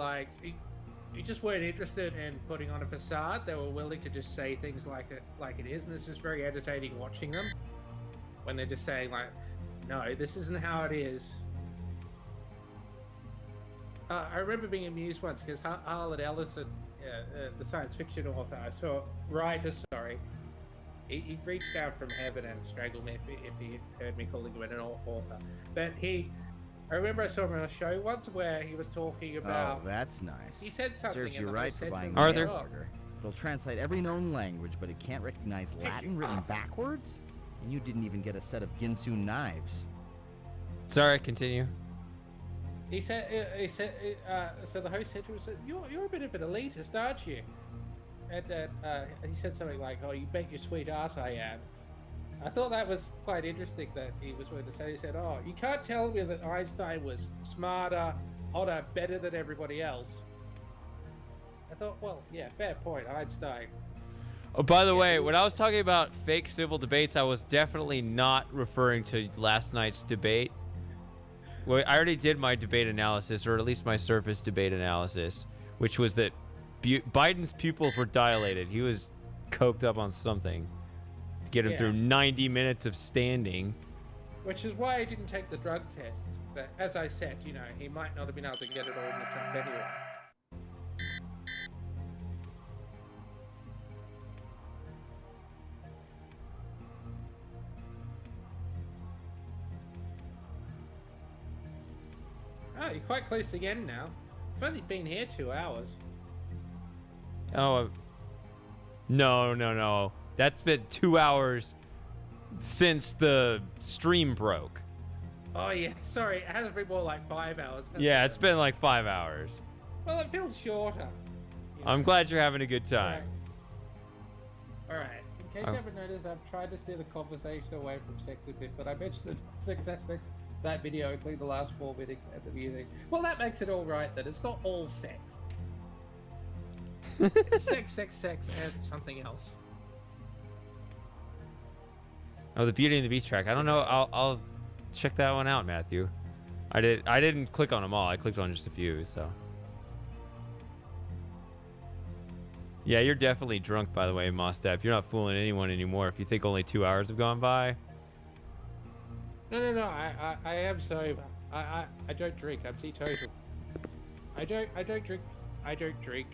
you just weren't interested in putting on a facade. They were willing to just say things like it is, and it's just very entertaining watching them when they're just saying like, no, this isn't how it is. I remember being amused once because Harlan Ellison, the science fiction author, writer, he reached down from heaven and strangled me if he heard me calling him an author. But I remember I saw him on a show once where he was talking about. Oh, that's nice. He said something. Serves you right for buying Arthur. mail order. It'll translate every known language, but it can't recognize Latin written backwards? And you didn't even get a set of Ginsu knives. Sorry, continue. He said, so the host said to him, "You're a bit of an elitist, aren't you?" And he said something like, "Oh, you bet your sweet ass I am." I thought that was quite interesting that he was willing to say. He said, "Oh, you can't tell me that Einstein was smarter, hotter, better than everybody else." I thought, well, yeah, fair point, Einstein. Oh, by the way, when I was talking about fake civil debates, I was definitely not referring to last night's debate. Well, I already did my debate analysis, or at least my surface debate analysis, which was that Biden's pupils were dilated. He was coked up on something to get him through 90 minutes of standing. Which is why he didn't take the drug test. But as I said, you know, he might not have been able to get it all in the cup anyway. Oh, you're quite close to the end now. I've only been here 2 hours. Oh, no. That's been 2 hours since the stream broke. Oh, yeah. Sorry, it has been more like 5 hours. Yeah, it's been like 5 hours. Well, it feels shorter. I'm glad you're having a good time. Alright. In case you haven't noticed, I've tried to steer the conversation away from sex a bit, but I mentioned the sex aspects of that video, including the last 4 minutes at the music. Well, that makes it all right then. It's not all sex. It's sex, and something else. Oh, the Beauty and the Beast track. I don't know. I'll check that one out, Matthew. I didn't click on them all. I clicked on just a few, so. Yeah, you're definitely drunk, by the way, Mostep. You're not fooling anyone anymore if you think only 2 hours have gone by. No. I am sober. I don't drink. I'm teetotal. I don't drink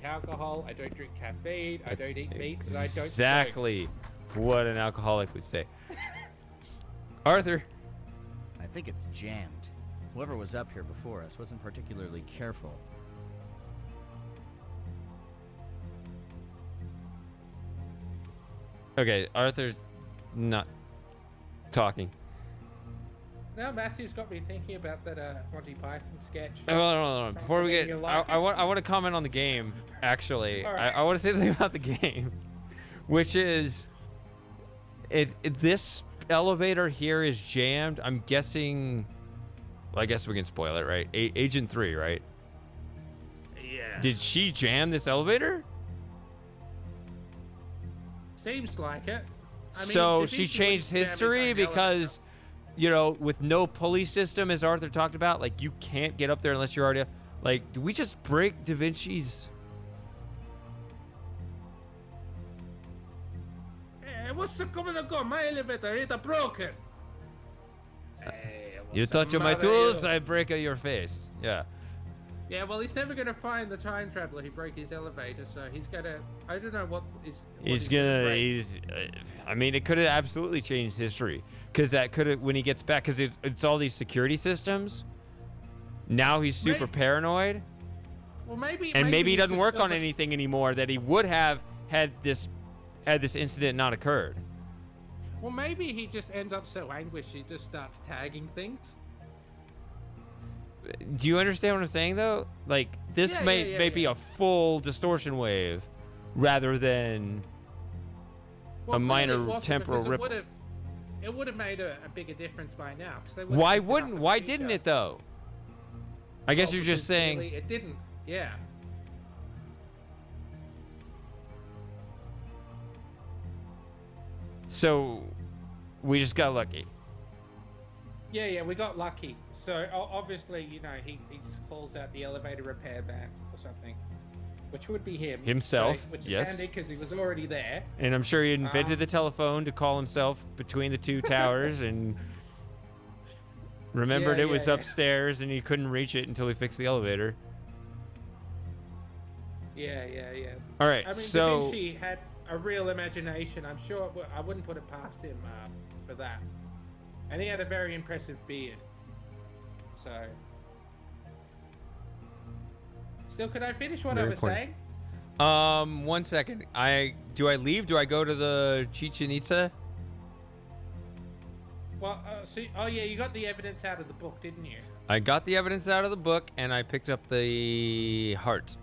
alcohol. I don't drink caffeine. I don't eat meat. And I don't Exactly what an alcoholic would say. Arthur. I think it's jammed. Whoever was up here before us wasn't particularly careful. Okay, Arthur's not talking. Now Matthew's got me thinking about that Monty Python sketch. Hold on. Before we get, You like I want to comment on the game. Actually, All right. I want to say something about the game, which is, this elevator here is jammed. I'm guessing. Well, I guess we can spoil it, right? Agent 3, right? Yeah. Did she jam this elevator? Seems like it. I mean, So if she he changed wouldn't jam his history own because, with no pulley system, as Arthur talked about, like, you can't get up there unless you're already, like, do we just break Da Vinci's? Hey, what's the coming and go? My elevator, it's broken. You touch my tools, I break your face. Yeah. Yeah, well, he's never gonna find the time traveler who broke his elevator, so he's gonna. I don't know what is. I mean, it could have absolutely changed history, because that could have, when he gets back, because it's all these security systems. Now he's super paranoid. Well, maybe Maybe he he's doesn't just work so on much- anything anymore that he would have had this incident not occurred. Well, maybe he just ends up so anguished he just starts tagging things. Do you understand what I'm saying, though? Like, this may be a full distortion wave rather than Well, a clearly it minor wasn't, temporal because ripple. It would have made a bigger difference by now. 'Cause they would've Why picked it up wouldn't? in the Why future. didn't it, though? I guess Well, you're just because saying. clearly it didn't. Yeah. So, we just got lucky. Yeah, we got lucky. So obviously, he just calls out the elevator repair man or something, which would be him Himself, so, which yes. is handy because he was already there. And I'm sure he invented the telephone to call himself between the two towers and remembered it was upstairs and he couldn't reach it until he fixed the elevator. Yeah. All right, I mean, so- Da Vinci had a real imagination. I'm sure I wouldn't put it past him for that. And he had a very impressive beard. So, still, could I finish what I Very was important. saying? 1 second. Do I leave? Do I go to the Chichen Itza? Well, yeah, you got the evidence out of the book, didn't you? I got the evidence out of the book and I picked up the heart.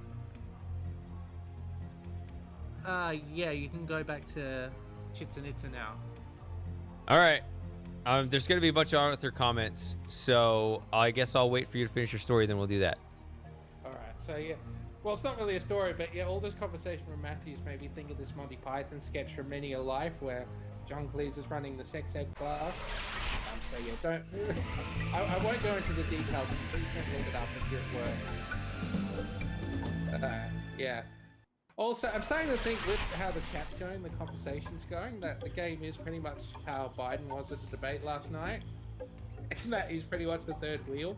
Yeah, you can go back to Chichen Itza now. All right. There's going to be a bunch of Arthur comments, so I guess I'll wait for you to finish your story, then we'll do that. All right, so yeah. Well, it's not really a story, but yeah, all this conversation from Matthews made me think of this Monty Python sketch from Many a Life where John Cleese is running the sex ed class. So yeah, don't. I won't go into the details. Please don't look it up if you're at work. Yeah. Also, I'm starting to think with how the chat's going, the conversation's going, that the game is pretty much how Biden was at the debate last night. And that is pretty much the third wheel.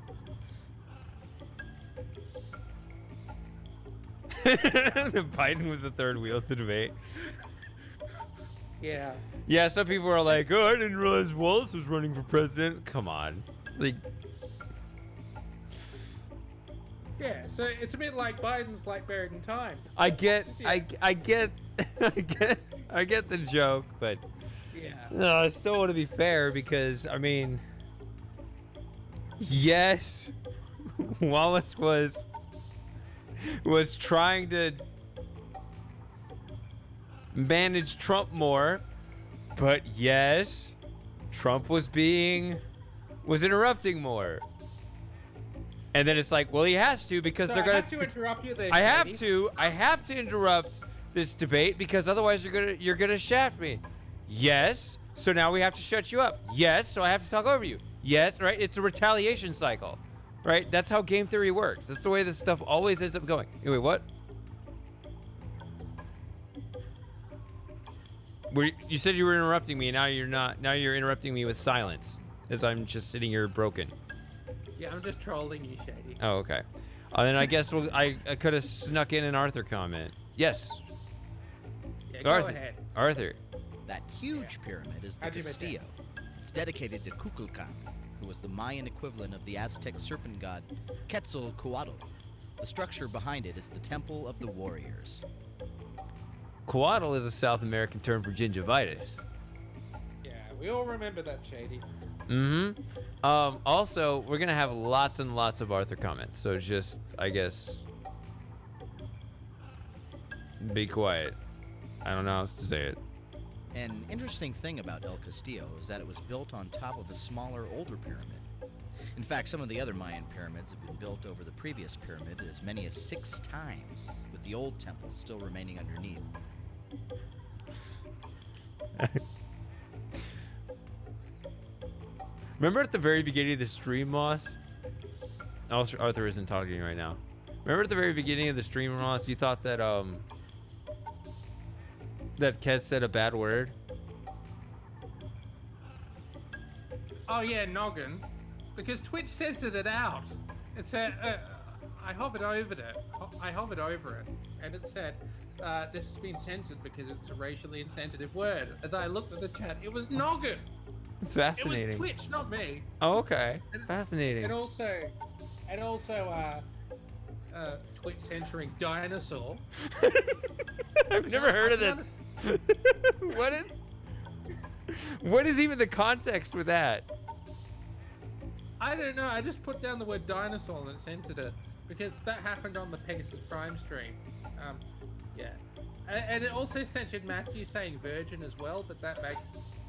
Biden was the third wheel of the debate. Yeah. Yeah, some people are like, oh, I didn't realize Wallace was running for president. Come on. Like, Yeah, so it's a bit like Biden's like buried in time. I get the joke, but Yeah. no, I still want to be fair because, I mean, yes, Wallace was trying to manage Trump more, but yes, Trump was interrupting more. And then it's like, well, he has to because So they're I gonna. have to interrupt you there. I Katie. have to interrupt this debate because otherwise you're gonna shaft me. Yes. So now we have to shut you up. Yes. So I have to talk over you. Yes. Right. It's a retaliation cycle. Right. That's how game theory works. That's the way this stuff always ends up going. Anyway, what? You said you were interrupting me, and now you're not. Now you're interrupting me with silence, as I'm just sitting here broken. Yeah, I'm just trolling you, Shady. Oh, okay. Then I guess I could have snuck in an Arthur comment. Yes. Yeah, go Arthur. ahead. Arthur. That huge pyramid is the How'd you make that? Castillo. It's dedicated to Kukulkan, who was the Mayan equivalent of the Aztec serpent god Quetzalcoatl. The structure behind it is the Temple of the Warriors. Coatl is a South American term for gingivitis. Yeah, we all remember that, Shady. Mm-hmm. Also, we're gonna have lots and lots of Arthur comments, so just, I guess, be quiet. I don't know how else to say it. An interesting thing about El Castillo is that it was built on top of a smaller, older pyramid. In fact, some of the other Mayan pyramids have been built over the previous pyramid as many as 6 times, with the old temple still remaining underneath. Remember at the very beginning of the stream, Moss? Arthur isn't talking right now. Remember at the very beginning of the stream, Moss, you thought that that Kez said a bad word? Oh yeah, noggin. Because Twitch censored it out. It said, I hovered over it, and it said, this has been censored because it's a racially insensitive word. And then I looked at the chat, it was noggin. Fascinating. It was Twitch, not me. Oh, okay. Fascinating. And also, Twitch censoring dinosaur. I've never heard of this. What is even the context with that? I don't know. I just put down the word dinosaur and it censored it because that happened on the Pegasus Prime stream. Yeah, and it also censored Matthew saying virgin as well, but that makes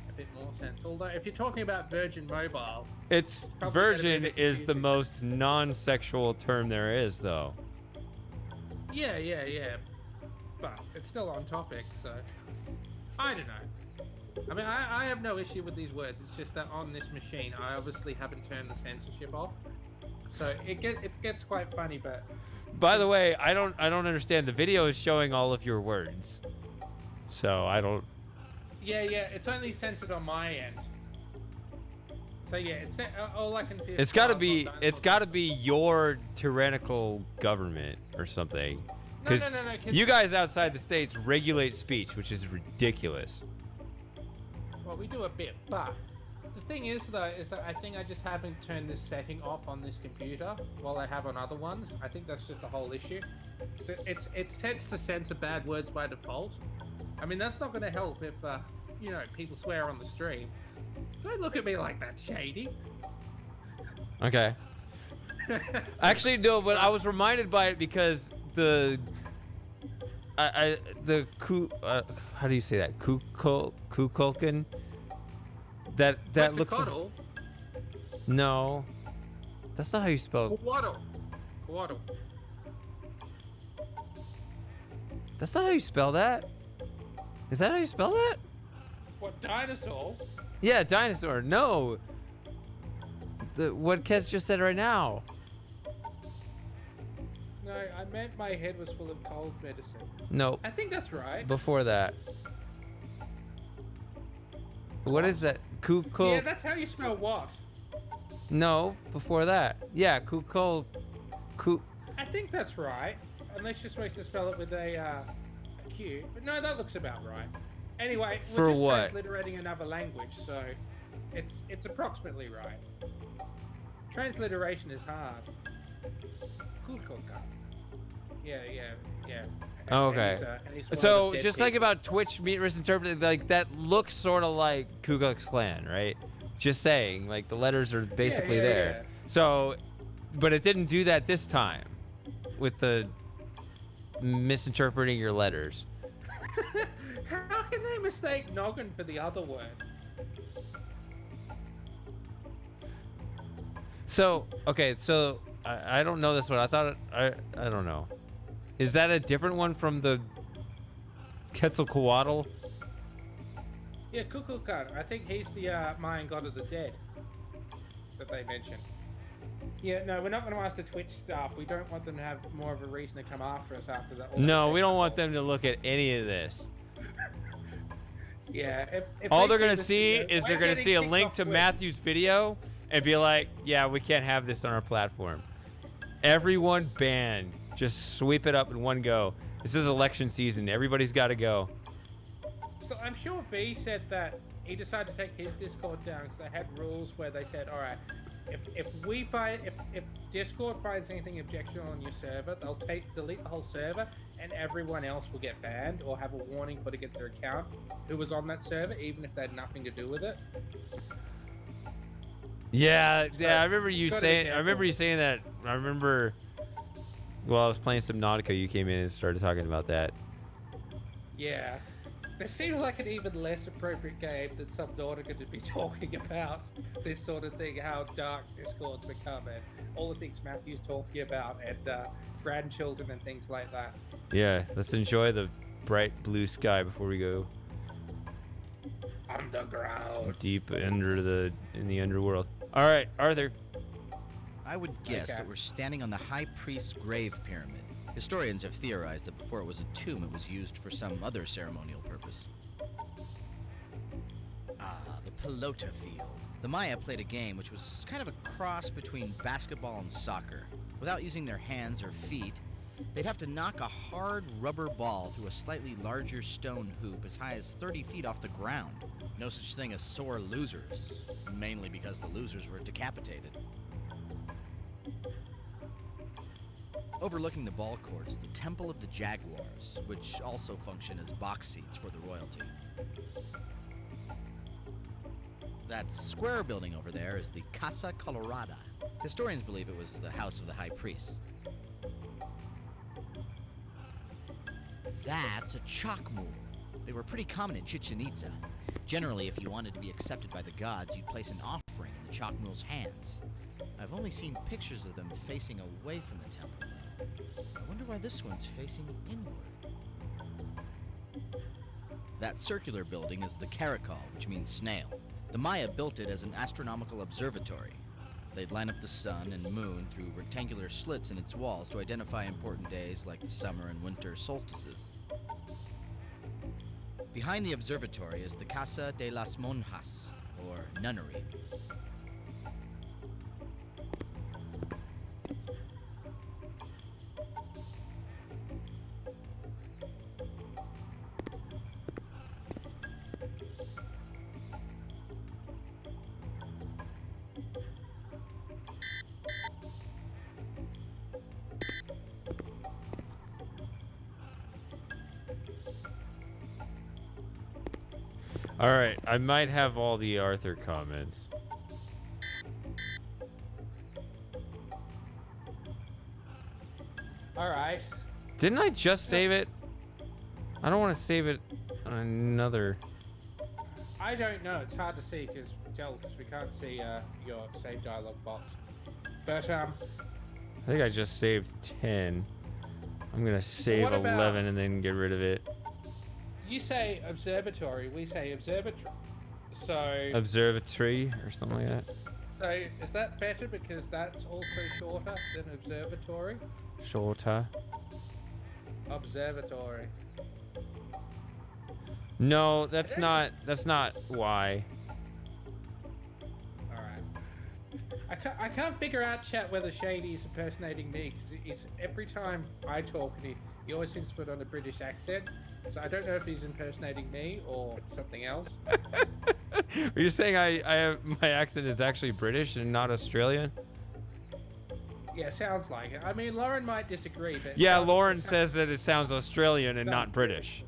a bit more sense. Although if you're talking about Virgin Mobile, It's probably virgin gonna be is the most non-sexual term there is, though. yeah, but it's still on topic, so I don't know. I mean, I have no issue with these words. It's just that on this machine, I obviously haven't turned the censorship off, so it gets quite funny. But By the way, I don't understand. The video is showing all of your words, so I don't. yeah, it's only censored on my end. So yeah, it's all I can see. It's got to be. It's got to be your tyrannical government or something. No, Because no, 'cause- you guys outside the states regulate speech, which is ridiculous. Well, we do a bit, but the thing is though, is that I think I just haven't turned this setting off on this computer while I have on other ones. I think that's just a whole issue. So it's set to censor bad words by default. I mean, that's not going to help if people swear on the stream. Don't look at me like that, Shady. Okay. Actually, no, but I was reminded by it because how do you say that? Kukulkan? That looks. Quetzalcoatl? No, that's not how you spell. Coatl. That's not how you spell that. Is that how you spell that? What, dinosaur? Yeah, dinosaur. No. What Kez just said right now. No, I meant my head was full of cold medicine. No. I think that's right. Before that. What is that? Kukul. Yeah, that's how you spell what? No, before that. Yeah, Kukul. I think that's right. Unless you're supposed to spell it with a Q. But no, that looks about right. Anyway, For we're just what? transliterating another language, so it's approximately right. Transliteration is hard. Kukulka. Yeah. Oh, okay. And he's one So of the dead just like people. about Twitch misinterpreted, like that looks sort of like Ku Klux Klan, right? Just saying, like the letters are basically yeah, there. yeah. So, but it didn't do that this time, with the misinterpreting your letters. How can they mistake noggin for the other word? So okay, so I don't know this one. I thought I don't know. Is that a different one from the Quetzalcoatl? Yeah, Kukulkan. I think he's the Mayan god of the dead that they mentioned. Yeah, no, we're not going to ask the Twitch staff. We don't want them to have more of a reason to come after us after that. No, we don't want them to look at any of this. Yeah, if All they they're gonna this see video, is we're they're gonna getting see a kicked link off to Twitch. Matthew's video and be like, yeah, we can't have this on our platform. Everyone banned. Just sweep it up in one go. This is election season. Everybody's got to go. So I'm sure V said that he decided to take his Discord down because they had rules where they said, all right, if Discord finds anything objectionable on your server, they'll delete the whole server, and everyone else will get banned or have a warning put against their account who was on that server, even if they had nothing to do with it. Yeah, So, yeah. I remember you gotta be saying. I careful. remember you saying that. I remember. Well, I was playing Subnautica. You came in and started talking about that. Yeah. This seems like an even less appropriate game than Subnautica to be talking about this sort of thing, how dark Discord's become, and all the things Matthew's talking about, and grandchildren and things like that. Yeah, let's enjoy the bright blue sky before we go Underground. deep in the underworld. All right, Arthur. I would guess Okay. that we're standing on the High Priest's grave pyramid. Historians have theorized that before it was a tomb, it was used for some other ceremonial purpose. Ah, the pelota field. The Maya played a game which was kind of a cross between basketball and soccer. Without using their hands or feet, they'd have to knock a hard rubber ball through a slightly larger stone hoop as high as 30 feet off the ground. No such thing as sore losers, mainly because the losers were decapitated. Overlooking the ball court is the Temple of the Jaguars, which also function as box seats for the royalty. That square building over there is the Casa Colorada. Historians believe it was the house of the high priest. That's a chalk mule. They were pretty common in Chichen Itza. Generally, if you wanted to be accepted by the gods, you'd place an offering in the chalk mule's hands. I've only seen pictures of them facing away from the temple, though. I wonder why this one's facing inward. That circular building is the Caracol, which means snail. The Maya built it as an astronomical observatory. They'd line up the sun and moon through rectangular slits in its walls to identify important days like the summer and winter solstices. Behind the observatory is the Casa de las Monjas, or nunnery. All right, I might have all the Arthur comments. All right. Didn't I just save it? I don't want to save it on another. I don't know. It's hard to see because we can't see your save dialog box. But I think I just saved 10. I'm gonna save what about- 11 and then get rid of it. you say observatory, we say observatory. So Observatory or something like that. So is that better because that's also shorter than observatory? Shorter. Observatory. No, that's not why. I can't figure out, chat, whether Shady's impersonating me, because he's every time I talk, he always seems to put on a British accent. So I don't know if he's impersonating me or something else. Are you saying I have my accent is actually British and not Australian? Yeah, sounds like it. I mean, Lauren might disagree, but Yeah, Lauren says that it sounds Australian and No. not British.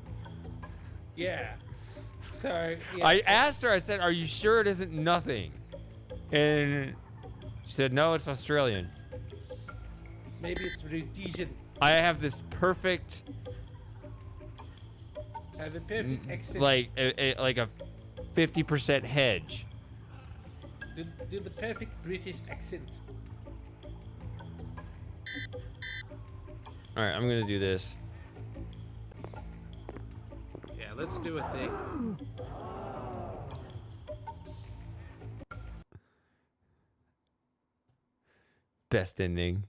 yeah. So yeah. I asked her, I said, "Are you sure it isn't nothing?" And she said, "No, it's Australian." Maybe it's Rhodesian. I have this perfect, Have a perfect accent. like a 50% hedge. Do the perfect British accent. All right, I'm gonna do this. Yeah, let's do a thing. Best ending.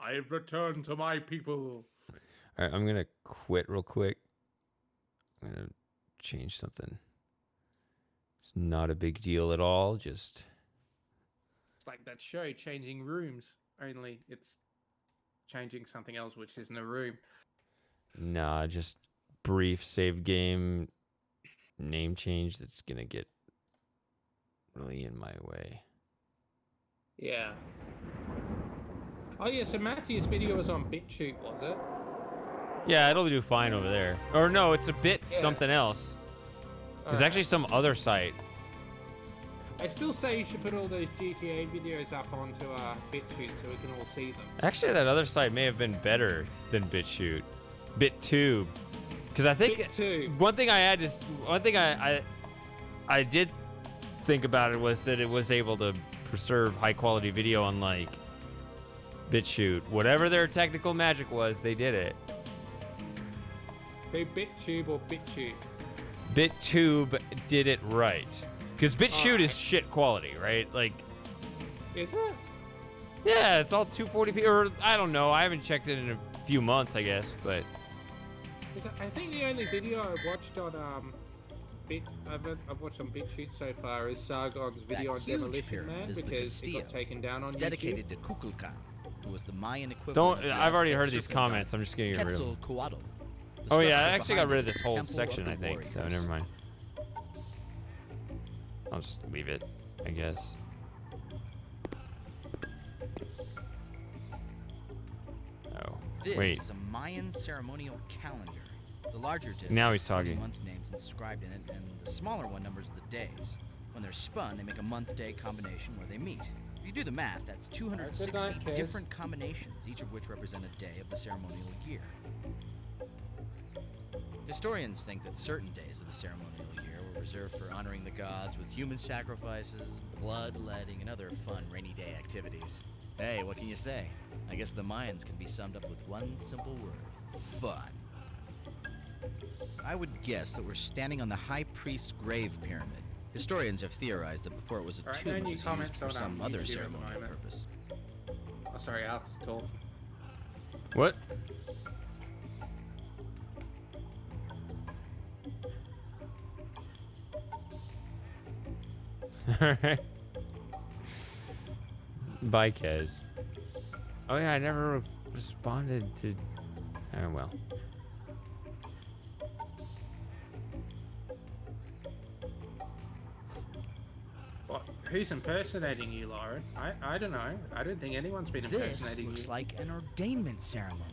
I've returned to my people. All right, I'm gonna quit real quick. I'm gonna change something. It's not a big deal at all. Just It's like that show, Changing Rooms, only it's changing something else, which is in the room. Nah, just brief save game name change that's gonna get really in my way. Yeah. Oh yeah, so Matthew's video was on BitChute, was it? Yeah, it'll do fine over there. Or no, it's a bit Yeah. something else. There's Alright. actually some other site. I still say you should put all those GTA videos up onto BitChute so we can all see them. Actually, that other site may have been better than BitChute. BitTube. Because I think one thing I did think about it was that it was able to preserve high quality video unlike BitChute. Whatever their technical magic was, they did it. BitTube or BitChute? BitTube did it right. Because BitChute is shit quality, right? Like, Is it? yeah, it's all 240p, or I don't know. I haven't checked it in a few months, I guess, but I think the only video I watched on I've watched on BitChute so far is Sargon's video on Demolition Man because it got taken down on It's YouTube. dedicated to Kukulkan, who was the Mayan equivalent. don't. of the I've already Aztec heard these serpent god comments. I'm just getting rid of them. Quetzalcoatl. The Oh yeah, I structure actually got behind rid it of is this the whole Temple section, of I the think. So Warriors. never mind. I'll just leave it, Oh, This wait. is a Mayan ceremonial calendar. The larger disc Now has he's 20 talking. month names inscribed in it, and the smaller one numbers the days. When they're spun, they make a month-day combination where they meet. If you do the math, that's 260 night, Kez. different combinations, each of which represent a day of the ceremonial year. Historians think that certain days of the ceremonial year were reserved for honoring the gods with human sacrifices, bloodletting, and other fun rainy day activities. Hey, what can you say? I guess the Mayans can be summed up with one simple word: fun. I would guess that we're standing on the High Priest's grave pyramid. Historians have theorized that before it was a Alright, tomb, no it new was used comments for on, some YouTube other at the ceremonial moment. purpose. Oh, sorry, Arthur's talking. What? Alright. Bye, Kez. Oh yeah, I never responded to. Oh well. What? Who's impersonating you, Lauren? I don't know. I don't think anyone's been This impersonating looks you. like an ordainment ceremony.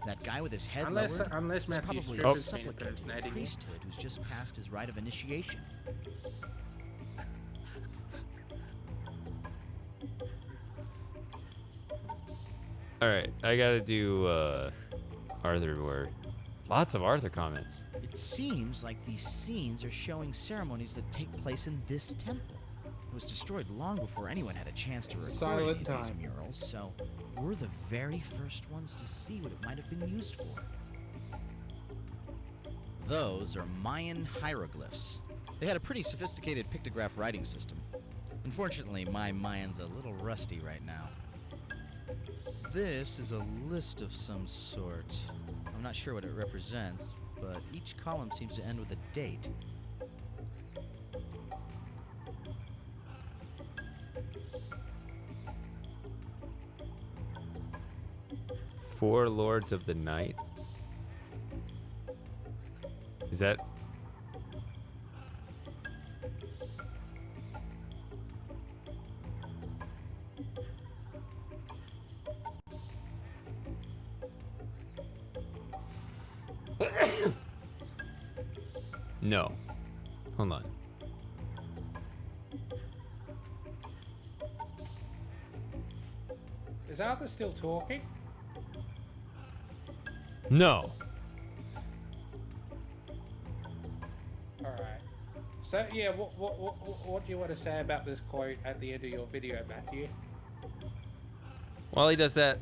That guy with his head Unless- lowered unless is Matthew probably Strip a has been supplicant to the impersonating you. priesthood who's just passed his rite of initiation. Alright, I gotta do Arthur word. Lots of Arthur comments. It seems like these scenes are showing ceremonies that take place in this temple. It was destroyed long before anyone had a chance to record any silent of these time. murals, so we're the very first ones to see what it might have been used for. Those are Mayan hieroglyphs. They had a pretty sophisticated pictograph writing system. Unfortunately, my Mayan's a little rusty right now. This is a list of some sort. I'm not sure what it represents, but each column seems to end with a date. Four Lords of the Night. Is that? No. Hold on. Is Arthur still talking? No. Alright. So, yeah, what do you want to say about this quote at the end of your video, Matthew? While he does that,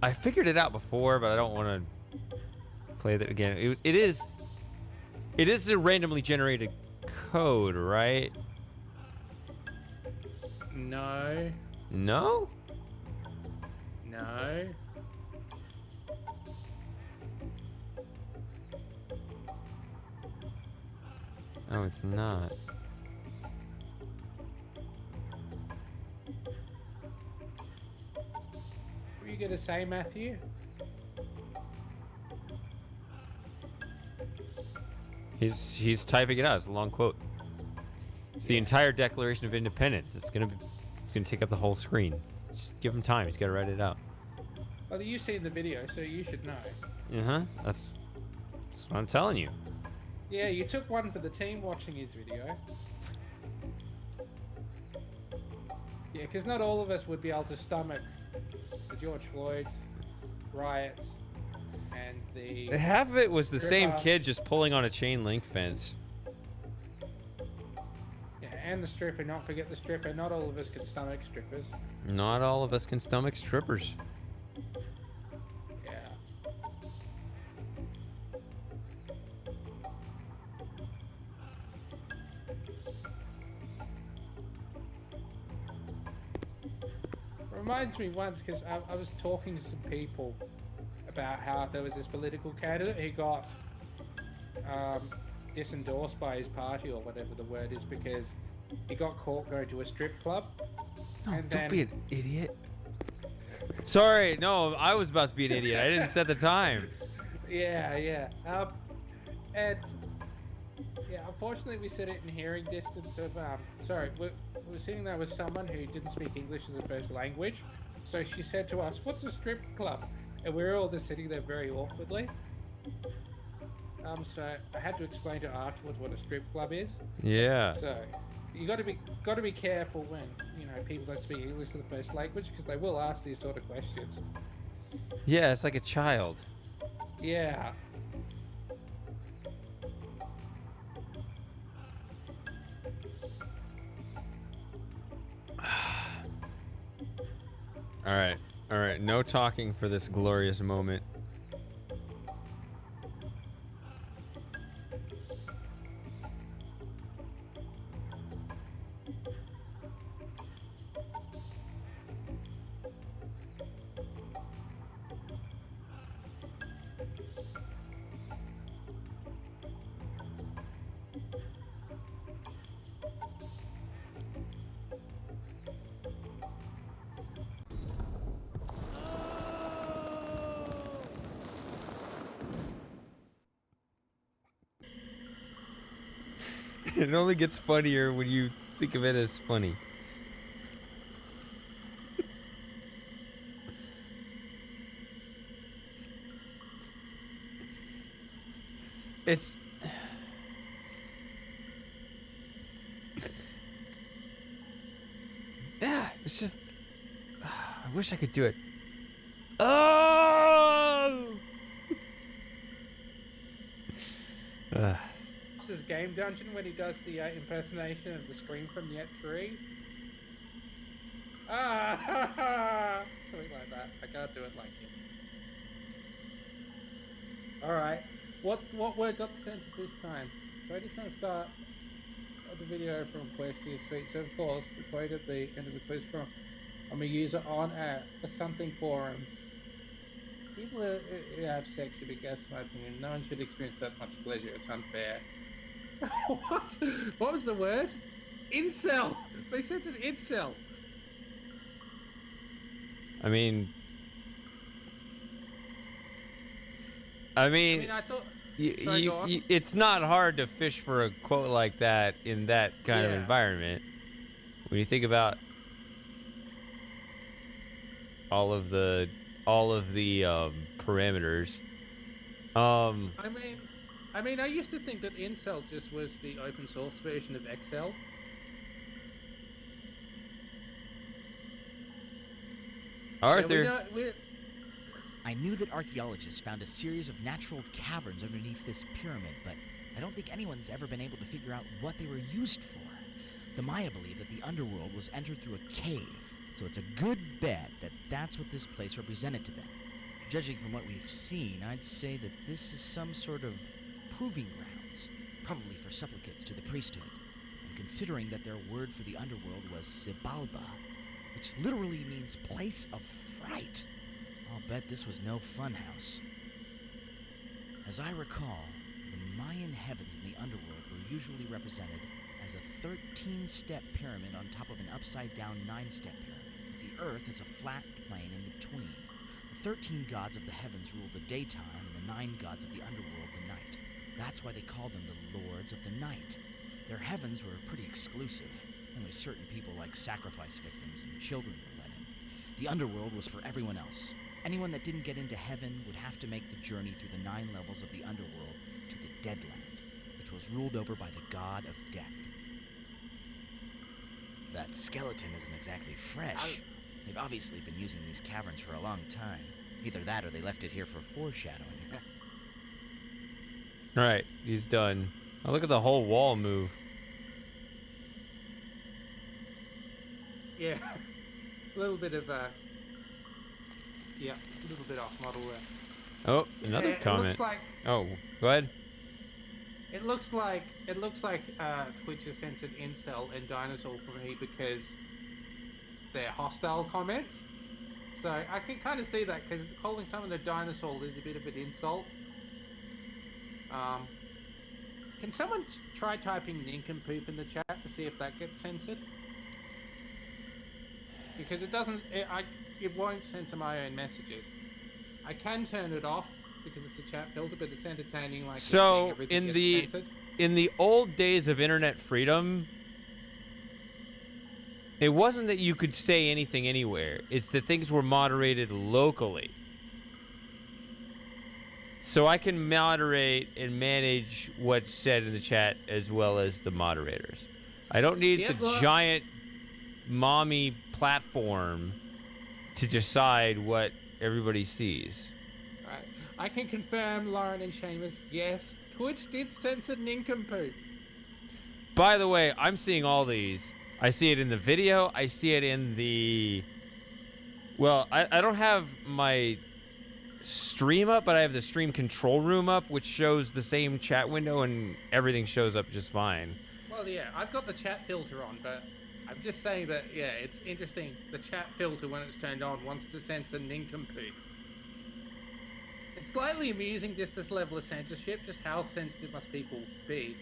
I figured it out before, but I don't want to play that again. It is a randomly generated code, right? No. No? No. Oh, it's not. were you gonna say, Matthew? He's typing it out. It's a long quote. It's the entire Declaration of Independence. It's gonna take up the whole screen. Just give him time. He's got to write it out. Well, you've seen the video, so you should know. That's what I'm telling you. Yeah, you took one for the team watching his video. Yeah, because not all of us would be able to stomach the George Floyd riots and the... Half of it was the same stripper. kid just pulling on a chain link fence. Yeah, and the stripper, not forget the stripper. Not all of us can stomach strippers. Not all of us can stomach strippers. Yeah. Reminds me once, because I was talking to some people about how there was this political candidate who got disendorsed by his party, or whatever the word is, because he got caught going to a strip club. No, and don't be an idiot. Sorry, no, I was about to be an idiot. I didn't set the time. Yeah. And yeah, unfortunately, we sit it in hearing distance of. Sorry, we're sitting there with someone who didn't speak English as a first language. So she said to us, "What's a strip club?" And we were all just sitting there very awkwardly. So I had to explain to her afterwards what a strip club is. Yeah. So you got to be careful when people don't speak English as the first language, because they will ask these sort of questions. Yeah, it's like a child. Yeah. All right. No talking for this glorious moment. It only gets funnier when you think of it as funny. It's... Yeah, it's just... I wish I could do it. Oh! His game dungeon when he does the impersonation of the scream from Yet 3. Something like that. I can't do it like him. Alright. What word got the censor this time? So I just want to start the video from Quest is sweet. So of course, the quote at the end of the quiz from I'm a user on a something forum. People who have sex should be guessed, in my opinion. No one should experience that much pleasure. It's unfair. What? What was the word? Incel! They said it incel. I mean, I thought... Sorry, go on. it's not hard to fish for a quote like that in that kind of environment. When you think about all of the parameters. I mean, I used to think that incel just was the open source version of Excel. Arthur. I knew that archaeologists found a series of natural caverns underneath this pyramid, but I don't think anyone's ever been able to figure out what they were used for. The Maya believe that the underworld was entered through a cave, so it's a good bet that that's what this place represented to them. Judging from what we've seen, I'd say that this is some sort of proving grounds, probably for supplicants to the priesthood. And considering that their word for the underworld was Sibalba, which literally means place of fright, I'll bet this was no funhouse. As I recall, the Mayan heavens in the underworld were usually represented as a 13-step pyramid on top of an upside-down 9-step pyramid, with the earth as a flat plane in between. The 13 gods of the heavens rule the daytime, and the 9 gods of the underworld the night. That's why they call them the Lords of the Night. Their heavens were pretty exclusive. Only certain people like sacrifice victims and children were let in. The underworld was for everyone else. Anyone that didn't get into heaven would have to make the journey through the 9 levels of the underworld to the Deadland, which was ruled over by the god of death. That skeleton isn't exactly fresh. They've obviously been using these caverns for a long time. Either that or they left it here for foreshadowing. Alright, he's done. Oh, look at the whole wall move. Yeah, a little bit of yeah, a little bit off model there. Oh, another It comment. looks like Oh, go ahead. it looks like Twitch has censored incel and dinosaur for me because they're hostile comments. So I can kind of see that because calling someone a dinosaur is a bit of an insult. Can someone try typing nincompoop in the chat to see if that gets censored? Because it doesn't, it won't censor my own messages. I can turn it off because it's a chat filter, but it's entertaining. Like So everything in gets censored. in the old days of internet freedom, it wasn't that you could say anything anywhere. It's that things were moderated locally. So I can moderate and manage what's said in the chat as well as the moderators. I don't need the giant mommy platform to decide what everybody sees. Right. I can confirm, Lauren and Seamus, yes, Twitch did censor nincompoop. By the way, I'm seeing all these. I see it in the video. I see it in the... Well, I don't have my stream up, but I have the stream control room up, which shows the same chat window, and everything shows up just fine. Well, yeah, I've got the chat filter on, but I'm just saying that, yeah, it's interesting. The chat filter, when it's turned on, wants to censor nincompoop. It's slightly amusing, just this level of censorship, just how sensitive must people be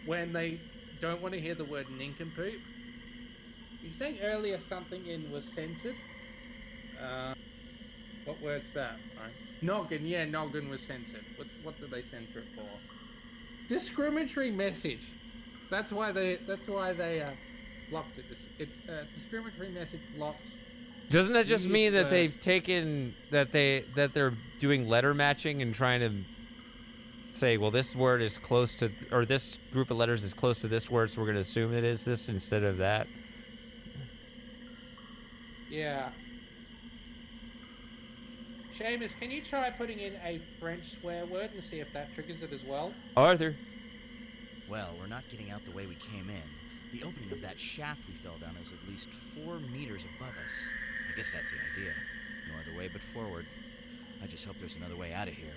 when they don't want to hear the word nincompoop. You were saying earlier something was censored? What word's that? Right. Noggin, yeah, noggin was censored. What did they censor it for? Discriminatory message. That's why they blocked it. It's discriminatory message blocked. Doesn't that just mean that they've taken that they're doing letter matching and trying to say, well, this word is close to, or this group of letters is close to this word, so we're going to assume it is this instead of that? Yeah. Seamus, can you try putting in a French swear word and see if that triggers it as well? Arthur. Well, we're not getting out the way we came in. The opening of that shaft we fell down is at least 4 meters above us. I guess that's the idea. No other way but forward. I just hope there's another way out of here.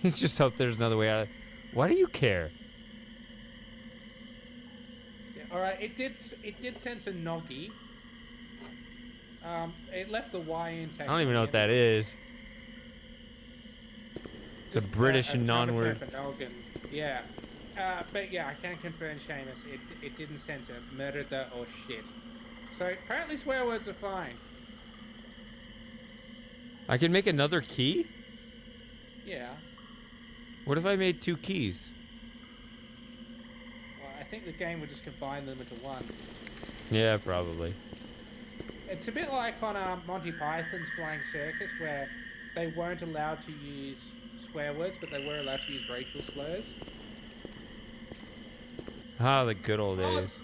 I just hope there's another way out. Why do you care? Yeah, all right, it did censor Noggy. It left the Y intact. I don't even know what that is. It's a British non-word. Yeah. But yeah, I can confirm, Seamus, it didn't censor murder or shit. So apparently swear words are fine. I can make another key? Yeah. What if I made 2 keys? Well, I think the game would just combine them into one. Yeah, probably. It's a bit like on Monty Python's Flying Circus, where they weren't allowed to use swear words, but they were allowed to use racial slurs. Ah, the good old days.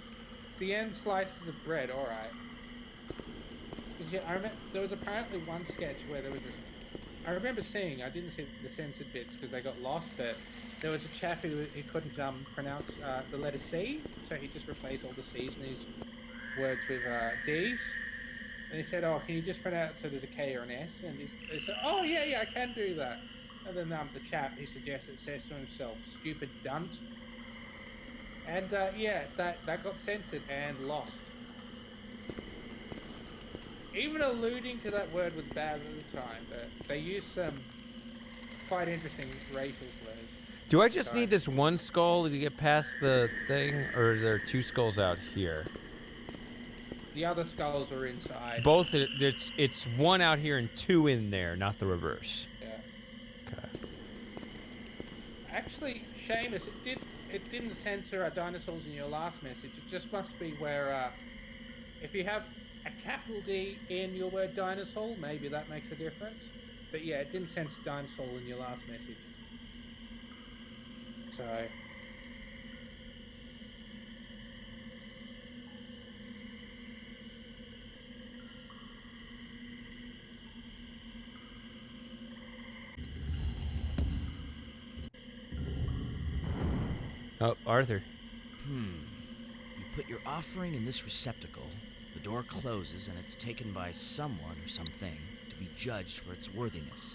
The end slices of bread, alright. Yeah, I remember there was apparently one sketch where there was this. I remember seeing. I didn't see the censored bits because they got lost, but there was a chap who couldn't pronounce the letter C, so he just replaced all the C's in his words with D's. And he said, "Oh, can you just pronounce it so there's a K or an S?" And he said, "Oh yeah, I can do that." And then the chap he suggested says to himself, "Stupid dunt." And yeah, that got censored and lost. Even alluding to that word was bad at the time, but they used some quite interesting racial slurs. Do I just need this one skull to get past the thing, or is there 2 skulls out here? The other skulls are inside. Both, it's one out here and two in there, not the reverse. Yeah. Okay. Actually, Seamus, it didn't censor dinosaurs in your last message. It just must be where, if you have a capital D in your word dinosaur, maybe that makes a difference. But yeah, it didn't censor dinosaur in your last message. So... Oh, Arthur. You put your offering in this receptacle, the door closes, and it's taken by someone or something to be judged for its worthiness.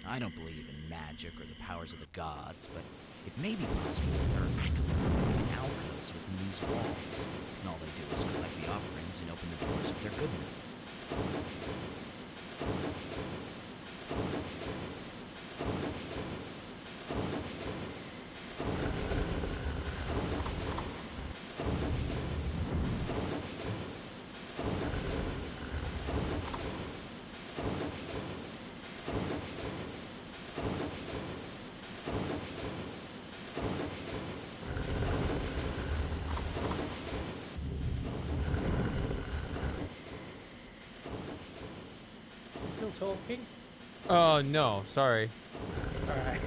I don't believe in magic or the powers of the gods, but it may be possible that there are acolytes living in alcoves within these walls, and all they do is collect the offerings and open the doors if they're good enough. Still talking? Oh, no, sorry. Alright.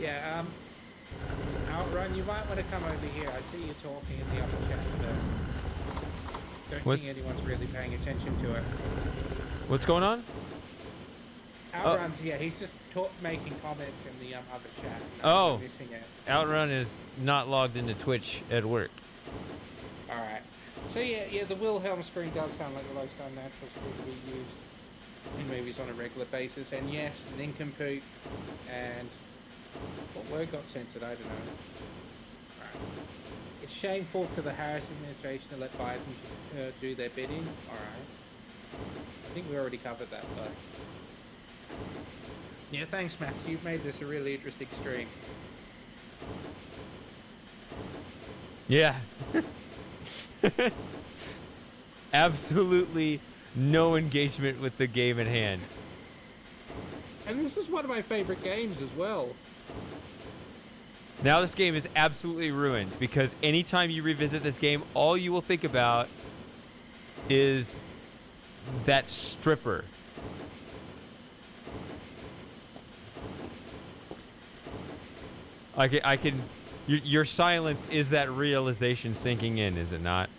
Yeah, Outrun, you might want to come over here. I see you talking in the upper chat, but don't think anyone's really paying attention to it. What's going on? Outrun's, yeah, he's just making comments in the other chat. Oh, missing it. Outrun is not logged into Twitch at work. Alright. So yeah, the Wilhelm screen does sound like the most unnatural screen to be used in movies on a regular basis. And yes, nincompoop, and what word got censored, I don't know. Right. It's shameful for the Harris administration to let Biden do their bidding. Alright. I think we already covered that though. Yeah, thanks Matthew, you've made this a really interesting stream. Yeah. Absolutely no engagement with the game at hand. And this is one of my favorite games as well. Now this game is absolutely ruined because anytime you revisit this game, all you will think about is that stripper. I can your silence is that realization sinking in, is it not?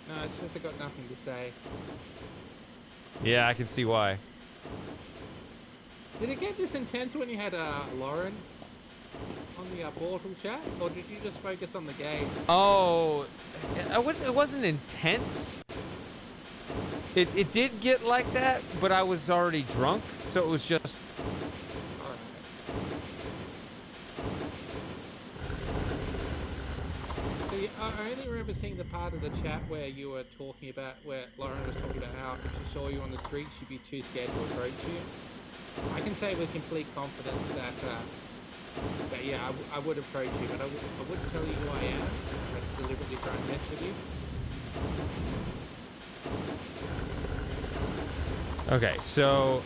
No, it's just I got nothing to say. Yeah, I can see why. Did it get this intense when you had Lauren on the portal chat, or did you just focus on the game? Oh, it wasn't intense. It did get like that, but I was already drunk, so it was just... I only remember seeing the part of the chat where you were talking about, where Lauren was talking about how if she saw you on the street, she'd be too scared to approach you. I can say with complete confidence that yeah, I would approach you, but I wouldn't tell you who I am. I'd deliberately try and mess with you. Okay, so...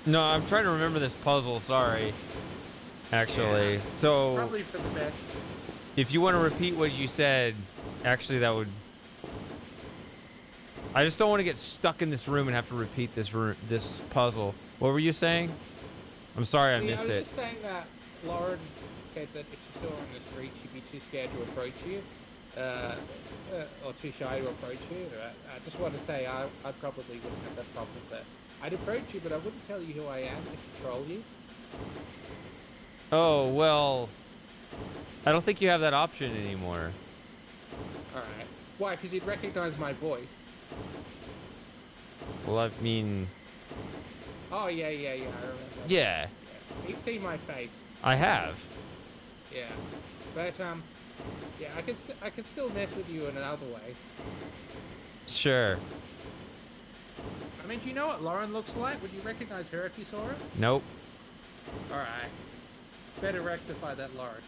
No, I'm trying to remember this puzzle, sorry. Actually, so... Probably for the best. If you want to repeat what you said, actually that would... I just don't want to get stuck in this room and have to repeat this puzzle. What were you saying? I'm sorry I missed it. I was just saying that Lauren said that if she saw her on the street, she'd be too scared to approach you. Or too shy to approach you. I just want to say I probably wouldn't have that problem there. I'd approach you, but I wouldn't tell you who I am, just to troll you. Oh, well... I don't think you have that option anymore. Alright. Why? Because you'd recognize my voice. Well, I mean... Oh, yeah, I remember. Yeah. You've seen my face. I have. Yeah. But, yeah, I can still mess with you in another way. Sure. I mean, do you know what Lauren looks like? Would you recognize her if you saw her? Nope. Alright. Better rectify that, Lauren.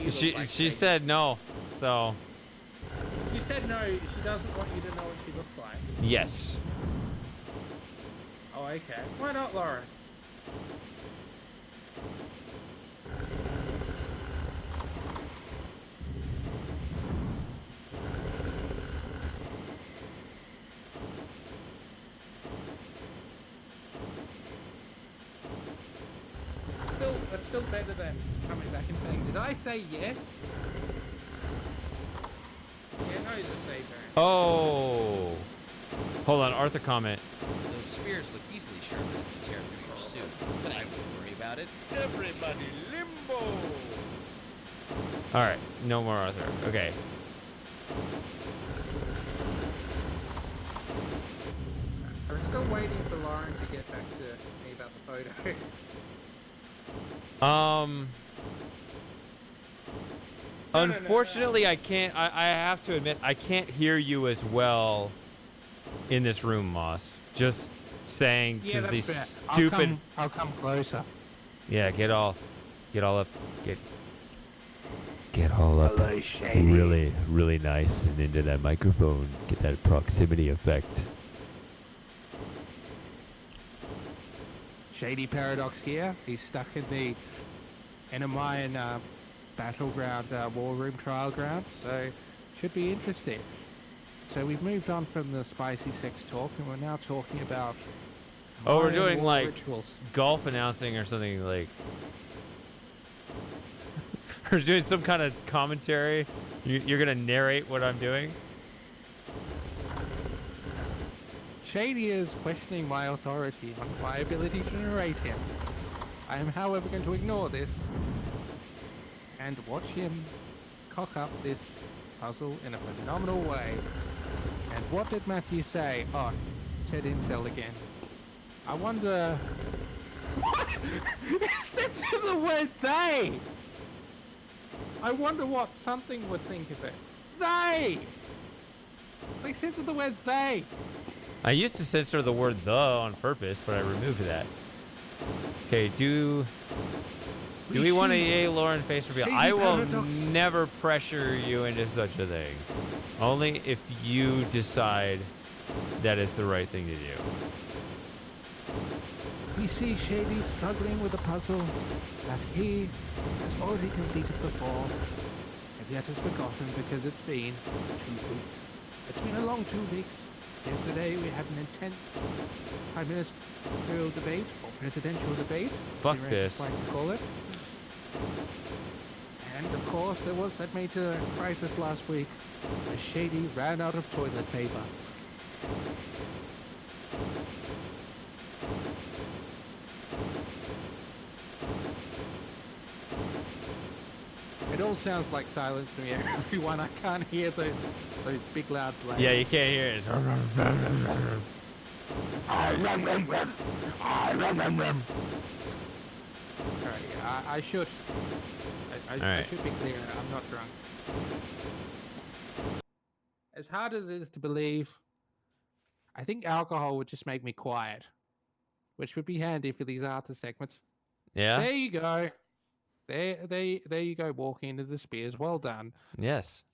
look like. She Shady. said no, so She said no. She doesn't want you to know what she looks like. yes. Oh, okay. Why not, Lauren? That's still better than coming back and saying, "Did I say yes?" Yeah, no, he's a safe area. Oh. Hold on, Arthur comment. Those spears look easily sharp enough to tear through your suit, but I wouldn't worry about it. Everybody limbo! All right, no more Arthur. Okay. I'm still waiting for Lauren to get back to me about the photo. Unfortunately, I can't. I have to admit, I can't hear you as well in this room, Moss. Just saying, Yeah, because these that's fair. stupid. I'll come closer. Yeah, get all up, get all up. Hello, Shady. Really nice and into that microphone. Get that proximity effect. Shady Paradox here. He's stuck in the Enemayan battleground war room trial ground, so should be interesting. So we've moved on from the spicy sex talk, and we're now talking about. Oh, we're Mayan doing war like rituals. golf announcing or something like. We're doing some kind of commentary. You're gonna narrate what I'm doing. Shady is questioning my authority on my ability to narrate him. I am, however, going to ignore this and watch him cock up this puzzle in a phenomenal way. And what did Matthew say? Oh, said incel again. I wonder... What? He said to the word they! I wonder what something would think of it. They! They said to the word they! I used to censor the word "the" on purpose, but I removed that. Okay, do we want a yay Lauren face reveal? I will never pressure you into such a thing. Only if you decide that it's the right thing to do. We see Shady struggling with a puzzle that he has already completed before, and yet has forgotten because it's been 2 weeks. It's been a long 2 weeks. Yesterday we had an intense prime ministerial debate, or presidential debate. Fuck as this. I like to call it. And of course there was that major crisis last week, where Shady ran out of toilet paper. It all sounds like silence to me, everyone. I can't hear those big loud blasts. Yeah, you can't hear it. Sorry, I should be clear. I'm not drunk. As hard as it is to believe, I think alcohol would just make me quiet, which would be handy for these Arthur segments. Yeah. There you go. There you go, walking into the spears. Well done. Yes.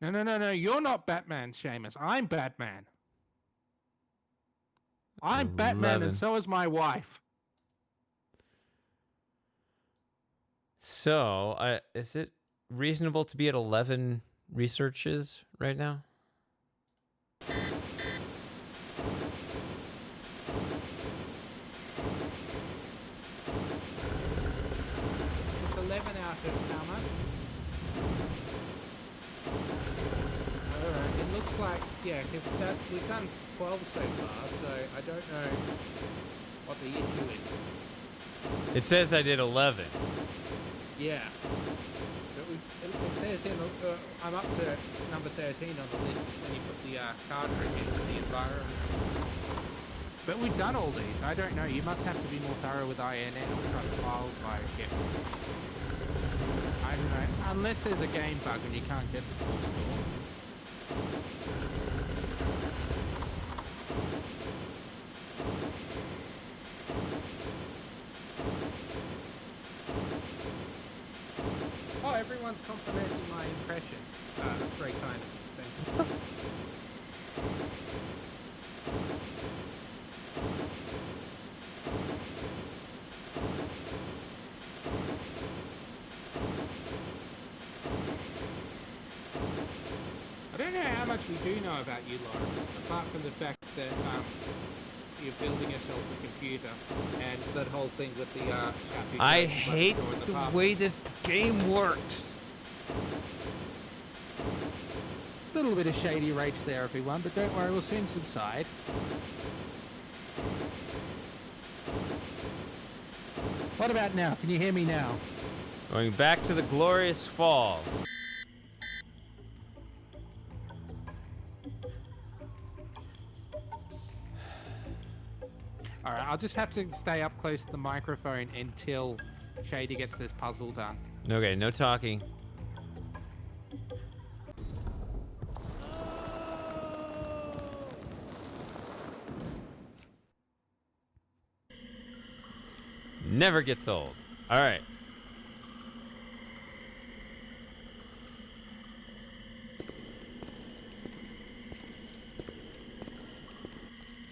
No. You're not Batman, Seamus. I'm Batman. I'm Batman, and so is my wife. So, is it reasonable to be at 11 researches right now? It's 11 out of how much? It looks like, yeah, because we've done 12 so far, so I don't know what the issue is. It says I did 11. Yeah. But it says in I'm up to number 13 on the list when you put the cartridge into the environment. But we've done all these. I don't know. You must have to be more thorough with INN or try to file by a chip. I don't know. Unless there's a game bug and you can't get the full score. Thanks for complimenting my impression. That's very kind of you. Thank you. I don't know how much we do know about you, Laura, apart from the fact that you're building yourself a computer and that whole thing with the chap who I goes to hate store in the past. way this game works. Little bit of shady rage there, everyone, but don't worry, we'll soon subside. What about now? Can you hear me now? Going back to the glorious fall. Alright, I'll just have to stay up close to the microphone until Shady gets this puzzle done. Okay, no talking. Never gets old. All right.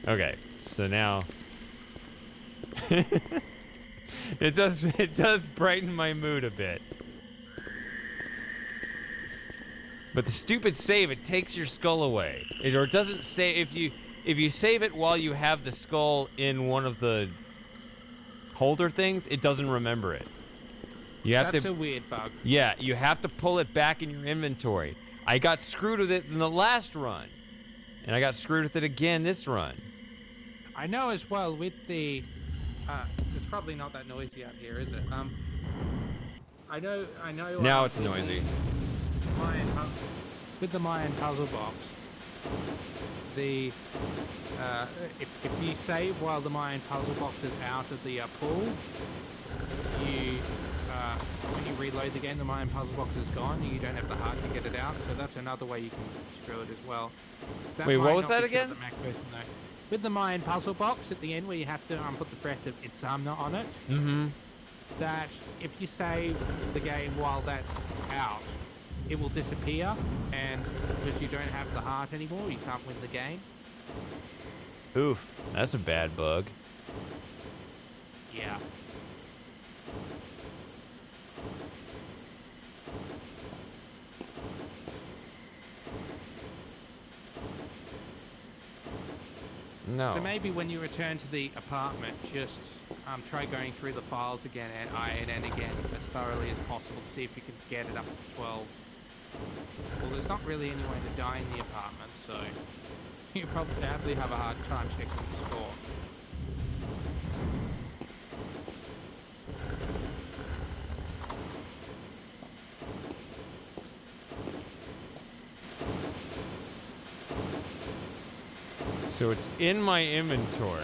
Okay, so now it does brighten my mood a bit. But the stupid save, it takes your skull away. It doesn't say if you save it while you have the skull in one of the holder things, it doesn't remember it. You have That's a weird bug. Yeah, you have to pull it back in your inventory. I got screwed with it in the last run, and I got screwed with it again this run. I know as well with the it's probably not that noisy out here, is it? I know Now it's noisy. With the Mayan puzzle box, the if you save while the Mayan puzzle box is out of the pool, you when you reload the game, the Mayan puzzle box is gone, and you don't have the heart to get it out. So that's another way you can screw it as well. Wait, what was that again? With the Mayan puzzle box at the end, where you have to put the breath of Itzamna on it. Mm-hmm. That if you save the game while that's out, it will disappear, and because you don't have the heart anymore, you can't win the game. Oof, that's a bad bug. Yeah. No. So maybe when you return to the apartment, just try going through the files again and INN again as thoroughly as possible to see if you can get it up to 12. Well, there's not really any way to die in the apartment, so you probably have a hard time checking the score. So it's in my inventory.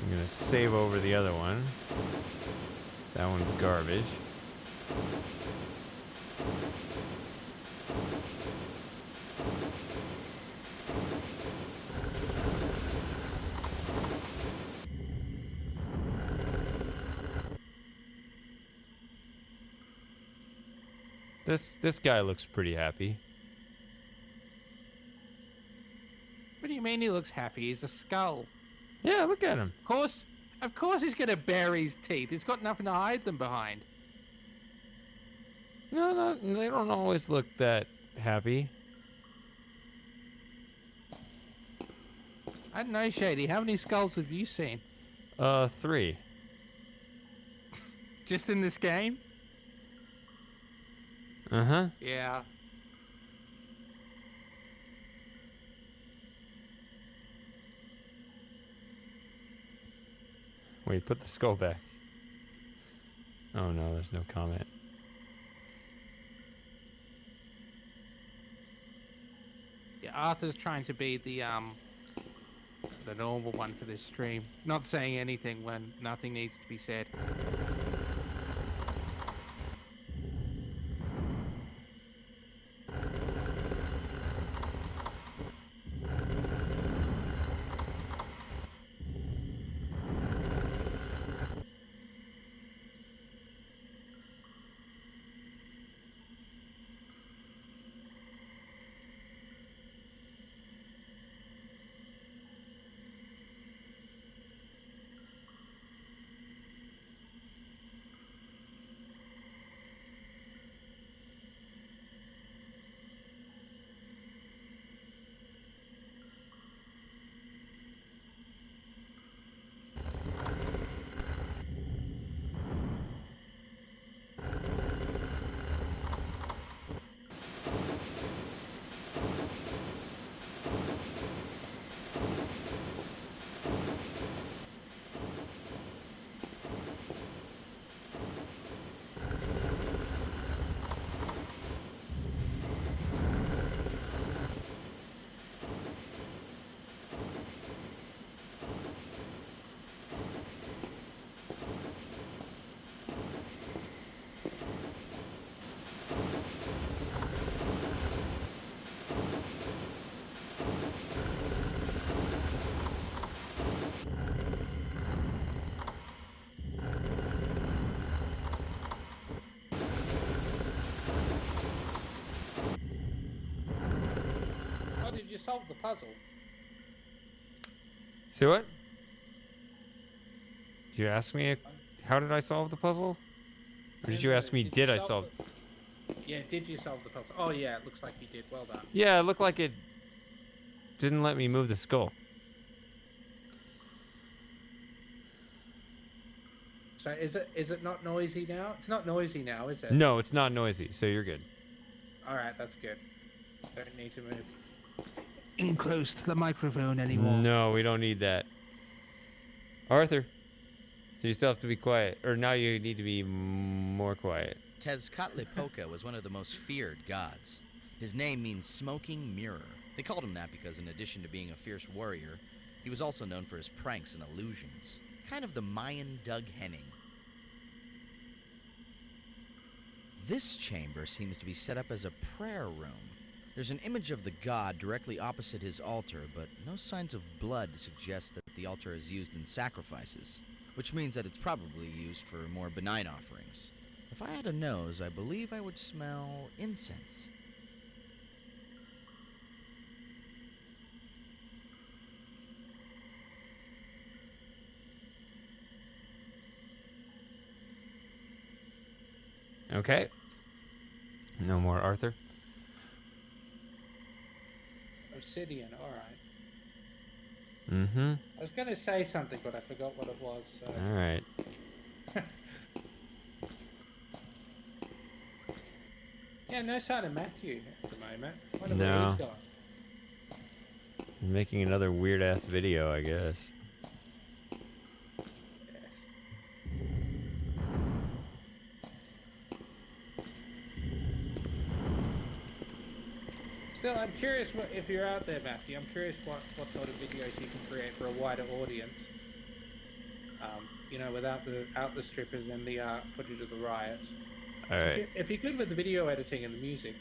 I'm gonna save over the other one. That one's garbage. This guy looks pretty happy. What do you mean he looks happy? He's a skull. Yeah, look at him. Of course he's gonna bury his teeth. He's got nothing to hide them behind. No, they don't always look that happy. I don't know, Shady. How many skulls have you seen? 3. Just in this game? Uh-huh. Yeah. Wait, put the skull back. Oh no, there's no comment. Yeah, Arthur's trying to be the normal one for this stream. Not saying anything when nothing needs to be said. solved the puzzle. See what? Did you ask me how did I solve the puzzle? Or did you ask me did I solve? Yeah, did you solve the puzzle? Oh yeah, it looks like you did. Well done. Yeah, it looked like it didn't let me move the skull. So is it not noisy now? It's not noisy now, is it? No, it's not noisy, so you're good. All right, that's good. Don't need to move in close to the microphone anymore. No, we don't need that. Arthur, so you still have to be quiet, or now you need to be more quiet. Tezcatlipoca was one of the most feared gods. His name means smoking mirror. They called him that because in addition to being a fierce warrior, he was also known for his pranks and illusions. Kind of the Mayan Doug Henning. This chamber seems to be set up as a prayer room. There's an image of the god directly opposite his altar, but no signs of blood suggest that the altar is used in sacrifices, which means that it's probably used for more benign offerings. If I had a nose, I believe I would smell incense. Okay. No more Arthur. Obsidian, all right. Mm-hmm. I was going to say something, but I forgot what it was. So. All right. Yeah, no sign of Matthew at the moment. Wonder No. where he's gone. Making another weird ass video, I guess. Still, I'm curious if you're out there, Matthew. I'm curious what sort of videos you can create for a wider audience. You know, without the strippers and the footage of the riots. All right. If you're good with the video editing and the music,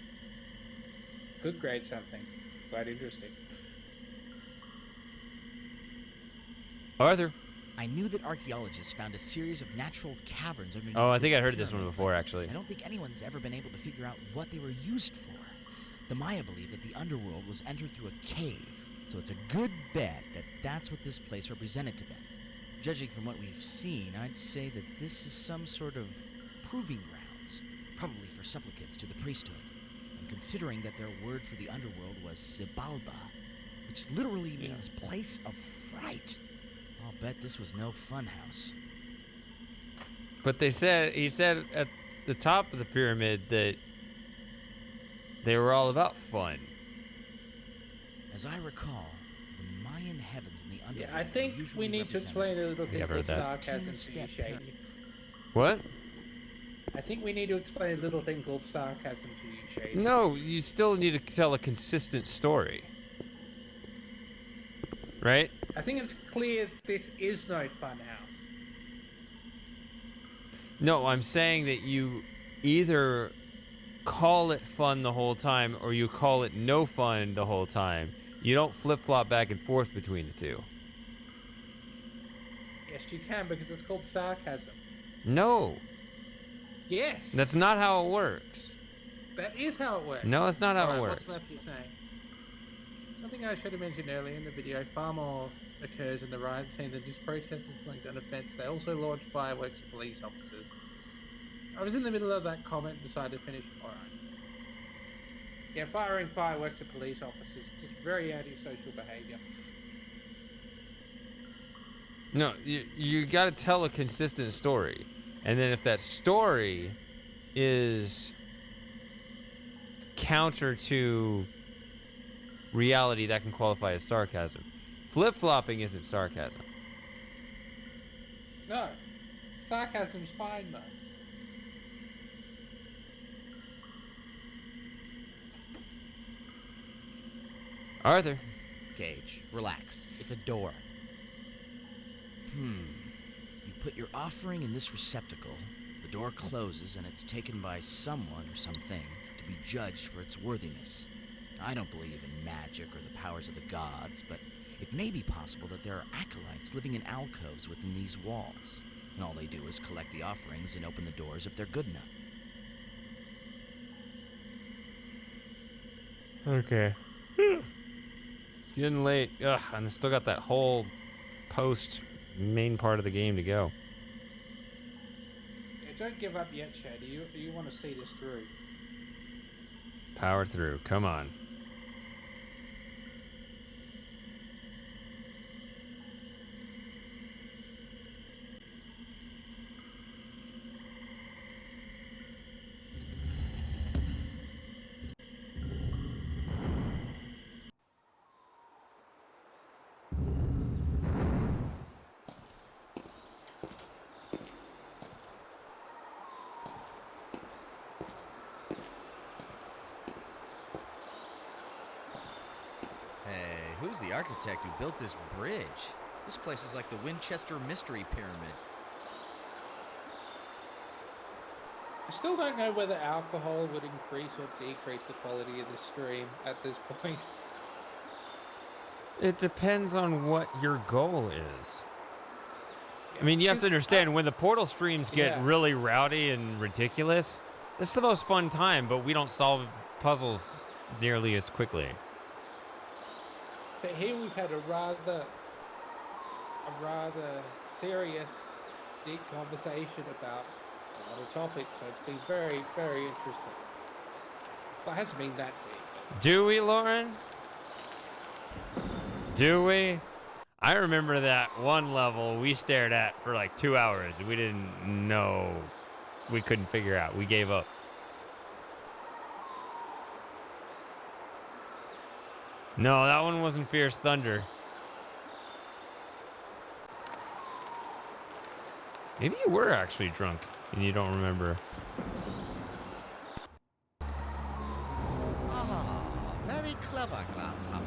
could create something quite interesting. Arthur. I knew that archaeologists found a series of natural caverns underneath. Oh, I think this I heard this one pyramid, before, but actually. I don't think anyone's ever been able to figure out what they were used for. The Maya believed that the underworld was entered through a cave, so it's a good bet that that's what this place represented to them. Judging from what we've seen, I'd say that this is some sort of proving grounds, probably for supplicants to the priesthood. And considering that their word for the underworld was Sibalba, which literally means place of fright, I'll bet this was no funhouse. But he said at the top of the pyramid that they were all about fun. As I recall, the Mayan heavens and the underworld. Yeah, I think we need to explain a little bit Never called that. sarcasm to you, Shady. What? I think we need to explain a little thing called sarcasm to you, Shady. No, you still need to tell a consistent story. Right? I think it's clear this is no fun house. No, I'm saying that you either call it fun the whole time or you call it no fun the whole time. You don't flip-flop back and forth between the two. Yes, you can, because it's called sarcasm. No. Yes. That's not how it works. That is how it works. No, that's not how it Alright, works. What's Matthew saying? Something I should have mentioned earlier in the video, far more occurs in the riot scene than just protesters pulling down a fence. They also launched fireworks at police officers. I was in the middle of that comment and decided to finish. Alright. Yeah, firing fireworks at police officers, just very antisocial behavior. No, you got to tell a consistent story. And then if that story is counter to reality, that can qualify as sarcasm. Flip-flopping isn't sarcasm. No, sarcasm's fine though. Arthur. Gage, relax. It's a door. You put your offering in this receptacle, the door closes, and it's taken by someone or something to be judged for its worthiness. I don't believe in magic or the powers of the gods, but it may be possible that there are acolytes living in alcoves within these walls, and all they do is collect the offerings and open the doors if they're good enough. Okay. Getting late. Ugh, and I still got that whole post main part of the game to go. Yeah, don't give up yet, Chad. You want to see this through. Power through. Come on. Hey, who's the architect who built this bridge? This place is like the Winchester Mystery Pyramid. I still don't know whether alcohol would increase or decrease the quality of the stream at this point. It depends on what your goal is. I mean, you have to understand, when the Portal streams get really rowdy and ridiculous, it's the most fun time, but we don't solve puzzles nearly as quickly. But here we've had a rather serious, deep conversation about a lot of topics, so it's been very, very interesting. But it hasn't been that deep. Do we, Lauren? Do we? I remember that one level we stared at for like 2 hours. We didn't know. We couldn't figure out. We gave up. No, that one wasn't Fierce Thunder. Maybe you were actually drunk and you don't remember. Ah, very clever, Grasshopper.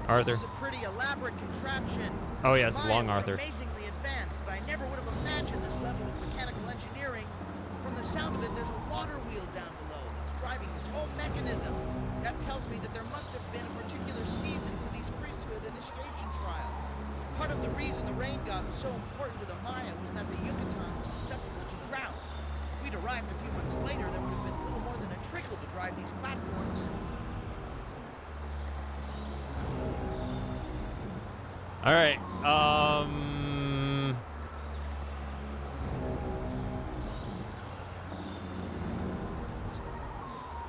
Arthur. This is a pretty elaborate contraption. Oh, yeah, it's Mine long were Arthur. Amazingly advanced, but I never would have imagined this level of mechanical engineering. From the sound of it, there's a water wheel down below that's driving this whole mechanism. That tells me that there must have been a particular season for these priesthood initiation trials. Part of the reason the rain god was so important to the Maya was that the Yucatan was susceptible to drought. If we'd arrived a few months later, there would have been little more than a trickle to drive these platforms. All right.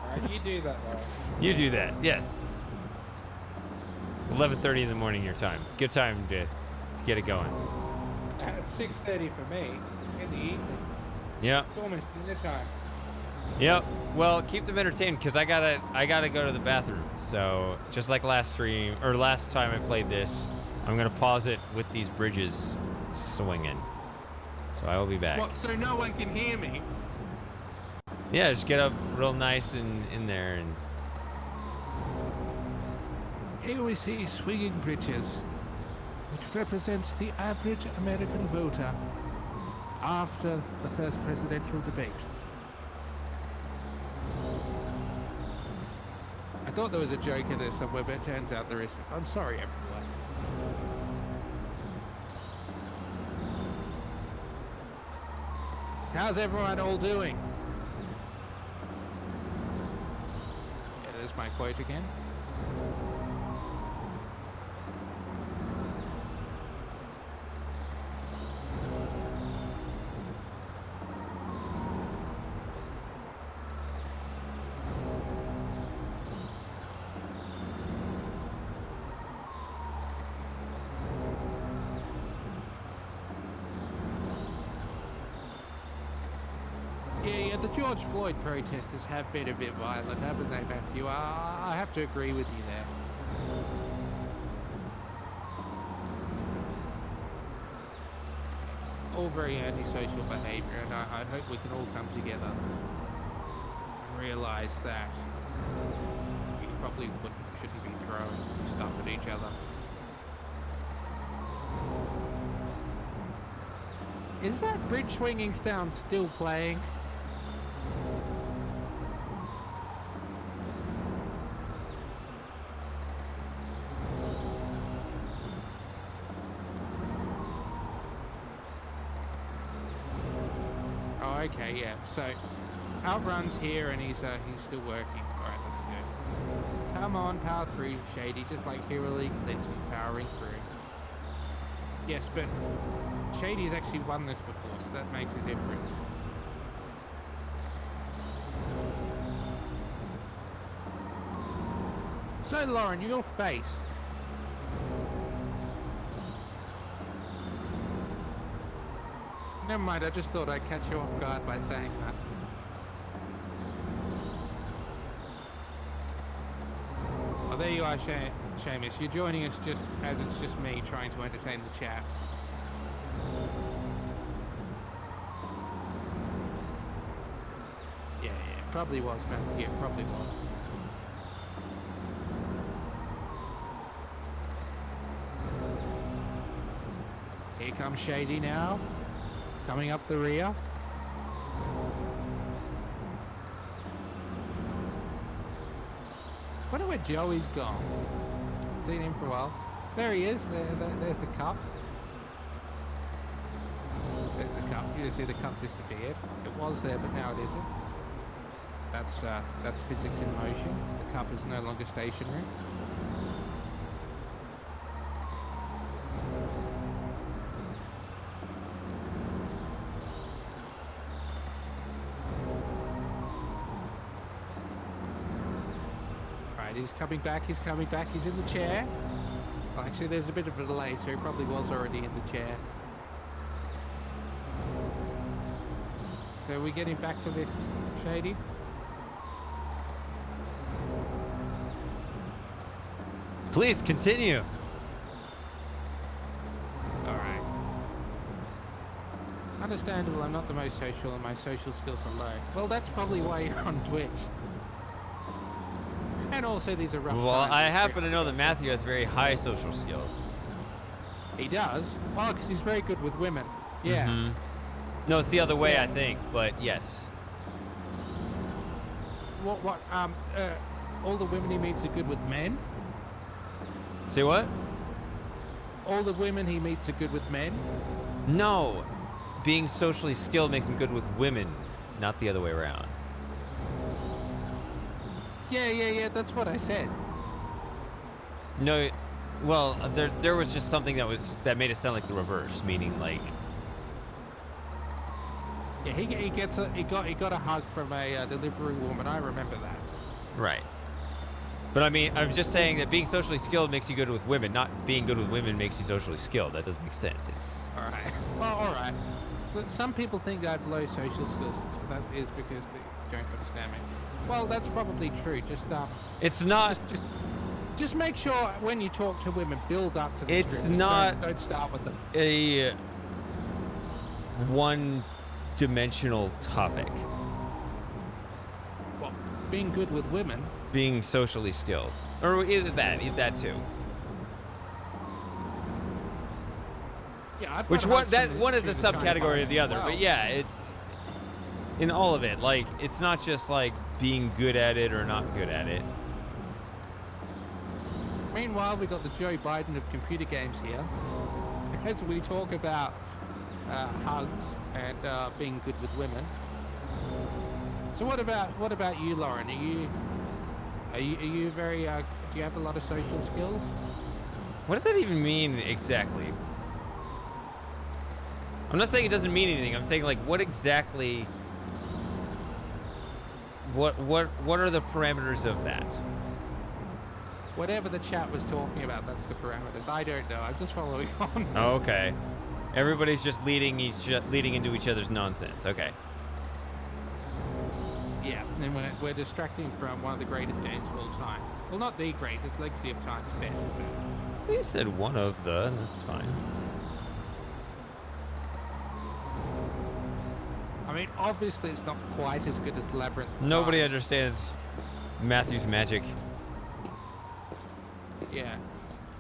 Alright, you do that, Laura. You do that. Yes. It's 11:30 in the morning your time. It's a good time to get it going. At 6:30 for me in the evening. Yeah. It's almost dinner time. Yep. Well, keep them entertained because I gotta go to the bathroom. So just like last time I played this, I'm gonna pause it with these bridges swinging. So I will be back. What, so no one can hear me? Yeah, just get up real nice and in there and. Here we see swinging bridges, which represents the average American voter after the first presidential debate. I thought there was a joke in there somewhere, but it turns out there isn't. I'm sorry, everyone. How's everyone all doing? Yeah, there's my quote again. Yeah, the George Floyd protesters have been a bit violent, haven't they, Matthew? I have to agree with you there. It's all very antisocial behaviour, and I hope we can all come together and realise that we probably shouldn't be throwing stuff at each other. Is that bridge swinging sound still playing? Oh, okay, yeah. So, Outrun's here and he's still working. All right, let's Come on, power through, Shady, just like Hillary Clinton powering through. Yes, but Shady's actually won this before, so that makes a difference. So, Lauren, your face. Never mind, I just thought I'd catch you off guard by saying that. Oh, there you are, Seamus. You're joining us just as it's just me trying to entertain the chat. Yeah, probably was, Matthew. Probably was. Here comes Shady now, coming up the rear. Wonder where Joey's gone. Seen him for a while. There he is. There's the cup. There's the cup. You just see the cup disappeared. It was there, but now it isn't. That's physics in motion. The cup is no longer stationary. He's coming back, he's in the chair. Well, actually, there's a bit of a delay, so he probably was already in the chair. So we're getting back to this, Shady? Please continue. Alright. Understandable, I'm not the most social and my social skills are low. Well, that's probably why you're on Twitch. And also these are rough Well, times. I happen to know that Matthew has very high social skills. He does? Oh, because he's very good with women. Yeah. Mm-hmm. No, it's the other way, I think, but yes. All the women he meets are good with men? Say what? All the women he meets are good with men? No. Being socially skilled makes him good with women, not the other way around. Yeah, that's what I said. No, well, there was just something that made it sound like the reverse, meaning like. Yeah, he got a hug from a delivery woman. I remember that. Right. But I mean, I'm just saying that being socially skilled makes you good with women, not being good with women makes you socially skilled. That doesn't make sense. It's. All right. Well, all right. So some people think I have low social skills. That is because they don't understand me. Well, that's probably true. Just it's not. Just make sure when you talk to women, build up to the It's script. not. Don't start with them. A one-dimensional topic. Well, being good with women. Being socially skilled, or either that too. Yeah, I've Which one? That one is a subcategory of the other, but yeah, it's in all of it. Like, it's not just like being good at it or not good at it. Meanwhile, we got the Joe Biden of computer games here, as we talk about hugs and being good with women. So what about you, Lauren? Are you very? Do you have a lot of social skills? What does that even mean exactly? I'm not saying it doesn't mean anything. I'm saying, like, what exactly? What are the parameters of that? Whatever the chat was talking about, that's the parameters. I don't know. I'm just following on. Oh, okay. Everybody's just leading into each other's nonsense. Okay. Yeah, and we're distracting from one of the greatest games of all time. Well, not the greatest. Legacy of Time's better. You said one of the, and that's fine. I mean, obviously it's not quite as good as Labyrinth. Nobody understands Matthew's magic. Yeah.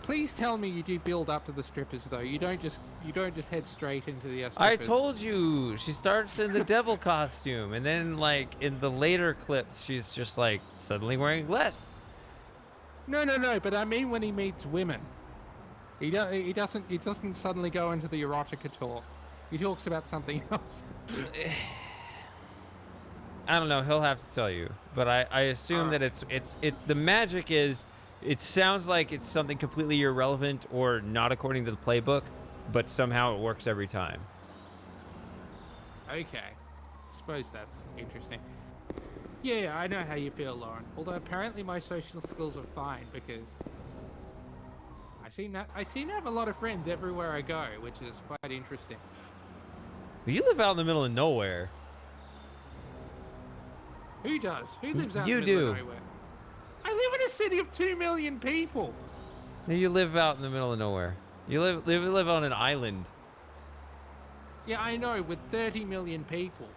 Please tell me you do build up to the strippers, though. You don't just head straight into the strippers. I told you, she starts in the devil costume, and then, like, in the later clips, she's just, like, suddenly wearing less. No, but I mean when he meets women. He doesn't suddenly go into the erotica talk. He talks about something else. I don't know. He'll have to tell you, but I assume that it's the magic is. It sounds like it's something completely irrelevant or not according to the playbook, but somehow it works every time. Okay. Suppose that's interesting. Yeah, I know how you feel, Lauren. Although apparently my social skills are fine because I seem to have a lot of friends everywhere I go, which is quite interesting. Well, you live out in the middle of nowhere. Who does? Who lives out You in the middle do. of nowhere? I live in a city of 2 million people. You live out in the middle of nowhere. You live on an island. Yeah, I know, with 30 million people.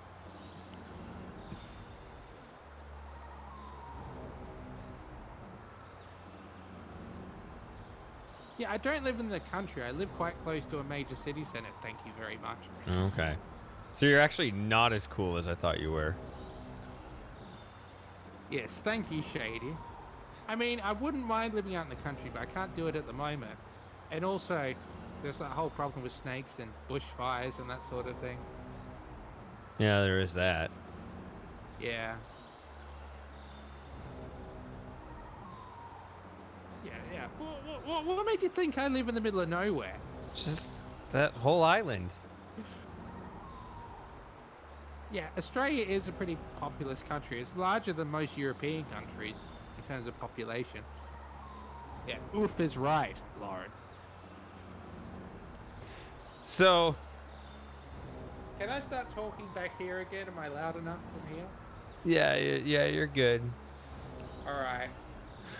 Yeah, I don't live in the country. I live quite close to a major city center. Thank you very much. Okay. So you're actually not as cool as I thought you were. Yes, thank you, Shady. I mean, I wouldn't mind living out in the country, but I can't do it at the moment. And also, there's that whole problem with snakes and bushfires and that sort of thing. Yeah, there is that. Yeah. Yeah. What made you think I live in the middle of nowhere? Just that whole island. Yeah, Australia is a pretty populous country. It's larger than most European countries in terms of population. Yeah, oof is right, Lauren. So... Can I start talking back here again? Am I loud enough from here? Yeah, you're good. Alright.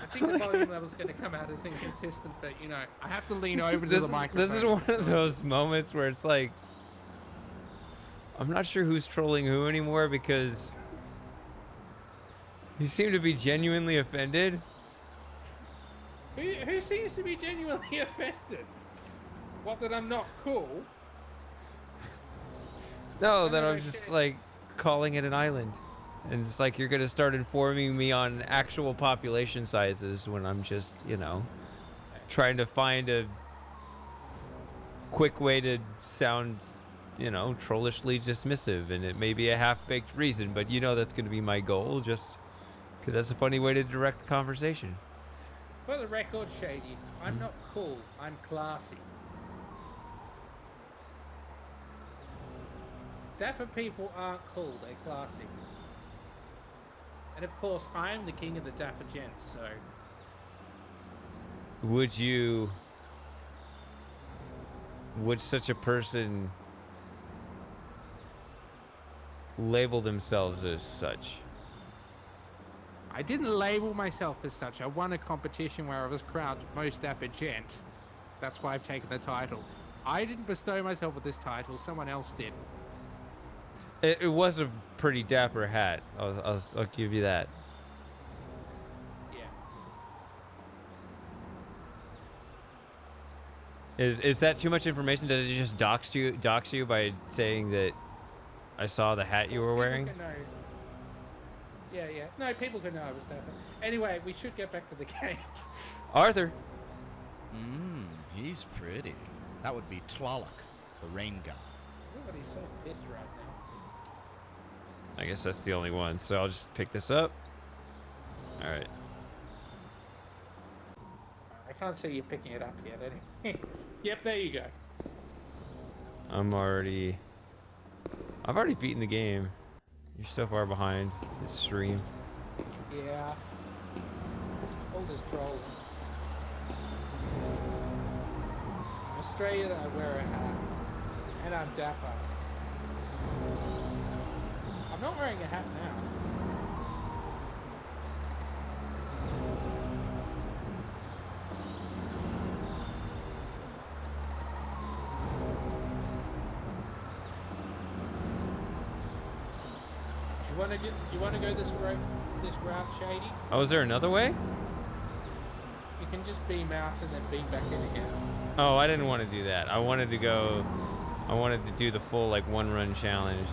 I think the volume level's going to come out as inconsistent, but, you know, I have to lean over to the microphone. This is one of those moments where it's like... I'm not sure who's trolling who anymore because... You seem to be genuinely offended. Who seems to be genuinely offended? What, that I'm not cool? No, that I'm just like calling it an island. And it's like you're going to start informing me on actual population sizes when I'm just, you know, trying to find a quick way to sound, you know, trollishly dismissive. And it may be a half-baked reason, but you know that's going to be my goal just because that's a funny way to direct the conversation. For the record, Shady, I'm not cool. I'm classy. Dapper people aren't cool. They're classy. And of course, I'm the king of the dapper gents, so... Would such a person label themselves as such? I didn't label myself as such. I won a competition where I was crowned most dapper gent. That's why I've taken the title. I didn't bestow myself with this title. Someone else did. It was a pretty dapper hat. I'll give you that. Yeah. Is that too much information? Did it just dox you by saying that I saw the hat you were wearing? Yeah. No, people can know I was dapper. Anyway, we should get back to the game. Arthur. He's pretty. That would be Tlaloc, the rain god. Everybody's so pissed right now. I guess that's the only one, so I'll just pick this up. All right. I can't see you picking it up yet, anyway. Yep, there you go. I've already beaten the game. You're so far behind this stream. Yeah. Old as trolls. I'm Australian, I wear a hat. And I'm dapper. I'm not wearing a hat now. Do you want to go this route, Shady? Oh, is there another way? You can just beam out and then beam back in again. Oh, I didn't want to do that. I wanted to do the full like one-run challenge.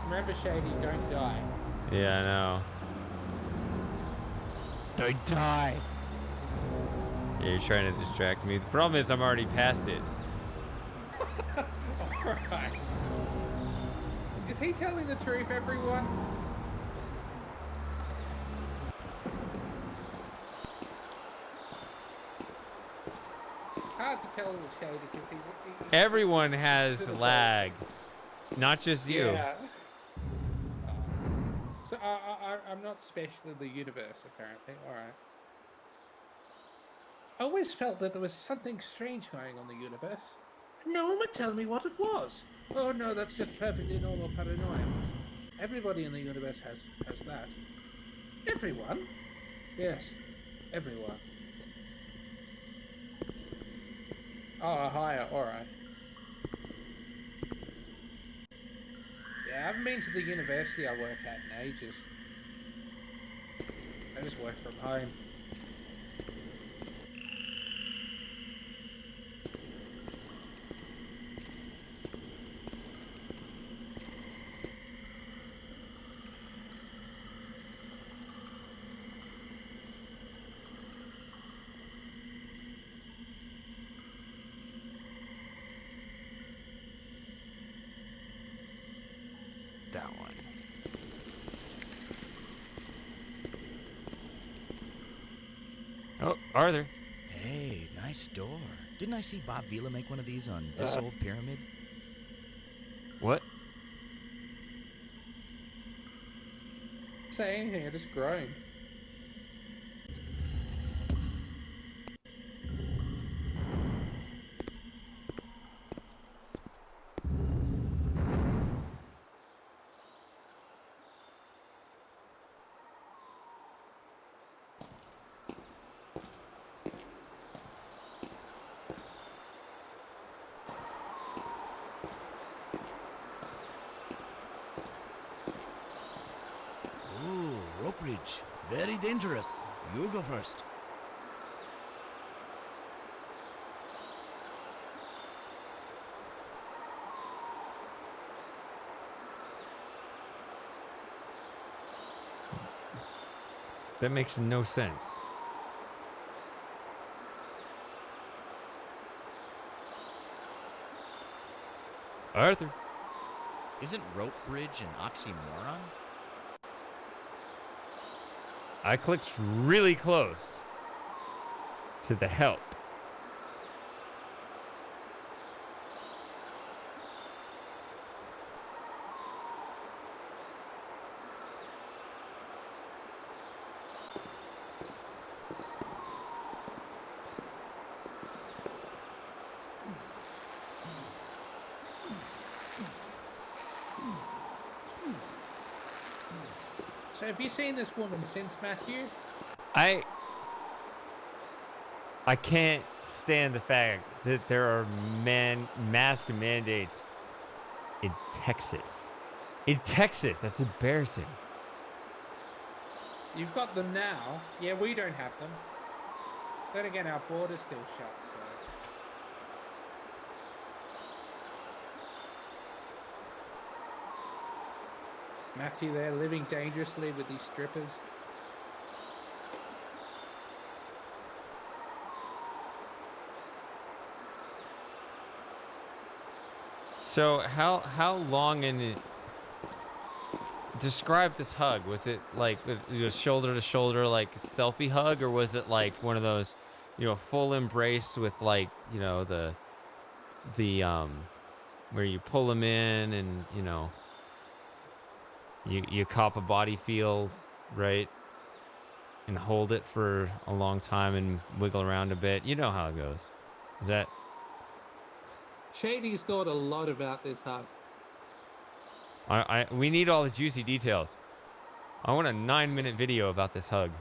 Remember, Shady, don't die. Yeah, I know. Don't die. Yeah, you're trying to distract me. The problem is I'm already past it. Alright. Is he telling the truth, everyone? It's hard to tell with Shady because he's Everyone he's has in a boat. lag, not just you. Yeah. So I'm not special in the universe, apparently. Alright. I always felt that there was something strange going on in the universe. No one would tell me what it was. Oh no, that's just perfectly normal paranoia. Everybody in the universe has that. Everyone? Yes, everyone. Oh, higher, alright. Yeah, I haven't been to the university I work at in ages. I just work from home. That one. Oh, Arthur. Hey, nice door. Didn't I see Bob Vila make one of these on this old pyramid? What? Say anything, I just groaned. Ooh, rope bridge. Very dangerous. You go first. That makes no sense. Arthur. Isn't rope bridge an oxymoron? I clicked really close to the help. So have you seen this woman since, Matthew? I can't stand the fact that there are mask mandates in Texas. In Texas, that's embarrassing. You've got them now. Yeah, we don't have them. Then again, our border's still shut, so... Matthew there, living dangerously with these strippers. So how long in it? Describe this hug. Was it like it was shoulder to shoulder, like selfie hug, or was it like one of those, full embrace with like the where you pull them in and you cop a body feel, right, and hold it for a long time and wiggle around a bit. You know how it goes. Is that? Shady's thought a lot about this hug. We need all the juicy details. I want a 9-minute video about this hug.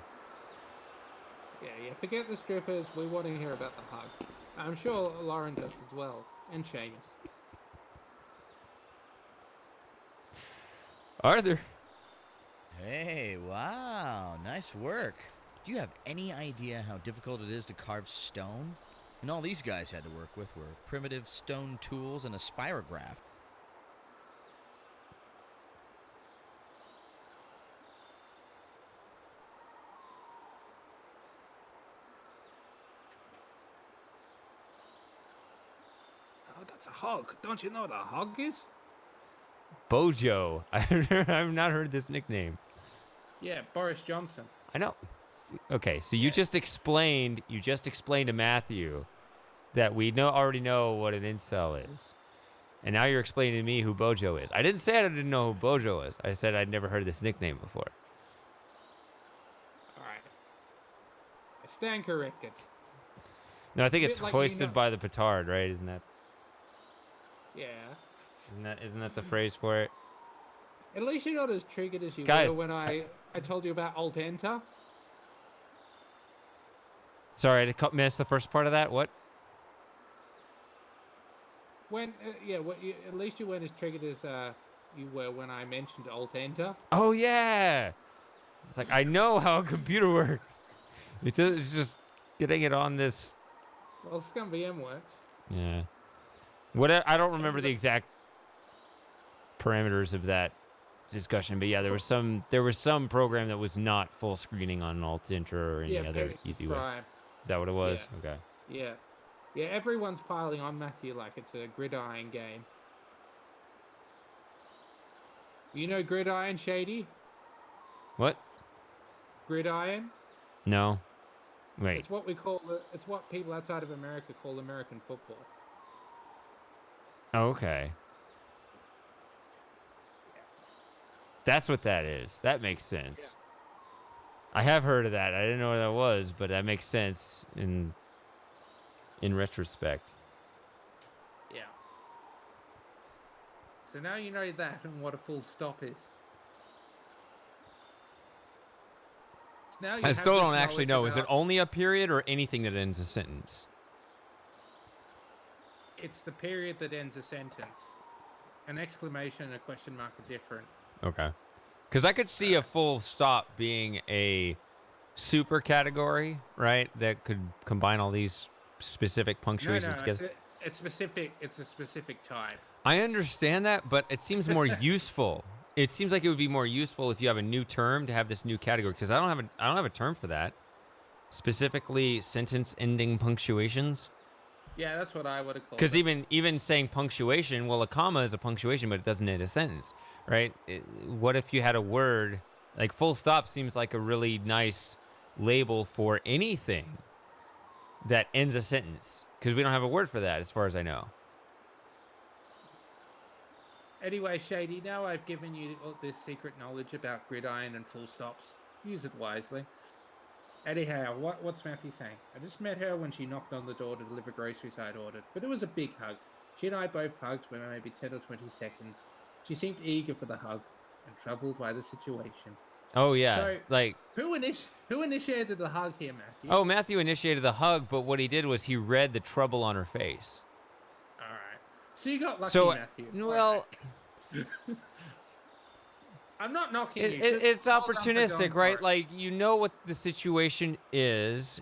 Yeah, forget the strippers. We want to hear about the hug. I'm sure Lauren does as well. And Seamus. Arthur. Hey, wow, nice work. Do you have any idea how difficult it is to carve stone? And all these guys had to work with were primitive stone tools and a spirograph. that's a hog. Don't you know what a hog is? Bojo. I've not heard this nickname. Yeah, Boris Johnson. I know. Okay, so you just explained to Matthew that we already know what an incel is. And now you're explaining to me who Bojo is. I didn't say I didn't know who Bojo is. I said I'd never heard this nickname before. All right. I stand corrected. No, I think Bit it's like hoisted by the petard, right? Isn't that Yeah. isn't that the phrase for it? At least you're not as triggered as you Guys, were when I told you about Alt Enter. Sorry, I missed the first part of that. What? When at least you weren't as triggered as you were when I mentioned Alt Enter. Oh yeah. It's like I know how a computer works. It's just getting it on this. Well, ScumVM works. Yeah. I don't remember the exact parameters of that discussion, but yeah, there was some program that was not full screening on Alt Enter or any other easy way. Prime. Is that what it was? Yeah. Okay. Yeah. Yeah, everyone's piling on Matthew like it's a gridiron game. You know gridiron, Shady? What? Gridiron? No. Wait. It's what it's what people outside of America call American football. Okay. That's what that is. That makes sense. Yeah. I have heard of that. I didn't know what that was, but that makes sense in retrospect. Yeah. So now you know that and what a full stop is. Now I still don't actually know. Is it only a period or anything that ends a sentence? It's the period that ends a sentence. An exclamation and a question mark are different. Okay. Because I could see a full stop being a super category, right? That could combine all these specific punctuations together. It's specific. It's a specific type. I understand that, but it seems more useful. It seems like it would be more useful if you have a new term to have this new category, because I don't have a term for that. Specifically, sentence-ending punctuations. Yeah, that's what I would have called. Because even saying punctuation, well, a comma is a punctuation, but it doesn't end a sentence, right? What if you had a word like full stop? Seems like a really nice label for anything that ends a sentence, because we don't have a word for that, as far as I know. Anyway, Shady, now I've given you all this secret knowledge about gridiron and full stops. Use it wisely. Anyhow, what's Matthew saying? I just met her when she knocked on the door to deliver groceries I'd ordered, but it was a big hug. She and I both hugged for maybe 10 or 20 seconds. She seemed eager for the hug and troubled by the situation. Oh, yeah. So, like, who initiated the hug here, Matthew? Oh, Matthew initiated the hug, but what he did was he read the trouble on her face. All right. So you got lucky, So, Matthew. well, I'm not knocking you. it's Just hold on for opportunistic, going right? for it. Like, you know what the situation is,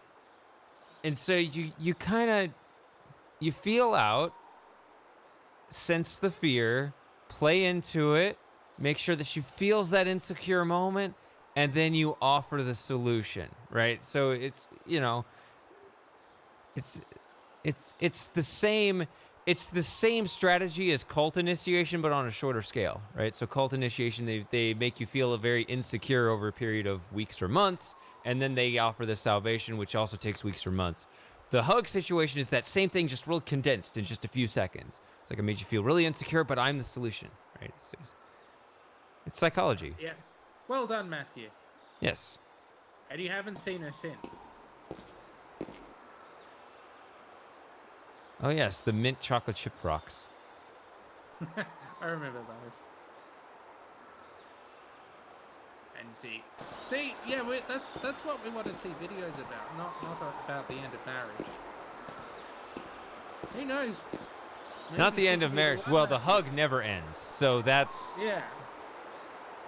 and so you kind of, you feel out, sense the fear, play into it, make sure that she feels that insecure moment, and then you offer the solution, right? So it's, you know, it's the same strategy as cult initiation, but on a shorter scale, right? So cult initiation, they make you feel very insecure over a period of weeks or months, and then they offer the salvation, which also takes weeks or months. The hug situation is that same thing, just real condensed in just a few seconds. It's like I made you feel really insecure, but I'm the solution, right? It's psychology. Yeah. Well done, Matthew. Yes. And you haven't seen her since. Oh yes, the mint chocolate chip rocks. I remember those. And deep. See, yeah, that's what we want to see videos about, not about the end of marriage. Who knows? Not Maybe the she end could of be marriage. one Well, that- the hug never ends. So that's Yeah.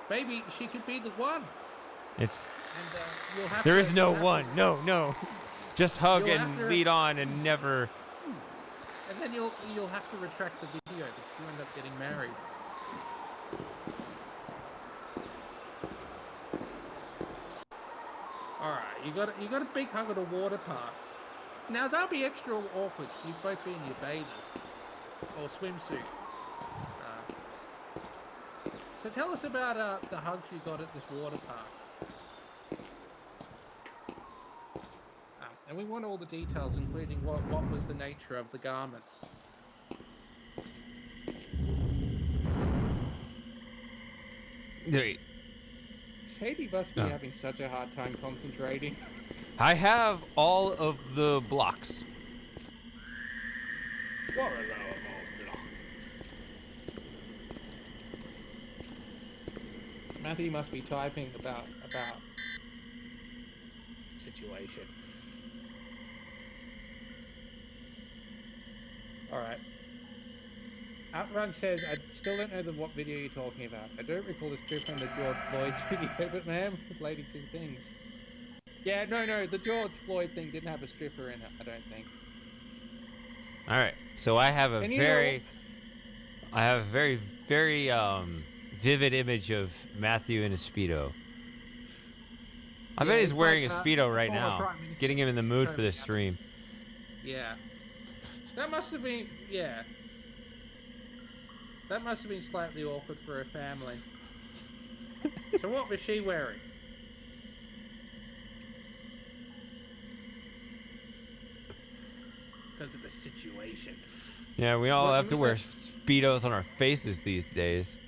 Maybe she could be the one. it's. And you'll have There to, is no you'll have one. No. Just hug You'll and have to- lead on and never. And then you'll have to retract the video because you end up getting married. All right, you got a big hug at a water park. Now that'll be extra awkward. So you'd both be in your bathers. or swimsuit. So tell us about the hugs you got at this water park. And we want all the details, including what was the nature of the garments. Wait. Shady must be having such a hard time concentrating. I have all of the blocks. What a lower block. Matthew must be typing about situation. Alright. Outrun says, I still don't know what video you're talking about. I don't recall the strip on the George Floyd's video, but man, with Lady Two Things. Yeah, no, the George Floyd thing didn't have a stripper in it, I don't think. All right, so I have a very vivid image of Matthew in a Speedo. I bet he's wearing a Speedo right now. It's getting him in the mood for this stream. Yeah. That must have been, yeah. That must have been slightly awkward for her family. So what was she wearing? Because of the situation. Yeah, we all have to wear Speedos on our faces these days.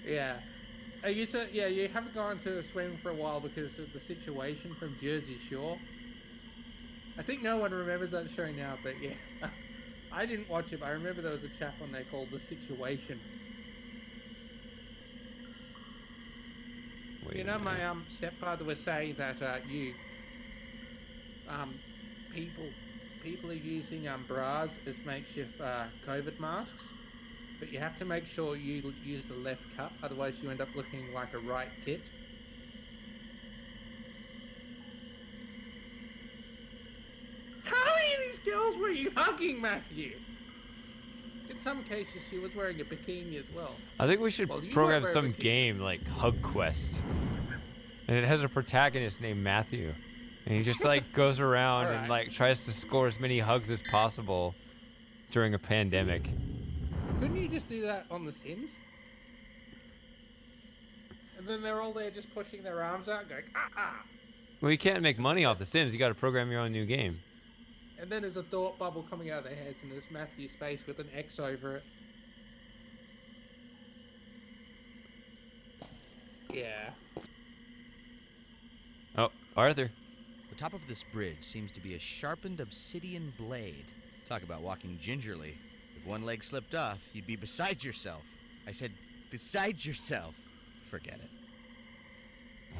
Yeah. You haven't gone to a swim for a while because of the situation from Jersey Shore. I think no one remembers that show now, but yeah. I didn't watch it, but I remember there was a chap on there called The Situation. Wait you know, my stepfather was saying that people are using bras as makeshift COVID masks, but you have to make sure you use the left cup, otherwise you end up looking like a right tit. How many of these girls were you hugging, Matthew? In some cases, she was wearing a bikini as well. I think we should program some game like Hug Quest. And it has a protagonist named Matthew. And he just like goes around and like tries to score as many hugs as possible during a pandemic. Couldn't you just do that on The Sims? And then they're all there just pushing their arms out going, ah! Well, you can't make money off The Sims. You got to program your own new game. And then there's a thought bubble coming out of their heads, and there's Matthew's face with an X over it. Yeah. Oh, Arthur. The top of this bridge seems to be a sharpened obsidian blade. Talk about walking gingerly. If one leg slipped off, you'd be beside yourself. I said, beside yourself. Forget it.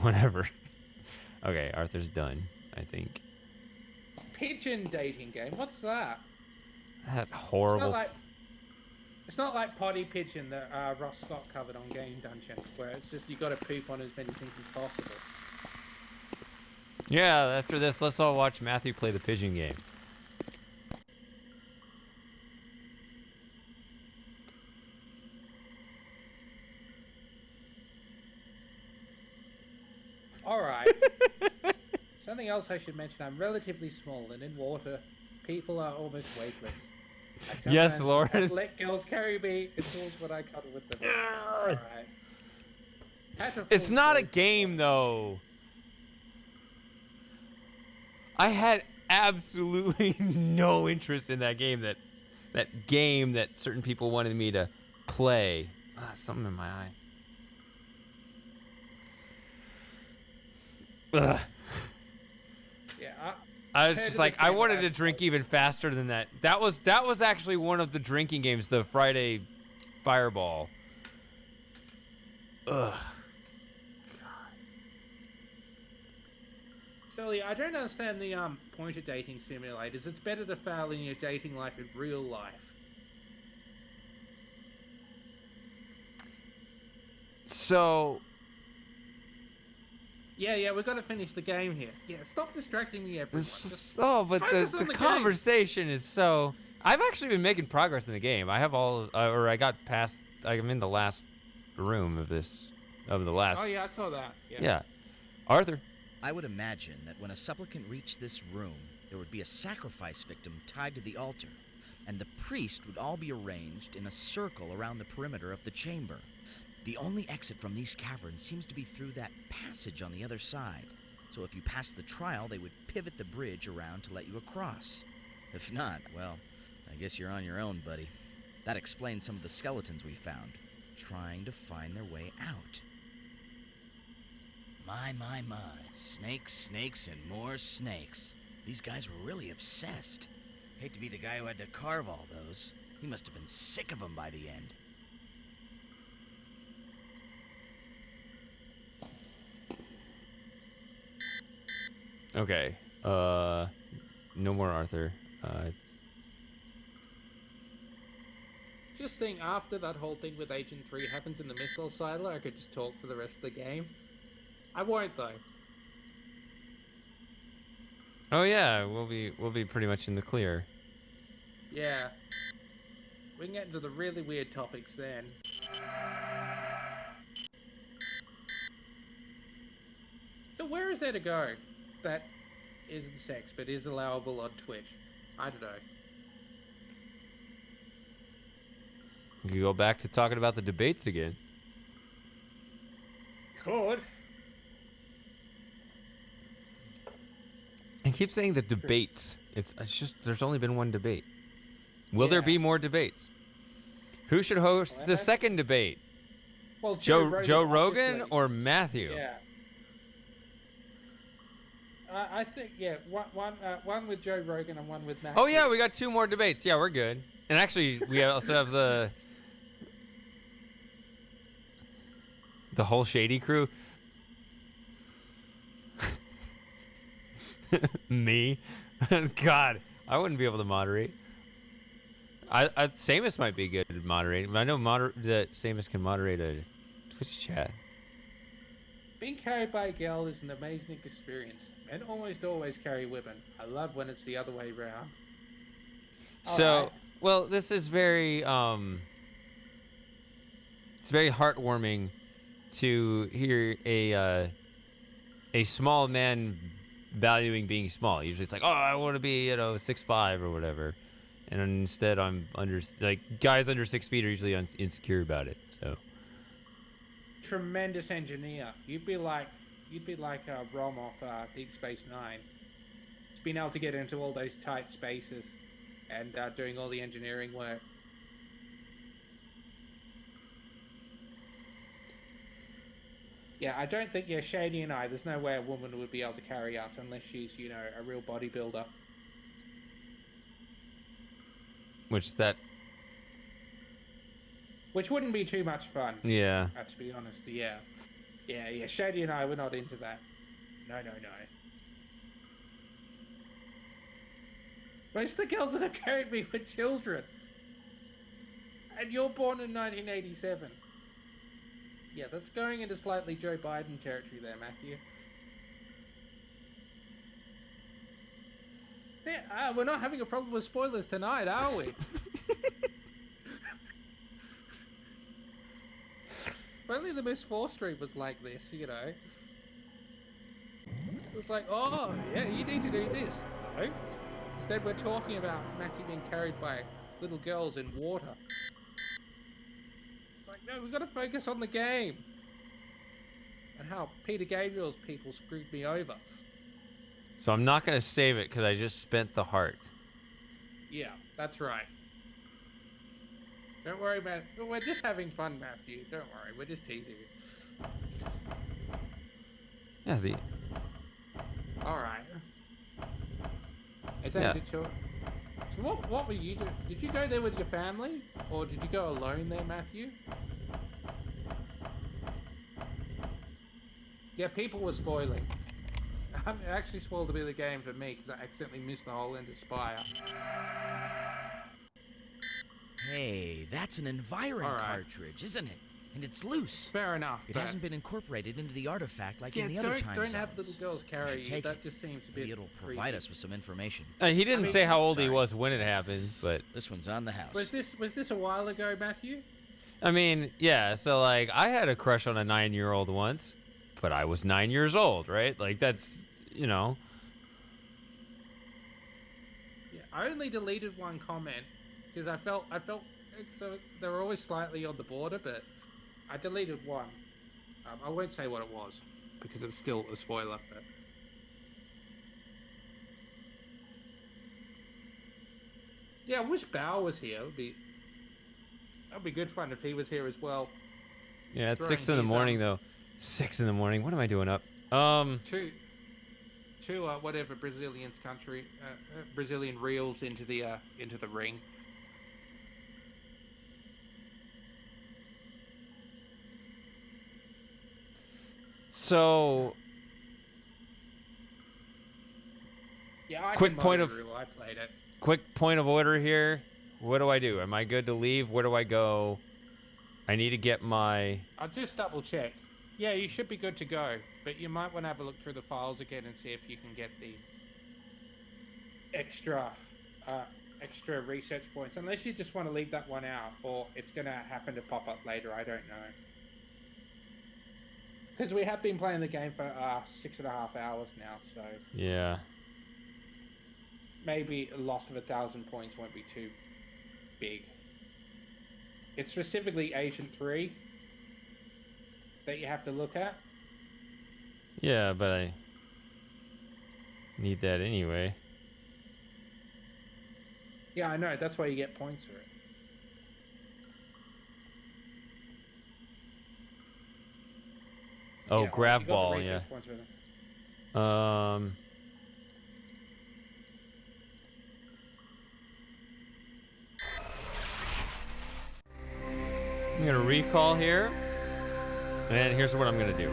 Whatever. Okay, Arthur's done, I think. Pigeon dating game? What's that? That horrible... It's not like Potty Pigeon that Ross Scott covered on Game Dungeon, where it's just you got to poop on as many things as possible. Yeah, after this, let's all watch Matthew play the pigeon game. Alright. Something else I should mention, I'm relatively small, and in water, people are almost weightless. Yes, Lord. Let girls carry me until when I cuddle with them. Alright. It's not a game, though. I had absolutely no interest in that game. That game that certain people wanted me to play. Something in my eye. Ugh. Yeah, I was just like, I wanted to drink even faster than that. That was actually one of the drinking games, the Friday Fireball. Ugh. Sully, I don't understand the point of dating simulators. It's better to fail in your dating life in real life. So... Yeah, we've got to finish the game here. Yeah, stop distracting me, everyone. The conversation is so... I've actually been making progress in the game. I have I got past... I'm in the last room of the last... Oh, yeah, I saw that. Yeah. Arthur? I would imagine that when a supplicant reached this room, there would be a sacrifice victim tied to the altar. and the priest would all be arranged in a circle around the perimeter of the chamber. The only exit from these caverns seems to be through that passage on the other side. So if you pass the trial, they would pivot the bridge around to let you across. If not, well, I guess you're on your own, buddy. That explains some of the skeletons we found, trying to find their way out. My. Snakes, snakes, and more snakes. These guys were really obsessed. Hate to be the guy who had to carve all those. He must have been sick of them by the end. Okay. No more Arthur. Just think, after that whole thing with Agent 3 happens in the missile silo, I could just talk for the rest of the game. I won't, though. Oh yeah, we'll be pretty much in the clear. Yeah. We can get into the really weird topics then. So where is there to go that isn't sex, but is allowable on Twitch? I don't know. We could go back to talking about the debates again. Could. I keep saying the debates. It's just there's only been one debate. Will there be more debates? Who should host the second debate? Well, Joe Rogan obviously. or Matthew? Yeah. I think, yeah, one with Joe Rogan and one with Matthew. Oh yeah, we got 2 more debates. Yeah, we're good. And actually, we also have the whole Shady crew. Me, God, I wouldn't be able to moderate. Samus might be good at moderating. I know that Samus can moderate a Twitch chat. Being carried by a girl is an amazing experience. Men almost always carry women. I love when it's the other way around. So, well, this is very it's very heartwarming to hear a small man valuing being small. Usually it's like, oh, I want to be, 6'5" or whatever. And instead I'm guys under 6 feet are usually insecure about it. So Tremendous engineer. You'd be like Rom off Deep Space Nine. Just being able to get into all those tight spaces and doing all the engineering work. Yeah, I don't think, Shady and I, there's no way a woman would be able to carry us unless she's, a real bodybuilder. Which wouldn't be too much fun. Yeah. To be honest, yeah. Yeah, Shady and I, we're not into that. No. Most of the girls that have carried me were children. And you're born in 1987. Yeah, that's going into slightly Joe Biden territory there, Matthew. Yeah, we're not having a problem with spoilers tonight, are we? If only the Miss 4 stream was like this, It was like, oh, yeah, you need to do this. No. Instead, we're talking about Matthew being carried by little girls in water. It's like, no, we've got to focus on the game. And how Peter Gabriel's people screwed me over. So I'm not going to save it because I just spent the heart. Yeah, that's right. Don't worry, man. We're just having fun, Matthew. Don't worry. We're just teasing you. Yeah, Alright. Is that a good choice? So what were you doing? Did you go there with your family? Or did you go alone there, Matthew? Yeah, people were spoiling. I actually spoiled a bit of the game for me because I accidentally missed the whole end of Spire. Hey, that's an Environ cartridge, isn't it? And it's loose. Fair enough. It hasn't been incorporated into the artifact like in the other time don't zones. have little girls carry you. That just seems a bit Maybe it'll provide us with some information. He didn't say how old he was when it happened, but this one's on the house. Was this a while ago, Matthew? I mean, yeah. So I had a crush on a 9-year-old once, but I was 9 years old, right? That's Yeah, I only deleted one comment because I felt so they were always slightly on the border, but I deleted one. I won't say what it was because it's still a spoiler. But... Yeah, I wish Bao was here. That'd be good fun if he was here as well. Yeah, it's 6 in the morning though. 6 in the morning. What am I doing up? Two whatever Brazilian reels into the ring. So Yeah, I quick can point mod of it, I played it. quick point of order here. What do I do? Am I good to leave? Where do I go? I need to get my... I'll just double check. Yeah, you should be good to go, but you might want to have a look through the files again and see if you can get the extra research points, unless you just want to leave that one out, or it's going to happen to pop up later. I don't know. Because we have been playing the game for 6.5 hours now, so Yeah. maybe a loss of 1,000 points won't be too big. It's specifically Agent 3 that you have to look at. Yeah, but I need that anyway. Yeah, I know. That's why you get points for it. Oh, Yeah, grab you got the ball, research yeah. points for them. I'm gonna recall here, and here's what I'm gonna do.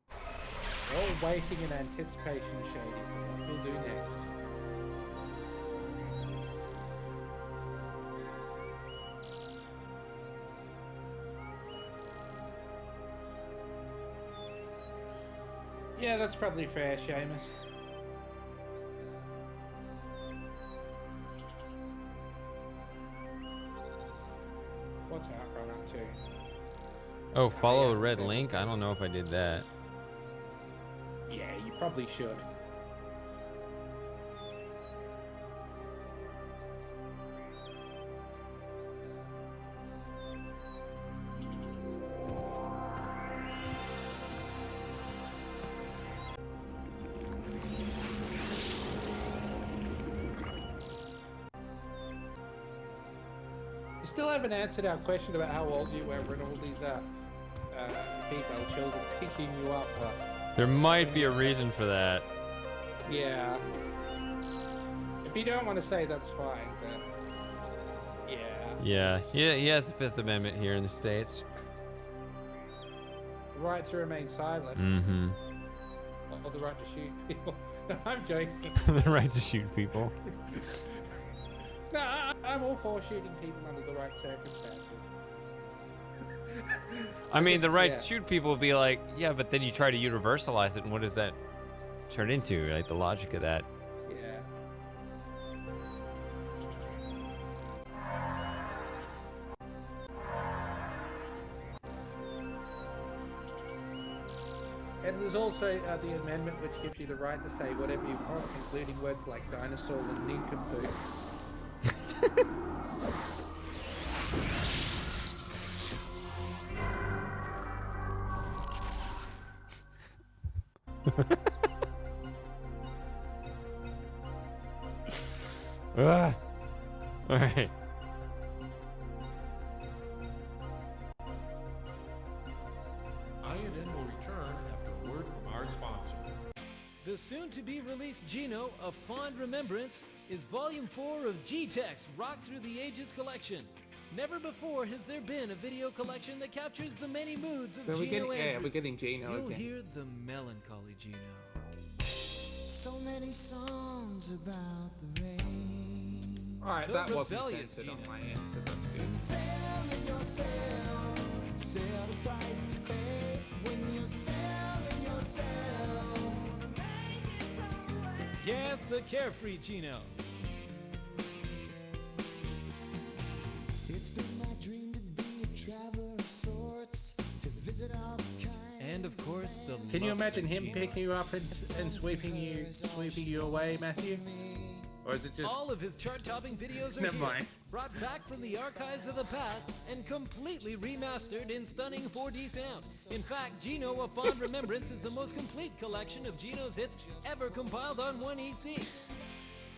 We're all waiting in anticipation, Shady, for what you'll do next. Yeah, that's probably fair, Seamus. What's Outrun up to? Oh, follow the red link? I don't know if I did that. Yeah, you probably should. You still haven't answered our question about how old you were when all these female children picking you up. There might be a reason for that. Yeah. If you don't want to say, that's fine, but yeah. Yeah, he has the Fifth Amendment here in the States. The right to remain silent. Mm-hmm. Or the right to shoot people. No, I'm joking. The right to shoot people. No, I'm all for shooting people under the right circumstances. I mean, the right yeah. to shoot people would be like, yeah, but then you try to universalize it, and what does that turn into? Like, the logic of that. Yeah. And there's also the amendment which gives you the right to say whatever you want, including words like dinosaur and nincompoop. All right. INN will return after a word from our sponsor. The soon-to-be-released Geno, A Fond Remembrance, is Volume 4 of G-Tech's Rock Through the Ages collection. Never before has there been a video collection that captures the many moods of So Geno Andrews. we're getting Geno You'll again. hear the melancholy Geno. So many songs about the rain. Alright, The that wasn't rebellious censored on Geno. my end, so that's good. Selling yourself, sell the price to pay when you're selling yourself. Yeah, it's the carefree Geno. It's been my dream to be a traveler of sorts, to visit all kinds. And of course, the Can you lovesick imagine him Geno. picking you up and sweeping you away, Matthew? Or is it just... All of his chart-topping videos are Never here, mind. brought back from the archives of the past and completely remastered in stunning 4D sound. In fact, Gino A Fond Remembrance is the most complete collection of Gino's hits ever compiled on one EC.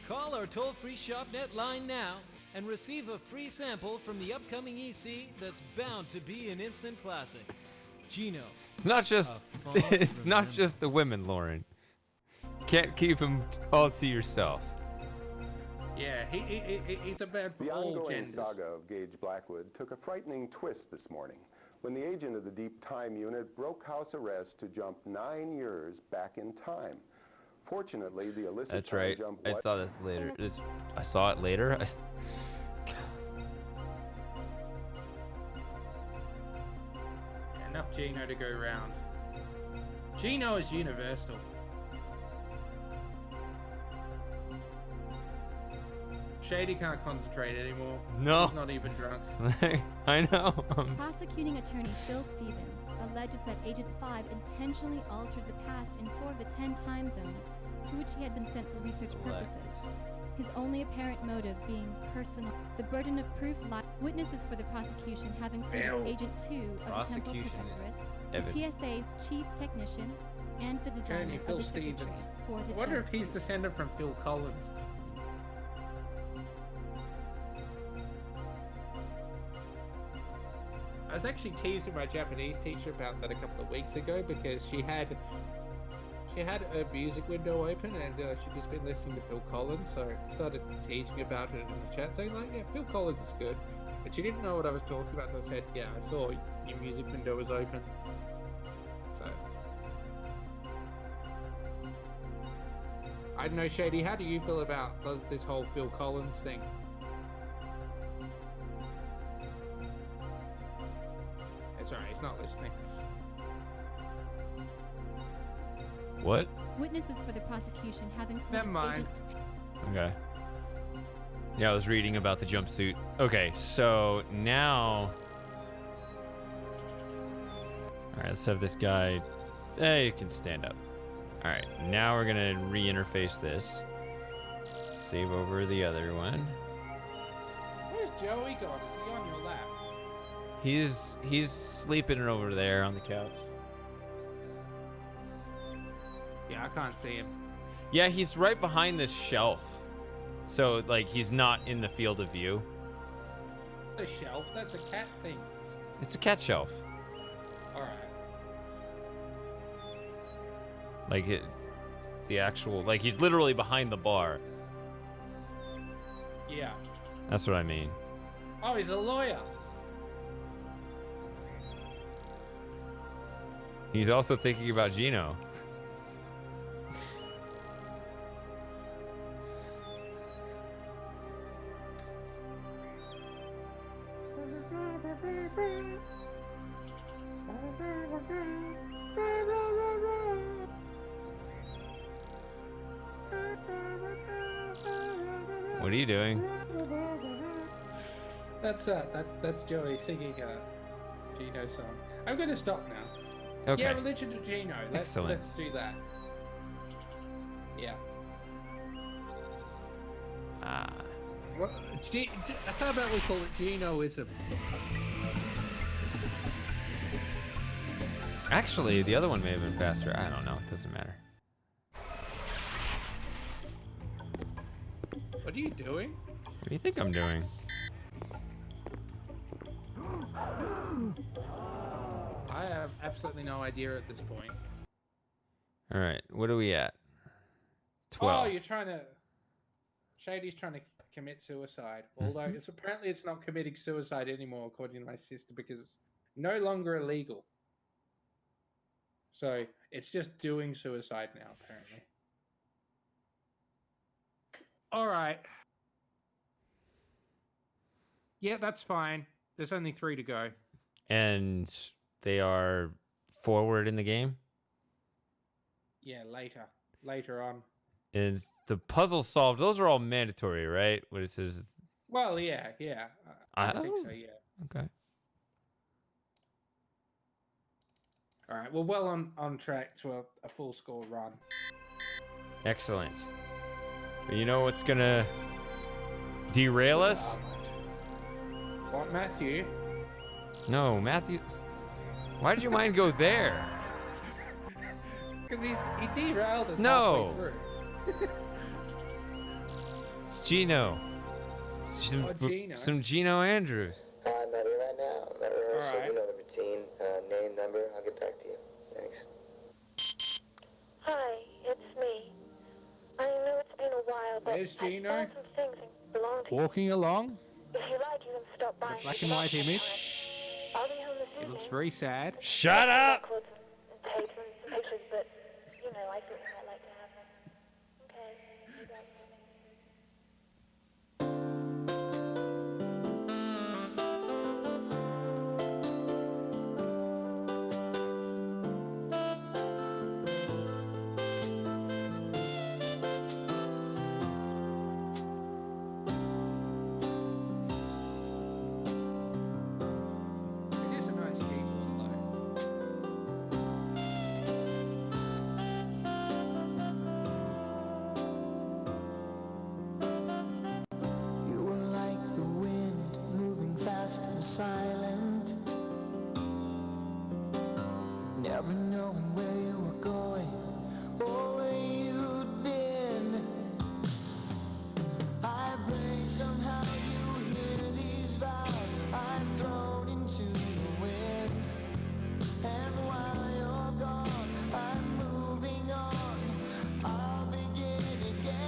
Call our toll-free ShopNet line now and receive a free sample from the upcoming EC that's bound to be an instant classic. Gino. It's not just it's not just the women, Lauren. Can't keep them all to yourself. Yeah, he's a bad for The all ongoing genders. saga of Gage Blackwood took a frightening twist this morning when the agent of the Deep Time Unit broke house arrest to jump 9 years back in time. Fortunately, the illicit That's time right. jump I saw this later. I saw it later. Enough Gino to go round. Gino is universal. Shady can't concentrate anymore. No. He's not even drunk. I know. Prosecuting attorney Phil Stevens alleges that Agent 5 intentionally altered the past in 4 of the 10 time zones to which he had been sent for research purposes. His only apparent motive being personal. The burden of proof lies. Witnesses for the prosecution have included Phil. Agent 2 of the Temple Prosecution Protectorate, the TSA's chief technician, and the designer Attorney of Phil the Stevens. circuitry for the I wonder if jump he's suit. descended from Phil Collins. I was actually teasing my Japanese teacher about that a couple of weeks ago because she had her music window open and she'd just been listening to Phil Collins, so I started teasing about it in the chat, saying like, yeah, Phil Collins is good. But she didn't know what I was talking about, so I said, yeah, I saw your music window was open. So I don't know, Shady, how do you feel about this whole Phil Collins thing? It's alright, he's not listening. What? Witnesses for the prosecution have included Never mind. Okay. Yeah, I was reading about the jumpsuit. Okay, so now... Alright, let's have this guy... Hey, you can stand up. Alright, now we're gonna re-interface this. Save over the other one. Where's Joey gone? Is he on your lap? He's sleeping over there on the couch. Yeah, I can't see him. Yeah, he's right behind this shelf. So, like, he's not in the field of view. A shelf? That's a cat thing. It's a cat shelf. Alright. Like, it's the actual... Like, he's literally behind the bar. Yeah. That's what I mean. Oh, he's a lawyer. He's also thinking about Gino. What are you doing? That's Joey singing a Gino song. I'm gonna stop now. Okay. Yeah, Religion of Gino. Excellent. Let's do that. Yeah. Ah. Well, how about we call it Ginoism? Actually, the other one may have been faster. I don't know. It doesn't matter. What are you doing? What do you think I'm doing? I have absolutely no idea at this point. All right. What are we at? 12. Oh, you're trying to... Shady's trying to commit suicide. Although it's apparently it's not committing suicide anymore, according to my sister, because it's no longer illegal. So it's just doing suicide now, apparently. All right. Yeah, that's fine. There's only 3 to go. And they are forward in the game? Yeah, later on. Is the puzzle solved? Those are all mandatory, right? What it says. Well, yeah. I think so, yeah. Okay. All right, we're well on track to a full score run. Excellent. But you know what's gonna derail us? What, Matthew? No, Matthew. Why did your mind go there? Because he derailed us No. halfway through. It's Gino. Some Gino Andrews. I'm at it right now. I'm at rehearsal. Alright. You know the routine. Name, number. I'll get back to you. Thanks. Hi, it's me. I know it's been a while, but There's Gino. I found some things that belong to you. Walking along. If you like, you can stop by. Black and white image. I'll be home this He evening. looks very sad. Shut up! Records and tapes and some pictures, but you know, I thought you might like to have them. Okay, maybe I'll see you next week. It is a nice keyboard, though. You were like the wind, moving fast and silent, never knowing where you were going or where you'd been. I pray somehow you hear these vows I've thrown into the wind, and while you're gone, I'm moving on. I'll begin again.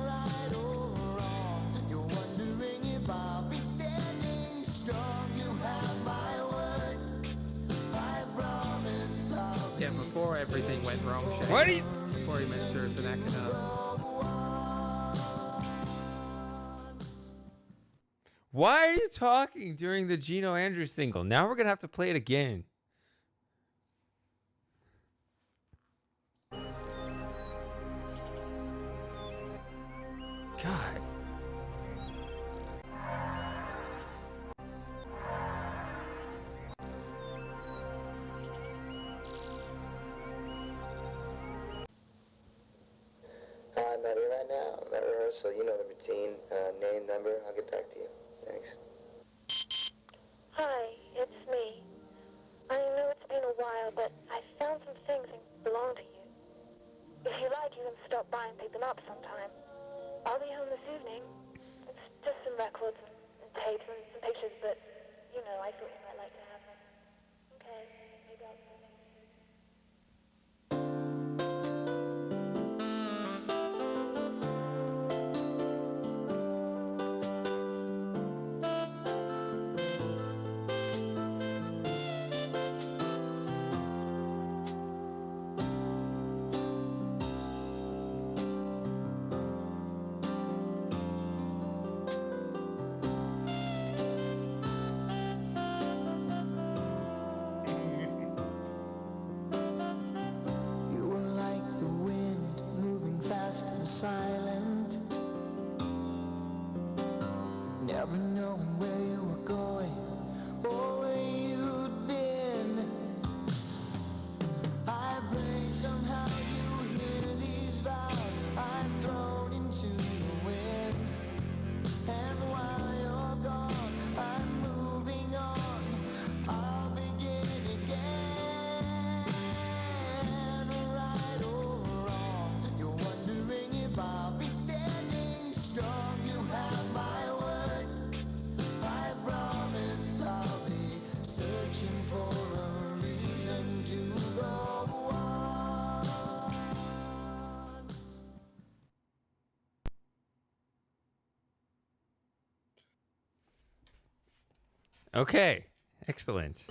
Right or wrong, you're wondering if I'll be standing strong. You have my word. I promise I'll be Yeah, before everything went wrong, Shane. What are you- Before he met Susan Akana. Why are you talking during the Gino Andrews single? Now we're gonna have to play it again. God. I'm at it right now. I'm at rehearsal. You know the routine. Name, number. I'll get back to you. Thanks. Hi, it's me. I know it's been a while, but I found some things that belong to you. If you like, you can stop by and pick them up sometime. I'll be home this evening. It's just some records and tapes and some pictures, but you know, I thought you might like to have them. Okay, maybe I'll see you next week. You were like the wind, moving fast and silent, never knowing where you were going or where you'd been. I pray somehow you hear these vows I've thrown into the wind, and while you're gone, I'm moving on. I'll begin again. Right or wrong, you're wondering if I'll be standing strong. You have my word. I promise I'll be searching for a reason to go on. Okay. Excellent.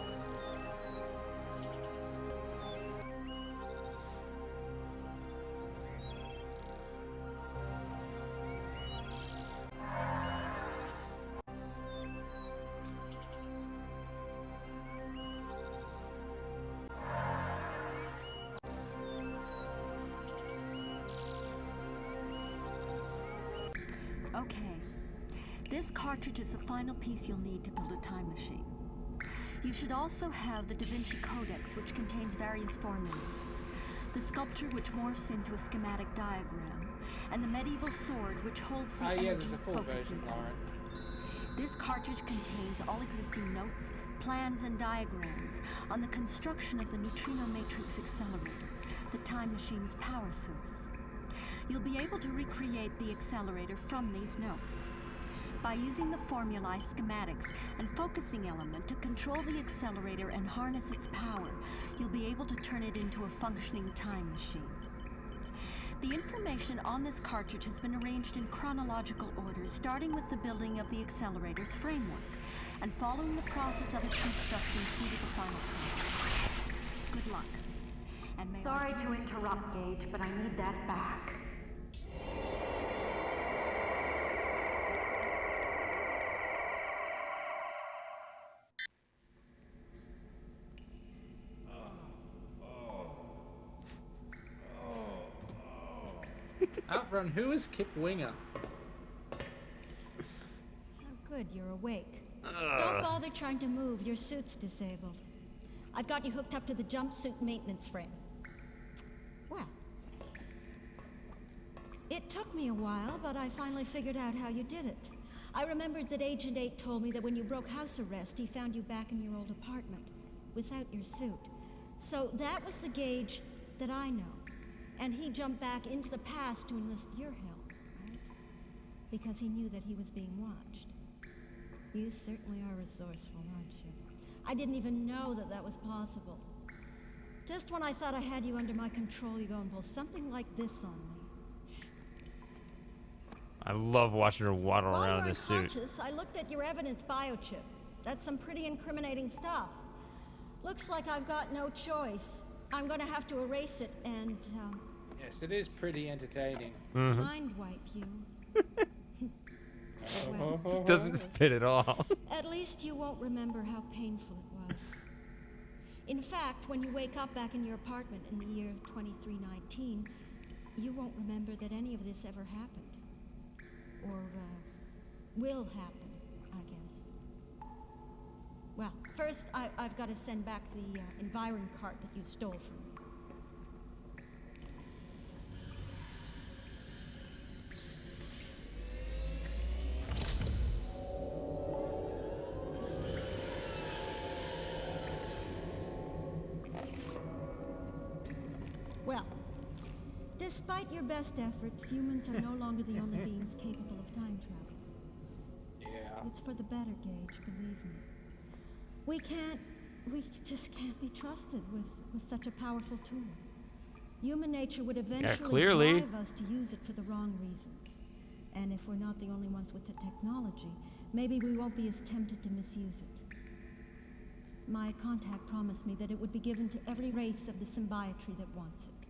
Okay. This cartridge is the final piece you'll need to build a time machine. You should also have the Da Vinci Codex, which contains various formulae. the sculpture which morphs into a schematic diagram, and the medieval sword which holds the Yeah, energy there's a full focusing version, Lauren. element. This cartridge contains all existing notes, plans, and diagrams on the construction of the neutrino matrix accelerator, the time machine's power source. You'll be able to recreate the accelerator from these notes. By using the formulae, schematics, and focusing element to control the accelerator and harness its power, you'll be able to turn it into a functioning time machine. The information on this cartridge has been arranged in chronological order, starting with the building of the accelerator's framework, and following the process of its construction through to the final product. Good luck. And may Sorry to interrupt, Gage, but I need that back. Outrun, who is Kip Winger? Oh, good, you're awake. Don't bother trying to move. Your suit's disabled. I've got you hooked up to the jumpsuit maintenance frame. Well, it took me a while, but I finally figured out how you did it. I remembered that Agent 8 told me that when you broke house arrest, he found you back in your old apartment, without your suit. So that was the Gage that I know. And he jumped back into the past to enlist your help, right? Because he knew that he was being watched. You certainly are resourceful, aren't you? I didn't even know that that was possible. Just when I thought I had you under my control, you go and pull something like this on me. I love watching her waddle While around you in were this suit. unconscious, I looked at your evidence biochip. That's some pretty incriminating stuff. Looks like I've got no choice. I'm gonna have to erase it and, Yes, it is pretty entertaining. mind wipe you. Well, Just doesn't fit at all. at least you won't remember how painful it was. In fact, when you wake up back in your apartment in the year 2319, you won't remember that any of this ever happened. Or, will happen, I guess. Well, first, I've got to send back the Environ cart that you stole from me. Well, despite your best efforts, humans are no longer the only beings capable of time travel. Yeah. It's for the better, Gage, believe me. We just can't be trusted with such a powerful tool. Human nature would eventually clearly. drive us to use it for the wrong reasons. And if we're not the only ones with the technology, maybe we won't be as tempted to misuse it. My contact promised me that it would be given to every race of the symbiotree that wants it.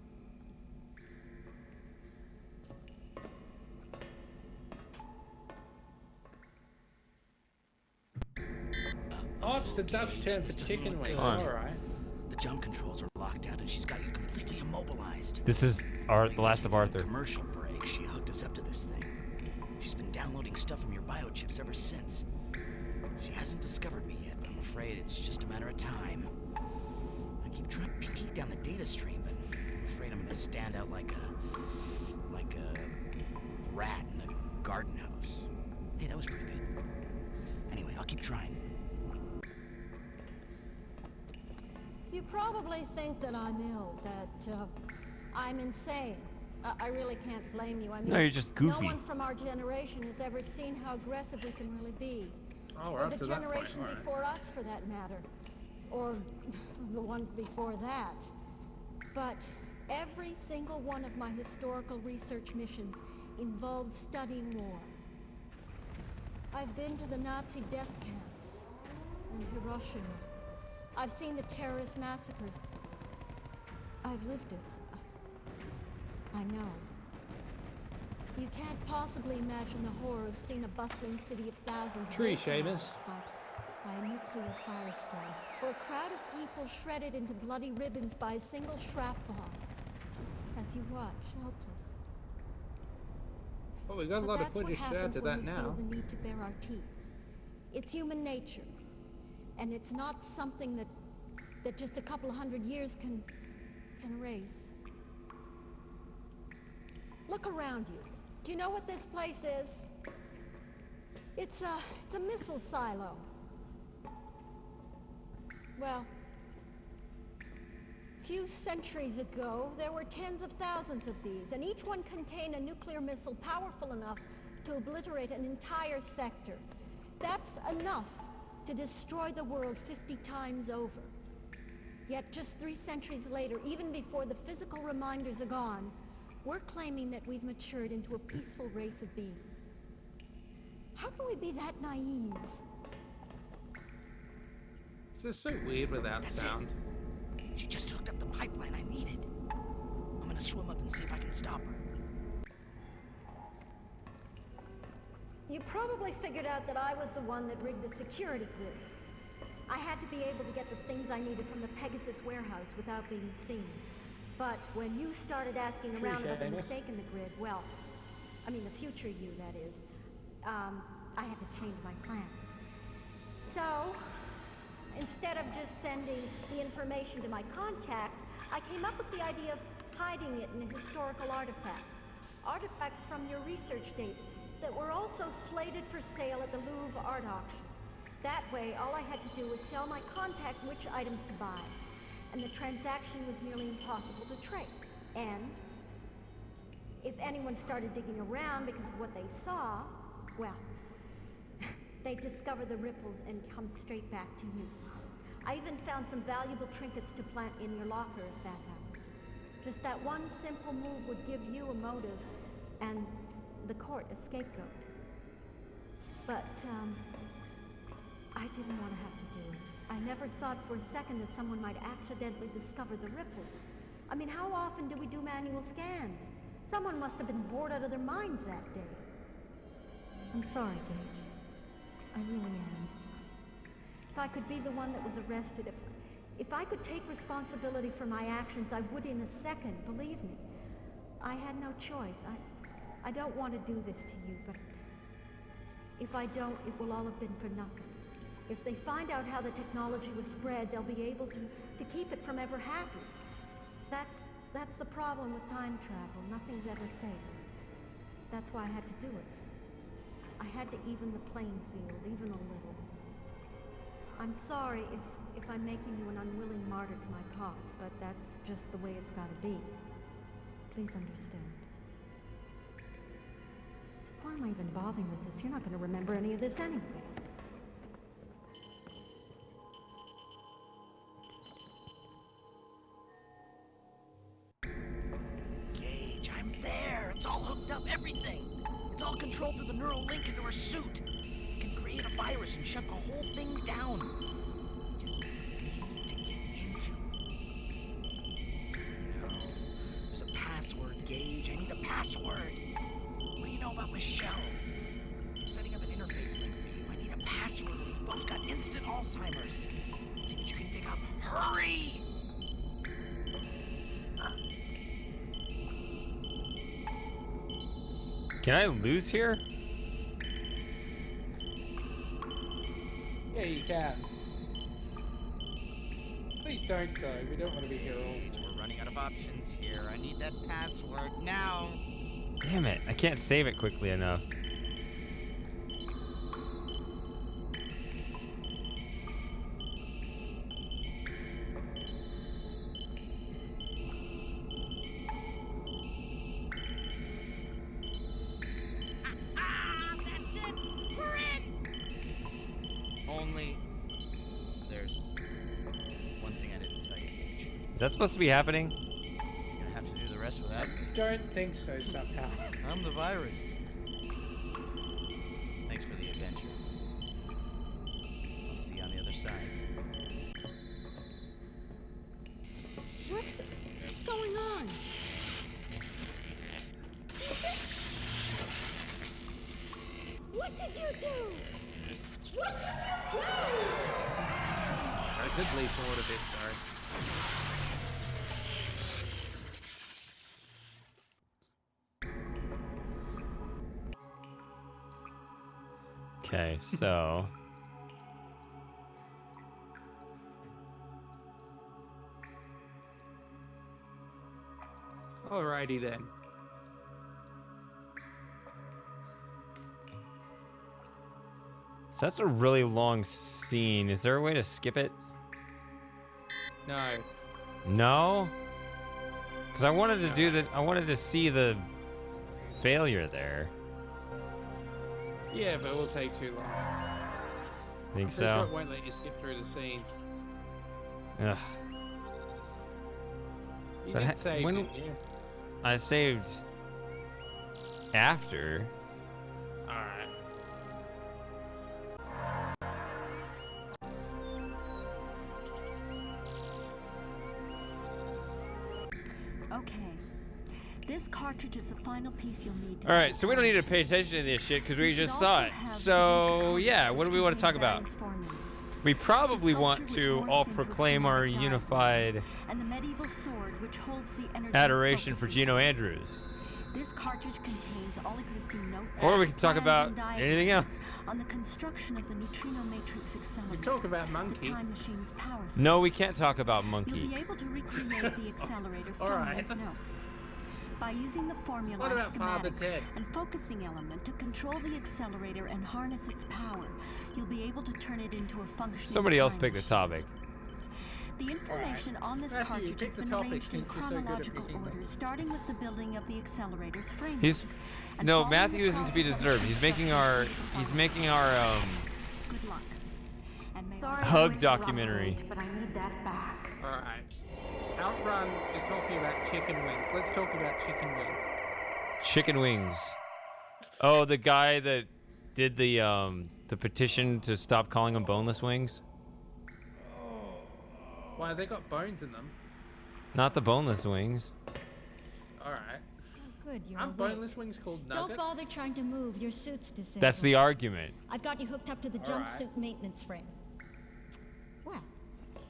Oh, it's the Dutch term for chicken wings. Fine. Alright. The jump controls are locked out and she's got you completely immobilized. This is the last of Arthur. Commercial break, she hooked us up to this thing. She's been downloading stuff from your biochips ever since. She hasn't discovered me yet, but I'm afraid it's just a matter of time. I keep trying to keep down the data stream, but I'm afraid I'm gonna stand out like a rat in a garden house. Hey, that was pretty good. Anyway, I'll keep trying. You probably think that I'm ill, that I'm insane. I really can't blame you. I mean, No, you're just goofy. No one from our generation has ever seen how aggressive we can really be. Oh, we're Or up the to that point, generation alright. before us, for that matter. Or the ones before that. But every single one of my historical research missions involved studying war. I've been to the Nazi death camps in Hiroshima. I've seen the terrorist massacres. I've lived it. I know. You can't possibly imagine the horror of seeing a bustling city of thousands Tree vaporized shavers. by a nuclear firestorm, or a crowd of people shredded into bloody ribbons by a single shrapnel as you watch, helpless. Well, we've got a But lot of that's what footage to add happens to when that we now. feel the need to bare our teeth. It's human nature, and it's not something that just a couple of hundred years can erase. Look around you. Do you know what this place is? It's a missile silo. Well, a few centuries ago, there were tens of thousands of these, and each one contained a nuclear missile powerful enough to obliterate an entire sector. That's enough to destroy the world 50 times over. Yet just 3 centuries later, even before the physical reminders are gone, we're claiming that we've matured into a peaceful race of beings. How can we be that naive? It's just so weird without sound. She just hooked up the pipeline I needed. I'm gonna swim up and see if I can stop her. You probably figured out that I was the one that rigged the security grid. I had to be able to get the things I needed from the Pegasus warehouse without being seen. But when you started asking around about the mistake in the grid, well, I mean the future you, that is, I had to change my plans. So, instead of just sending the information to my contact, I came up with the idea of hiding it in historical artifacts. Artifacts from your research dates that were also slated for sale at the Louvre art auction. That way, all I had to do was tell my contact which items to buy, and the transaction was nearly impossible to trace. And if anyone started digging around because of what they saw, well, they'd discover the ripples and come straight back to you. I even found some valuable trinkets to plant in your locker if that happened. Just that one simple move would give you a motive and the court a scapegoat. But, I didn't want to have to do it. I never thought for a second that someone might accidentally discover the ripples. I mean, how often do we do manual scans? Someone must have been bored out of their minds that day. I'm sorry, Gage. I really am. If I could be the one that was arrested, if I could take responsibility for my actions, I would in a second, believe me. I had no choice. I don't want to do this to you, but if I don't, it will all have been for nothing. If they find out how the technology was spread, they'll be able to keep it from ever happening. That's the problem with time travel. Nothing's ever safe. That's why I had to do it. I had to even the playing field, even a little. I'm sorry if I'm making you an unwilling martyr to my cause, but that's just the way it's gotta be. Please understand. So why am I even bothering with this? You're not gonna remember any of this anyway. Gage, I'm there. It's all hooked up, everything. It's all controlled through the neural link into her suit. You can create a virus and shut the whole thing down. Just need to get into. No. There's a password, Gage. I need a password. What do you know about Michelle? I'm setting up an interface link for you. I need a password. We've both got instant Alzheimer's. See what you can dig up. Hurry! Can I lose here? Yeah, you can. Please don't go. We don't want to be here all. We're running out of options here. I need that password now. Damn it, I can't save it quickly enough. That's it! We're in! Only there's one thing I didn't tell you. Is that supposed to be happening? You're gonna have to do the rest without me. Don't think so somehow. I'm the virus. Thanks for the adventure. I'll see you on the other side. What's going on? What did you do? What did you do? I could leave forward a bit, sorry. Okay, so Alrighty then. So that's a really long scene. Is there a way to skip it? No. No? Because I wanted to do that. I wanted to see the failure there. Yeah, but it will take too long. Think I'm pretty so? Sure it won't let you skip through the scene. Ugh. You But did save, when didn't you? I saved after. Alright. Okay. This cartridge is the final piece you'll need to All right, so we don't need to pay attention to this shit because we just saw it. So yeah, what do we want to talk about? We probably want to all proclaim our unified and the medieval sword which holds the energy adoration for Gino Andrews. This cartridge contains all existing notes. Or we can talk plans, about and diagrams anything else. on the construction of the neutrino matrix accelerator. We talk about Monkey. The time machine's power source. No, we can't talk about You'll Monkey. be able to recreate the accelerator from Alright. those notes. By using the formula, What about Father schematics, Ted? and focusing element to control the accelerator and harness its power, you'll be able to turn it into a functioning Somebody else time pick the machine. topic. The information on this Matthew, cartridge pick has the been topic arranged in since you're so good at chronological picking them. order, starting with the building of the accelerator's framework. He's and no following Matthew the isn't to be process of disturbed. He's making our Good luck. And may Hug I interrupt, documentary. But I need that back. Alright. Outrun is talking about chicken wings. Let's talk about chicken wings. Chicken wings. Oh, the guy that did the petition to stop calling them boneless wings. Why, they got bones in them. Not the boneless wings. Alright. Good, you're Aren't awake. boneless wings called Don't nuggets? bother trying to move. Your suit's disabled. That's the argument. I've got you hooked up to the All right. jumpsuit maintenance frame. Well,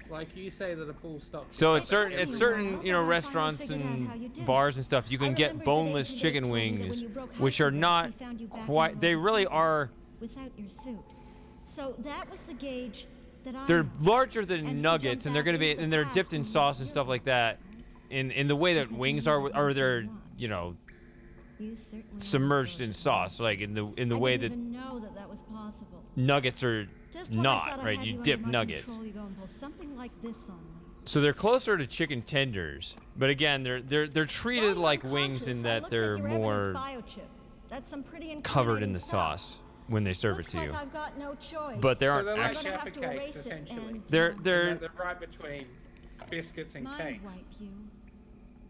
Like you say that a full stop. So it's certain restaurants and bars and stuff you can get boneless chicken wings, which are not quite. They really are. without your suit. So that was the gauge that I They're had. larger than And nuggets, and they're gonna be, and they're dipped in sauce and stuff like that. In the way that wings are, or they're You certainly submerged in sauce, like in the way that didn't even know that that was possible. nuggets are Just when I not, thought I right? had You under dip my nuggets. control, you go and pull something like this on me. So they're closer to chicken tenders, but again, they're treated like wings in that they're more That's some pretty covered in the incriminating stuff. sauce when they serve Looks it to you. like I've got no choice. But they So aren't they're like actually. Jaffa cakes, essentially. They're They're right between biscuits and Mind cakes. wipe you.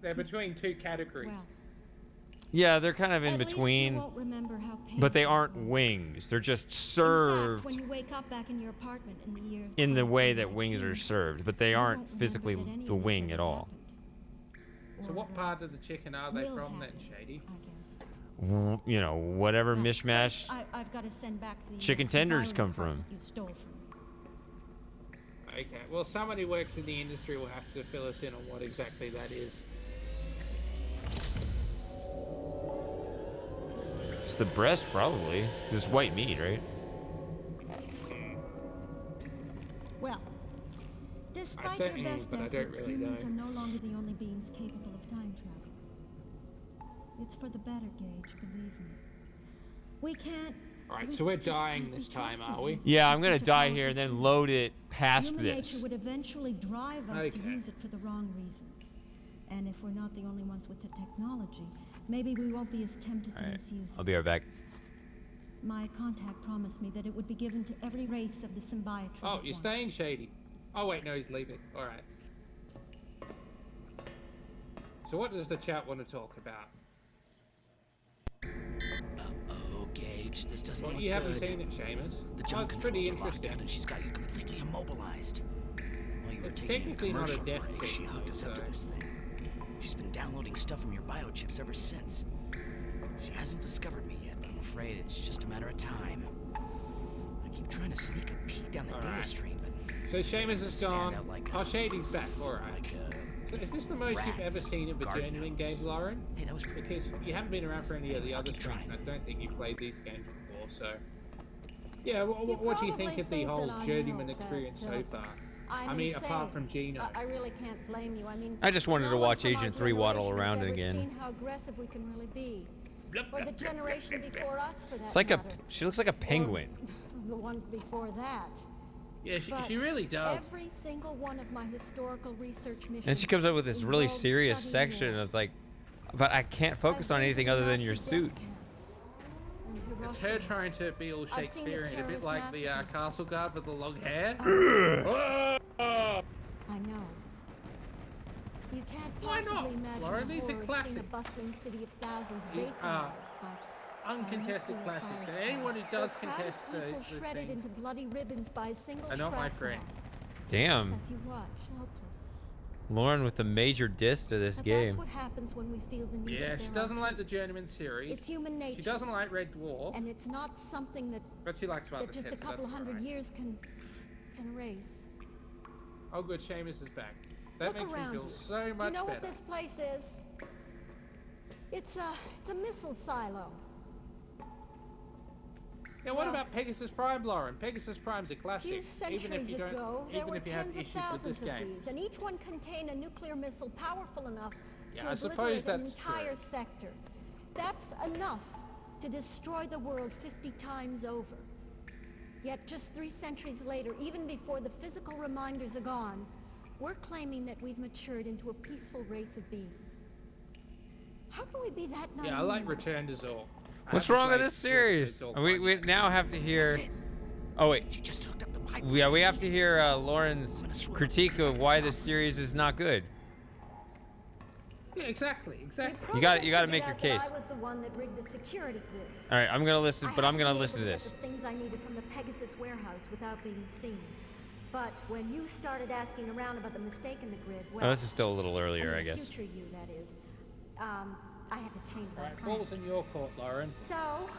They're between two categories. Well, yeah, they're kind of in at least you between, won't remember how but they painful it aren't was. wings. They're just In fact, served when you wake up back in your apartment in the year in the way that 2019, wings are served, but they you aren't won't remember physically that any the of this wing ever at all. happened. So what part of the chicken are they will from then, happen, Shady? Whatever mishmash I've got to send back the chicken tenders filing come report from. that you stole from me. Okay, well somebody who works in the industry will have to fill us in on what exactly that is. It's the breast, probably. This white meat, right? Well, despite certainly their am, best but I don't efforts, really humans know. are no longer the only beings capable of time travel. It's for the better, Gage, believe me. We can't. Alright, so we're dying this time, are we? Yeah, I'm gonna die here and then load it past Human this. nature would eventually drive us to Okay. use it for the wrong reasons. And if we're not the only ones with the technology, maybe we won't be as tempted to Alright, misuse I'll it. be right back. My contact promised me that it would be given to every race of the symbiotrons. Oh, at you're once. staying, Shady. Oh wait, no, he's leaving. Alright. So what does the chat want to talk about? Oh, Gage, this doesn't Well, look you haven't good. seen it, Seamus. The Oh, jump it's pretty controls are locked interesting. out and she's got you completely immobilized. While you were It's taking a technically not a commercial death break, she signal, hooked us up to so- this thing. She's been downloading stuff from your biochips ever since. She hasn't discovered me yet, but I'm afraid it's just a matter of time. I keep trying to sneak a peek down the data Alright. stream, but So Seamus is stand gone. out like Oh, a- Shady's back. Alright. So is this the most rat you've ever seen of a guarding Journeyman game, Lauren? Hey, that was Because you haven't been around for any of the I'll other keep streams, trying. and I don't think you've played these games before, so... Yeah, what do you think probably of the think whole that I Journeyman know, but, experience so far? I I'm mean, apart insane. from Gino. I really can't blame you. I mean, I just wanted no to one watch from our Agent 3 waddle generation has around ever again. seen how aggressive we can really be. Or the generation before us, for that It's like a. matter. She looks like a penguin. the ones before that. Yeah, But she really does. Every single one of my historical research missions. And she comes up with this really involves serious studying section, war. and it's like, but I can't focus on anything other than your suit. It's her trying to be all I've seen the Shakespearean, a bit terrorist like the massacres. castle guard with the long hair. I know. You can't Why not, possibly imagine Lauren? the These are horror of seeing a classics. bustling city of thousands These are vaporized by uncontested nuclear classics, and firestorm. anyone who does Or crowd of contest people those shredded things into bloody ribbons by a single are not my shrapnel. friend. Damn. As you watch, helpless. Lauren with the major diss to this But game. that's what happens when we feel the need Yeah, to she bear doesn't our like the Journeyman series. It's human nature. She doesn't like Red Dwarf, And it's not something that but she likes that just a Kids, couple that's hundred alright. years can erase. Oh, good, Seamus is back. That Look makes me around feel you. so Do you much know better. what this place is? It's a missile silo. Yeah, what Well, about Pegasus Prime, Lauren? Pegasus Prime's a A classic, few centuries even if you don't, ago, there even were if you have tens of issues with thousands this of game. these, and each one contained a nuclear missile powerful enough Yeah, to I suppose obliterate an that's entire true. sector. That's enough to destroy the world 50 times over. Yet just 3 centuries later, even before the physical reminders are gone, we're claiming that we've matured into a peaceful race of beings. How can we be that naive? Yeah, I like Return to Zork. I What's haven't wrong with played this series? Return to Zork We now have to hear. Oh wait. Yeah, we have to hear Lauren's critique of why this series is not good. Yeah, exactly. You got to make your case. I was the one that rigged the security grid. All right, I'm gonna listen, I but had I'm gonna be listen to able this. get the things I needed from the Pegasus warehouse without being seen. But when you started asking around about the mistake in the grid, well, Oh, this is still a little earlier, I guess. Future you, that is. I had to change my Alright, plan. balls in your court, Lauren. So,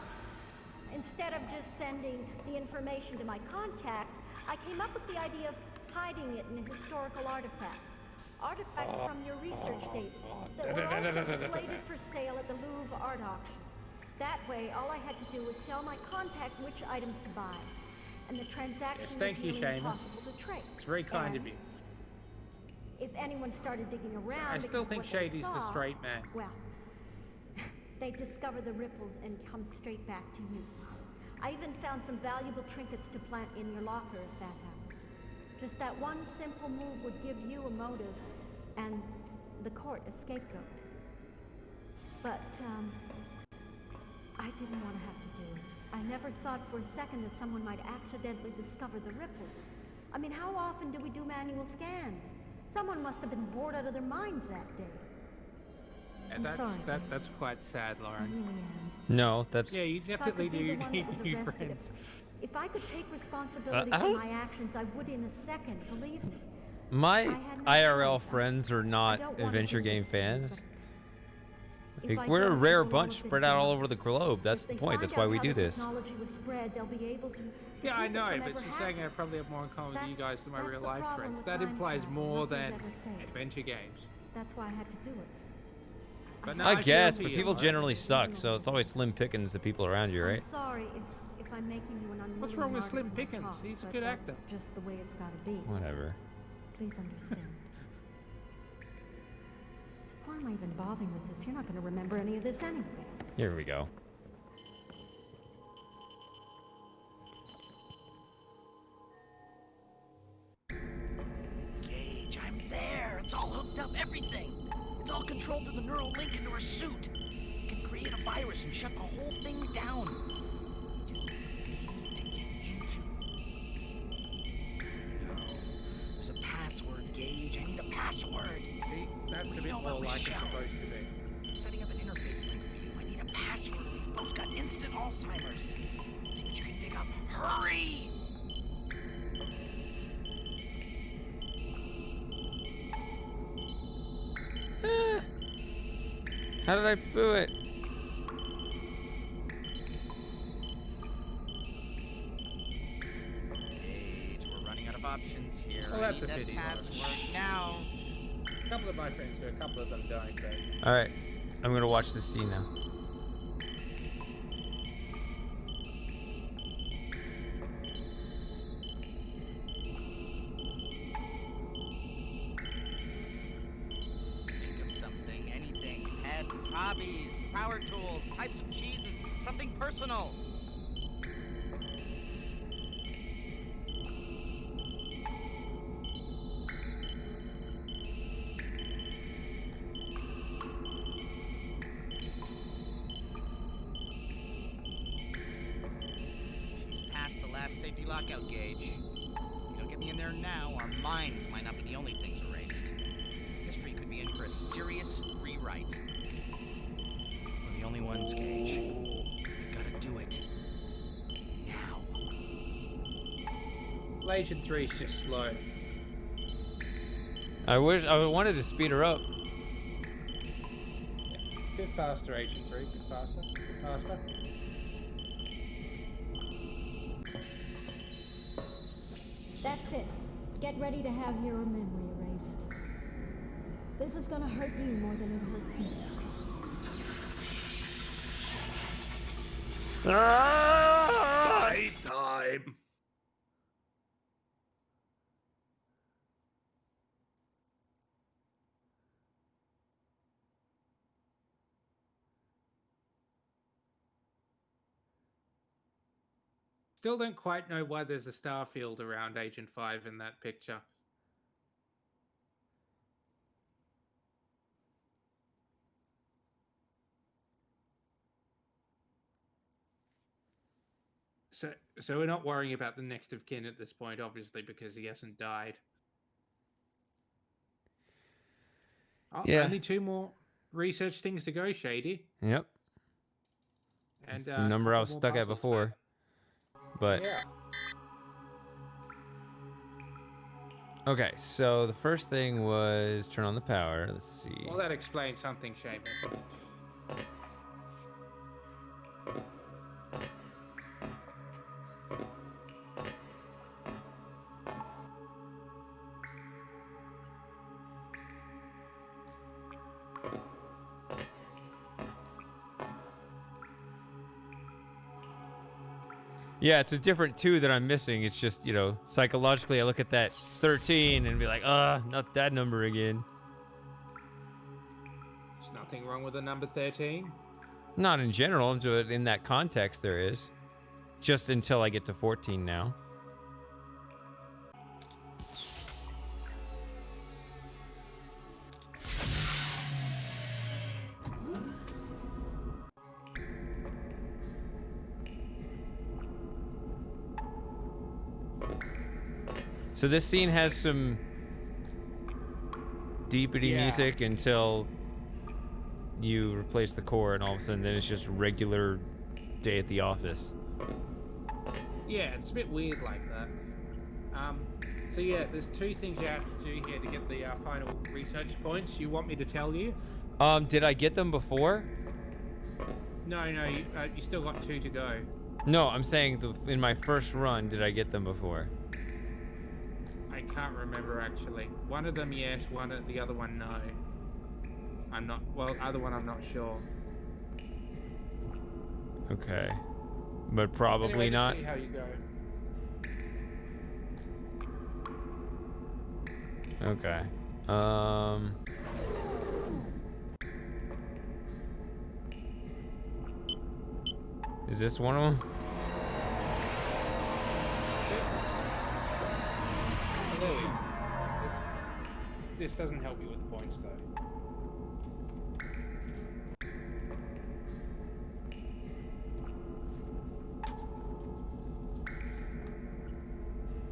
instead of just sending the information to my contact, I came up with the idea of hiding it in historical artifacts. Artifacts from your research dates that were also slated for sale at the Louvre art auction. That way, all I had to do was tell my contact which items to buy. And the transaction Yes, thank was you, nearly Seamus. impossible to trace. It's very kind of And you. if anyone started digging around, I still because think of what they Shady's the saw, straight man. well, they discover the ripples and come straight back to you. I even found some valuable trinkets to plant in your locker if that happened. Just that one simple move would give you a motive and the court a scapegoat. But, I didn't want to have to do it. I never thought for a second that someone might accidentally discover the ripples. I mean, how often do we do manual scans? Someone must have been bored out of their minds that day. And I'm sorry, that's quite sad, I Lauren. really am. No, that's. Yeah, you If I definitely could be the do one that need was new arrested, friends. If I could take responsibility I for don't- my actions, I would in a second, believe me. My IRL friends are not don't wanna adventure do game this to you, fans. If Like, I we're a don't, rare people will bunch have been spread out all killed. over the globe. That's If the they point. find That's why out we how do the this. technology was spread, they'll be able to Yeah, I keep it know, from but ever she's saying I happening. probably have more in common with you guys than my That's real the life problem friends. with That time implies travel. more than Nothing's ever safe. adventure games. That's why I had to do it. But now I feel guess, for but you, people Lauren. generally suck, so it's always slim pickings the people around you, right? I'm sorry if I'm making you an unwilling What's wrong with martyr Slim to my Pickens? cause, He's a but good that's actor. just the way it's gotta be. Whatever. Please understand. Why am I even bothering with this? You're not gonna remember any of this anyway. Here we go. Gage, I'm there. It's all hooked up, everything. It's all controlled through the neural link into her suit. You can create a virus and shut the whole thing down. Just need to get into. No. There's a password, Gage. I need a password. See, that's a We bit know more about like it's Michelle. supposed to be. I'm setting up an interface link for you. I need a password. We've both got instant Alzheimer's. See what you can dig up. Hurry! How did I do it? Gage, we're running out of options here. Well, I that's need a that pity, Lauren. password now. A couple of my friends do, a couple of them don't, but... All right, I'm gonna watch this scene now. Think of something, anything. Pets, hobbies, power tools, types of cheeses, something personal. safety lockout gauge. If you don't get me in there now, our minds might not be the only things erased. History could be in for a serious rewrite. We're the only ones, Gage. We gotta do it. Now. Agent 3 is just slow. I wanted to speed her up. Bit faster, Agent 3. Bit faster. Bit faster. That's it. Get ready to have your memory erased. This is gonna hurt you more than it hurts me. Time. Still don't quite know why there's a star field around Agent 5 in that picture. So we're not worrying about the next of kin at this point, obviously, because he hasn't died. Oh, Yeah. Only 2 more research things to go, Shady. Yep. And It's the number I was couple more stuck at puzzles before. But Yeah. okay, so the first thing was turn on the power. Let's see. Well, that explains something, Seamus. Yeah, it's a different 2 that I'm missing. It's just, psychologically I look at that 13 and be like, not that number again. There's nothing wrong with the number 13. Not in general, but in that context there is. Just until I get to 14 now. So this scene has some deepity music until you replace the core, and all of a sudden then it's just regular day at the office. Yeah, it's a bit weird like that. So yeah, there's 2 things you have to do here to get the final research points. You want me to tell you? Did I get them before? No, you still got 2 to go. No, I'm saying in my first run, did I get them before? I can't remember actually. One of them yes, the other one no. I'm not. Well, other one I'm not sure. Okay, but probably Anyway, just not. see how you go. Okay. Is this one of them? Oh, there we go. This doesn't help you with the points though.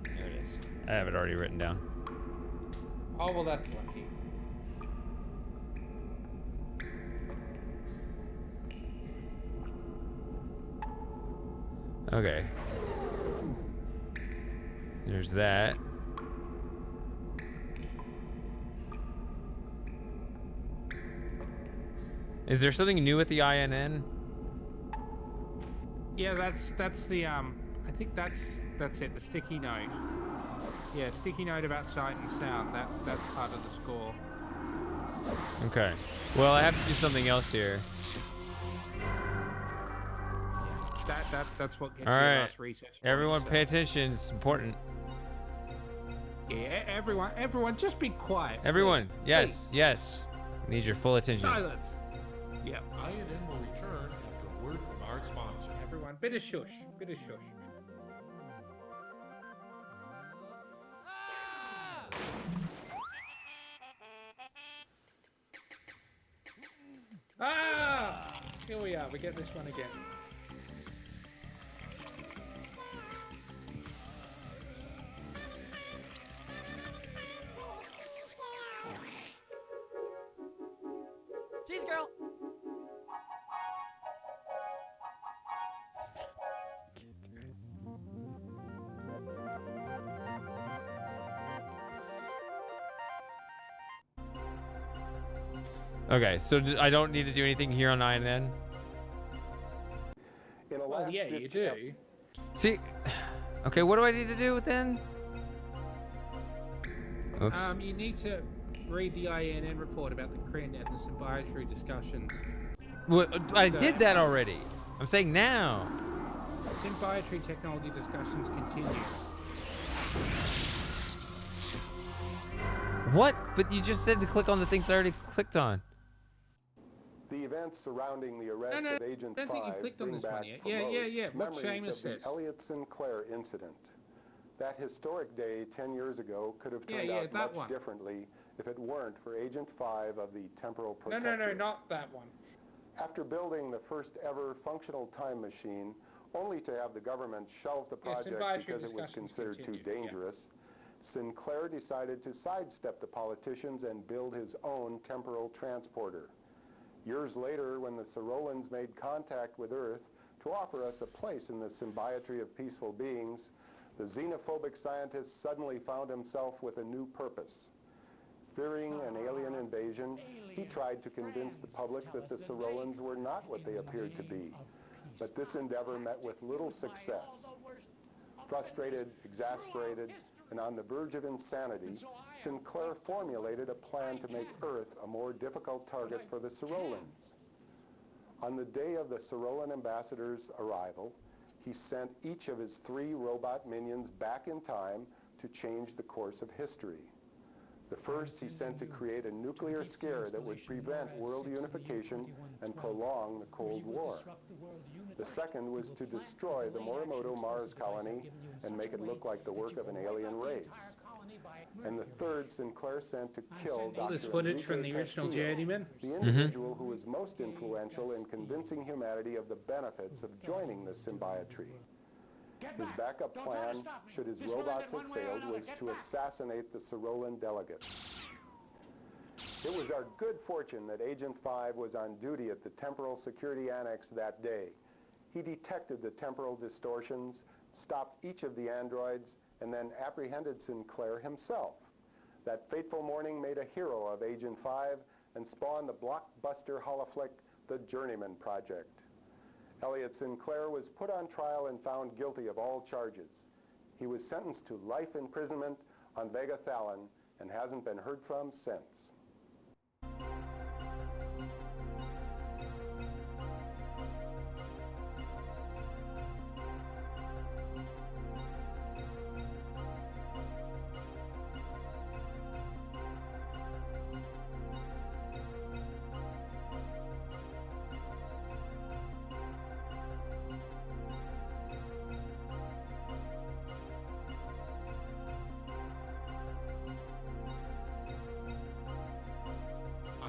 There it is. I have it already written down. Oh, well, that's lucky. Okay. There's that. Is there something new with the INN? Yeah, that's the I think that's it. The sticky note. Yeah, sticky note about sight and sound. That's part of the score. Okay. Well, I have to do something else here. That's what gets All you the right. last research. Everyone, points, pay attention. It's important. Yeah, everyone, just be quiet. Everyone, please. yes, yes. Need your full attention. Silence. Yeah. INN will return after a word from our sponsor. Everyone, bit of shush. Bit of shush. Ah! Here we are. We get this one again. Okay, so I don't need to do anything here on INN? Well, yeah, you do. See, okay, what do I need to do then? Oops. You need to read the INN report about the Kryn and the symbiometry discussions. Well, I did that already. I'm saying now. Symbiometry technology discussions continue. What? But you just said to click on the things I already clicked on. The events surrounding the arrest of Agent 5 bring back for most memories of the Elliot Sinclair incident. That historic day 10 years ago could have turned out much differently if it weren't for Agent 5 of the Temporal Protectorate. No, not that one. After building the first ever functional time machine, only to have the government shelve the project because it was considered too dangerous, Sinclair decided to sidestep the politicians and build his own temporal transporter. Years later, when the Sorolans made contact with Earth to offer us a place in the symbiometry of peaceful beings, the xenophobic scientist suddenly found himself with a new purpose. Fearing an alien invasion, he tried to convince the public that the Sorolans were not what they appeared to be. But this endeavor met with little success. Frustrated, exasperated, and on the verge of insanity, Sinclair formulated a plan to make Earth a more difficult target for the Sorolans. On the day of the Sorolan ambassador's arrival, he sent each of his 3 robot minions back in time to change the course of history. The first he sent to create a nuclear scare that would prevent world unification and prolong the Cold War. The second was to destroy the Morimoto Mars colony and make it look like the work of an alien race. And the third Sinclair sent to kill All this Dr. footage from the Enrique original Castillo, Journeyman. the individual who was most influential in convincing humanity of the benefits of joining the symbiometry. His backup plan, should his robots have failed, was to assassinate the Sorolan delegate. It was our good fortune that Agent 5 was on duty at the Temporal Security Annex that day. He detected the temporal distortions, stopped each of the androids, and then apprehended Sinclair himself. That fateful morning made a hero of Agent 5 and spawned the blockbuster holoflick, The Journeyman Project. Elliot Sinclair was put on trial and found guilty of all charges. He was sentenced to life imprisonment on Vega Thalon and hasn't been heard from since.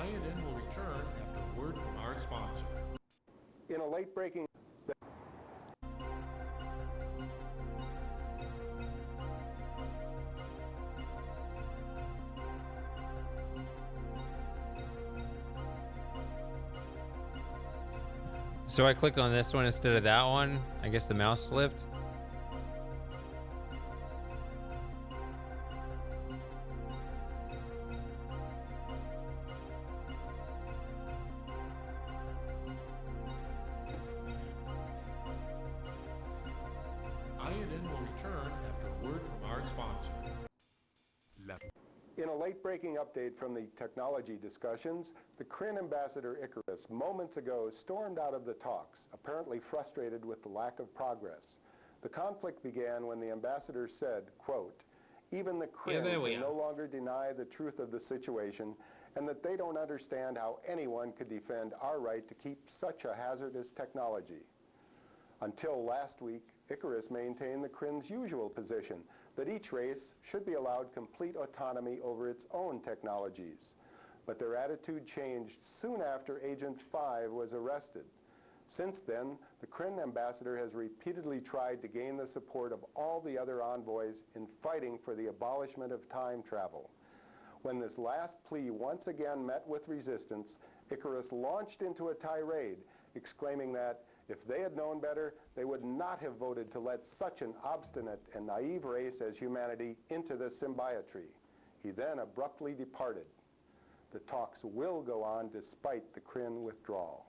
INN will return after a word from our sponsor. In a late-breaking... So I clicked on this one instead of that one. I guess the mouse slipped. INN will return after a word from our sponsor. In a late-breaking update from the technology discussions, the Kryn ambassador Icarus moments ago stormed out of the talks, apparently frustrated with the lack of progress. The conflict began when the ambassador said, quote, "Even the Kryn can no longer deny the truth of the situation and that they don't understand how anyone could defend our right to keep such a hazardous technology." Until last week, Icarus maintained the Kryn's usual position, that each race should be allowed complete autonomy over its own technologies. But their attitude changed soon after Agent 5 was arrested. Since then, the Kryn ambassador has repeatedly tried to gain the support of all the other envoys in fighting for the abolishment of time travel. When this last plea once again met with resistance, Icarus launched into a tirade, exclaiming that if they had known better, they would not have voted to let such an obstinate and naive race as humanity into the symbiometry. He then abruptly departed. The talks will go on despite the Kryn withdrawal.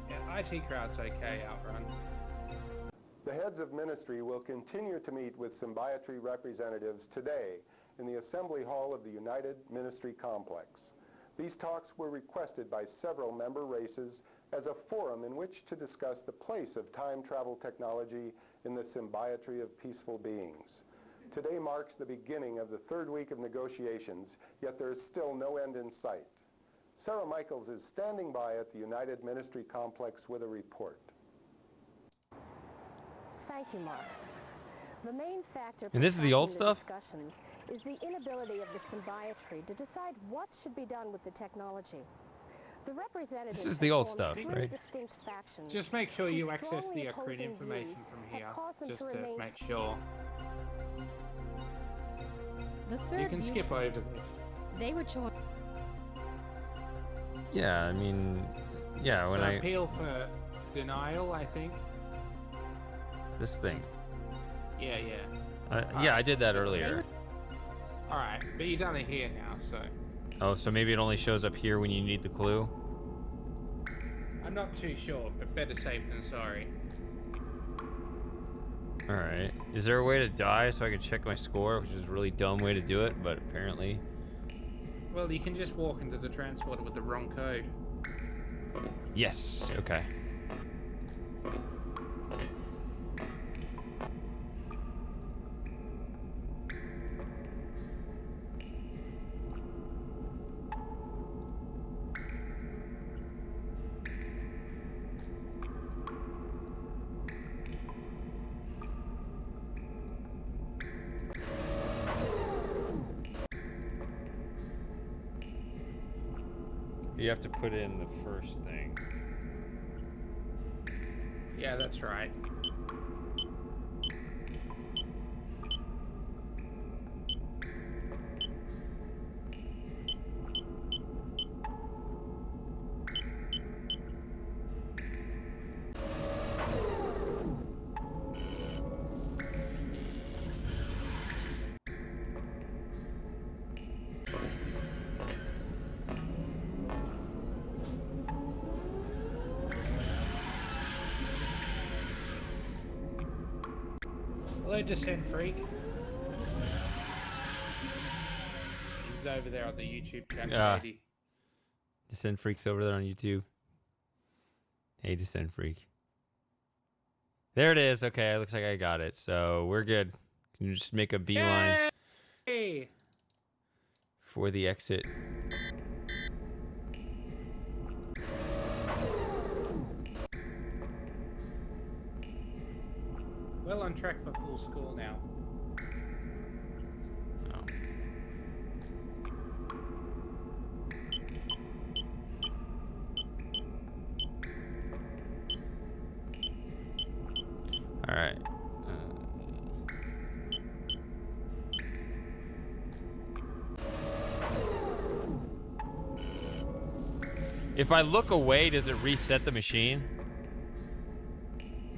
Yeah, IT crowd's okay, Outrun. The heads of ministry will continue to meet with Symbiotry representatives today in the Assembly Hall of the United Ministry Complex. These talks were requested by several member races as a forum in which to discuss the place of time travel technology in the symbiotry of peaceful beings. Today marks the beginning of the third week of negotiations, yet there is still no end in sight. Sarah Michaels is standing by at the United Ministry Complex with a report. Thank you, Mark. The main factor And this is the old protracting stuff? the discussions is the inability of the symbiotry to decide what should be done with the technology. The representatives This is the old have stuff, formed three right? distinct factions. Just make sure you whose access strongly the accrued opposing information views from have here, caused them just to to remain make sure. The third You can view- skip over this. They were chosen. Yeah, I mean, yeah, when So I... appeal for denial, I think. This thing. Yeah, yeah. Yeah, I did that earlier. Alright, but you've done it here now, so. Oh, so maybe it only shows up here when you need the clue? I'm not too sure, but better safe than sorry. Alright. Is there a way to die so I can check my score? Which is a really dumb way to do it, but apparently... Well, you can just walk into the transporter with the wrong code. Yes, okay. You have to put in the first thing. Yeah, that's right. Hello, Descent Freak. He's over there on the YouTube channel, lady. Descent Freak's over there on YouTube. Hey, Descent Freak. There it is. Okay, it looks like I got it. So we're good. Can you just make a beeline Hey! for the exit? Well on track for full score now. Oh. All right. If I look away, does it reset the machine?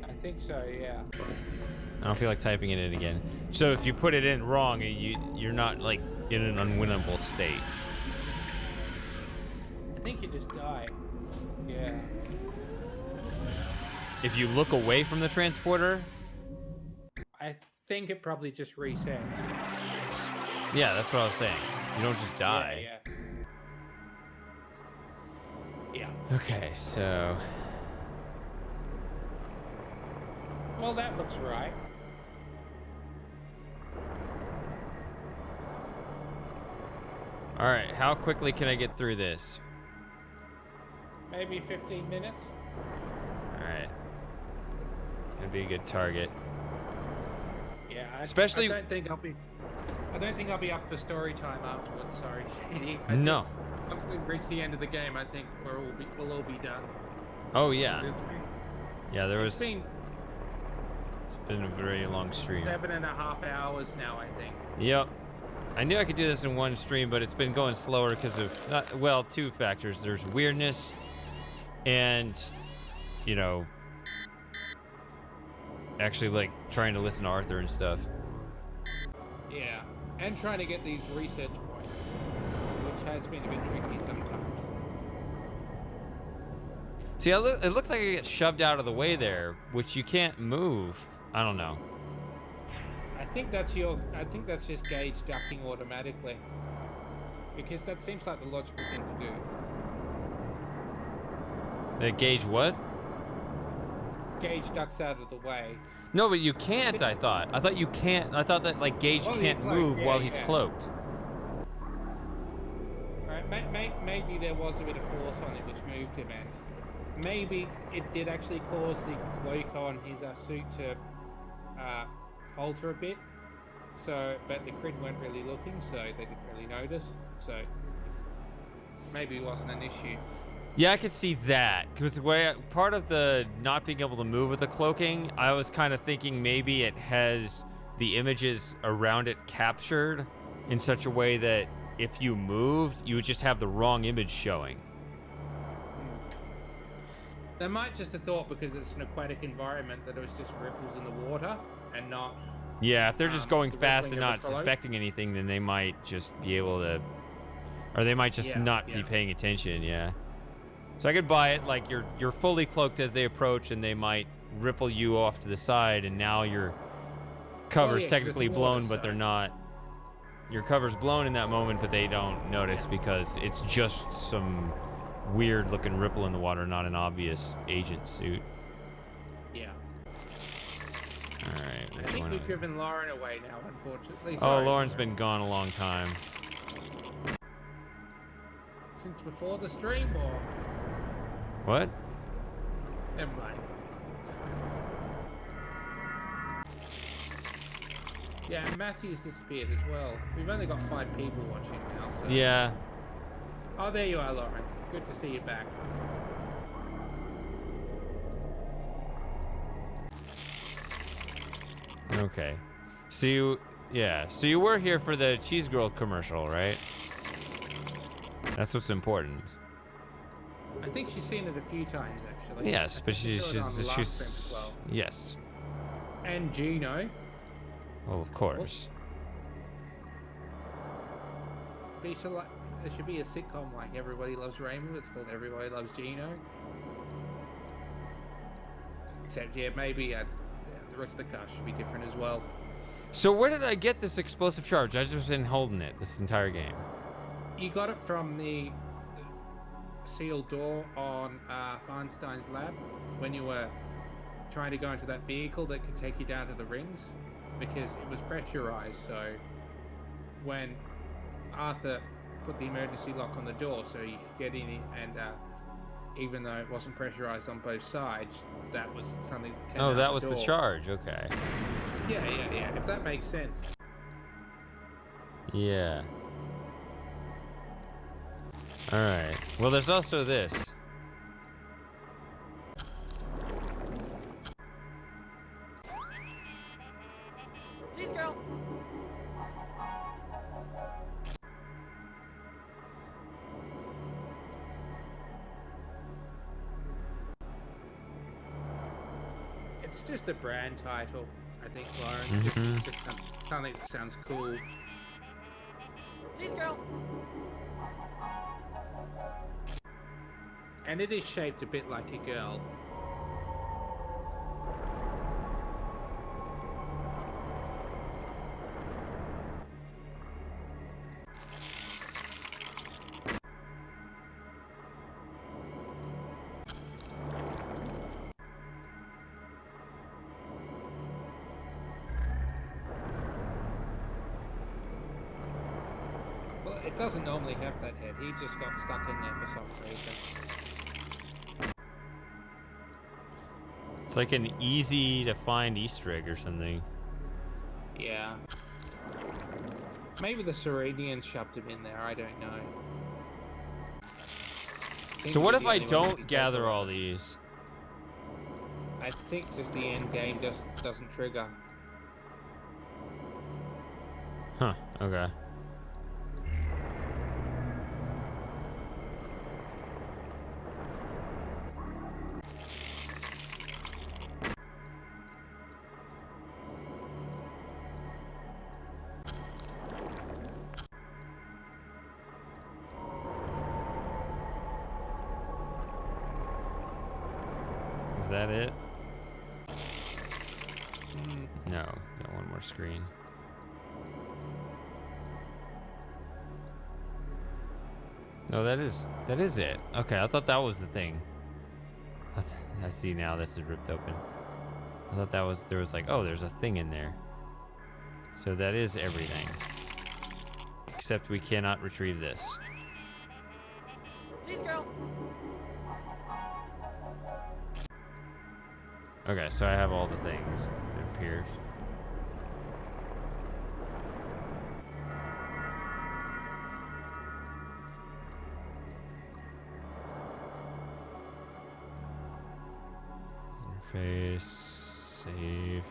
I think so, yeah. I don't feel like typing it in again. So if you put it in wrong, you're not like in an unwinnable state. I think you just die. Yeah. If you look away from the transporter, I think it probably just resets. yeah, that's what I was saying. You don't just die. Yeah. Yeah. Okay, so Well, that looks right. all right, how quickly can I get through this? Maybe 15 minutes. All right, gonna be a good target. Yeah. Especially- I don't think I'll be up for story time afterwards. Sorry, Shady. No. Once we reach the end of the game, I think we'll all be done. Oh yeah, It's been, yeah. it's been It's been a very long stream. 7.5 hours now, I think. Yep. I knew I could do this in one stream, but it's been going slower because of, well, two factors. There's weirdness and, you know, actually, like, trying to listen to Arthur and stuff. Yeah, and trying to get these research points, which has been a bit tricky sometimes. See, it looks like I get shoved out of the way there, which you can't move. I don't know. I think that's just Gage ducking automatically. Because that seems like the logical thing to do. The Gage what? Gage ducks out of the way. No, but you can't, I thought. I thought you can't. I thought that, like, Gage Well, can't he's cloaked, move yeah, while he's yeah. cloaked. Alright, maybe there was a bit of force on it which moved him, and maybe it did actually cause the cloak on his suit to falter a bit. So, but the Crid weren't really looking, so they didn't really notice. So, maybe it wasn't an issue. Yeah, I could see that. Because part of the not being able to move with the cloaking, I was kind of thinking maybe it has the images around it captured in such a way that if you moved, you would just have the wrong image showing. They might just have thought because it's an aquatic environment that it was just ripples in the water and not... Yeah, if they're just going the fast and rippling of not the cloak. suspecting anything, then they might just be able to... Or they might just Yeah, not be yeah. paying attention, yeah. So I could buy it like you're fully cloaked as they approach, and they might ripple you off to the side, and now your cover's yeah, 'cause technically it's blown, water, but so- they're not. Your cover's blown in that moment, but they don't notice because it's just some weird-looking ripple in the water, not an obvious agent suit. Yeah. All right, I which think one? we've driven Lauren away now, unfortunately. Oh, Sorry, Lauren's been gone a long time. Since before the stream, or... What? Never mind. Yeah, and Matthew's disappeared as well. We've only got 5 people watching now, so... Yeah. Oh, there you are, Lauren. Good to see you back. Okay. So you, yeah. So you were here for the Cheese Girl commercial, right? That's what's important. I think she's seen it a few times, actually. Yes, but She saw it on the last she's stream as well. yes. And Gino. Well, of course. There should be a sitcom like Everybody Loves Raymond. It's called Everybody Loves Gino. Except, yeah, maybe the rest of the cast should be different as well. So where did I get this explosive charge? I've just been holding it this entire game. You got it from the sealed door on Feinstein's lab when you were trying to go into that vehicle that could take you down to the rings, because it was pressurized. So when Arthur put the emergency lock on the door so you could get in it, and even though it wasn't pressurized on both sides, that was something that came Oh, out that the was the door. charge. Okay. Yeah, if that makes sense. Yeah. All right. Well, there's also this. Cheese girl. It's just a brand title, I think, Lauren. Mhm. Just something that sounds cool. Cheese girl. And it is shaped a bit like a girl. Well, it doesn't normally have that head. He just got stuck in there for some reason. It's like an easy to find Easter egg or something. Yeah. Maybe the Serenians shoved him in there, I don't know. Seems So what to if be I the only one who don't can gather cover it. all these? I think just the end game just doesn't trigger. Huh. Okay. that it? No, got one more screen. No, that is it. Okay, I thought that was the thing. I see now this is ripped open. I thought there was like, oh, there's a thing in there. So that is everything. Except we cannot retrieve this. Cheese girl. Okay, so I have all the things, it appears. Interface, save.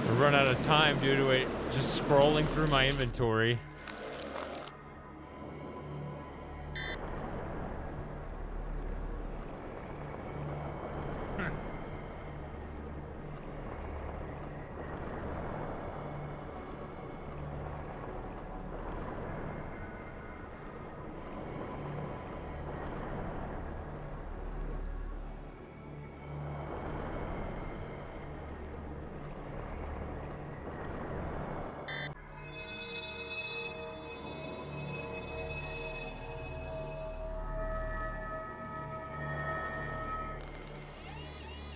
I run out of time due to it just scrolling through my inventory.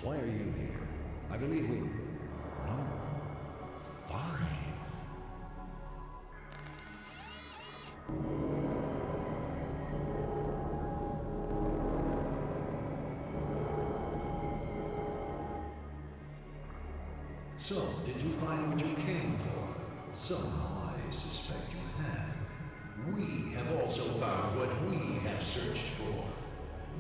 Why are you here? I believe we... No. 5. So, did you find what you came for? Somehow I suspect you have. We have also found what we have searched for.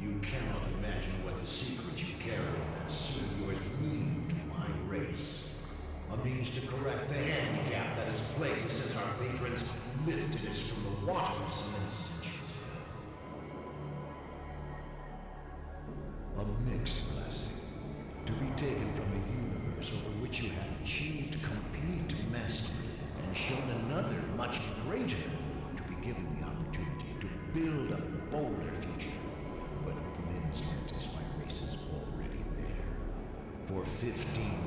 You cannot imagine what the secret you carry in that suit of yours mean to my race. A means to correct the handicap that has plagued us since our patrons lifted us from the waters so many centuries ago. A mixed blessing. To be taken from a universe over which you have achieved complete mastery and shown another much greater to be given the opportunity to build a bolder future. But with limbs Mentis, my race is already there. For 15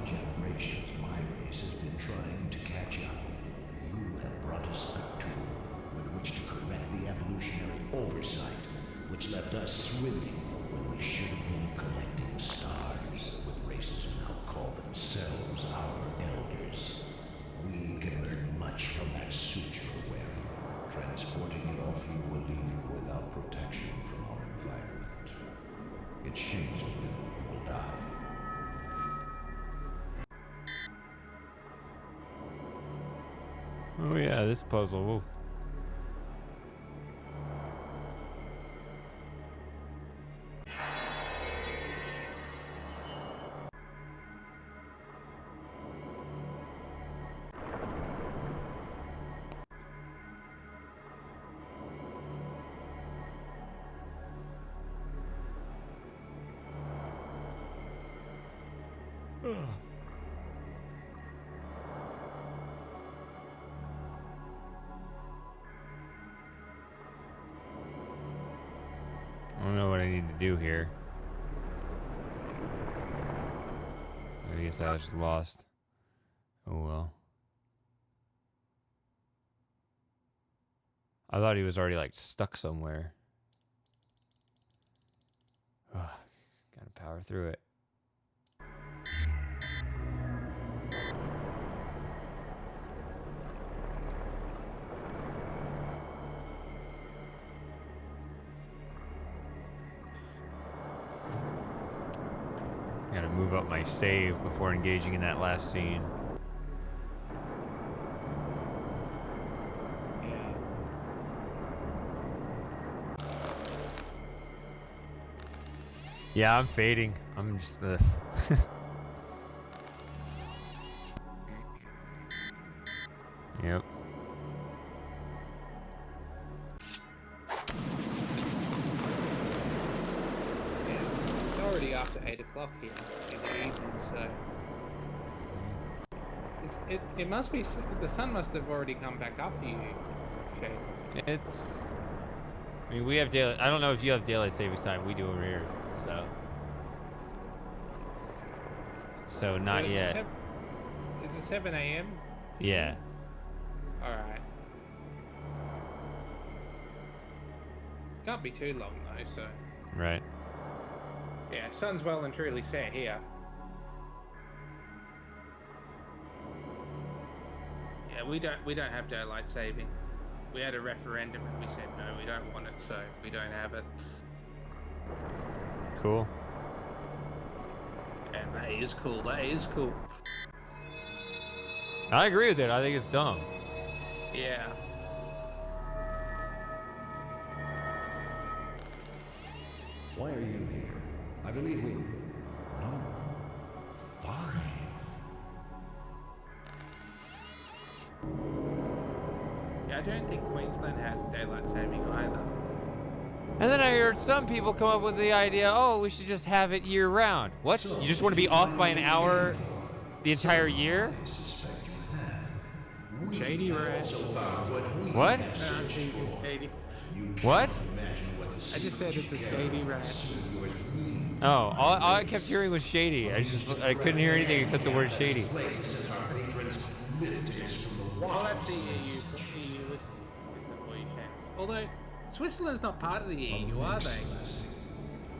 generations, my race has been trying to catch up. You have brought us a tool with which to correct the evolutionary oversight, which left us swimming when we should have been collecting stars with races who now call themselves our elders. We can learn much from that suit you're wearing. Transporting it off you will leave you without protection from our environment. It shames you, you will die. Oh yeah, this puzzle. Whoa. I don't know what I need to do here. I guess I was lost. Oh well. I thought he was already like stuck somewhere. Gotta power through it. Gotta move up my save before engaging in that last scene. Yeah, I'm fading. I'm just Yep. It's already after 8 o'clock here in the evening, so it must be, the sun must have already come back up to you, Shane. I mean, we have daylight. I don't know if you have daylight savings time. We do over here, so not is yet. Is it 7 a.m.? Yeah. Alright. Can't be too long though, so. Right. Yeah, sun's well and truly set here. Yeah, we don't have daylight saving. We had a referendum and we said no, we don't want it, so we don't have it. Cool. Yeah, that is cool. That is cool. I agree with it. I think it's dumb. Yeah. Why are you here? I believe we... No. 5. Yeah, I don't think Queensland has daylight saving either. And then I heard some people come up with the idea, oh, we should just have it year round. What? You just want to be off by an hour the entire year? Shady rat. What? Oh, Jesus, shady. What? I just said it's a shady rat. Oh, all I kept hearing was shady. I couldn't hear anything except the word shady. Well, that's the EU. Listen for you, Shanks. Although, Switzerland's not part of the EU, are they?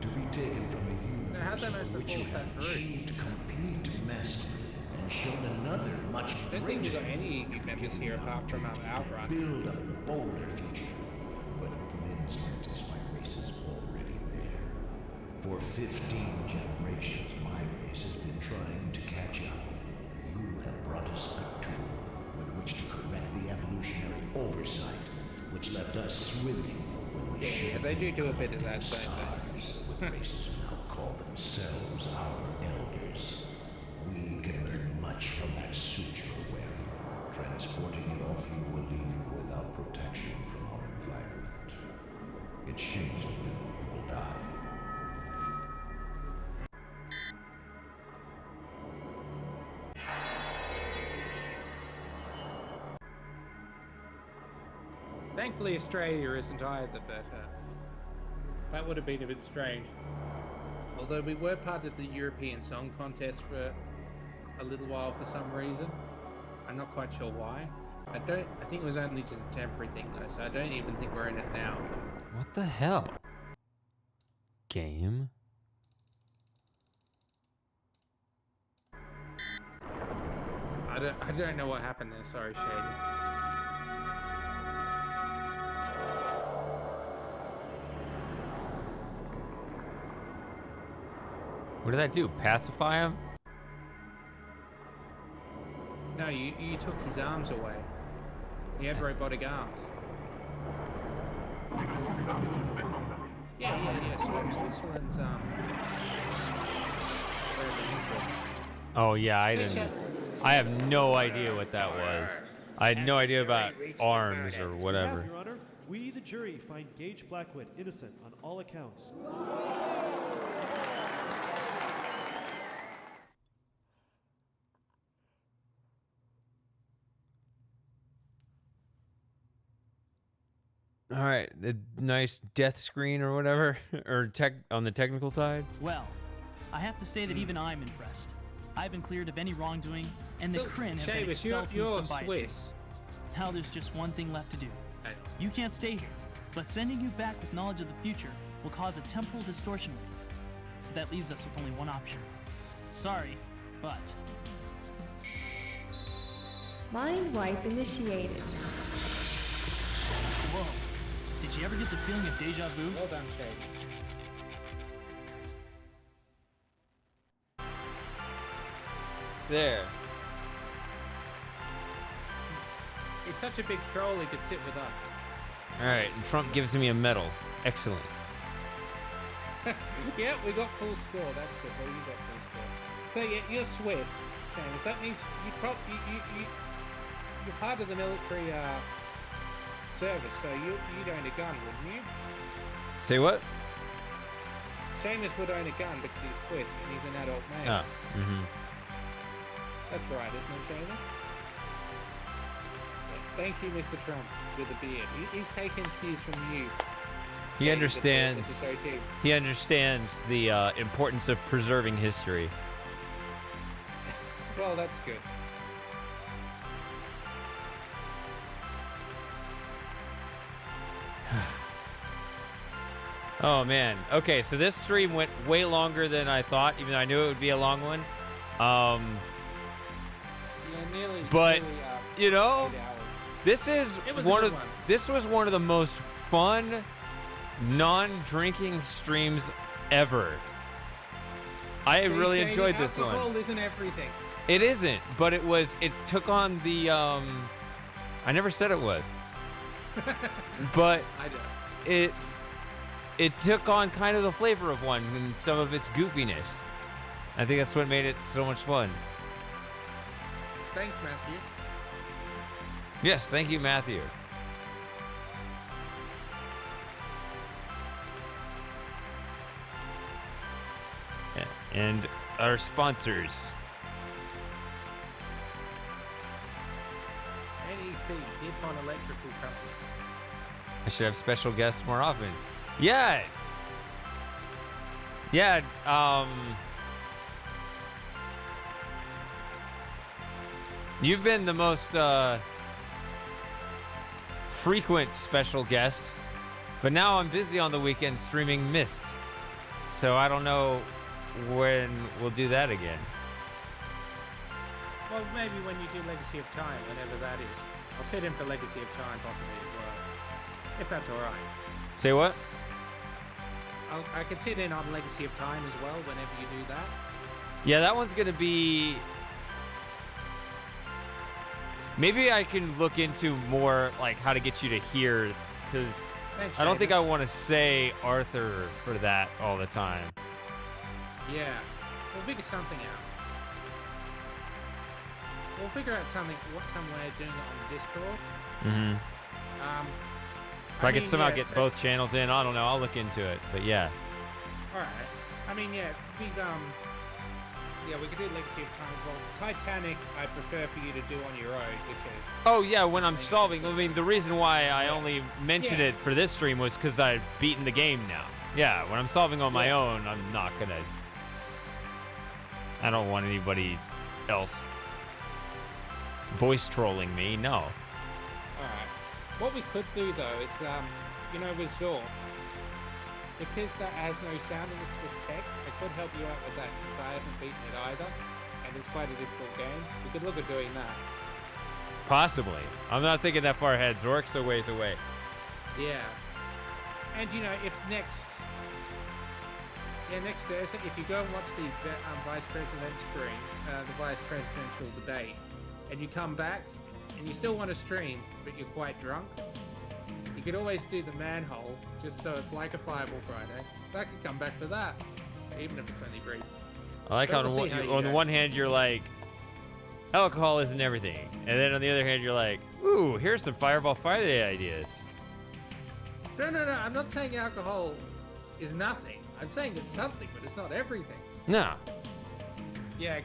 To be taken from the universe, So how'd they manage to which force you that have through? achieved complete mastery and shown another much I don't think we've got any EU members here apart from Outrun. build a bolder future. But Lynn's is my race is already there. For 15 generations, my race has been trying to catch up. You have brought us a tool with which to correct the evolutionary oversight, which left us swimming when we Yeah, they do a bit of that, don't they? with races who now call themselves our elders. We can learn much from that suit you're wearing. Transporting it off you will leave you without protection from our environment. It shames you, you will die. Thankfully, Australia isn't either, but that would have been a bit strange. Although we were part of the European Song Contest for a little while for some reason. I'm not quite sure why. I think it was only just a temporary thing though, so I don't even think we're in it now. What the hell? Game? I don't know what happened there, sorry, Shady. What did that do? Pacify him? No, you took his arms away. He had robotic arms. Yeah. Switzerland's Oh yeah, I have no idea what that was. I had no idea about arms or whatever. Your Honor, we, the jury, find Gage Blackwood innocent on all accounts. All right, the nice death screen or whatever, or on the technical side. Well, I have to say that even I'm impressed. I've been cleared of any wrongdoing, and the Kryn have been expelled from the Symbiotry. Now there's just one thing left to do. You can't stay here, but sending you back with knowledge of the future will cause a temporal distortion wave. So that leaves us with only one option. Sorry, but... Mind wipe initiated. Whoa. Did you ever get the feeling of deja vu? Well done, Shady. there. He's such a big troll, he could sit with us. All right, and Trump gives me a medal. Excellent. Yeah, we got full score. That's good. Well, you got full score. So yeah, you're Swiss, Seamus. That means you're part of the military service, so you'd own a gun, wouldn't you? Say what? Seamus would own a gun because he's Swiss and he's an adult male. Ah, mm-hmm. That's right, isn't it, Seamus? Yeah. Thank you, Mr. Trump, with the beard. He's taken cues from you. He understands. It's okay. He understands the importance of preserving history. Well, that's good. Oh man. Okay, so this stream went way longer than I thought, even though I knew it would be a long one. Yeah, nearly. But nearly, you know, 8 hours. this is It was one a of good one. this was one of the most fun non-drinking streams ever. I See, really Shady, enjoyed this one. alcohol isn't everything. It isn't, but it took on the I never said it was. But I don't. it took on kind of the flavor of one and some of its goofiness. I think that's what made it so much fun. Thanks, Matthew. Yes, thank you, Matthew. Yeah, and our sponsors. NEC, Nippon Electrical Company. I should have special guests more often. Yeah. Yeah, you've been the most frequent special guest, but now I'm busy on the weekend streaming Myst. So I don't know when we'll do that again. Well, maybe when you do Legacy of Time, whenever that is. I'll sit in for Legacy of Time possibly as well, if that's all right. Say what? I can sit in on Legacy of Time as well whenever you do that. Yeah, that one's gonna be. Maybe I can look into more like how to get you to hear, because Thanks, I don't think I Seamus. want to say Arthur for that all the time. Yeah, we'll figure something out. We'll figure out some way of doing it on Discord. Mm-hmm. If I could mean, somehow yeah, get so- both channels in, I don't know. I'll look into it. But yeah. All right. I mean, yeah, we could do Legacy of Time as well. Titanic, I prefer for you to do on your own because. Oh yeah, when I'm solving. I mean, the reason why I only mentioned Yeah. it for this stream was because I've beaten the game now. Yeah, when I'm solving on my own, I'm not gonna. I don't want anybody else voice trolling me. No. Alright. What we could do though is, with Zork, because that has no sound and it's just text, I could help you out with that since I haven't beaten it either, and it's quite a difficult game. We could look at doing that. Possibly. I'm not thinking that far ahead. Zork's a ways away. Yeah. And if next Thursday, if you go and watch the vice president stream, the vice presidential debate, and you come back and you still want to stream, but you're quite drunk, you could always do the manhole, just so it's like a Fireball Friday. I could come back for that, even if it's only brief. I like how But we'll see how you on the go. one hand you're like, alcohol isn't everything, and then on the other hand you're like, ooh, here's some Fireball Friday ideas. No, I'm not saying alcohol is nothing. I'm saying it's something, but it's not everything. No. Yeah,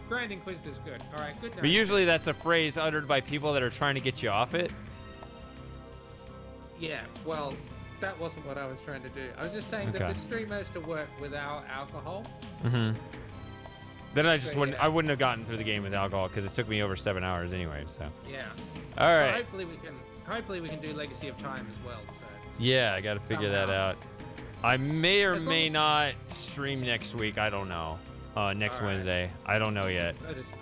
Grand Inquisitor's good. All right, good. But usually that's a phrase uttered by people that are trying to get you off it. Yeah, well, that wasn't what I was trying to do. I was just saying Okay. that the stream has to work without alcohol. Mm-hmm. Then I just So, wouldn't. yeah. I wouldn't have gotten through the game with alcohol because it took me over 7 hours anyway. So. Yeah. All So right. hopefully we can do Legacy of Time as well. So. Yeah, I got to figure that Somehow. out. I may or As long may as- not stream next week. I don't know. Next All right. Wednesday. I don't know yet. Let us know.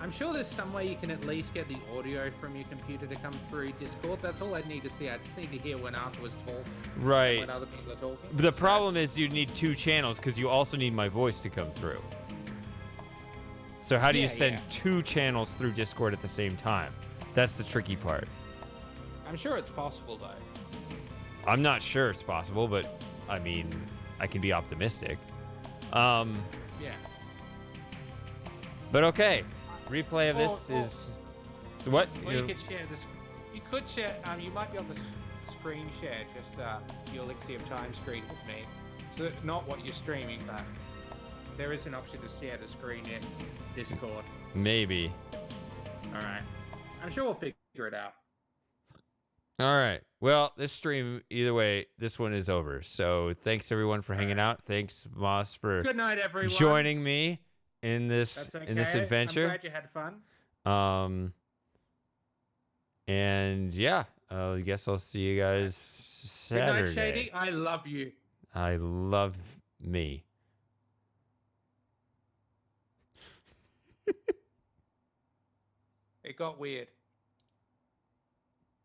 I'm sure there's some way you can at least get the audio from your computer to come through Discord. That's all I need to see. I just need to hear when Arthur was talking. Right. When other people are talking. But the problem is you need 2 channels because you also need my voice to come through. So how do you Yeah, send yeah. 2 channels through Discord at the same time? That's the tricky part. I'm sure it's possible, though. I'm not sure it's possible, but I mean, I can be optimistic. Yeah. But okay, replay of this is so what? Or you could share this. You could share. You might be able to screen share just your Elixir of Time screen with me. So not what you're streaming, but there is an option to share the screen in Discord. Maybe. All right. I'm sure we'll figure it out. All right. Well, this stream, either way, this one is over. So thanks everyone for hanging out. Thanks, Moss, for Good night, everyone. joining me in this That's okay. in this adventure. I'm glad you had fun. And yeah, I guess I'll see you guys Saturday. Good night, Shady. I love you. I love me. It got weird.